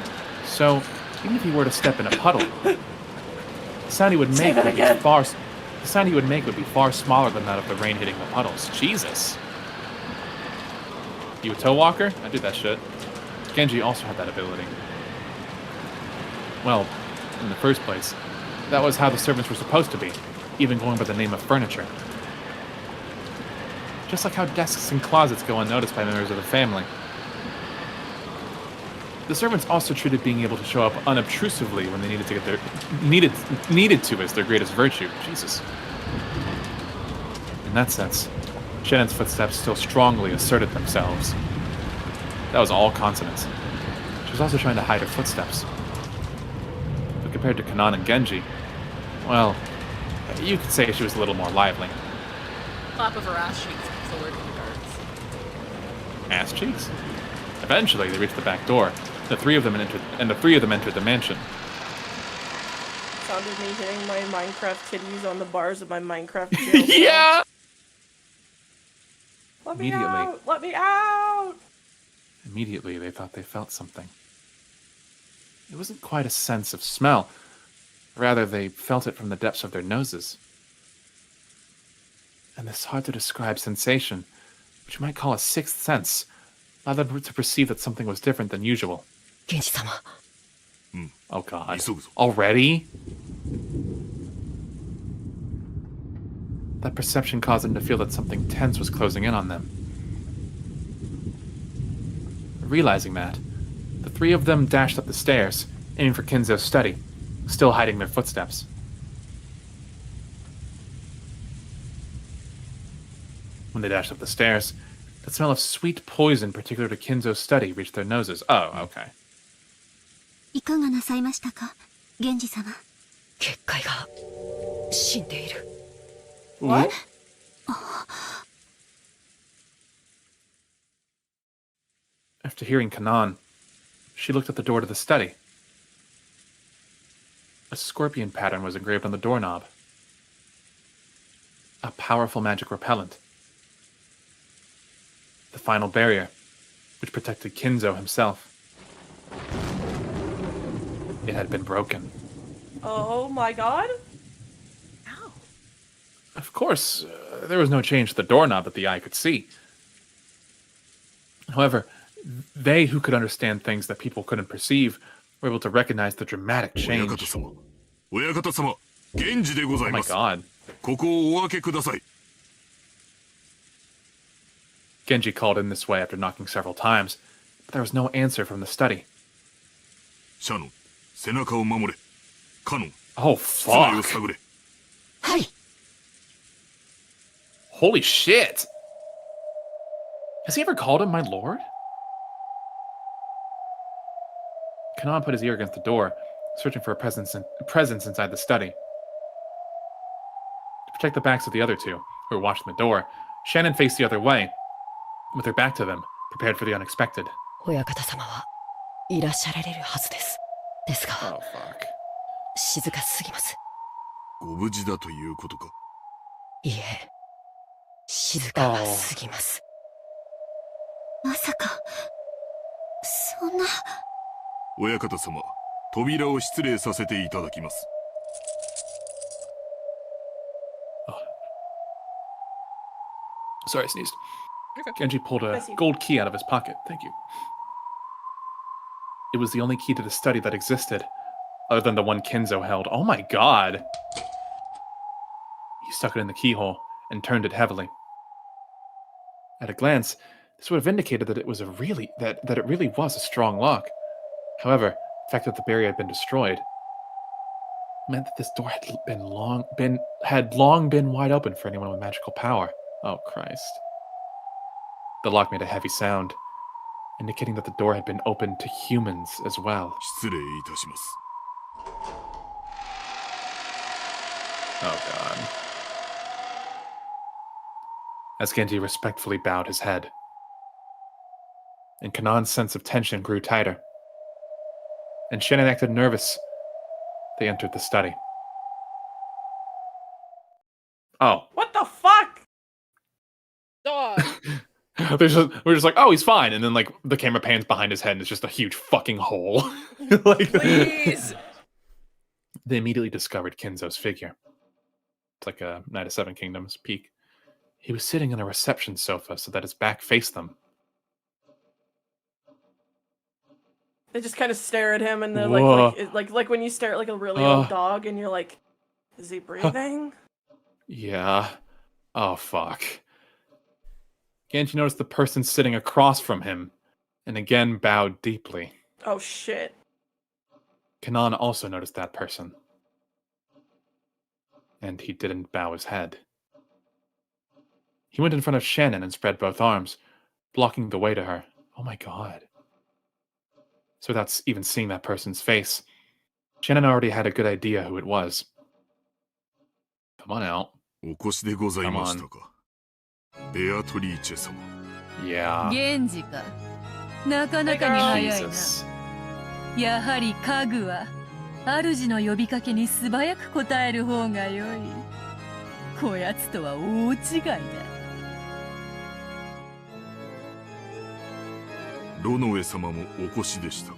Speaker 5: so even if he were to step in a puddle, the sound he would make would be far smaller than that of the rain hitting the puddles. Jesus. You a toe walker? I did that shit. Genji also had that ability. Well, in the first place, that was how the servants were supposed to be, even going by the name of furniture. Just like how desks and closets go unnoticed by members of the family. The servants also treated being able to show up unobtrusively when they needed to get their needed to as their greatest virtue. Jesus. In that sense, Shannon's footsteps still strongly asserted themselves. That was all consonants. She was also trying to hide her footsteps. But compared to Kanan and Genji, well, you could say she was a little more lively.
Speaker 6: Clap of her ass cheeks was alerting the guards.
Speaker 5: Ass cheeks? Eventually, they reached the back door. The three of them entered the mansion.
Speaker 4: Sounded me hitting my Minecraft kitties on the bars of my Minecraft jail.
Speaker 5: Yeah!
Speaker 4: Let me out! Let me out!
Speaker 5: Immediately, they thought they felt something. It wasn't quite a sense of smell. Rather, they felt it from the depths of their noses. And this hard-to-describe sensation, which you might call a sixth sense, allowed them to perceive that something was different than usual.
Speaker 15: Genji-sama.
Speaker 5: Oh god. Already? That perception caused them to feel that something tense was closing in on them. Realizing that, the three of them dashed up the stairs, aiming for Kinzo's study, still hiding their footsteps. When they dashed up the stairs, the smell of sweet poison particular to Kinzo's study reached their noses. Oh, okay.
Speaker 16: いかがなさいましたか、源氏様。
Speaker 15: 結界が死んでいる。
Speaker 5: What? After hearing Kanan, she looked at the door to the study. A scorpion pattern was engraved on the doorknob. A powerful magic repellent. The final barrier, which protected Kinzo himself. It had been broken.
Speaker 4: Oh my god?
Speaker 6: Ow.
Speaker 5: Of course, there was no change to the doorknob that the eye could see. However, they who could understand things that people couldn't perceive were able to recognize the dramatic change. Oh my god. Genji called in this way after knocking several times, but there was no answer from the study. Oh, fuck. Holy shit! Has he ever called him my lord? Kanan put his ear against the door, searching for a presence inside the study. To protect the backs of the other two, who were watching the door, Shannon faced the other way, with her back to them, prepared for the unexpected.
Speaker 15: 親方様はいらっしゃられるはずです。ですが、
Speaker 5: Oh, fuck.
Speaker 15: 静かすぎます。
Speaker 12: ご無事だということか。
Speaker 15: いいえ、静かがすぎます。
Speaker 16: まさか、そんな。
Speaker 12: 親方様、扉を失礼させていただきます。
Speaker 5: Sorry, I sneezed. Genji pulled a gold key out of his pocket. Thank you. It was the only key to the study that existed, other than the one Kinzo held. Oh my god! He stuck it in the keyhole and turned it heavily. At a glance, this would have indicated that it was it really was a strong lock. However, the fact that the barrier had been destroyed meant that this door had long been wide open for anyone with magical power. Oh Christ. The lock made a heavy sound, indicating that the door had been opened to humans as well.
Speaker 12: 失礼いたします。
Speaker 5: Oh God. As Genji respectfully bowed his head, and Kanan's sense of tension grew tighter, and Shannon acted nervous, they entered the study. Oh.
Speaker 4: What the fuck?
Speaker 5: We're just like, oh, he's fine. And then, like, the camera pans behind his head and it's just a huge fucking hole. Like,
Speaker 6: Please!
Speaker 5: They immediately discovered Kinzo's figure. It's like a Knight of Seven Kingdoms peak. He was sitting on a reception sofa so that his back faced them.
Speaker 4: They just kind of stare at him and they're
Speaker 5: Whoa.
Speaker 4: like when you stare at like a really old dog and you're like, is he breathing?
Speaker 5: Yeah. Oh, fuck. Genji noticed the person sitting across from him, and again bowed deeply.
Speaker 4: Oh shit.
Speaker 5: Kanan also noticed that person. And he didn't bow his head. He went in front of Shannon and spread both arms, blocking the way to her. Oh my god. So without even seeing that person's face, Shannon already had a good idea who it was. Come on out.
Speaker 12: お越しでございましたか。ベアトリーチェ様。
Speaker 5: Yeah.
Speaker 13: 源氏か。なかなかに早いな。やはり家具は主の呼びかけに素早く答える方が良い。こやつとは大違いだ。
Speaker 12: ロノエ様もお越しでしたか。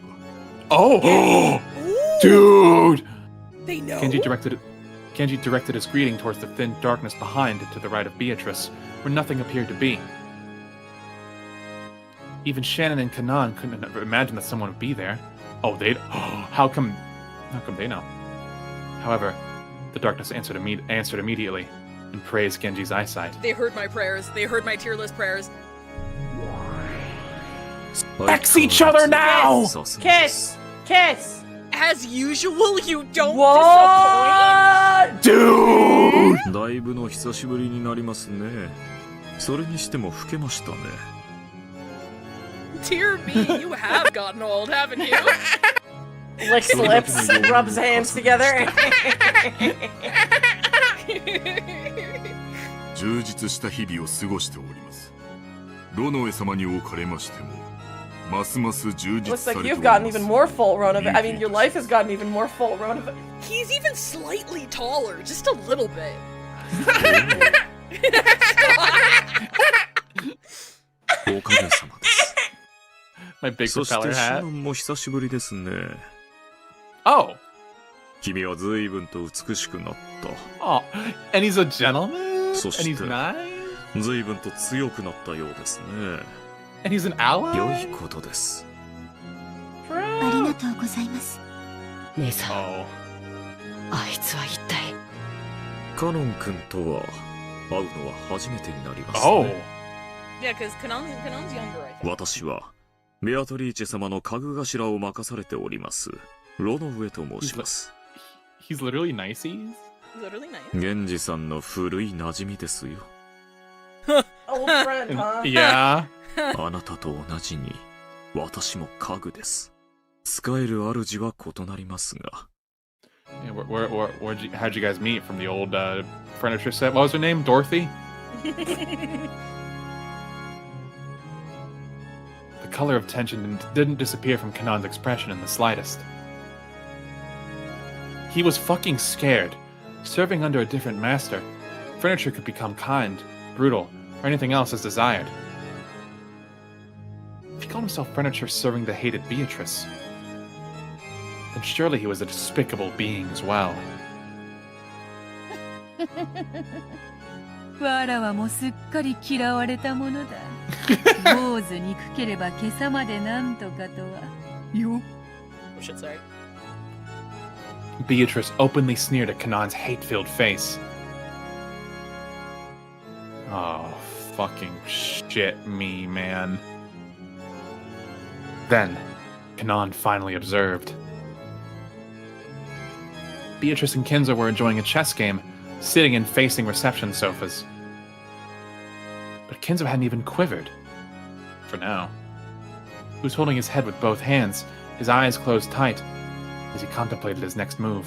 Speaker 5: Oh! Dude!
Speaker 6: They know?
Speaker 5: Genji directed his greeting towards the thin darkness behind to the right of Beatrice, where nothing appeared to be. Even Shannon and Kanan couldn't imagine that someone would be there. Oh, they'd... How come they know? However, the darkness answered immediately and praised Genji's eyesight.
Speaker 6: They heard my prayers. They heard my tearless prayers.
Speaker 5: X each other now!
Speaker 4: Kiss! Kiss!
Speaker 6: As usual, you don't
Speaker 4: What?
Speaker 5: Dude!
Speaker 9: だいぶの久しぶりになりますね。それにしても老けましたね。
Speaker 6: Dear me, you have gotten old, haven't you?
Speaker 4: Licks lips, rubs hands together.
Speaker 12: 充実した日々を過ごしております。ロノエ様におかれましても、ますます充実
Speaker 4: Looks
Speaker 12: され
Speaker 4: like
Speaker 12: てお
Speaker 4: you've
Speaker 12: りま
Speaker 4: gotten
Speaker 12: す。
Speaker 4: even more full run of it. I mean, your life has gotten even more full run of it.
Speaker 6: He's even slightly taller, just a little bit.
Speaker 5: My big
Speaker 9: そして
Speaker 5: propeller
Speaker 9: シ
Speaker 5: hat.
Speaker 9: ャノンも久しぶりですね。
Speaker 5: Oh!
Speaker 9: 君は随分と美しくなった。
Speaker 5: Oh, and he's a gentleman?
Speaker 9: そ
Speaker 5: And
Speaker 9: し
Speaker 5: he's
Speaker 9: て
Speaker 5: nice?
Speaker 9: 随分と強くなったようですね。
Speaker 5: And he's an ally?
Speaker 9: 良いことです。
Speaker 16: ありがとうございます。
Speaker 15: 姉さん、
Speaker 5: Oh.
Speaker 15: あいつは一体。
Speaker 9: カノン君とは会うのは初めてになります
Speaker 5: Oh.
Speaker 9: ね。
Speaker 6: Yeah, because Kanan's younger, I think.
Speaker 9: 私はベアトリーチェ様の家具頭を任されておりますロノウエと申します。
Speaker 5: He's literally niceys?
Speaker 6: Literally nice.
Speaker 9: 源氏さんの古い馴染みですよ。
Speaker 4: Old friend, huh?
Speaker 5: Yeah.
Speaker 9: あなたと同じに私も家具です。使える主は異なりますが。
Speaker 5: Yeah, how'd you guys meet? From the old furniture set? What was her name? Dorothy? The color of tension didn't disappear from Kanan's expression in the slightest. He was fucking scared. Serving under a different master, furniture could become kind, brutal, or anything else as desired. If he called himself furniture serving the hated Beatrice, then surely he was a despicable being as well.
Speaker 13: わらわもすっかり嫌われたものだ。坊主憎ければ今朝までなんとかとは。よ。
Speaker 6: Oh shit, sorry.
Speaker 5: Beatrice openly sneered at Kanan's hate-filled face. Oh, fucking shit me, man. Then, Kanan finally observed. Beatrice and Kinzo were enjoying a chess game, sitting and facing reception sofas. But Kinzo hadn't even quivered. For now. He was holding his head with both hands, his eyes closed tight, as he contemplated his next move.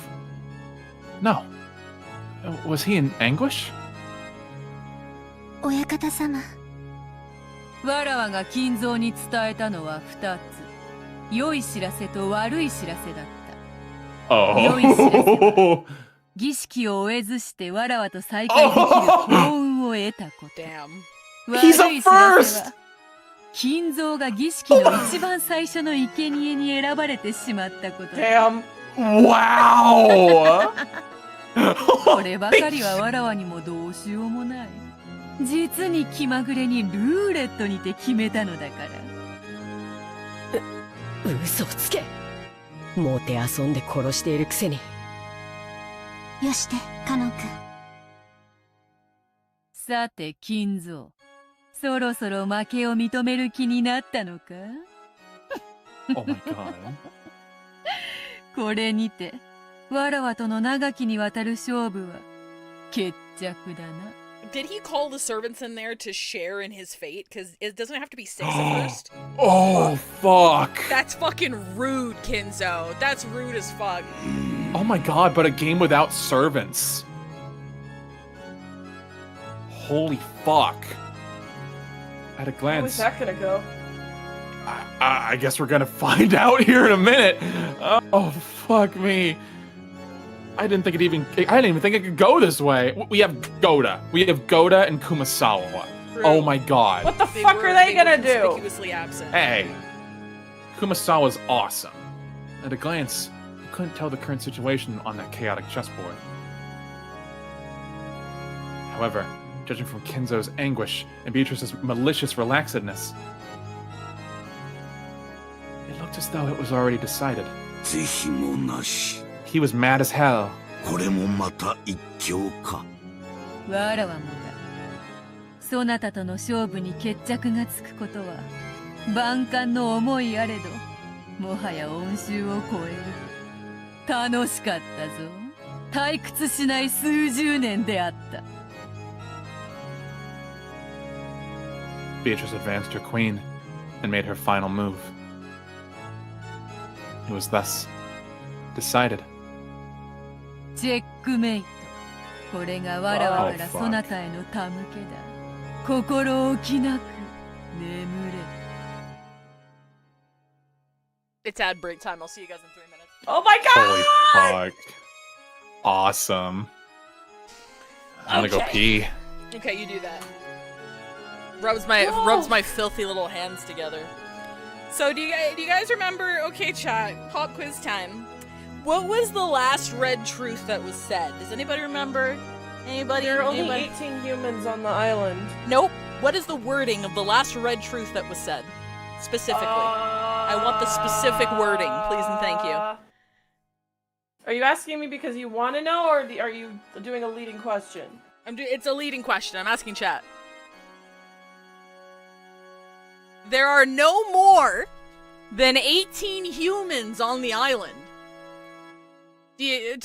Speaker 5: No. Was he in anguish?
Speaker 16: 親方様。
Speaker 13: わらわが金蔵に伝えたのは2つ。良い知らせと悪い知らせだった。良い知らせは儀式を終えずしてわらわと再会できる幸運を得たこと。悪い知らせは金蔵が儀式の一番最初の生贄に選ばれてしまったこと。
Speaker 5: Wow!
Speaker 13: こればかりはわらわにもどうしようもない。実に気まぐれにルーレットにて決めたのだから。
Speaker 15: 嘘をつけ。もて遊んで殺しているくせに。
Speaker 16: よしてカノン君。
Speaker 13: さて金蔵、そろそろ負けを認める気になったのか？
Speaker 5: Oh my god.
Speaker 13: これにてわらわとの長きにわたる勝負は決着だな。
Speaker 6: Did he call the servants in there to share in his fate? Because it doesn't have to be 6 at first.
Speaker 5: Oh, fuck.
Speaker 6: That's fucking rude, Kinzo. That's rude as fuck.
Speaker 5: Oh my god, but a game without servants. Holy fuck. At a glance.
Speaker 4: How is that gonna go?
Speaker 5: I guess we're gonna find out here in a minute. Oh, fuck me. I didn't even think it could go this way. We have Goda. We have Goda and Kumasawa.
Speaker 6: True.
Speaker 5: Oh my god.
Speaker 4: What the fuck are they gonna do?
Speaker 6: Conspicuously absent.
Speaker 5: Hey. Kumasawa's awesome. At a glance, you couldn't tell the current situation on that chaotic chessboard. However, judging from Kinzo's anguish and Beatrice's malicious relaxedness, it looked as though it was already decided. He was mad as hell.
Speaker 14: これもまた一興か。
Speaker 13: わらわもだ。そなたとの勝負に決着がつくことは万感の思いあれど、もはや恩衆を超える。楽しかったぞ。退屈しない数十年であった。
Speaker 5: Beatrice advanced her queen and made her final move. It was thus decided.
Speaker 13: チェックメイト。これがわらわからそなたへの手向けだ。心置きなく眠れ。
Speaker 6: It's ad break time. I'll see you guys in 3 minutes.
Speaker 4: Oh my god!
Speaker 5: Holy fuck. Awesome. I'm gonna go pee.
Speaker 6: Okay, you do that. Rubs my filthy little hands together. So do you guys remember? Okay, chat. Pop quiz time. What was the last red truth that was said? Does anybody remember? Anybody?
Speaker 4: There are only
Speaker 6: Anybody?
Speaker 4: 18 humans on the island.
Speaker 6: Nope. What is the wording of the last red truth that was said? Specifically. I want the specific wording, please and thank you.
Speaker 4: Are you asking me because you want to know, or are you doing a leading question?
Speaker 6: It's a leading question. I'm asking chat. There are no more than 18 humans on the island. Do you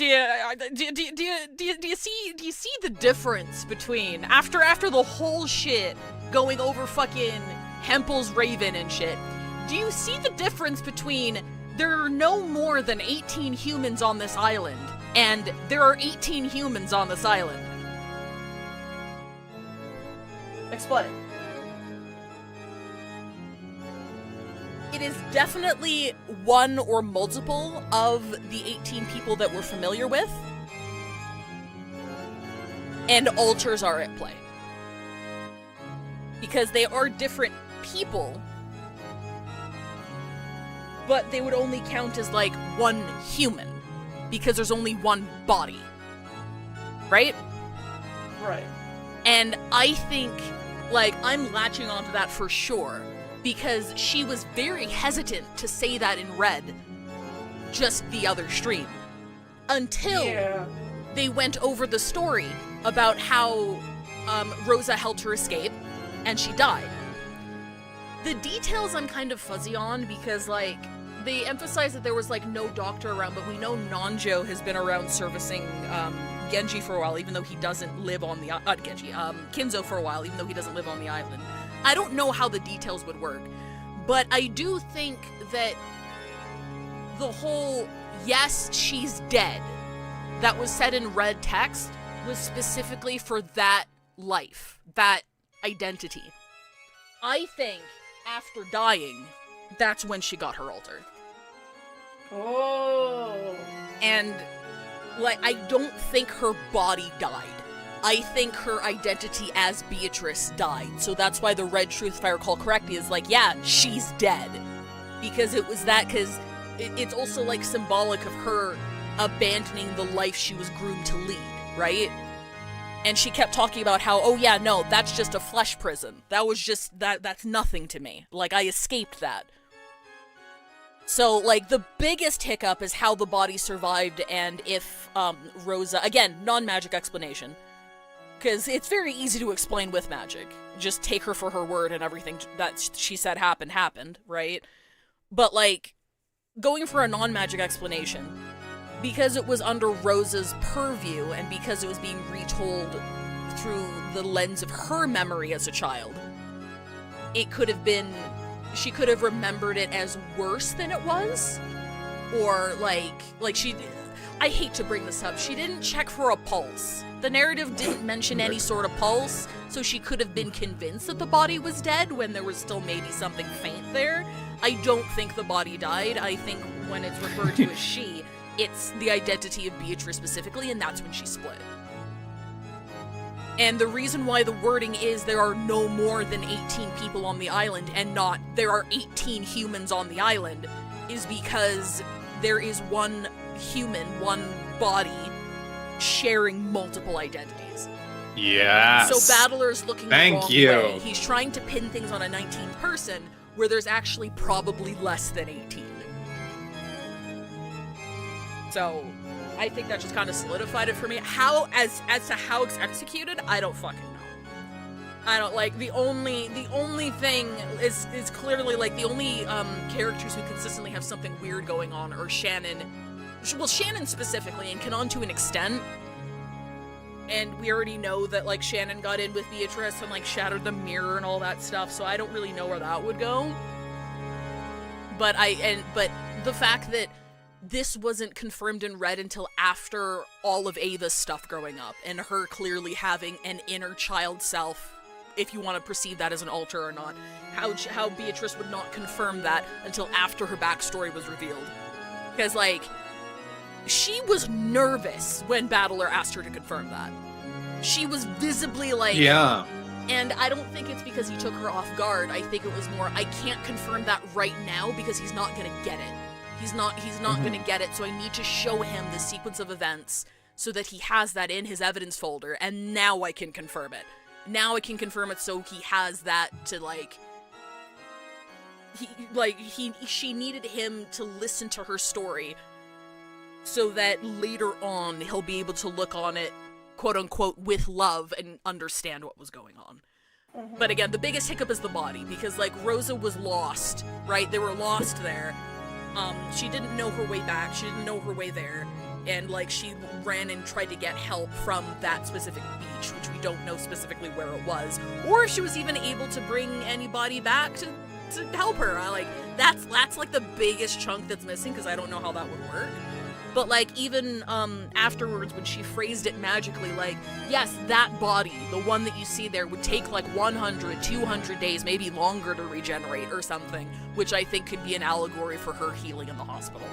Speaker 6: see the difference between after the whole shit going over fucking Hempel's Raven and shit? Do you see the difference between there are no more than 18 humans on this island and there are 18 humans on this island?
Speaker 4: Explain.
Speaker 6: It is definitely one or multiple of the 18 people that we're familiar with. And alters are at play. Because they are different people, but they would only count as like one human. Because there's only one body. Right?
Speaker 4: Right.
Speaker 6: And I think, like, I'm latching onto that for sure. Because she was very hesitant to say that in red just the other stream. Until they went over the story about how Rosa helped her escape and she died. The details I'm kind of fuzzy on because, like, they emphasize that there was like no doctor around, but we know Nanjo has been around servicing Genji for a while, even though he doesn't live on the Kinzo for a while, even though he doesn't live on the island. I don't know how the details would work, but I do think that the whole "yes, she's dead" that was said in red text was specifically for that life, that identity. I think after dying, that's when she got her altar.
Speaker 4: Oh.
Speaker 6: And, like, I don't think her body died. I think her identity as Beatrice died. So that's why the red truth, if I recall correctly, is like, yeah, she's dead. Because it was that, because it's also, like, symbolic of her abandoning the life she was groomed to lead, right? And she kept talking about how, oh yeah, no, that's just a flesh prison. That was just, that's nothing to me. Like, I escaped that. So, like, the biggest hiccup is how the body survived and if, Rosa, again, non-magic explanation. Because it's very easy to explain with magic. Just take her for her word and everything that she said happened, right? But, like, going for a non-magic explanation, because it was under Rosa's purview and because it was being retold through the lens of her memory as a child, it could have been, she could have remembered it as worse than it was, or like she, I hate to bring this up, she didn't check for a pulse. The narrative didn't mention any sort of pulse, so she could have been convinced that the body was dead when there was still maybe something faint there. I don't think the body died. I think when it's referred to as she, it's the identity of Beatrice specifically, and that's when she split. And the reason why the wording is there are no more than 18 people on the island and not there are 18 humans on the island is because there is one human, one body, sharing multiple identities.
Speaker 5: Yes.
Speaker 6: So Battler's looking the
Speaker 5: Thank
Speaker 6: wrong
Speaker 5: you.
Speaker 6: way. He's trying to pin things on a 19th person where there's actually probably less than 18. So, I think that just kind of solidified it for me. How, as to how it's executed, I don't fucking know. I don't, like, the only thing is clearly, like, the only, characters who consistently have something weird going on are Shannon. Well, Shannon specifically, and Kanon to an extent. And we already know that, like, Shannon got in with Beatrice and, like, shattered the mirror and all that stuff, so I don't really know where that would go. But but the fact that this wasn't confirmed in red until after all of Ava's stuff growing up, and her clearly having an inner child self, if you want to perceive that as an alter or not. How Beatrice would not confirm that until after her backstory was revealed. Because, like, she was nervous when Battler asked her to confirm that. She was visibly like...
Speaker 5: Yeah.
Speaker 6: And I don't think it's because he took her off guard. I think it was more, I can't confirm that right now because he's not gonna get it. He's not gonna get it, so I need to show him the sequence of events so that he has that in his evidence folder, and now I can confirm it. Now I can confirm it so he has that to, like... She needed him to listen to her story so that later on he'll be able to look on it, quote-unquote, with love and understand what was going on. But again, the biggest hiccup is the body, because, like, Rosa was lost, right? They were lost there. She didn't know her way back, she didn't know her way there, and, like, she ran and tried to get help from that specific beach, which we don't know specifically where it was, or if she was even able to bring anybody back to help her. That's like the biggest chunk that's missing, because I don't know how that would work. But, like, even afterwards, when she phrased it magically, like, yes, that body, the one that you see there, would take, like, 100, 200 days, maybe longer to regenerate or something, which I think could be an allegory for her healing in the hospital.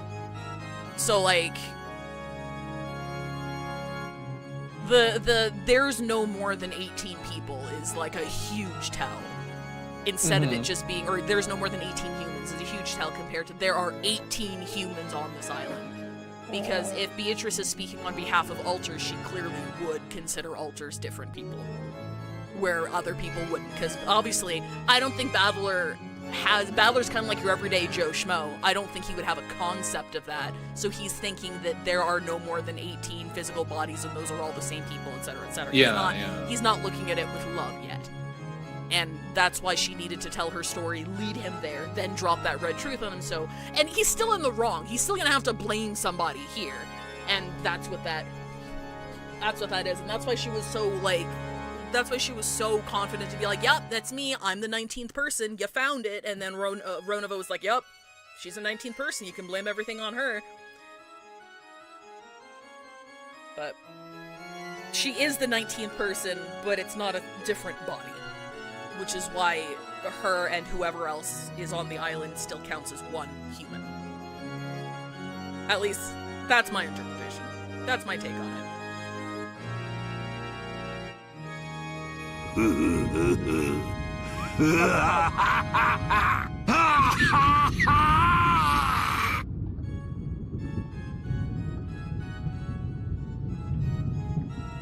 Speaker 6: So, like, the there's no more than 18 people is, like, a huge tell. Instead of it just being, or there's no more than 18 humans is a huge tell compared to there are 18 humans on this island. Because if Beatrice is speaking on behalf of alters, she clearly would consider alters different people. Where other people wouldn't. Because obviously, I don't think Battler's kind of like your everyday Joe Schmo. I don't think he would have a concept of that. So he's thinking that there are no more than 18 physical bodies and those are all the same people, etc., etc.
Speaker 5: Yeah,
Speaker 6: He's not looking at it with love yet. And that's why she needed to tell her story, lead him there, then drop that red truth on him. So, and he's still in the wrong. He's still gonna have to blame somebody here. And that's what that is. And that's why she was so, like, that's why she was so confident to be like, yep, that's me. I'm the 19th person. You found it. And then Ronova was like, yep, she's the 19th person. You can blame everything on her. But she is the 19th person, but it's not a different body. Which is why her and whoever else is on the island still counts as one human. At least, that's my interpretation. That's my take on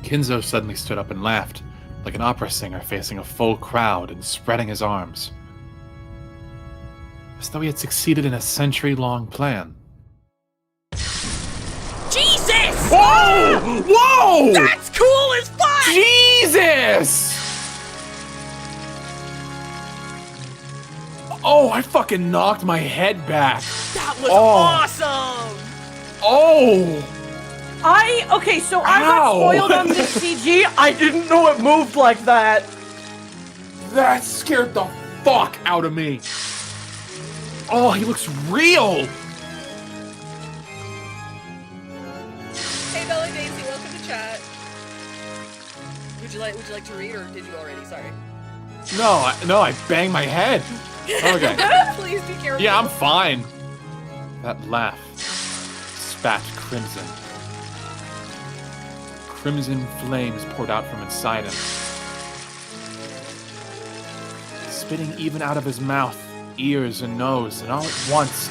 Speaker 5: Kinzo suddenly stood up and laughed, like an opera singer facing a full crowd and spreading his arms. As though he had succeeded in a century-long plan.
Speaker 6: Jesus!
Speaker 5: Whoa! Whoa!
Speaker 6: That's cool as fuck!
Speaker 5: Jesus! Oh, I fucking knocked my head back.
Speaker 6: That was awesome!
Speaker 5: Oh!
Speaker 4: Okay, so I got spoiled on this CG. I didn't know it moved like that.
Speaker 5: That scared the fuck out of me. Oh, he looks real.
Speaker 6: Hey, Bella Daisy, welcome to chat. Would you like to read, or did you already? Sorry.
Speaker 5: No, I banged my head. Okay.
Speaker 6: Please be careful.
Speaker 5: Yeah, I'm fine. That laugh spat crimson. Crimson flames poured out from inside him, spitting even out of his mouth, ears, and nose, and all at once,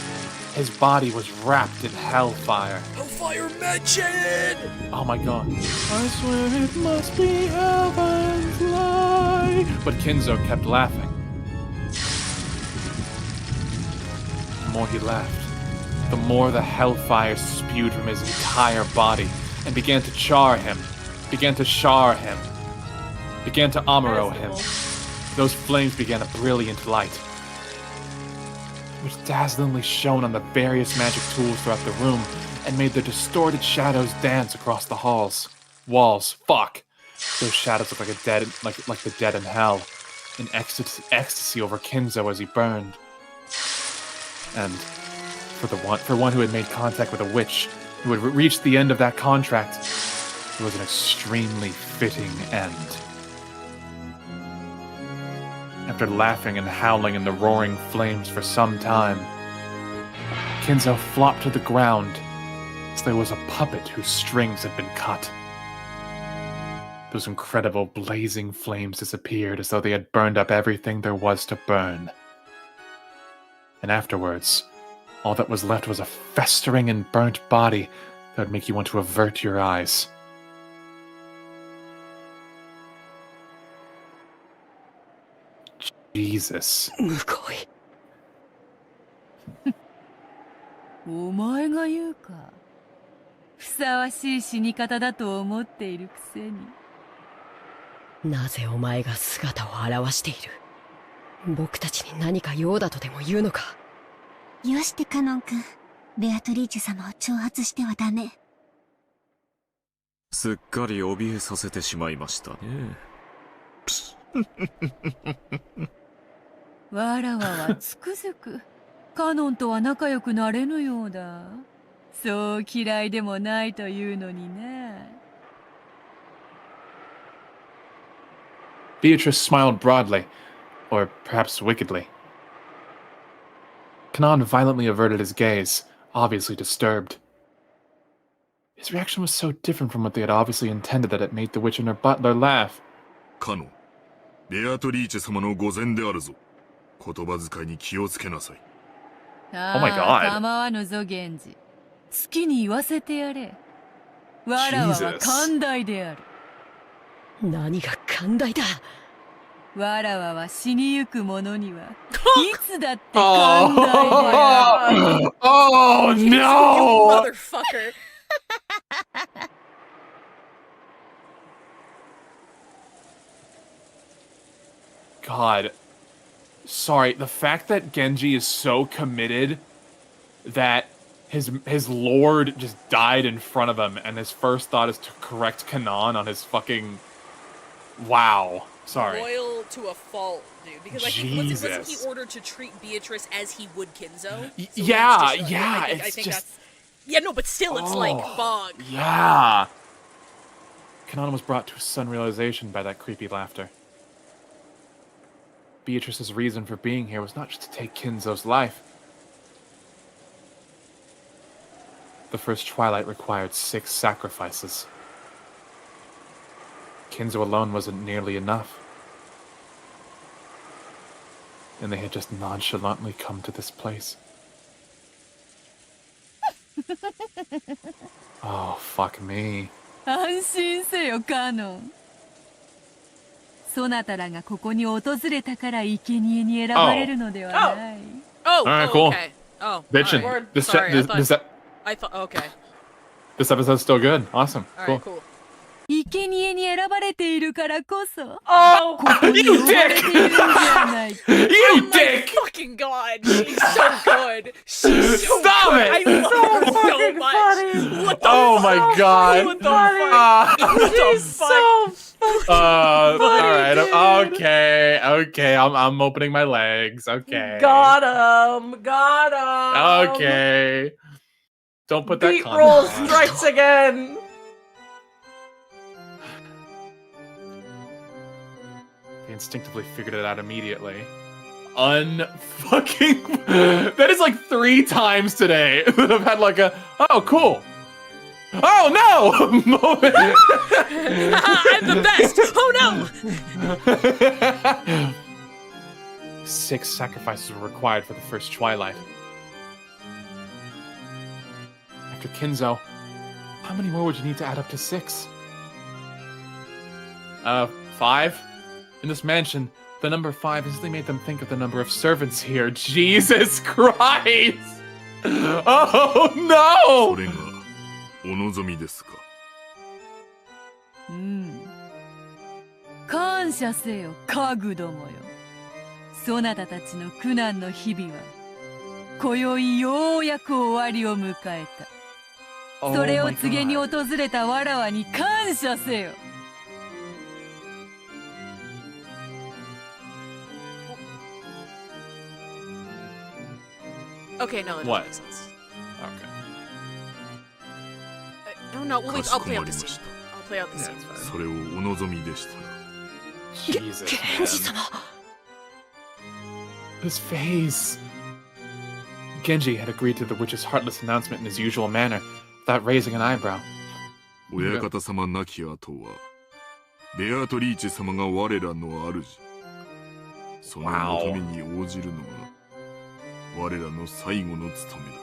Speaker 5: his body was wrapped in hellfire.
Speaker 6: Hellfire mention!
Speaker 5: Oh my god. I swear it must be heaven's light. But Kinzo kept laughing. The more he laughed, the more the hellfire spewed from his entire body and began to char him, began to char him, began to amuro him. Those flames began a brilliant light, which dazzlingly shone on the various magic tools throughout the room and made the distorted shadows dance across the walls. Fuck. Those shadows look like the dead in hell, in ecstasy over Kinzo as he burned. And for one who had made contact with a witch, who had reached the end of that contract, it was an extremely fitting end. After laughing and howling in the roaring flames for some time, Kinzo flopped to the ground as though he was a puppet whose strings had been cut. Those incredible blazing flames disappeared as though they had burned up everything there was to burn. And afterwards, all that was left was a festering and burnt body that would make you want to avert your eyes. Jesus.
Speaker 13: お前が言うか。ふさわしい死に方だと思っているくせに。
Speaker 15: なぜお前が姿を現している？僕たちに何か用だとでも言うのか？
Speaker 16: よしてカノン君、ベアトリーチェ様を挑発してはダメ。
Speaker 9: すっかり怯えさせてしまいましたね。
Speaker 13: わらわはつくづくカノンとは仲良くなれぬようだ。そう嫌いでもないというのにね。
Speaker 5: Beatrice smiled broadly, or perhaps wickedly. Kanan violently averted his gaze, obviously disturbed. His reaction was so different from what they had obviously intended that it made the witch and her butler laugh.
Speaker 12: カノン、ベアトリーチェ様の御前であるぞ。言葉遣いに気をつけなさい。
Speaker 5: Oh my God.
Speaker 13: 構わぬぞ源氏。好きに言わせてやれ。わらわは寛大である。
Speaker 15: 何が寛大だ。
Speaker 13: わらわは死にゆく者にはいつだって寛大である。
Speaker 5: Oh no!
Speaker 6: Motherfucker.
Speaker 5: god. Sorry, the fact that Genji is so committed that his lord just died in front of him, and his first thought is to correct Kanan on his fucking... Wow. Sorry.
Speaker 6: Loyal to a fault, dude. Because like, wasn't he ordered to treat Beatrice as he would Kinzo? So
Speaker 5: yeah.
Speaker 6: I think that's... Yeah, no, but still, it's like, fuck.
Speaker 5: Yeah. Kanan was brought to a sudden realization by that creepy laughter. Beatrice's reason for being here was not just to take Kinzo's life. The first twilight required 6 sacrifices. Kinzo alone wasn't nearly enough. And they had just nonchalantly come to this place. Oh, fuck me.
Speaker 13: 安心せよカノン。そなたらがここに訪れたから生贄に選ばれるのではない。
Speaker 5: Alright, cool.
Speaker 6: Okay. Oh,
Speaker 5: Bitchin'.
Speaker 6: right. I thought, okay.
Speaker 5: This episode's still good. Awesome.
Speaker 6: Alright, cool.
Speaker 13: 生贄に選ばれているからこそ。
Speaker 6: Oh,
Speaker 5: you dick! You dick!
Speaker 6: Fucking god, she's so good. She's so
Speaker 5: Stop
Speaker 6: good.
Speaker 5: it!
Speaker 6: I love her so much.
Speaker 4: Funny.
Speaker 6: What the
Speaker 5: Oh
Speaker 6: fuck?
Speaker 5: my god!
Speaker 6: What the fuck? What the fuck?
Speaker 5: Alright, okay. I'm opening my legs. Okay.
Speaker 4: Got him.
Speaker 5: Okay. Don't put that
Speaker 4: Beat
Speaker 5: comment
Speaker 4: roll
Speaker 5: on.
Speaker 4: strikes again.
Speaker 5: They instinctively figured it out immediately. Unfucking... That is like 3 times today that I've had like a... Oh, cool. Oh, no! Moment.
Speaker 6: I'm the best! Oh, no!
Speaker 5: 6 sacrifices were required for the first twilight. After Kinzo, how many more would you need to add up to 6? 5? In this mansion, the number 5 easily made them think of the number of servants here. Jesus Christ! Oh no!
Speaker 12: それがお望みですか。
Speaker 13: うん。感謝せよ、家具どもよ。そなたたちの苦難の日々は、今宵ようやく終わりを迎えた。それを告げに訪れたわらわに感謝せよ。
Speaker 6: Okay, no, that
Speaker 5: What?
Speaker 6: doesn't make sense.
Speaker 5: Okay.
Speaker 6: No, wait, I'll play out the scene. I'll play out the scene.
Speaker 12: それをお望みでしたら。
Speaker 5: Jesus, man. His face. Genji had agreed to the witch's heartless announcement in his usual manner, without raising an eyebrow.
Speaker 12: 親方様亡き後は、ベアトリーチェ様が我らの主。その求めに応じるのが我らの最後の務めだ。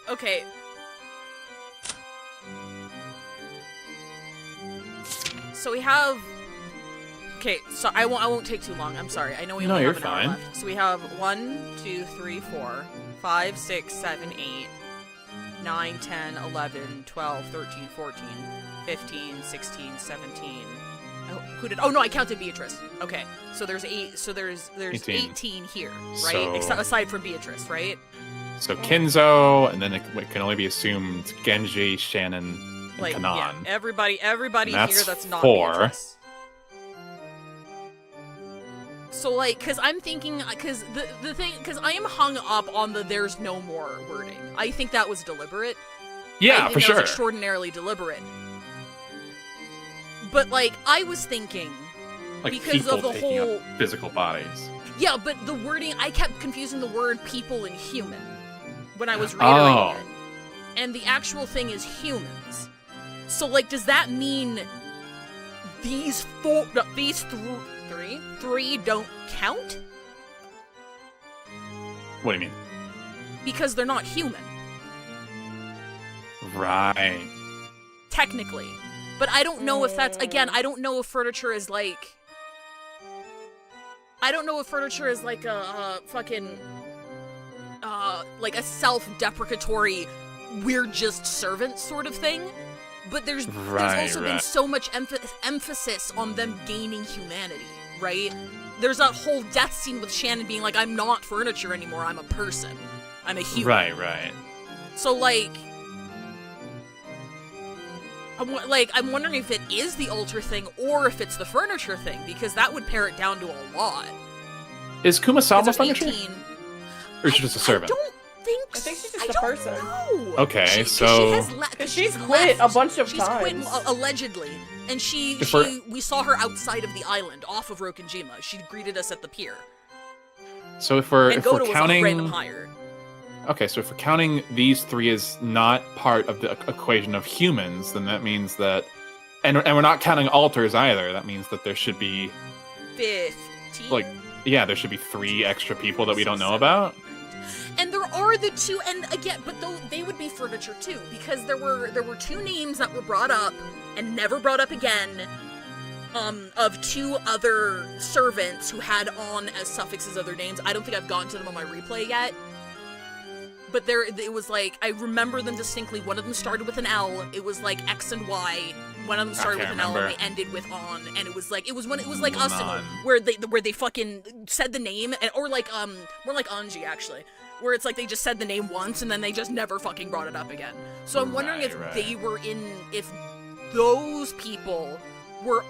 Speaker 6: Okay. So we have. Okay, so I won't take too long. I'm sorry. I know we only have an hour left. So we have 1, 2, 3, 4, 5, 6, 7, 8, 9, 10, 11, 12, 13, 14, 15, 16, 17. Oh no, I counted Beatrice. Okay, so there's 8. So there's 18 here, right?
Speaker 5: So...
Speaker 6: Aside from Beatrice, right?
Speaker 5: So Kinzo, and then it can only be assumed Genji, Shannon, and
Speaker 6: Like,
Speaker 5: Kanan.
Speaker 6: yeah, everybody here that's not
Speaker 5: 4.
Speaker 6: Beatrice. So like, cause I'm thinking, cause the thing, cause I am hung up on the "there's no more" wording. I think that was deliberate.
Speaker 5: Yeah,
Speaker 6: I think
Speaker 5: for
Speaker 6: that
Speaker 5: sure.
Speaker 6: was extraordinarily deliberate. But like, I was thinking,
Speaker 5: Like
Speaker 6: because
Speaker 5: people
Speaker 6: of the
Speaker 5: taking
Speaker 6: whole
Speaker 5: up physical bodies.
Speaker 6: Yeah, but the wording, I kept confusing the word "people" and "human" when I was reiterating it, and the actual thing is humans. So like, does that mean these 3 don't count?
Speaker 5: What do you mean?
Speaker 6: Because they're not human.
Speaker 5: Right.
Speaker 6: Technically. But I don't know if that's, again, I don't know if furniture is like... I don't know if furniture is like a fucking... like a self-deprecatory, we're just servants sort of thing. But there's
Speaker 5: Right,
Speaker 6: also been
Speaker 5: right.
Speaker 6: so much emphasis on them gaining humanity, right? There's that whole death scene with Shannon being like, I'm not furniture anymore, I'm a person. I'm a human.
Speaker 5: Right.
Speaker 6: So, like... I'm wondering if it is the altar thing or if it's the furniture thing, because that would pare it down to a lot.
Speaker 5: Is Kumasawa
Speaker 6: Because
Speaker 5: furniture?
Speaker 6: 18...
Speaker 5: Or is she just a servant?
Speaker 4: I think she's just a person.
Speaker 5: Okay, so
Speaker 4: Because she's quit a bunch of
Speaker 6: She's
Speaker 4: times.
Speaker 6: quit allegedly, and
Speaker 5: If we're-
Speaker 6: we saw her outside of the island, off of Rokenjima. She greeted us at the pier.
Speaker 5: so if we're
Speaker 6: And
Speaker 5: if we're
Speaker 6: Goto was a random
Speaker 5: counting
Speaker 6: hire.
Speaker 5: Okay, so if we're counting these three as not part of the equation of humans, then that means that and we're not counting altars either. That means that there should be
Speaker 6: 15.
Speaker 5: there should be 3 extra people that we don't know about.
Speaker 6: And there are the 2, and again, but though they would be furniture too, because there were 2 names that were brought up and never brought up again, of 2 other servants who had on as suffixes of their names. I don't think I've gotten to them on my replay yet. But it was like, I remember them distinctly. One of them started with an L. It was like X and Y. One of them started with an L and they ended with on. And it was like Asano, where they fucking said the name, or like more like Anji actually, where it's like they just said the name once and then they just never fucking brought it up again. So I'm wondering if they were if those people were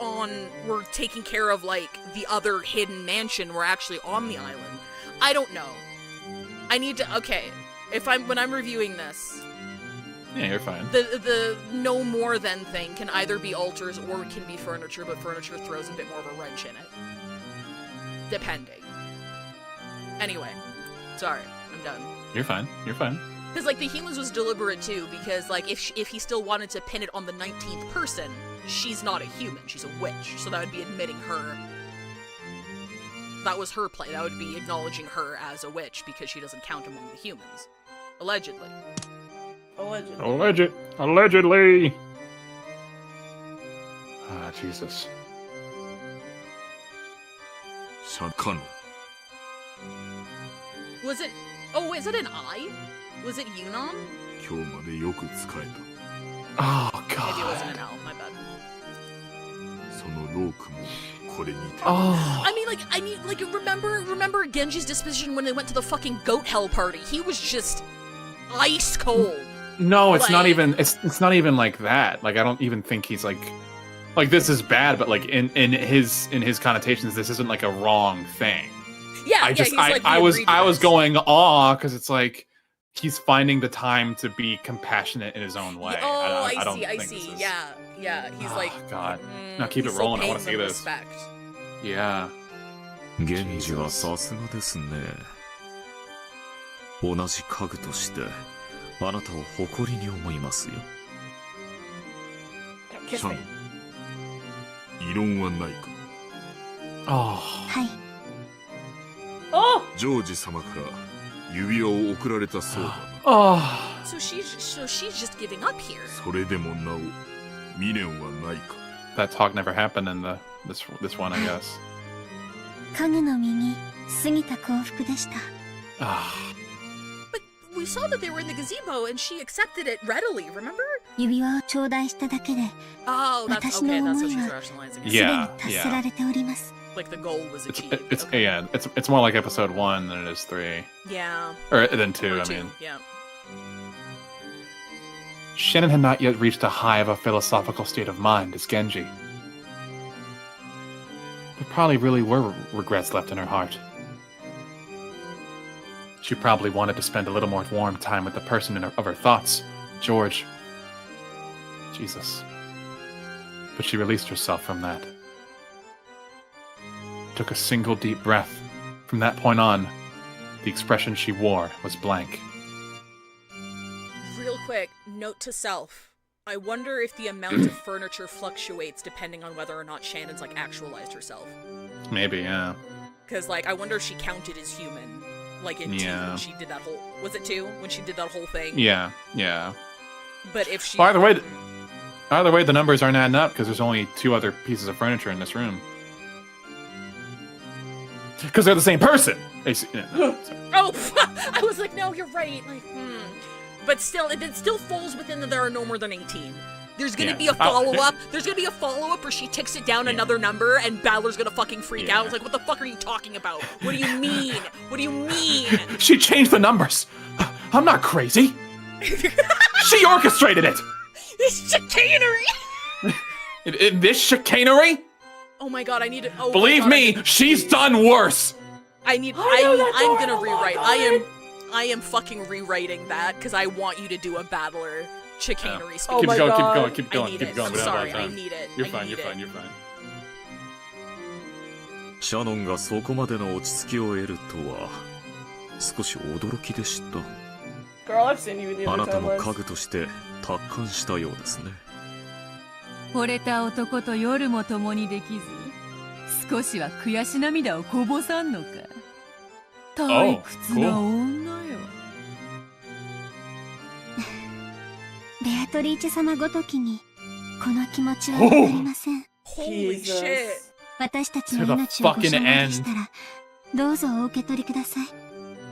Speaker 6: taking care of like the other hidden mansion, were actually on the island. I don't know. I need to when I'm reviewing this,
Speaker 5: Yeah, you're fine.
Speaker 6: the no more than thing can either be altars or can be furniture, but furniture throws a bit more of a wrench in it. Depending. Anyway, sorry, I'm done.
Speaker 5: You're fine.
Speaker 6: Because like the humans was deliberate too, because like if he still wanted to pin it on the 19th person, she's not a human, she's a witch, so that would be admitting her. That was her play. That would be acknowledging her as a witch because she doesn't count among the humans. Allegedly.
Speaker 5: Allegedly. Ah, Jesus.
Speaker 6: Was it... Oh, is it an I? Was it Yunnan?
Speaker 5: Oh,
Speaker 6: Maybe it wasn't an L, my bad.
Speaker 5: Oh.
Speaker 6: I mean, remember Genji's disposition when they went to the fucking goat hell party? He was just ice cold.
Speaker 5: No, it's not even. It's not even like that. Like I don't even think he's like this is bad, but like in his connotations, this isn't like a wrong thing.
Speaker 6: Yeah,
Speaker 5: I was going awe because it's like he's finding the time to be compassionate in his own way.
Speaker 6: Oh, I
Speaker 5: think
Speaker 6: see.
Speaker 5: this is-
Speaker 6: Yeah. He's like,
Speaker 5: God. Now keep it rolling. I want to see this.
Speaker 6: Respect.
Speaker 5: Yeah.
Speaker 9: 源氏はさすがですね。同じ家具としてあなたを誇りに思いますよ。
Speaker 10: シャン、異論はないか。
Speaker 16: はい。
Speaker 10: ジョージ様から指輪を贈られたそうだな。
Speaker 6: So she's just giving up here.
Speaker 10: それでもなお未練はないか。
Speaker 5: That talk never happened in this one, I guess.
Speaker 16: 家具の身に過ぎた幸福でした。
Speaker 6: But we saw that they were in the gazebo and she accepted it readily, remember?
Speaker 16: 指輪を頂戴しただけで、
Speaker 6: Oh, that's
Speaker 16: 私の
Speaker 6: okay, that's
Speaker 16: 思
Speaker 6: what
Speaker 16: い
Speaker 6: she's
Speaker 16: は
Speaker 6: rationalizing.
Speaker 16: すでに
Speaker 5: Yeah,
Speaker 16: 達せられております。
Speaker 6: Like the goal was achieved.
Speaker 5: It's more like episode 1 than it is 3.
Speaker 6: Yeah.
Speaker 5: Or than 2,
Speaker 6: Or
Speaker 5: I
Speaker 6: 2,
Speaker 5: mean.
Speaker 6: yeah.
Speaker 5: Shannon had not yet reached a high of a philosophical state of mind as Genji. There probably really were regrets left in her heart. She probably wanted to spend a little more warm time with the person of her thoughts, George. Jesus. But she released herself from that. Took a single deep breath. From that point on, the expression she wore was blank.
Speaker 6: Real quick, note to self. I wonder if the amount of furniture fluctuates depending on whether or not Shannon's like actualized herself.
Speaker 5: Maybe, yeah.
Speaker 6: Because like I wonder if she counted as human, like in 2 when she did that whole. Was it 2 when she did that whole thing?
Speaker 5: Yeah.
Speaker 6: But if she.
Speaker 5: Well, either way, the numbers aren't adding up because there's only 2 other pieces of furniture in this room. Because they're the same person.
Speaker 6: Oh, I was like, no, you're right. Like, But still, it still falls within the there are no more than 18. There's gonna
Speaker 5: Yeah.
Speaker 6: be a follow-up. There's gonna be a follow-up where she ticks it down another number and Balor's gonna fucking freak out. It's like, what the fuck are you talking about? What do you mean? What do you mean?
Speaker 5: She changed the numbers. I'm not crazy. She orchestrated it.
Speaker 6: This chicanery!
Speaker 5: In this chicanery?
Speaker 6: Oh my god, I need to. Oh
Speaker 5: Believe me, she's done worse.
Speaker 6: I'm gonna rewrite. I am fucking rewriting that because I want you to do a battler chicanery speech.
Speaker 5: Keep going.
Speaker 6: I need
Speaker 5: Keep
Speaker 6: it.
Speaker 5: going.
Speaker 6: I'm
Speaker 5: We don't have a lot
Speaker 6: sorry,
Speaker 5: of
Speaker 6: I
Speaker 5: time.
Speaker 6: need it.
Speaker 5: You're
Speaker 6: I
Speaker 5: fine.
Speaker 6: need
Speaker 5: You're
Speaker 6: it.
Speaker 5: fine. You're fine.
Speaker 9: シャノンがそこまでの落ち着きを得るとは少し驚きでした。
Speaker 4: Girl, I've seen you in the
Speaker 9: あな
Speaker 4: other
Speaker 9: た
Speaker 4: time
Speaker 9: も
Speaker 4: list.
Speaker 9: 家具として達観したようですね。
Speaker 13: 惚れた男と夜も共にできず少しは悔し涙をこぼさんのか。退屈な女よ。
Speaker 16: ベアトリーチェ様ごときにこの気持ちはわかりません。
Speaker 6: Holy shit.
Speaker 16: 私たちの命をご承認でしたらどうぞお受け取りください。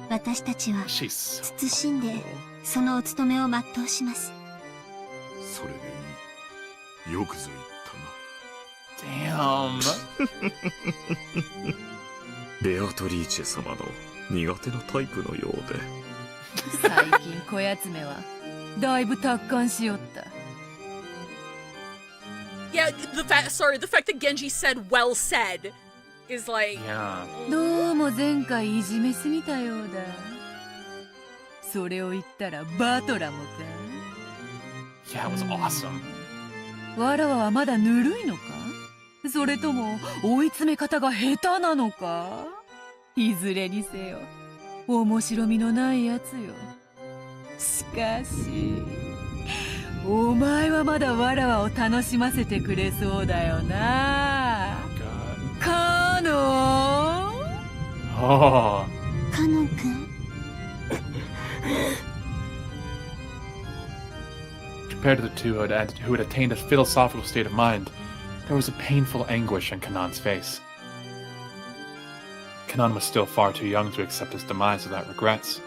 Speaker 16: 私たちは謹んでそのお務めを全うします。
Speaker 12: それでいい。よくぞ言ったな。
Speaker 5: Damn.
Speaker 9: ベアトリーチェ様の苦手なタイプのようで。
Speaker 13: 最近こやつめはだいぶ達観しよった。
Speaker 6: Yeah, the fact that Genji said "well said" is like.
Speaker 5: Yeah.
Speaker 13: どうも前回いじめすぎたようだ。それを言ったらバトラもか。
Speaker 5: Yeah, it was awesome.
Speaker 13: わらわはまだぬるいのか、それとも追い詰め方が下手なのか。いずれにせよ面白みのないやつよ。しかしお前はまだわらわを楽しませてくれそうだよな。カノン。
Speaker 5: Oh.
Speaker 16: カノン君。
Speaker 5: Compared to the two who had attained a philosophical state of mind, there was a painful anguish in Kanan's face. Kanan was still far too young to accept his demise without regrets.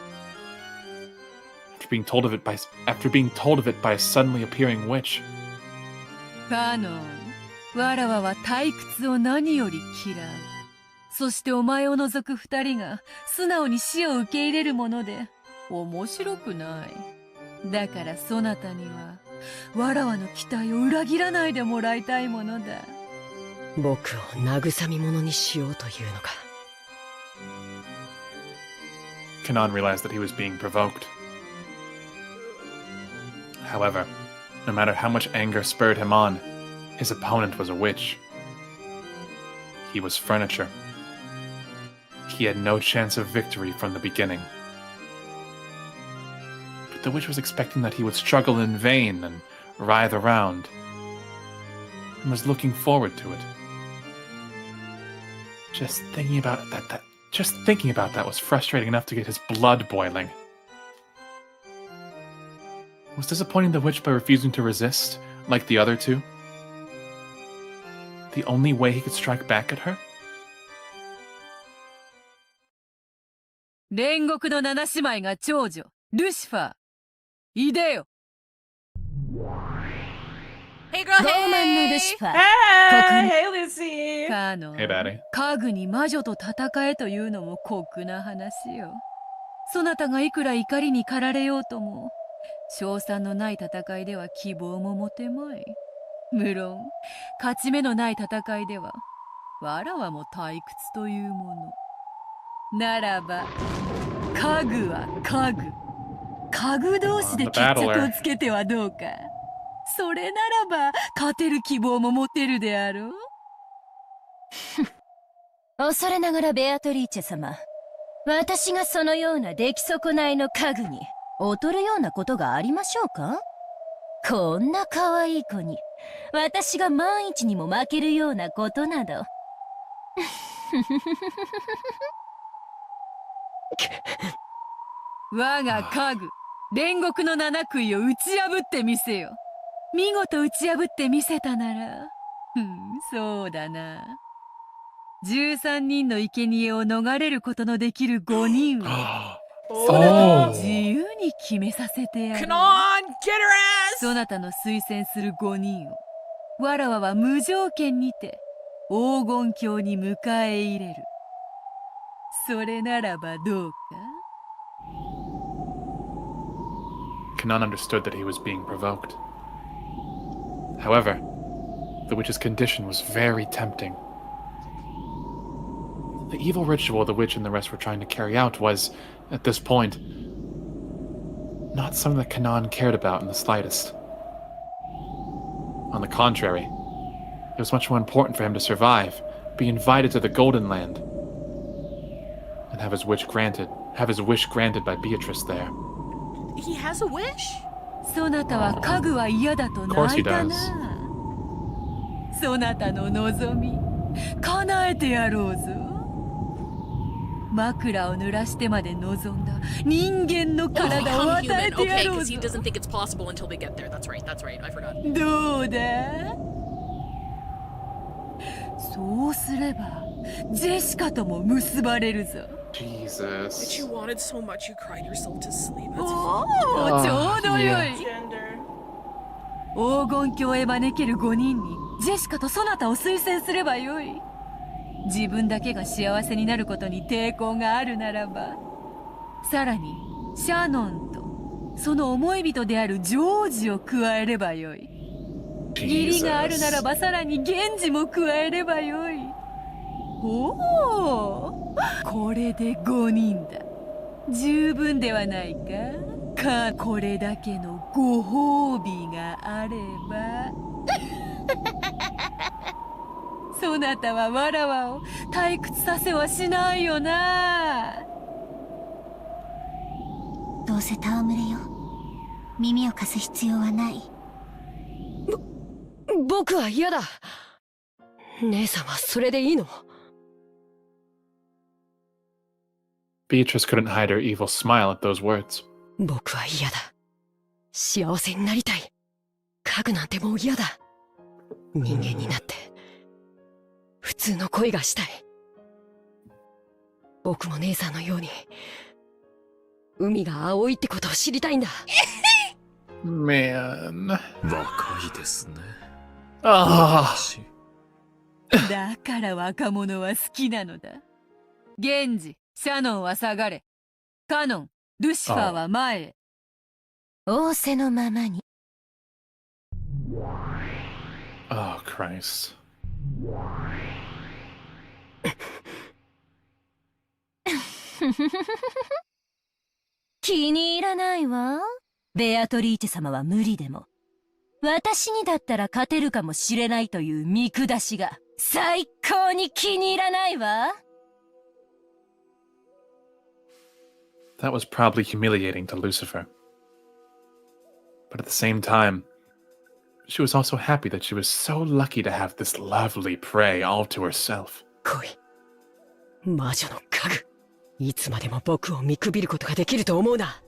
Speaker 5: After being told of it by a suddenly appearing witch.
Speaker 13: カノン、わらわは退屈を何より嫌う。そしてお前を除く二人が素直に死を受け入れるもので面白くない。だからそなたにはわらわの期待を裏切らないでもらいたいものだ。
Speaker 15: 僕を慰み者にしようというのか。
Speaker 5: Kanan realized that he was being provoked. However, no matter how much anger spurred him on, his opponent was a witch. He was furniture. He had no chance of victory from the beginning. But the witch was expecting that he would struggle in vain and writhe around, and was looking forward to it. Just thinking about that was frustrating enough to get his blood boiling. Was disappointing the witch by refusing to resist, like the other two? The only way he could strike back at her?
Speaker 13: 煉獄の七姉妹が長女ルシファー、いでよ。
Speaker 6: Hey girl,
Speaker 13: 傲慢のル
Speaker 6: hey!
Speaker 13: シファー。
Speaker 4: Hey, hey, Lucy.
Speaker 13: カノン、
Speaker 5: Hey, baddie.
Speaker 13: 家具に魔女と戦えというのも酷な話よ。そなたがいくら怒りに駆られようとも、勝算のない戦いでは希望も持てまい。無論、勝ち目のない戦いでは、わらわも退屈というもの。ならば、家具は家具。家具同士で決着をつけてはどうか。それならば、勝てる希望も持てるであろう。
Speaker 11: 恐れながらベアトリーチェ様、私がそのような出来損ないの家具に劣るようなことがありましょうか。こんな可愛い子に私が万一にも負けるようなことなど。
Speaker 13: 我が家具、煉獄の七杭を打ち破ってみせよ。見事打ち破ってみせたなら、そうだな。13人の生贄を逃れることのできる5人を
Speaker 7: そなたの自由に決めさせてやる。
Speaker 6: Come on, get her ass!
Speaker 7: そなたの推薦する5人をわらわは無条件にて黄金鏡に迎え入れる。それならばどうか。
Speaker 5: Kanan understood that he was being provoked. However, the witch's condition was very tempting. The evil ritual the witch and the rest were trying to carry out was, at this point, not something that Kanan cared about in the slightest. On the contrary, it was much more important for him to survive, be invited to the Golden Land, and have his wish granted by Beatrice there.
Speaker 6: He has a wish?
Speaker 7: そなたは家具は嫌だと泣いたな。そなたの望み叶えてやろうぞ。枕を濡らしてまで望んだ人間の体を与えてやろうぞ。
Speaker 6: Okay, because he doesn't think it's possible until they get there. That's right, I forgot.
Speaker 7: どうだ？そうすればジェシカとも結ばれるぞ。
Speaker 5: Jesus.
Speaker 6: That you wanted so much you cried yourself to sleep. That's
Speaker 7: おお、ちょうどよい。黄金鏡へ招ける5人にジェシカとそなたを推薦すればよい。自分だけが幸せになることに抵抗があるならば、さらにシャノンとその思い人であるジョージを加えればよい。義理があるならばさらに源氏も加えればよい。おお、これで5人だ。十分ではないか。これだけのご褒美があれば。そなたはわらわを退屈させはしないよな。
Speaker 16: どうせ戯れよ。耳を貸す必要はない。
Speaker 15: 僕は嫌だ。姉さんはそれでいいの？
Speaker 5: Beatrice couldn't hide her evil smile at those words.
Speaker 15: 僕は嫌だ。幸せになりたい。家具なんてもう嫌だ。人間になって普通の恋がしたい。僕も姉さんのように海が青いってことを知りたいんだ。
Speaker 5: Man.
Speaker 9: 若いですね。
Speaker 5: ああ。
Speaker 7: だから若者は好きなのだ。源氏、シャノンは下がれ。カノン、ルシファーは前へ。仰せのままに。
Speaker 5: Oh, Christ.
Speaker 13: 気に入らないわ。ベアトリーチェ様は無理でも、私にだったら勝てるかもしれないという見下しが最高に気に入らないわ。
Speaker 5: That was probably humiliating to Lucifer. But at the same time, she was also happy that she was so lucky to have this lovely prey all to herself.
Speaker 15: 恋、魔女の家具、いつまでも僕を見くびることができると思うな。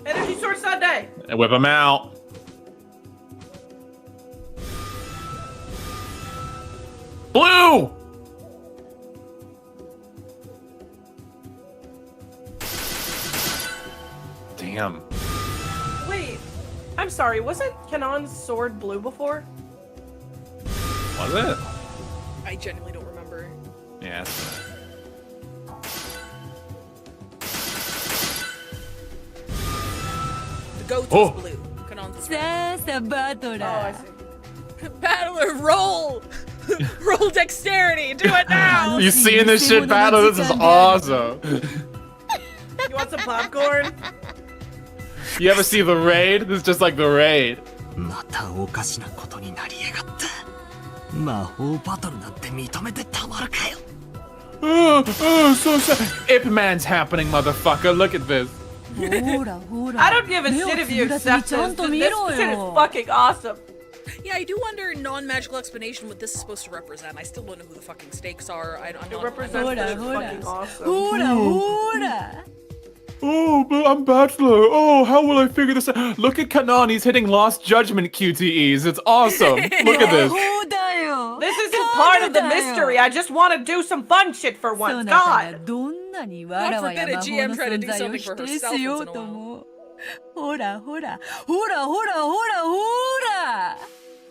Speaker 4: Energy Sword Sunday!
Speaker 5: Whip him out! Blue! Damn.
Speaker 4: Wait, I'm sorry, wasn't Kanon's sword blue before?
Speaker 5: Was it?
Speaker 6: I genuinely don't remember.
Speaker 5: Yeah.
Speaker 6: The goat
Speaker 5: Oh.
Speaker 6: is blue. Kanon's is
Speaker 7: さあさあバトラー。
Speaker 6: Battler, roll! Roll dexterity! Do it now!
Speaker 5: You seeing this shit battle? This is awesome.
Speaker 4: You want some popcorn?
Speaker 5: You ever see the raid? This is just like the raid.
Speaker 8: またおかしなことになりやがった。魔法バトルなんて認めてたまるかよ。
Speaker 5: So sad. Ip Man's happening, motherfucker. Look at this.
Speaker 7: ほらほら。
Speaker 4: I don't give a shit if you accept this. This shit is fucking awesome.
Speaker 6: Yeah, I do wonder non-magical explanation what this is supposed to represent. I still don't know who the fucking stakes are. I'm
Speaker 4: It
Speaker 6: not,
Speaker 4: represents
Speaker 6: I'm
Speaker 4: that
Speaker 6: not
Speaker 4: it's fucking awesome.
Speaker 7: ほらほら。
Speaker 5: Oh, but I'm Bachelor. Oh, how will I figure this out? Look at Kanan. He's hitting Lost Judgment QTEs. It's awesome. Look at this.
Speaker 7: そうだよ。
Speaker 4: This isn't part of the mystery. I just want to do some fun shit for once. God.
Speaker 7: どん
Speaker 13: なにわらわや魔法の存在を否定しようとも。ほらほら、ほらほらほらほら。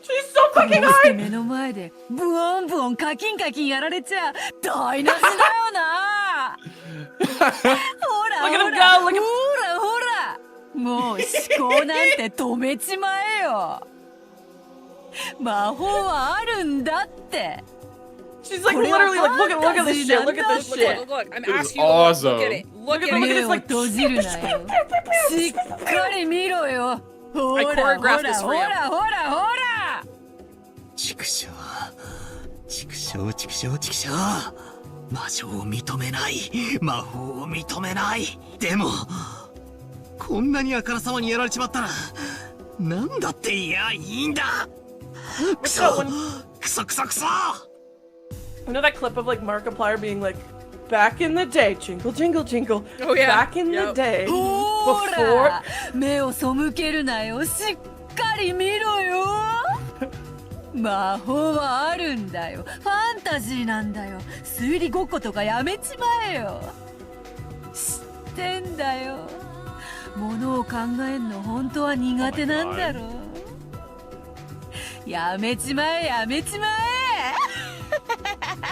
Speaker 4: She's so fucking
Speaker 13: こうして
Speaker 4: hard!
Speaker 13: 目の前でブオンブオンカキンカキンやられちゃ台無しだよな。ほらほら、ほらほら。もう思考なんて止めちまえよ。魔法はあるんだって。
Speaker 4: She's like literally like, look at this shit, look at this shit.
Speaker 6: Look, I'm asking you to look at it. Look at it.
Speaker 13: 目を閉じるなよ。しっかり見ろよ。ほ
Speaker 6: I
Speaker 13: らほ
Speaker 6: choreographed
Speaker 13: ら
Speaker 6: this
Speaker 13: ほ
Speaker 6: for you.
Speaker 13: らほらほら。
Speaker 8: 畜生畜生畜生畜生。魔女を認めない。魔法を認めない。でもこんなにあからさまにやられちまったらなんだっていやいいんだ。クソクソクソクソ。
Speaker 4: You know that clip of like Markiplier being like, back in the day, jingle jingle jingle.
Speaker 6: Oh yeah.
Speaker 4: Back in the day,
Speaker 13: ほ
Speaker 4: before.
Speaker 13: ら目を背けるなよ。しっかり見ろよ。魔法はあるんだよ。ファンタジーなんだよ。推理ごっことかやめちまえよ。知ってんだよ。ものを考えんの本当は苦手なんだろう。やめちまえやめちまえ。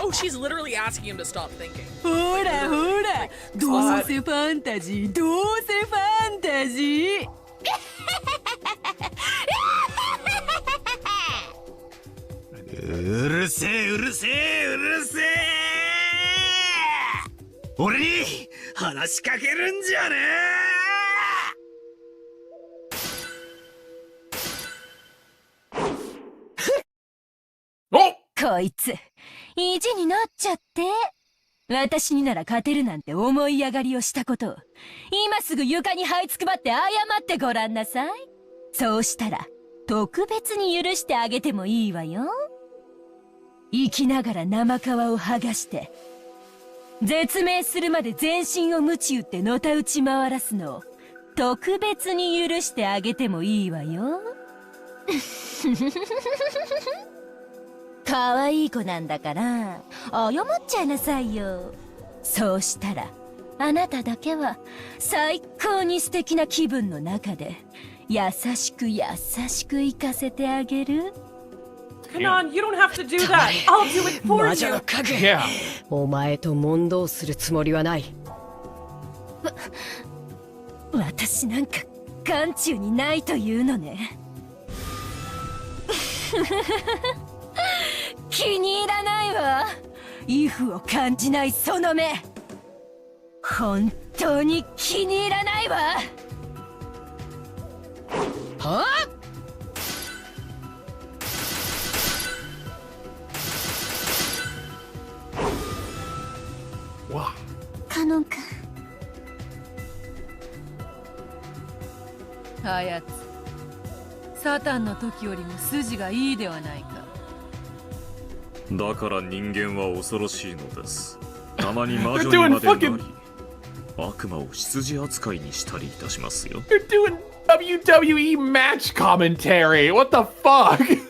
Speaker 6: Oh, she's literally asking him to stop thinking.
Speaker 13: ほらほら、どうせファンタジー、どうせファンタジー。
Speaker 8: うるせえうるせえうるせえ。俺に話しかけるんじゃね
Speaker 5: え。
Speaker 7: こいつ意地になっちゃって。私になら勝てるなんて思い上がりをしたことを今すぐ床に這いつくばって謝ってごらんなさい。そうしたら特別に許してあげてもいいわよ。生きながら生皮を剥がして絶命するまで全身を鞭打ってのたうち回らすのを特別に許してあげてもいいわよ。可愛い子なんだから謝っちゃいなさいよ。そうしたらあなただけは最高に素敵な気分の中で優しく優しく生かせてあげる。
Speaker 4: Come on, you don't have to do that. I'll do it for
Speaker 15: 魔女
Speaker 4: you.
Speaker 15: の影、
Speaker 5: Yeah.
Speaker 15: お前と問答するつもりはない。
Speaker 7: 私なんか眼中にないというのね。気に入らないわ。イフを感じないその目。本当に気に入らないわ。
Speaker 15: はあ。
Speaker 16: カノン君。
Speaker 13: あやつ、サタンの時よりも筋がいいではないか。
Speaker 9: だから人間は恐ろしいのです。たまに魔女にまでなり悪魔を羊扱いにしたりいたしますよ。
Speaker 5: You're doing WWE match commentary. What the fuck?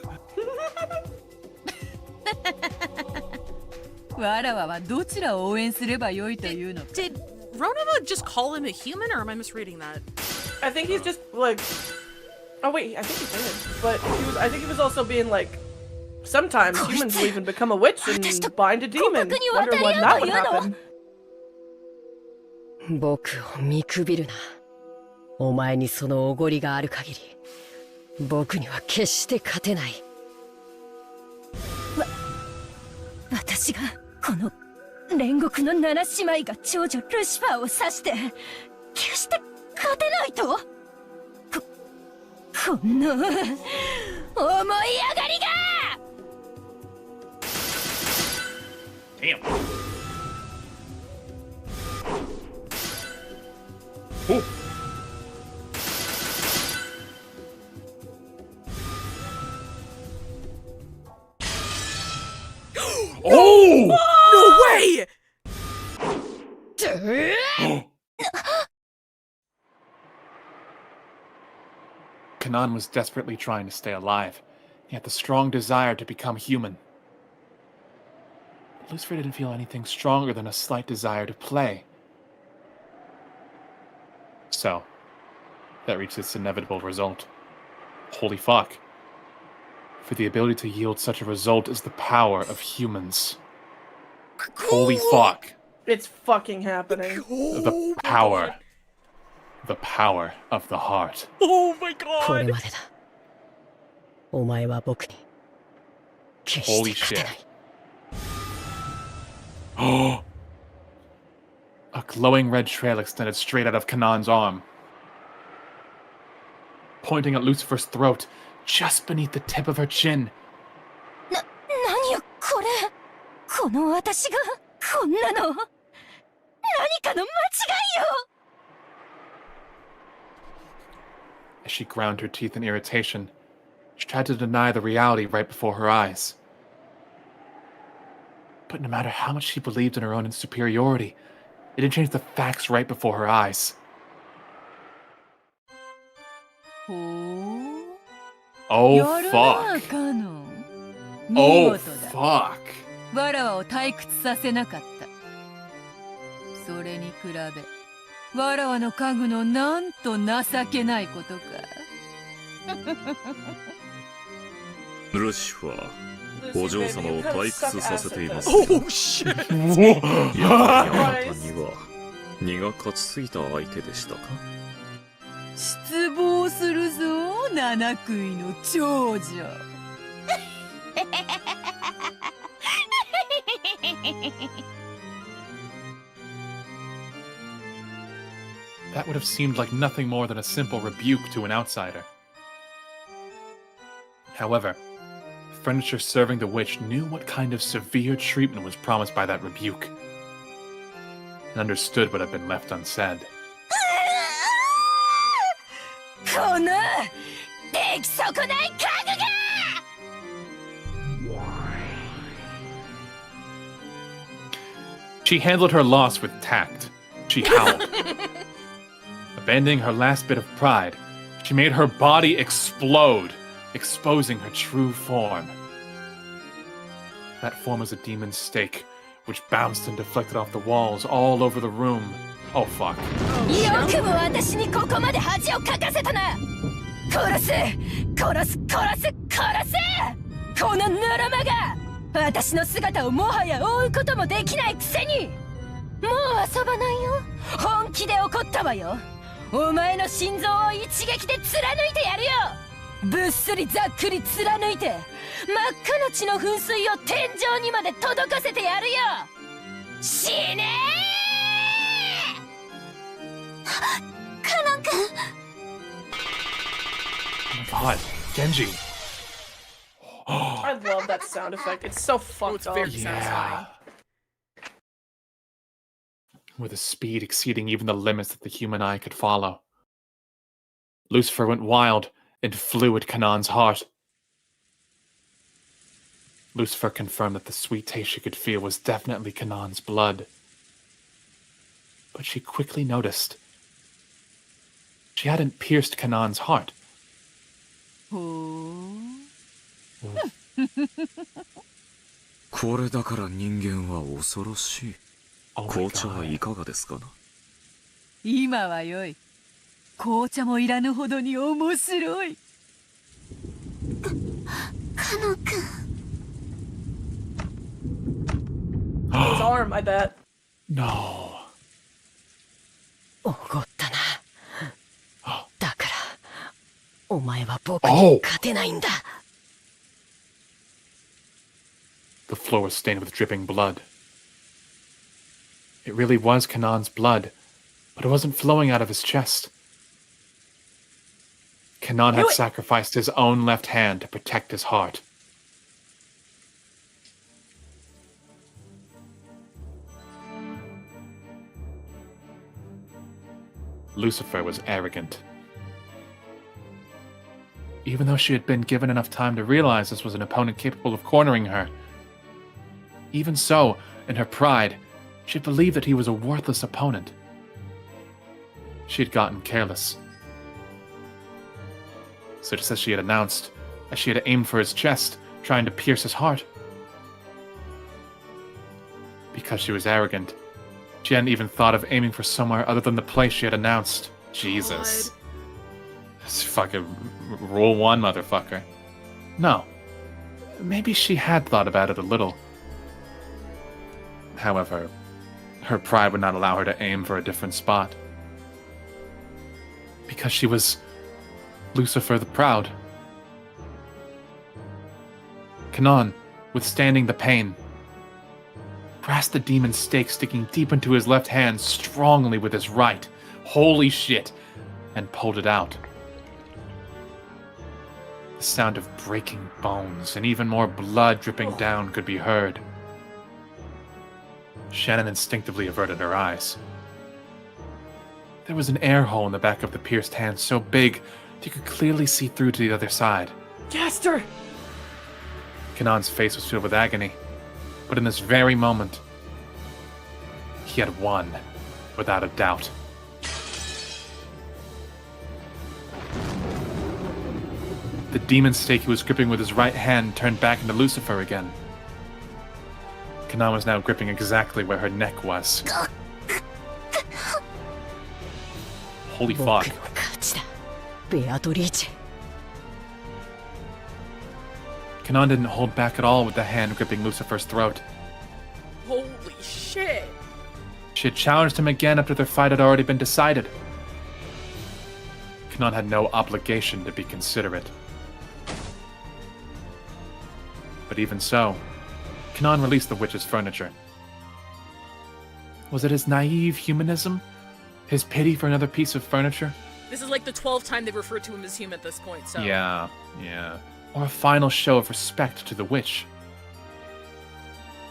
Speaker 13: わらわはどちらを応援すればよいというのか。
Speaker 6: Did Ronova just call him a human, or am I misreading that?
Speaker 4: I think he's just like. Oh wait, I think he did, but I think he was also being like. Sometimes humans will even become a witch and bind a demon. Wonder when that would happen.
Speaker 15: 僕を見くびるな。お前にそのおごりがある限り僕には決して勝てない。
Speaker 7: 私がこの煉獄の7姉妹が長女ルシファーを指して決して勝てないと。こんな思い上がりが。
Speaker 5: Damn. Oh. Oh!
Speaker 6: No way!
Speaker 5: Kanan was desperately trying to stay alive. He had the strong desire to become human. Lucifer didn't feel anything stronger than a slight desire to play, So, that reached its inevitable result. Holy fuck. For the ability to yield such a result is the power of humans. Holy fuck.
Speaker 4: It's fucking happening.
Speaker 5: The power. The power of the heart.
Speaker 6: Oh my
Speaker 15: これ
Speaker 6: god!
Speaker 15: までだ。お前は僕に決して
Speaker 5: Holy
Speaker 15: 勝て
Speaker 5: shit.
Speaker 15: ない。
Speaker 5: Oh! A glowing red trail extended straight out of Kanan's arm, pointing at Lucifer's throat, just beneath the tip of her chin.
Speaker 7: 何よこれ。この私がこんなの。何かの間違いよ。
Speaker 5: As she ground her teeth in irritation, she tried to deny the reality right before her eyes. But no matter how much she believed in her own superiority, it didn't change the facts right before her eyes. Oh fuck. Oh fuck.
Speaker 13: わらわを退屈させなかった。それに比べ、わらわの家具のなんと情けないことか。
Speaker 9: ルシファー、お嬢様を退屈させています。
Speaker 6: Oh shit!
Speaker 9: やはりあなたには荷が勝ちすぎた相手でしたか？
Speaker 13: 失望するぞ、七食いの長女。
Speaker 5: That would have seemed like nothing more than a simple rebuke to an outsider. However, the furniture serving the witch knew what kind of severe treatment was promised by that rebuke, and understood what had been left unsaid.
Speaker 7: この出来損ない家具が。
Speaker 5: She handled her loss with tact. She howled. Abandoning her last bit of pride, she made her body explode, exposing her true form. That form was a demon's stake, which bounced and deflected off the walls all over the room. Oh fuck.
Speaker 7: よくも私にここまで恥をかかせたな。殺せ殺す殺せ殺せ。このぬるまが。 私の姿をもはや追うこともできないくせに。もう遊ばないよ。本気で怒ったわよ。お前の心臓を一撃で貫いてやるよ。ぶっすりざっくり貫いて、真っ赤な血の噴水を天井にまで届かせてやるよ。死ねー。カノン君。
Speaker 5: Oh my god, Genji.
Speaker 4: I love that sound effect. It's so fucked up.
Speaker 6: Very satisfying.
Speaker 5: With a speed exceeding even the limits that the human eye could follow. Lucifer went wild and flew at Kanan's heart. Lucifer confirmed that the sweet taste she could feel was definitely Kanan's blood. But she quickly noticed she hadn't pierced Kanan's heart.
Speaker 13: Oh.
Speaker 9: これだから人間は恐ろしい。紅茶はいかがですかな？
Speaker 13: 今はよい。紅茶もいらぬほどに面白い。
Speaker 16: カノ君。
Speaker 4: His arm, I bet.
Speaker 5: No.
Speaker 15: おごったな。だからお前は僕に勝てないんだ。
Speaker 5: The floor was stained with dripping blood. It really was Kanan's blood, but it wasn't flowing out of his chest. Kanan had sacrificed his own left hand to protect his heart. Lucifer was arrogant. Even though she had been given enough time to realize this was an opponent capable of cornering her, even so, in her pride, she believed that he was a worthless opponent. She had gotten careless. So just as she had announced, as she had aimed for his chest, trying to pierce his heart. Because she was arrogant, she hadn't even thought of aiming for somewhere other than the place she had announced, Jesus. This fucking rule 1, motherfucker. No. Maybe she had thought about it a little. However, her pride would not allow her to aim for a different spot. Because she was Lucifer the Proud. Kanon, withstanding the pain, grasped the demon's stake sticking deep into his left hand strongly with his right. Holy shit! And pulled it out. The sound of breaking bones and even more blood dripping down could be heard. Shannon instinctively averted her eyes. There was an air hole in the back of the pierced hand so big that you could clearly see through to the other side.
Speaker 4: Jaster!
Speaker 5: Kanan's face was filled with agony, but in this very moment, he had won, without a doubt. The demon stake he was gripping with his right hand turned back into Lucifer again. Kanan was now gripping exactly where her neck was. Holy fuck. Kanan didn't hold back at all with the hand gripping Lucifer's throat.
Speaker 6: Holy shit.
Speaker 5: She had challenged him again after their fight had already been decided. Kanan had no obligation to be considerate. But even so, Kanan released the witch's furniture. Was it his naive humanism? His pity for another piece of furniture?
Speaker 6: This is like the 12th time they've referred to him as human at this point, so...
Speaker 5: Yeah. Or a final show of respect to the witch.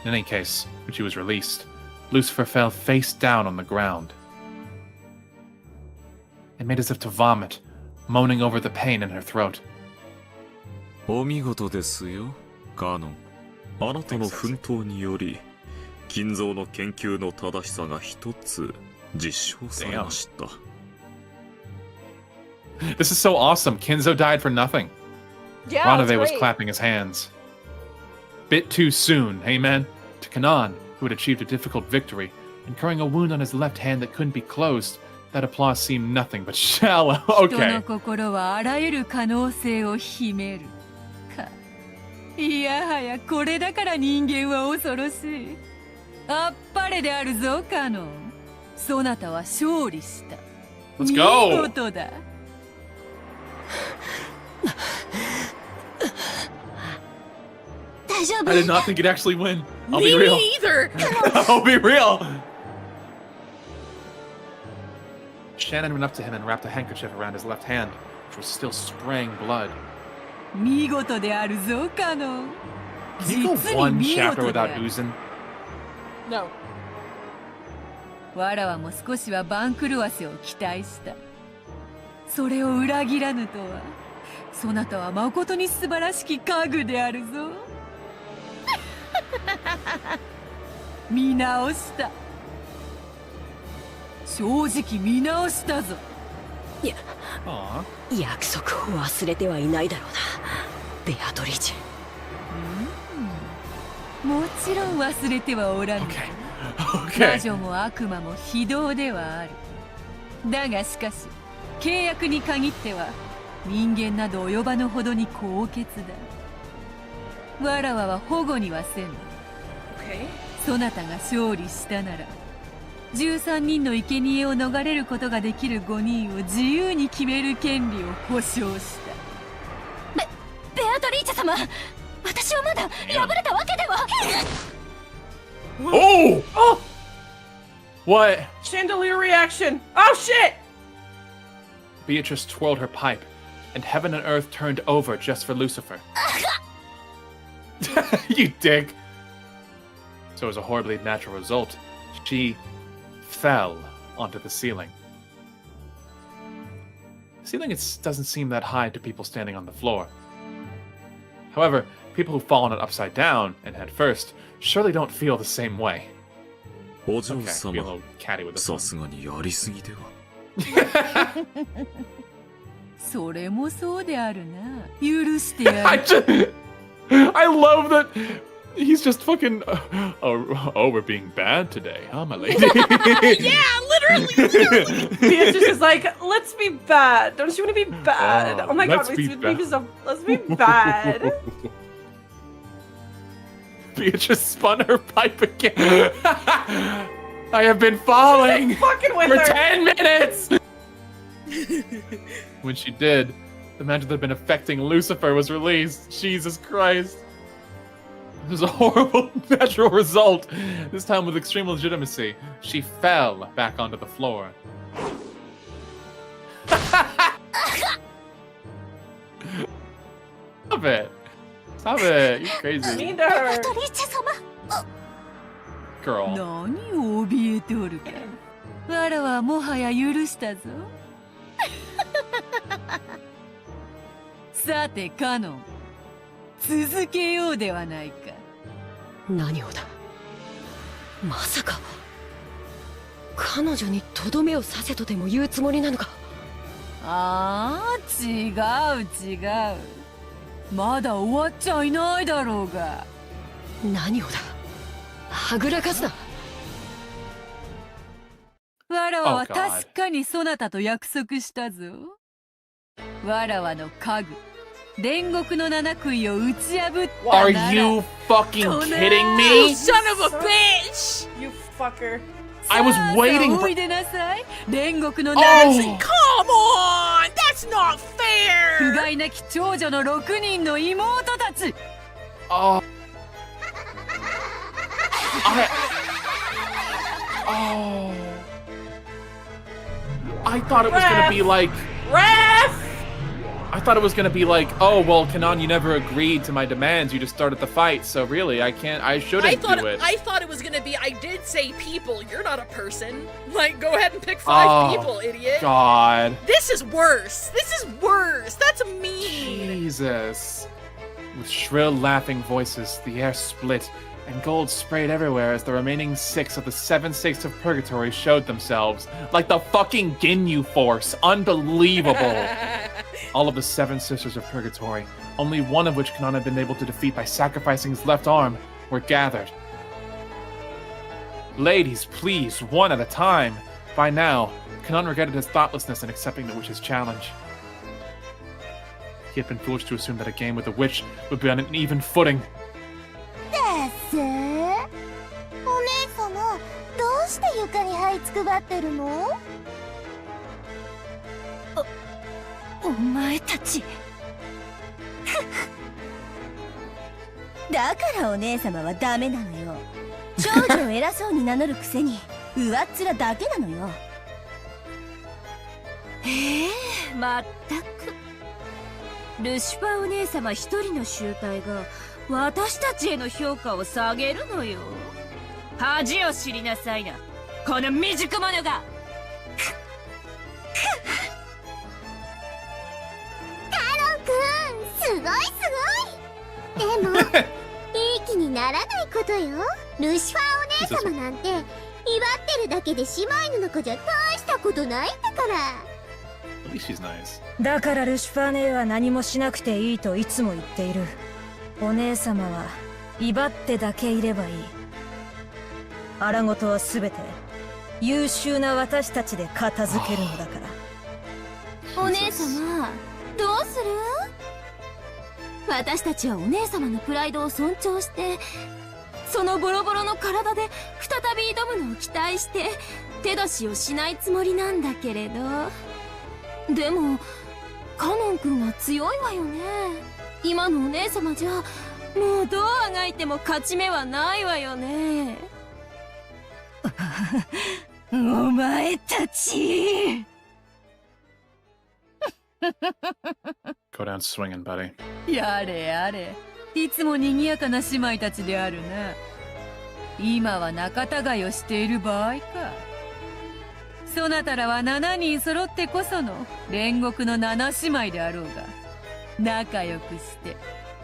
Speaker 5: In any case, when she was released, Lucifer fell face down on the ground. It made as if to vomit, moaning over the pain in her throat.
Speaker 9: お見事ですよ、カノン。あなたの奮闘により、金蔵の研究の正しさが一つ実証されました。
Speaker 5: This is so awesome. Kinzo died for nothing.
Speaker 6: Yeah,
Speaker 5: Ranave was clapping his hands. Bit too soon, hey man? To Kanan, who had achieved a difficult victory, incurring a wound on his left hand that couldn't be closed, that applause seemed nothing but shallow. Okay.
Speaker 13: 人の心はあらゆる可能性を秘める。か。いやはやこれだから人間は恐ろしい。あっぱれであるぞ、カノン。そなたは勝利した。
Speaker 5: Let's go!
Speaker 13: 見事だ。
Speaker 5: I did not think he'd actually win. I'll
Speaker 6: Me
Speaker 5: be real.
Speaker 6: either!
Speaker 5: I'll be real! Shannon went up to him and wrapped a handkerchief around his left hand, which was still spraying blood.
Speaker 13: 見事であるぞ、カノン。
Speaker 5: Can you go
Speaker 13: 実に
Speaker 5: one
Speaker 13: 見
Speaker 5: chapter
Speaker 13: 事で
Speaker 5: without
Speaker 13: ある。
Speaker 5: oozing?
Speaker 6: No.
Speaker 13: わらわも少しは番狂わせを期待した。それを裏切らぬとは、そなたは誠に素晴らしき家具であるぞ。見直した。正直見直したぞ。
Speaker 15: いや、約束を忘れてはいないだろうな、ベアトリーチェ。
Speaker 13: もちろん忘れてはおらぬ。魔女も悪魔も非道ではある。だがしかし、契約に限っては人間など及ばぬほどに高潔だ。わらわは保護にはせぬ。そなたが勝利したなら、13人の生贄を逃れることができる5人を自由に決める権利を保証した。
Speaker 16: ベアトリーチェ様、私はまだ敗れたわけでは。
Speaker 5: Oh! Oh! What?
Speaker 4: Chandelier reaction! Oh shit!
Speaker 5: Beatrice twirled her pipe, and heaven and earth turned over just for Lucifer. You dick! So as a horribly natural result, she fell onto the ceiling. The ceiling doesn't seem that high to people standing on the floor. However, people who fall on it upside down and head first surely don't feel the same way.
Speaker 9: お嬢
Speaker 5: Okay, be a
Speaker 9: 様
Speaker 5: little catty with this
Speaker 9: さ
Speaker 5: one.
Speaker 9: すがにやりすぎでは。
Speaker 13: それもそうであるな。許してや
Speaker 5: I
Speaker 13: る。
Speaker 5: just, I love that He's just fucking. Oh, we're being bad today, huh, my lady?
Speaker 6: Yeah, literally.
Speaker 4: Beatrice is like, let's be bad. Don't you want to be bad? Oh my god,
Speaker 5: let's be bad.
Speaker 4: Let's be bad.
Speaker 5: Beatrice spun her pipe again. I have been falling
Speaker 4: fucking with
Speaker 5: for
Speaker 4: her.
Speaker 5: 10 minutes. When she did, the magic that had been affecting Lucifer was released. Jesus Christ. It was a horrible natural result, this time with extreme legitimacy. She fell back onto the floor. Stop it. Stop it. You're crazy.
Speaker 4: Mean to her.
Speaker 5: Girl.
Speaker 13: 何を怯えておるか。わらはもはや許したぞ。さてカノン、続けようではないか。
Speaker 15: 何をだ。まさか彼女にとどめを刺せとでも言うつもりなのか。
Speaker 13: ああ、違う違う。まだ終わっちゃいないだろうが。
Speaker 15: 何をだ。はぐらかすな。
Speaker 13: わらわは確かにそなたと約束したぞ。わらわの家具、煉獄の七杭を打ち破ったなら。
Speaker 5: Are you fucking kidding me?
Speaker 6: You son of a bitch!
Speaker 4: You fucker.
Speaker 5: I was waiting for.
Speaker 13: おいでなさい。煉獄の
Speaker 6: Oh,
Speaker 13: 七
Speaker 6: come on! That's not
Speaker 13: 不
Speaker 6: fair!
Speaker 13: 甲斐なき長女の6人の妹たち。
Speaker 5: Oh. I thought it was gonna be like. I thought it was gonna be like, oh well, Kanan, you never agreed to my demands. You just started the fight, so really, I shouldn't do it.
Speaker 6: I thought it was gonna be, I did say people, you're not a person. Like, go ahead and pick 5 people, idiot.
Speaker 5: God.
Speaker 6: This is worse. This is worse. That's mean.
Speaker 5: Jesus. With shrill laughing voices, the air split, and gold sprayed everywhere as the remaining 6 of the 7 states of purgatory showed themselves. Like the fucking Ginyu Force. Unbelievable. All of the 7 sisters of purgatory, only one of which Kanan had been able to defeat by sacrificing his left arm, were gathered. Ladies, please, one at a time. By now, Kanan regretted his thoughtlessness in accepting the witch's challenge. He had been foolish to assume that a game with a witch would be on an even footing.
Speaker 16: お姉様、どうして床に這いつくばってるの？お前たち。だからお姉様はダメなのよ。長女を偉そうに名乗るくせに上っ面だけなのよ。まったく。ルシファーお姉様一人の集体が私たちへの評価を下げるのよ。恥を知りなさいな、この未熟者が。すごいすごい。でもいい気にならないことよ。ルシファーお姉様なんて威張ってるだけで姉妹の中じゃ大したことないんだから。
Speaker 5: At least she's nice.
Speaker 17: だからルシファー姉は何もしなくていいといつも言っている。お姉様は威張ってだけいればいい。荒事はすべて優秀な私たちで片付けるのだから。
Speaker 16: お姉様、どうする？私たちはお姉様のプライドを尊重して、そのボロボロの体で再び挑むのを期待して手出しをしないつもりなんだけれど。でもカノン君は強いわよね。今のお姉様じゃもうどうあがいても勝ち目はないわよね。お前たち。
Speaker 5: Go down swinging, buddy.
Speaker 13: やれやれ、いつも賑やかな姉妹たちであるな。今は仲違いをしている場合か。そなたらは7人揃ってこその煉獄の7姉妹であろうが、仲良くして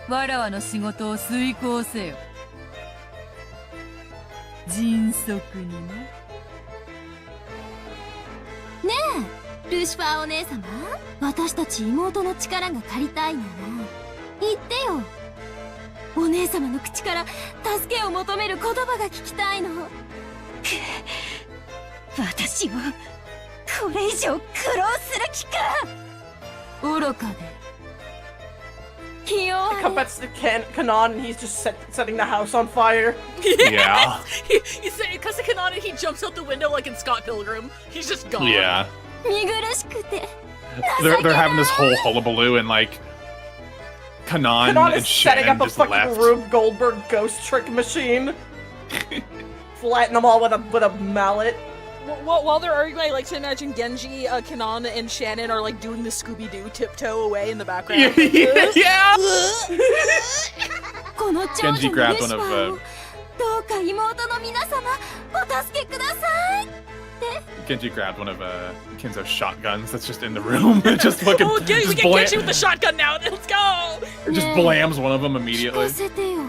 Speaker 13: わらわの仕事を遂行せよ。迅速にね。
Speaker 16: ねえ、ルシファーお姉様、私たち妹の力が借りたいなら言ってよ。お姉様の口から助けを求める言葉が聞きたいの。私をこれ以上苦労する気か。愚かで。
Speaker 4: It comes back to Kanan and he's just setting the house on fire.
Speaker 5: Yeah.
Speaker 6: He's saying because of Kanan and he jumps out the window like in Scott Pilgrim. He's just gone.
Speaker 5: Yeah.
Speaker 16: 見苦しくて。
Speaker 5: They're having this whole hullabaloo and like Kanan
Speaker 4: Kanan
Speaker 5: and
Speaker 4: is setting
Speaker 5: Shannon
Speaker 4: up a
Speaker 5: just
Speaker 4: fucking
Speaker 5: left.
Speaker 4: Rube Goldberg ghost trick machine. Flatten them all with a mallet.
Speaker 6: While they're arguing, I like to imagine Genji, Kanan, and Shannon are like doing the Scooby-Doo tiptoe away in the background.
Speaker 5: Yeah.
Speaker 16: Genji
Speaker 5: grabbed one of
Speaker 16: どうか妹の皆様お助けください。
Speaker 5: Genji grabbed one of Kinzo's shotguns that's just in the room. Just fucking.
Speaker 6: Oh, we get Genji with the shotgun now. Let's go.
Speaker 5: Just blams one of them immediately.
Speaker 16: 聞かせてよ。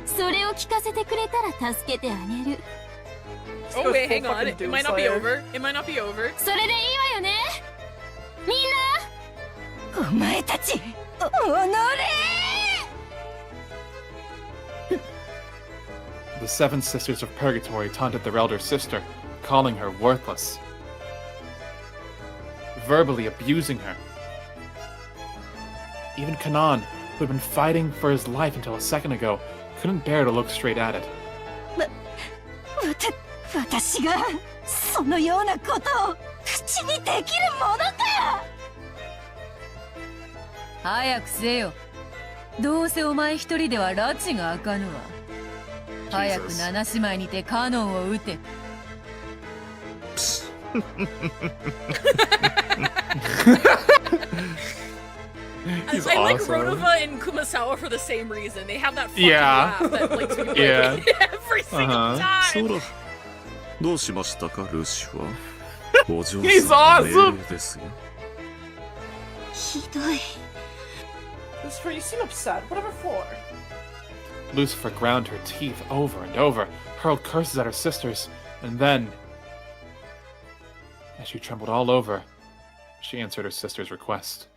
Speaker 16: それを聞かせてくれたら助けてあげる。
Speaker 6: Oh wait, hang on. It might not be over. It might not be over.
Speaker 16: それでいいわよね。みんな。お前たち。おのれ。
Speaker 5: The seven sisters of purgatory taunted their elder sister, calling her worthless, verbally abusing her. Even Kanan, who had been fighting for his life until a second ago, couldn't bear to look straight at it.
Speaker 16: 私がそのようなことを口にできるものか。
Speaker 13: 早くせよ。どうせお前一人では拉致が開かぬわ。早く七姉妹にてカノンを撃て。
Speaker 6: I like Rodova and Kumasawa for the same reason. They have that fucking
Speaker 9: Yeah.
Speaker 6: laugh that likes to be
Speaker 9: Yeah.
Speaker 6: every single time.
Speaker 9: そうだ。どうしましたか、ルシュは。お嬢
Speaker 5: He's
Speaker 9: 様の
Speaker 5: awesome.
Speaker 9: 命令ですよ。
Speaker 16: ひどい。
Speaker 4: Lucifer, you seem upset. Whatever for?
Speaker 5: Lucifer ground her teeth over and over, hurled curses at her sisters, and then, as she trembled all over, she answered her sister's request.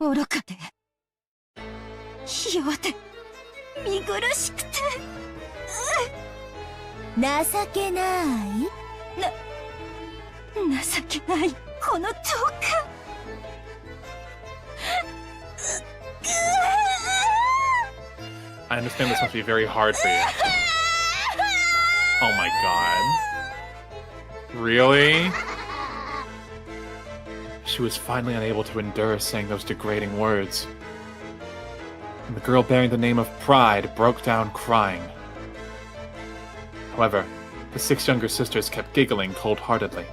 Speaker 16: 愚かで。ひ弱で。見苦しくて。情けない。情けない。この10日。
Speaker 5: I understand this must be very hard for you. Oh my god. Really? She was finally unable to endure saying those degrading words. And the girl bearing the name of Pride broke down crying. However, the 6 younger sisters kept giggling cold-heartedly.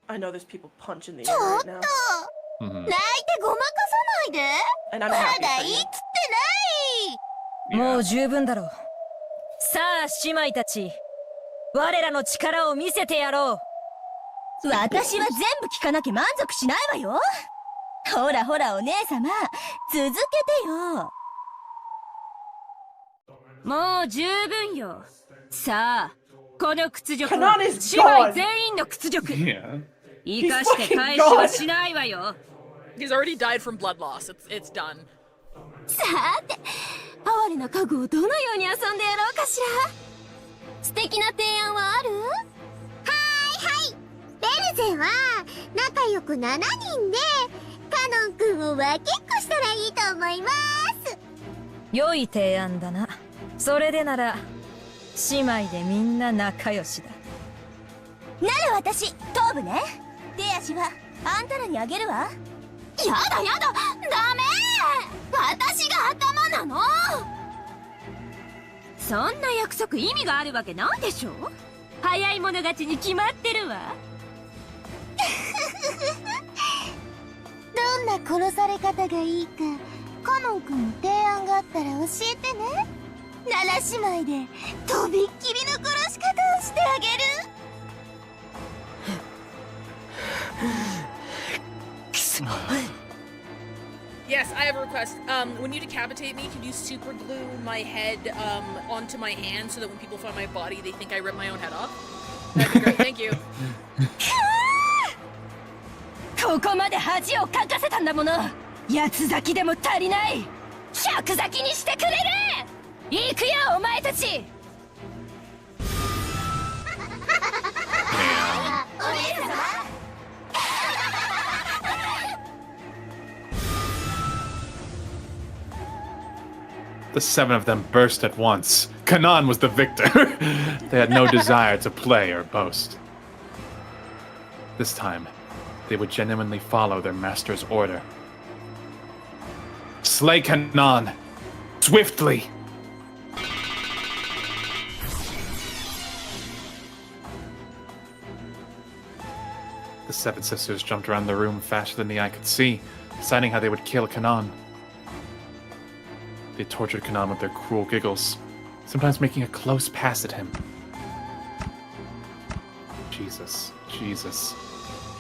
Speaker 4: I know there's people punching the air right now.
Speaker 16: 泣いてごまかさないで。
Speaker 4: And I'm
Speaker 16: ま
Speaker 4: happy
Speaker 16: だ
Speaker 4: for
Speaker 16: いいっ
Speaker 4: you.
Speaker 16: つってない。
Speaker 17: もう十分だろう。さあ姉妹たち、我らの力を見せてやろう。
Speaker 16: 私は全部聞かなきゃ満足しないわよ。ほらほらお姉様、続けてよ。
Speaker 13: もう十分よ。さあ、この屈辱
Speaker 4: Kanan
Speaker 13: は
Speaker 4: is
Speaker 13: 姉妹
Speaker 4: gone.
Speaker 13: 全員の屈辱。
Speaker 5: Yeah.
Speaker 13: 生かして返しはしないわよ。
Speaker 6: He's already died from blood loss. It's done.
Speaker 16: さて、哀れな家具をどのように遊んでやろうかしら。素敵な提案はある？
Speaker 18: はい。ベルゼは仲良く7人でカノン君を分けっこしたらいいと思います。
Speaker 17: 良い提案だな。それでなら姉妹でみんな仲良しだ。
Speaker 16: なら私、頭部ね。手足はあんたらにあげるわ。やだやだ、ダメ。私が頭なの。
Speaker 13: そんな約束意味があるわけないでしょ。早い者勝ちに決まってるわ。
Speaker 18: どんな殺され方がいいかカノン君に提案があったら教えてね。7姉妹でとびっきりの殺し方をしてあげる。
Speaker 6: Yes, I have a request. When you decapitate me, can you super glue my head onto my hand so that when people find my body, they think I ripped my own head off? That'd be great. Thank you.
Speaker 16: ここまで恥をかかせたんだもの。八つ咲きでも足りない。百咲きにしてくれる。行くよお前たち。
Speaker 5: The 7 of them burst at once. Kanan was the victor. They had no desire to play or boast. This time, they would genuinely follow their master's order. Slay Kanan! Swiftly! The 7 sisters jumped around the room faster than the eye could see, deciding how they would kill Kanan. They tortured Kanan with their cruel giggles, sometimes making a close pass at him. Jesus, Jesus.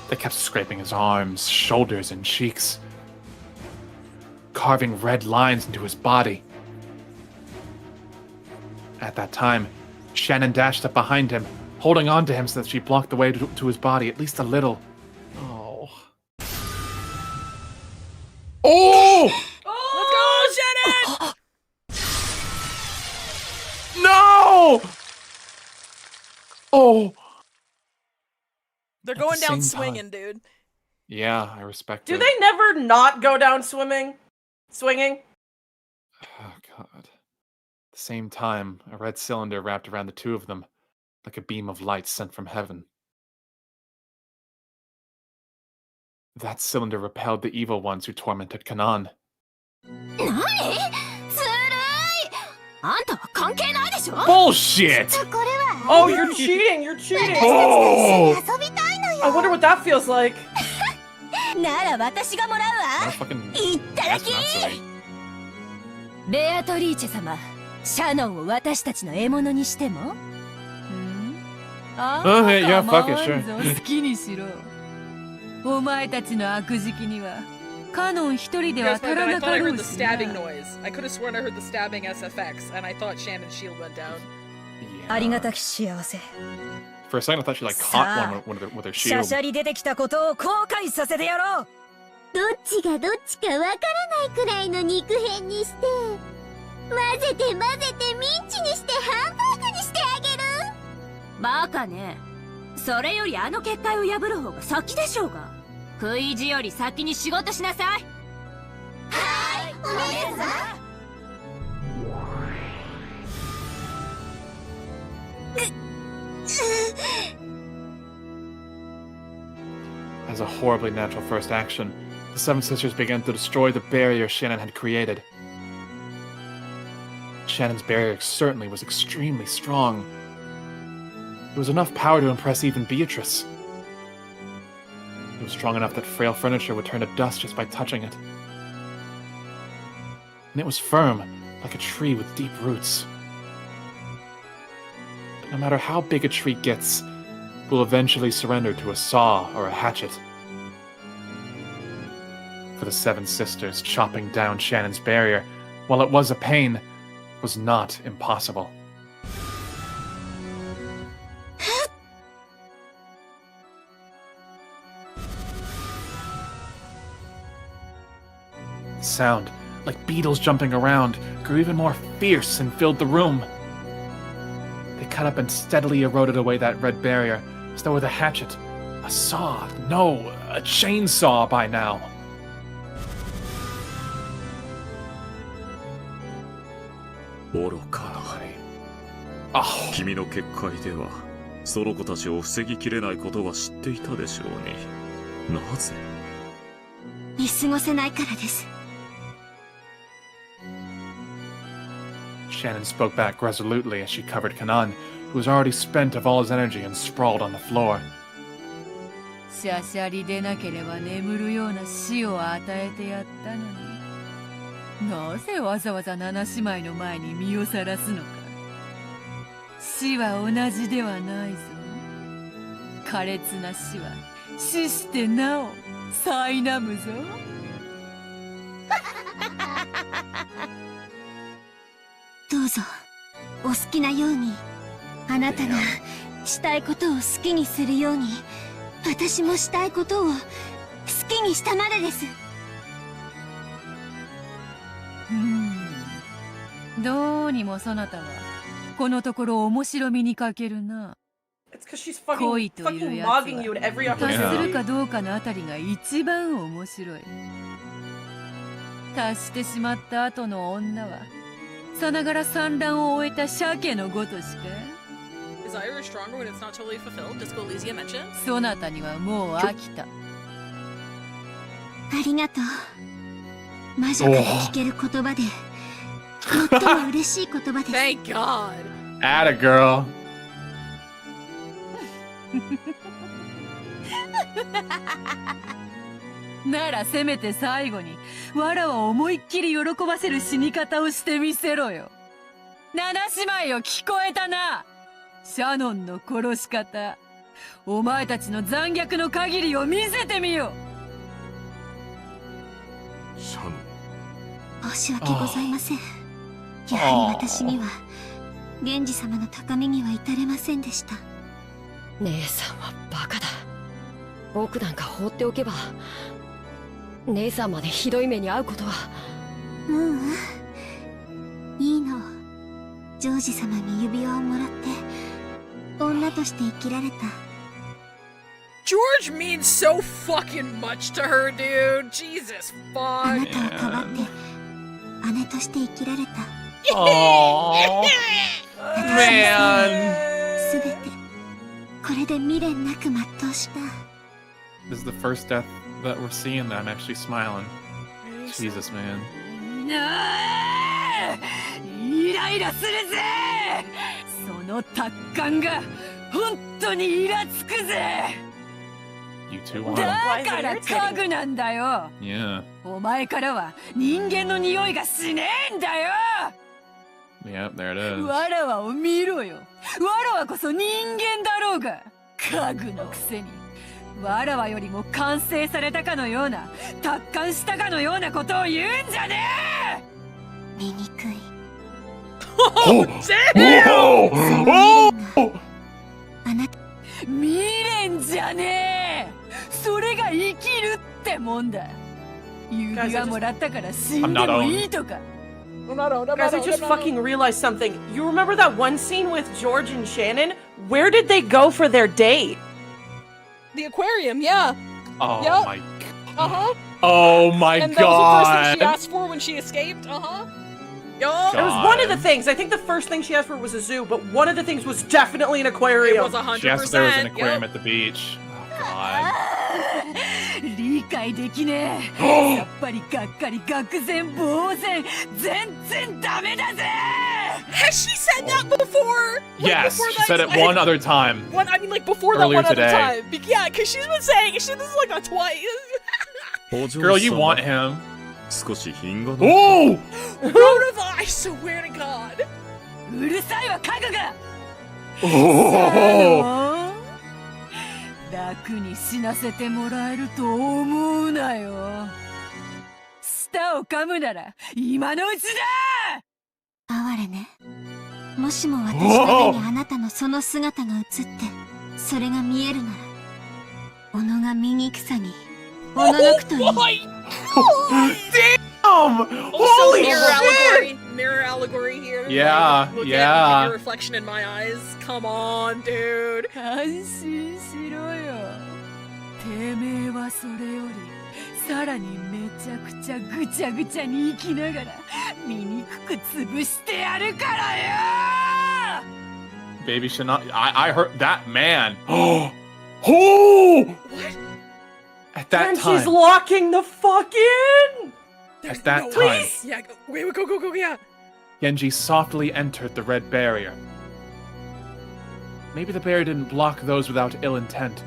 Speaker 5: They kept scraping his arms, shoulders, and cheeks, carving red lines into his body. At that time, Shannon dashed up behind him, holding on to him so that she blocked the way to his body at least a little. Oh. Oh!
Speaker 6: Let's go, Shannon!
Speaker 5: No! Oh!
Speaker 6: They're going
Speaker 5: the
Speaker 6: down
Speaker 5: same
Speaker 6: swinging, dude.
Speaker 5: Yeah, I respect
Speaker 4: Do
Speaker 5: it.
Speaker 4: they never not go down swinging?
Speaker 5: Oh, God. At the same time, a red cylinder wrapped around the two of them, like a beam of light sent from heaven. That cylinder repelled the evil ones who tormented Kanan. Bullshit!
Speaker 4: Oh, you're cheating! You're cheating!
Speaker 5: Oh!
Speaker 4: I wonder what that feels like.
Speaker 16: なら私がもらうわ。
Speaker 5: No fucking
Speaker 16: いっただき。
Speaker 5: that's not silly.
Speaker 16: ベアトリーチェ様、シャノンを私たちの獲物にしても？
Speaker 7: あ
Speaker 5: Oh, hey, yeah,
Speaker 7: 構
Speaker 5: fuck
Speaker 7: わ
Speaker 5: it,
Speaker 7: ん
Speaker 5: sure.
Speaker 7: ぞ好きにしろ。お前たちの悪時期にはカノン一人で
Speaker 6: You
Speaker 7: は
Speaker 6: guys,
Speaker 7: 足ら
Speaker 6: I
Speaker 7: な
Speaker 6: thought
Speaker 7: か
Speaker 6: I
Speaker 7: ろ
Speaker 6: heard
Speaker 7: う
Speaker 6: the
Speaker 7: し
Speaker 6: stabbing
Speaker 7: な。
Speaker 6: noise. I could have sworn I heard the stabbing SFX, and I thought Shannon's shield went down.
Speaker 17: ありがたき幸せ。
Speaker 5: For a second, I thought she like caught one with her
Speaker 17: シャ
Speaker 5: shield.
Speaker 17: シャリ出てきたことを後悔させてやろう。
Speaker 18: どっちがどっちかわからないくらいの肉片にして混ぜて混ぜてミンチにしてハンバーグにしてあげる。
Speaker 16: バカね。それよりあの結界を破る方が先でしょうが。食い意地より先に仕事しなさい。
Speaker 18: はい、お姉さん。
Speaker 5: As a horribly natural first action, the 7 sisters began to destroy the barrier Shannon had created. Shannon's barrier certainly was extremely strong. It was enough power to impress even Beatrice. It was strong enough that frail furniture would turn to dust just by touching it. And it was firm, like a tree with deep roots. But no matter how big a tree gets, it will eventually surrender to a saw or a hatchet. For the 7 sisters, chopping down Shannon's barrier, while it was a pain, was not impossible. The sound, like beetles jumping around, grew even more fierce and filled the room. They cut up and steadily eroded away that red barrier, as though with a hatchet, a saw, no, a chainsaw by now.
Speaker 9: 愚かな。君の結界ではその子たちを防ぎきれないことは知っていたでしょうに。なぜ？
Speaker 16: 見過ごせないからです。
Speaker 5: Shannon spoke back resolutely as she covered Kanan, who was already spent of all his energy and sprawled on the floor.
Speaker 7: シャシャリでなければ眠るような死を与えてやったのに。なぜわざわざ7姉妹の前に身をさらすのか。死は同じではないぞ。苛烈な死は死してなお苛むぞ。
Speaker 16: どうぞお好きなように。あなたがしたいことを好きにするように、私もしたいことを好
Speaker 18: 好きにしたまでです。
Speaker 13: どうにもそなたはこのところ面白みに欠けるな。恋というやつは達するかどうかのあたりが一番面白い。達してしまった後の女はさながら産卵を終えた鮭のごとしか。そなたにはもう飽きた。
Speaker 18: ありがとう。魔女から聞ける言葉で最も嬉しい言葉です。
Speaker 6: Thank God.
Speaker 5: Atta girl.
Speaker 13: ならせめて最後にわらを思いっきり喜ばせる死に方をしてみせろよ。七姉妹よ、聞こえたな。シャノンの殺し方、お前たちの残虐の限りを見せてみよ。
Speaker 12: シャノン、
Speaker 18: 申し訳ございません。やはり私には源氏様の高みには至れませんでした。
Speaker 15: 姉さんはバカだ。僕なんか放っておけば姉さんまでひどい目に遭うことは。
Speaker 18: いいの。ジョージ様に指輪をもらって女として生きられた。
Speaker 6: George means so fucking much to her, dude. Jesus
Speaker 18: あな
Speaker 6: fuck.
Speaker 18: たをかばって姉として生きられた。
Speaker 5: Aww. Man.
Speaker 18: すべてこれで未練なく全うした。
Speaker 5: This is the first death that we're seeing that I'm actually smiling. Jesus, man.
Speaker 13: イライラするぜ。その達観が本当にイラつくぜ。
Speaker 5: You too are.
Speaker 13: だから家具なんだよ。
Speaker 5: Yeah.
Speaker 13: お前からは人間の匂いがしねえんだよ。
Speaker 5: Yep, there it is.
Speaker 13: わらわを見ろよ。わらわこそ人間だろうが。家具のくせにわらわよりも完成されたかのような、達観したかのようなことを言うんじゃねえ。
Speaker 18: 醜い。あなた
Speaker 13: 未練じゃねえ。それが生きるってもんだ。指輪もらったから死んでもいいとか。
Speaker 4: Guys, I just fucking realized something. You remember that one scene with George and Shannon? Where did they go for their date?
Speaker 6: The aquarium, yeah.
Speaker 5: Oh
Speaker 6: Yep.
Speaker 5: my.
Speaker 6: Uh-huh.
Speaker 5: Oh my
Speaker 6: And that was the first thing
Speaker 5: god.
Speaker 6: she asked for when she escaped. Uh-huh. Yup.
Speaker 4: It was one of the things. I think the first thing she asked for was a zoo, but one of the things was definitely an aquarium.
Speaker 6: It was 100%.
Speaker 5: She asked if there was an aquarium at the beach. Oh god.
Speaker 13: 理解できねえ。やっぱりがっかり愕然呆然、全然ダメだぜ。
Speaker 6: Has she said that before?
Speaker 5: Yes, she said it one other time.
Speaker 6: One, I mean, like before that
Speaker 5: Earlier
Speaker 6: one other
Speaker 5: today.
Speaker 6: time. Yeah, because she's been saying this is like a twice.
Speaker 5: Girl, you want him.
Speaker 9: 少し品が
Speaker 5: Oh!
Speaker 6: Rhoda, I swear to God.
Speaker 13: うるさいわ家具が。
Speaker 5: Oh!
Speaker 13: 楽に死なせてもらえると思うなよ。舌を噛むなら今のうちだ。
Speaker 18: 哀れね。もしも私の目にあなたのその姿が映ってそれが見えるなら、己が醜さにおののくといい。
Speaker 5: Damn!
Speaker 6: Also,
Speaker 5: Holy
Speaker 6: mirror
Speaker 5: shit!
Speaker 6: allegory. Mirror allegory here.
Speaker 5: Yeah,
Speaker 6: Like, look
Speaker 5: yeah.
Speaker 6: at your reflection in my eyes. Come on, dude.
Speaker 13: 安心しろよ。てめえはそれよりさらにめちゃくちゃぐちゃぐちゃに生きながら醜く潰してやるからよ。
Speaker 5: Baby should not. I heard that man. Oh! At that
Speaker 4: And she's
Speaker 5: time.
Speaker 4: locking the fuck in!
Speaker 5: At that
Speaker 6: No,
Speaker 5: time.
Speaker 6: wait. Yeah, wait, go, yeah.
Speaker 5: Genji softly entered the red barrier. Maybe the barrier didn't block those without ill intent.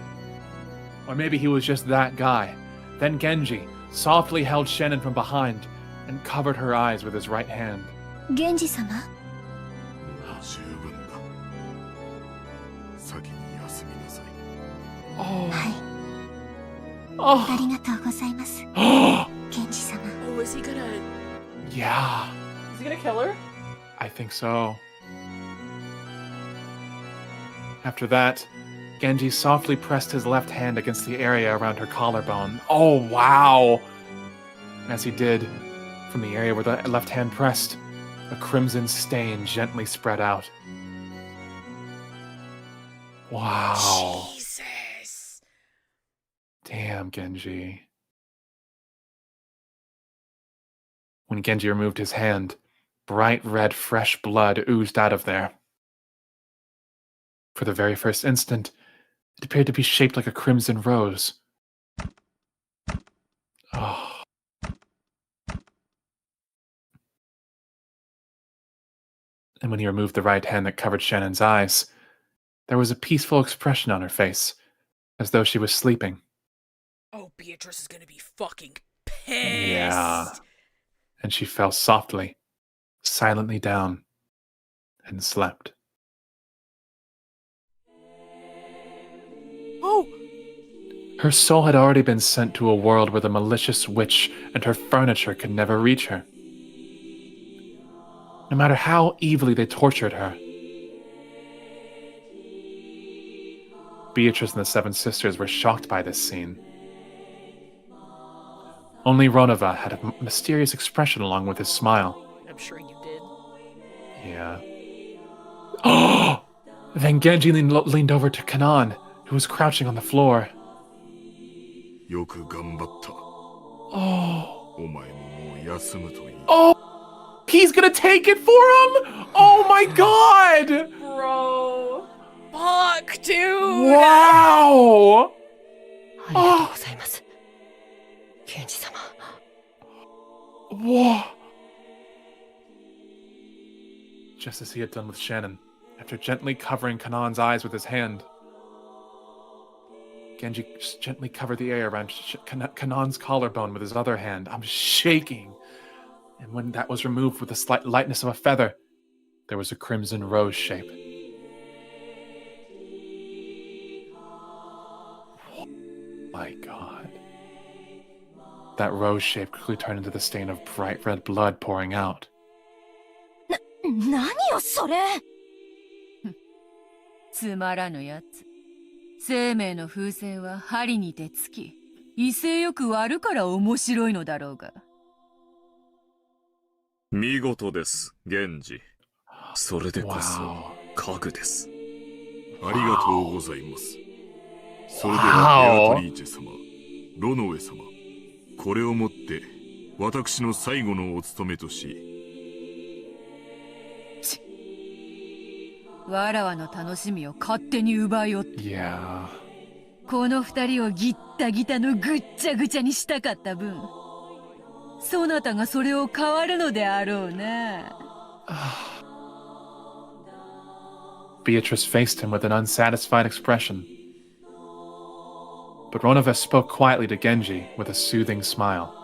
Speaker 5: Or maybe he was just that guy. Then Genji softly held Shannon from behind and covered her eyes with his right hand.
Speaker 18: 源氏様、
Speaker 12: 十分だ。先に休みなさい。
Speaker 5: Oh.
Speaker 18: はい。
Speaker 5: Oh.
Speaker 18: ありがとうございます。源氏様。
Speaker 6: Oh, is he gonna...
Speaker 5: Yeah.
Speaker 4: Is he gonna kill her?
Speaker 5: I think so. After that, Genji softly pressed his left hand against the area around her collarbone. Oh, wow! As he did, from the area where the left hand pressed, a crimson stain gently spread out. Wow.
Speaker 6: Jesus.
Speaker 5: Damn, Genji. When Genji removed his hand, bright red fresh blood oozed out of there. For the very first instant, it appeared to be shaped like a crimson rose. Oh. And when he removed the right hand that covered Shannon's eyes, there was a peaceful expression on her face, as though she was sleeping.
Speaker 6: Oh, Beatrice is gonna be fucking pissed.
Speaker 5: Yeah. And she fell softly, silently down, and slept.
Speaker 6: Oh!
Speaker 5: Her soul had already been sent to a world where the malicious witch and her furniture could never reach her. No matter how evilly they tortured her, Beatrice and the Seven Sisters were shocked by this scene. Only Ronova had a mysterious expression along with his smile.
Speaker 6: I'm sure you did.
Speaker 5: Yeah. Oh! Then Genji leaned over to Kanan, who was crouching on the floor.
Speaker 12: よく頑張った。
Speaker 5: Oh.
Speaker 12: お前ももう休むといい。
Speaker 5: Oh! He's gonna take it for him? Oh my god!
Speaker 4: Bro.
Speaker 6: Fuck, dude!
Speaker 5: Wow!
Speaker 15: ありがとうございます。ケンジ様。
Speaker 5: Whoa! Just as he had done with Shannon, after gently covering Kanan's eyes with his hand, Genji just gently covered the area around Kanan's collarbone with his other hand. I'm shaking. And when that was removed with the slight lightness of a feather, there was a crimson rose shape. My god. That rose shape quickly turned into the stain of bright red blood pouring out.
Speaker 16: 何よそれ。
Speaker 13: つまらぬやつ。生命の風船は針にてつき、威勢よく割るから面白いのだろうが。
Speaker 9: 見事です、源氏。それでこそ家具です。
Speaker 12: ありがとうございます。それではベアトリーチェ様、ロノウェ様、これをもって私の最後のお務めとし。
Speaker 13: わらわの楽しみを勝手に奪いおって。
Speaker 5: Yeah.
Speaker 13: この二人をギッタギタのぐっちゃぐちゃにしたかった分、そなたがそれを変わるのであろうな。
Speaker 5: Beatrice faced him with an unsatisfied expression. But Ronova spoke quietly to Genji with a soothing smile.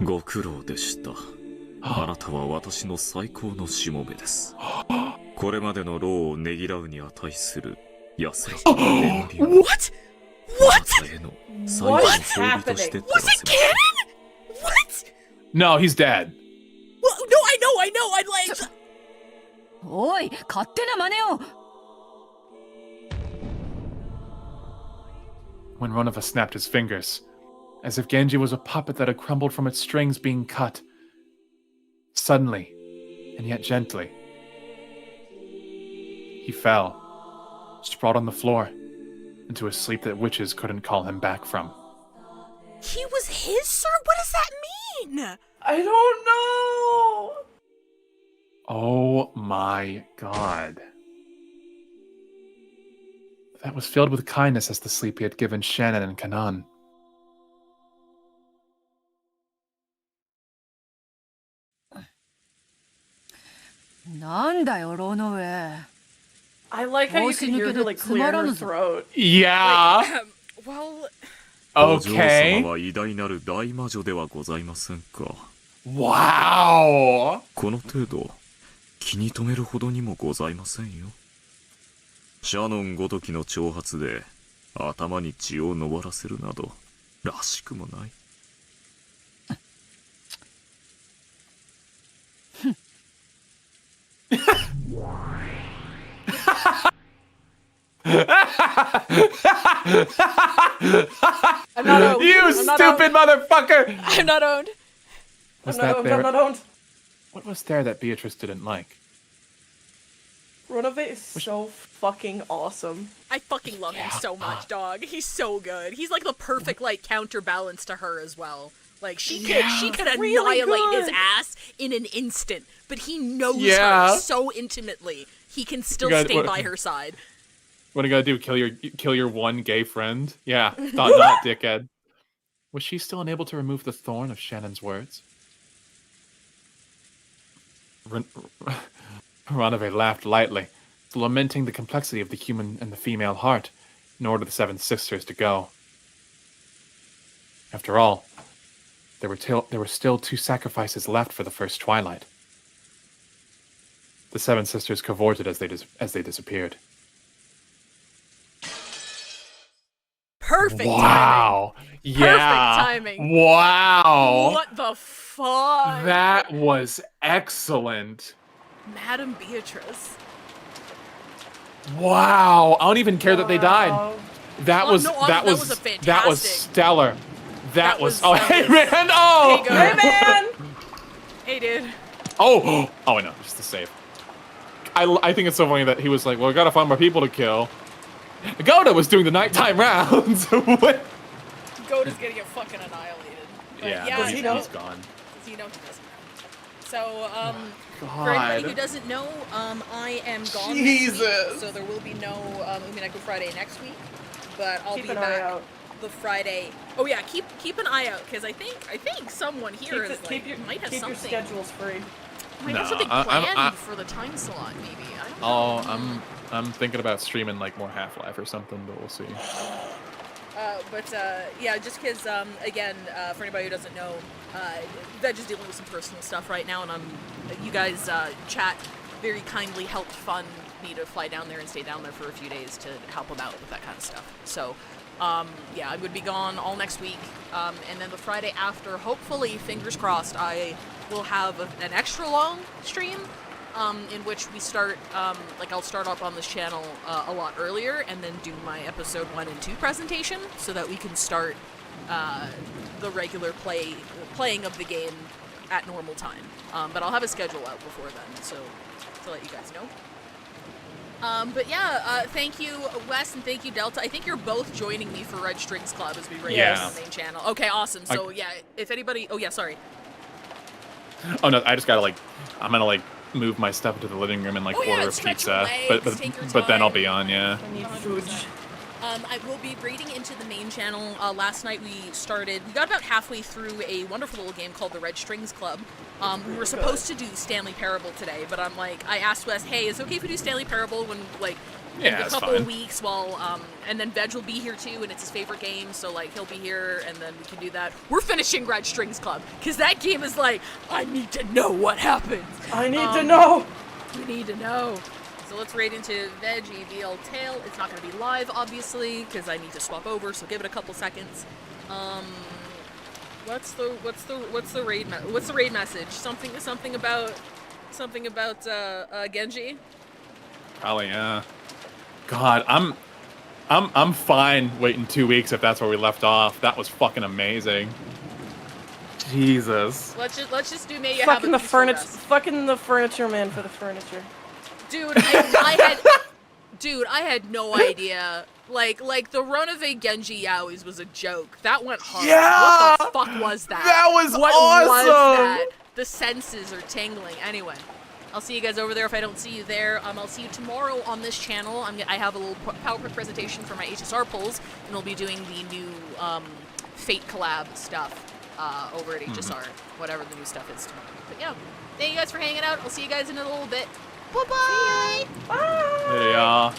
Speaker 9: ご苦労でした。あなたは私の最高のしもべです。これまでの労をねぎらうに値する安らかな年輪を。
Speaker 6: What? What?
Speaker 9: あなたへの最後の褒美として取らせます。
Speaker 6: Was it canon? What?
Speaker 5: No, he's dead.
Speaker 6: Well, no, I know, I'd like...
Speaker 13: おい、勝手な真似を。
Speaker 5: When Ronova snapped his fingers, as if Genji was a puppet that had crumbled from its strings being cut. Suddenly, and yet gently, he fell, sprawled on the floor, into a sleep that witches couldn't call him back from.
Speaker 6: He was his, sir? What does that mean?
Speaker 4: I don't know.
Speaker 5: Oh my god. That was filled with kindness as the sleep he had given Shannon and Kanan.
Speaker 4: I like how you can hear her like clear her throat.
Speaker 5: Yeah.
Speaker 6: Like, well...
Speaker 5: Okay.
Speaker 9: お嬢様は偉大なる大魔女ではございませんか。
Speaker 5: Wow.
Speaker 9: この程度、気に留めるほどにもございませんよ。シャノンごときの挑発で頭に血を上らせるなどらしくもない。
Speaker 6: I'm not owned.
Speaker 5: You
Speaker 6: I'm not
Speaker 5: stupid motherfucker!
Speaker 6: I'm not owned.
Speaker 5: Was
Speaker 4: I'm
Speaker 5: that
Speaker 4: not owned,
Speaker 5: there?
Speaker 4: I'm not owned.
Speaker 5: What was there that Beatrice didn't like?
Speaker 4: Renovate is so fucking awesome.
Speaker 6: I fucking love him so much, dog. He's so good. He's like the perfect like counterbalance to her as well. Like she could
Speaker 4: really
Speaker 6: annihilate his
Speaker 4: good.
Speaker 6: ass in an instant, but he knows
Speaker 5: Yeah.
Speaker 6: her so intimately. He can still
Speaker 5: gotta-
Speaker 6: stay
Speaker 5: what-
Speaker 6: by her side.
Speaker 5: What are you gonna do? Kill your one gay friend? Yeah, thought not, dickhead. Was she still unable to remove the thorn of Shannon's words? Ranove laughed lightly, lamenting the complexity of the human and the female heart, in order the seven sisters to go. After all, there were still 2 sacrifices left for the first twilight. The seven sisters cavorted as they disappeared.
Speaker 6: Perfect
Speaker 5: Wow!
Speaker 6: timing.
Speaker 5: Yeah!
Speaker 6: Perfect timing.
Speaker 5: Wow!
Speaker 6: What the fuck?
Speaker 5: That was excellent.
Speaker 6: Madam Beatrice.
Speaker 5: Wow! I don't even care that they died. That
Speaker 6: Oh,
Speaker 5: was
Speaker 6: no,
Speaker 5: that
Speaker 6: that
Speaker 5: was
Speaker 6: was a fantastic-
Speaker 5: that was stellar. That was oh
Speaker 6: that
Speaker 5: hey
Speaker 6: was-
Speaker 5: man oh
Speaker 6: Hey, girl. Hey, man! Hey, dude.
Speaker 5: oh I know, just to save. I think it's so funny that he was like, well, we gotta find more people to kill. Goda was doing the nighttime rounds. What?
Speaker 6: Goda's gonna get fucking annihilated. But
Speaker 5: Yeah,
Speaker 6: he's
Speaker 5: he's gone.
Speaker 6: You know he doesn't. So, for
Speaker 5: God.
Speaker 6: anybody who doesn't know, I am gone
Speaker 5: Jesus.
Speaker 6: this week, so there will be no Umineko Friday next week, but I'll
Speaker 4: Keep
Speaker 6: be
Speaker 4: an eye
Speaker 6: back
Speaker 4: out.
Speaker 6: the Friday. Oh yeah, keep an eye out because I think someone here is like
Speaker 4: keep your
Speaker 6: something.
Speaker 4: schedules free.
Speaker 6: Might have
Speaker 5: No,
Speaker 6: something
Speaker 5: I'm-
Speaker 6: planned for the time slot, maybe. I don't know.
Speaker 5: Oh, I'm thinking about streaming like more Half-Life or something, but we'll see.
Speaker 6: Yeah, just because, again, for anybody who doesn't know, Veg is dealing with some personal stuff right now, and you guys, chat, very kindly helped fund me to fly down there and stay down there for a few days to help him out with that kind of stuff. So, yeah, I would be gone all next week, and then the Friday after, hopefully, fingers crossed, I will have an extra long stream, in which we start, I'll start up on this channel a lot earlier and then do my episode 1 and 2 presentation so that we can start the regular playing of the game at normal time. But I'll have a schedule out before then, so to let you guys know. But yeah, thank you, Wes, and thank you, Delta. I think you're both joining me for Red Strings Club as we raid on the main channel. Okay, awesome. So yeah, if anybody... Oh yeah, sorry.
Speaker 5: Oh no, I just gotta I'm gonna move my stuff into the living room and order a pizza, but then I'll be on, yeah.
Speaker 4: I need food.
Speaker 6: I will be raiding into the main channel. Last night we got about halfway through a wonderful little game called the Red Strings Club. We were supposed to do Stanley Parable today, but I asked Wes, hey, is it okay if we do Stanley Parable when in a couple of weeks while and then Veg will be here too, and it's his favorite game, so he'll be here and then we can do that. We're finishing Red Strings Club because that game is I need to know what happens.
Speaker 4: I need to know.
Speaker 6: We need to know. So let's raid into Veg EVL Tail. It's not going to be live, obviously, because I need to swap over. So give it a couple seconds. What's the raid message? Something about Genji.
Speaker 5: Probably, yeah. God, I'm fine waiting 2 weeks if that's where we left off. That was fucking amazing. Jesus.
Speaker 6: Let's just do maybe
Speaker 4: Fucking the furniture. Fucking the furniture man for the furniture.
Speaker 6: Dude, I had no idea. The Ronave Genji Yaois was a joke. That went hard.
Speaker 5: Yeah!
Speaker 6: What the fuck was that?
Speaker 5: That was
Speaker 6: what
Speaker 5: awesome!
Speaker 6: Was that? The senses are tingling. Anyway, I'll see you guys over there if I don't see you there. I'll see you tomorrow on this channel. I have a little PowerPoint presentation for my HSR polls, and we'll be doing the new Fate collab stuff over at HSR, whatever the new stuff is tomorrow. But yeah, thank you guys for hanging out. I'll see you guys in a little bit. Bye-bye!
Speaker 5: Hey, y'all.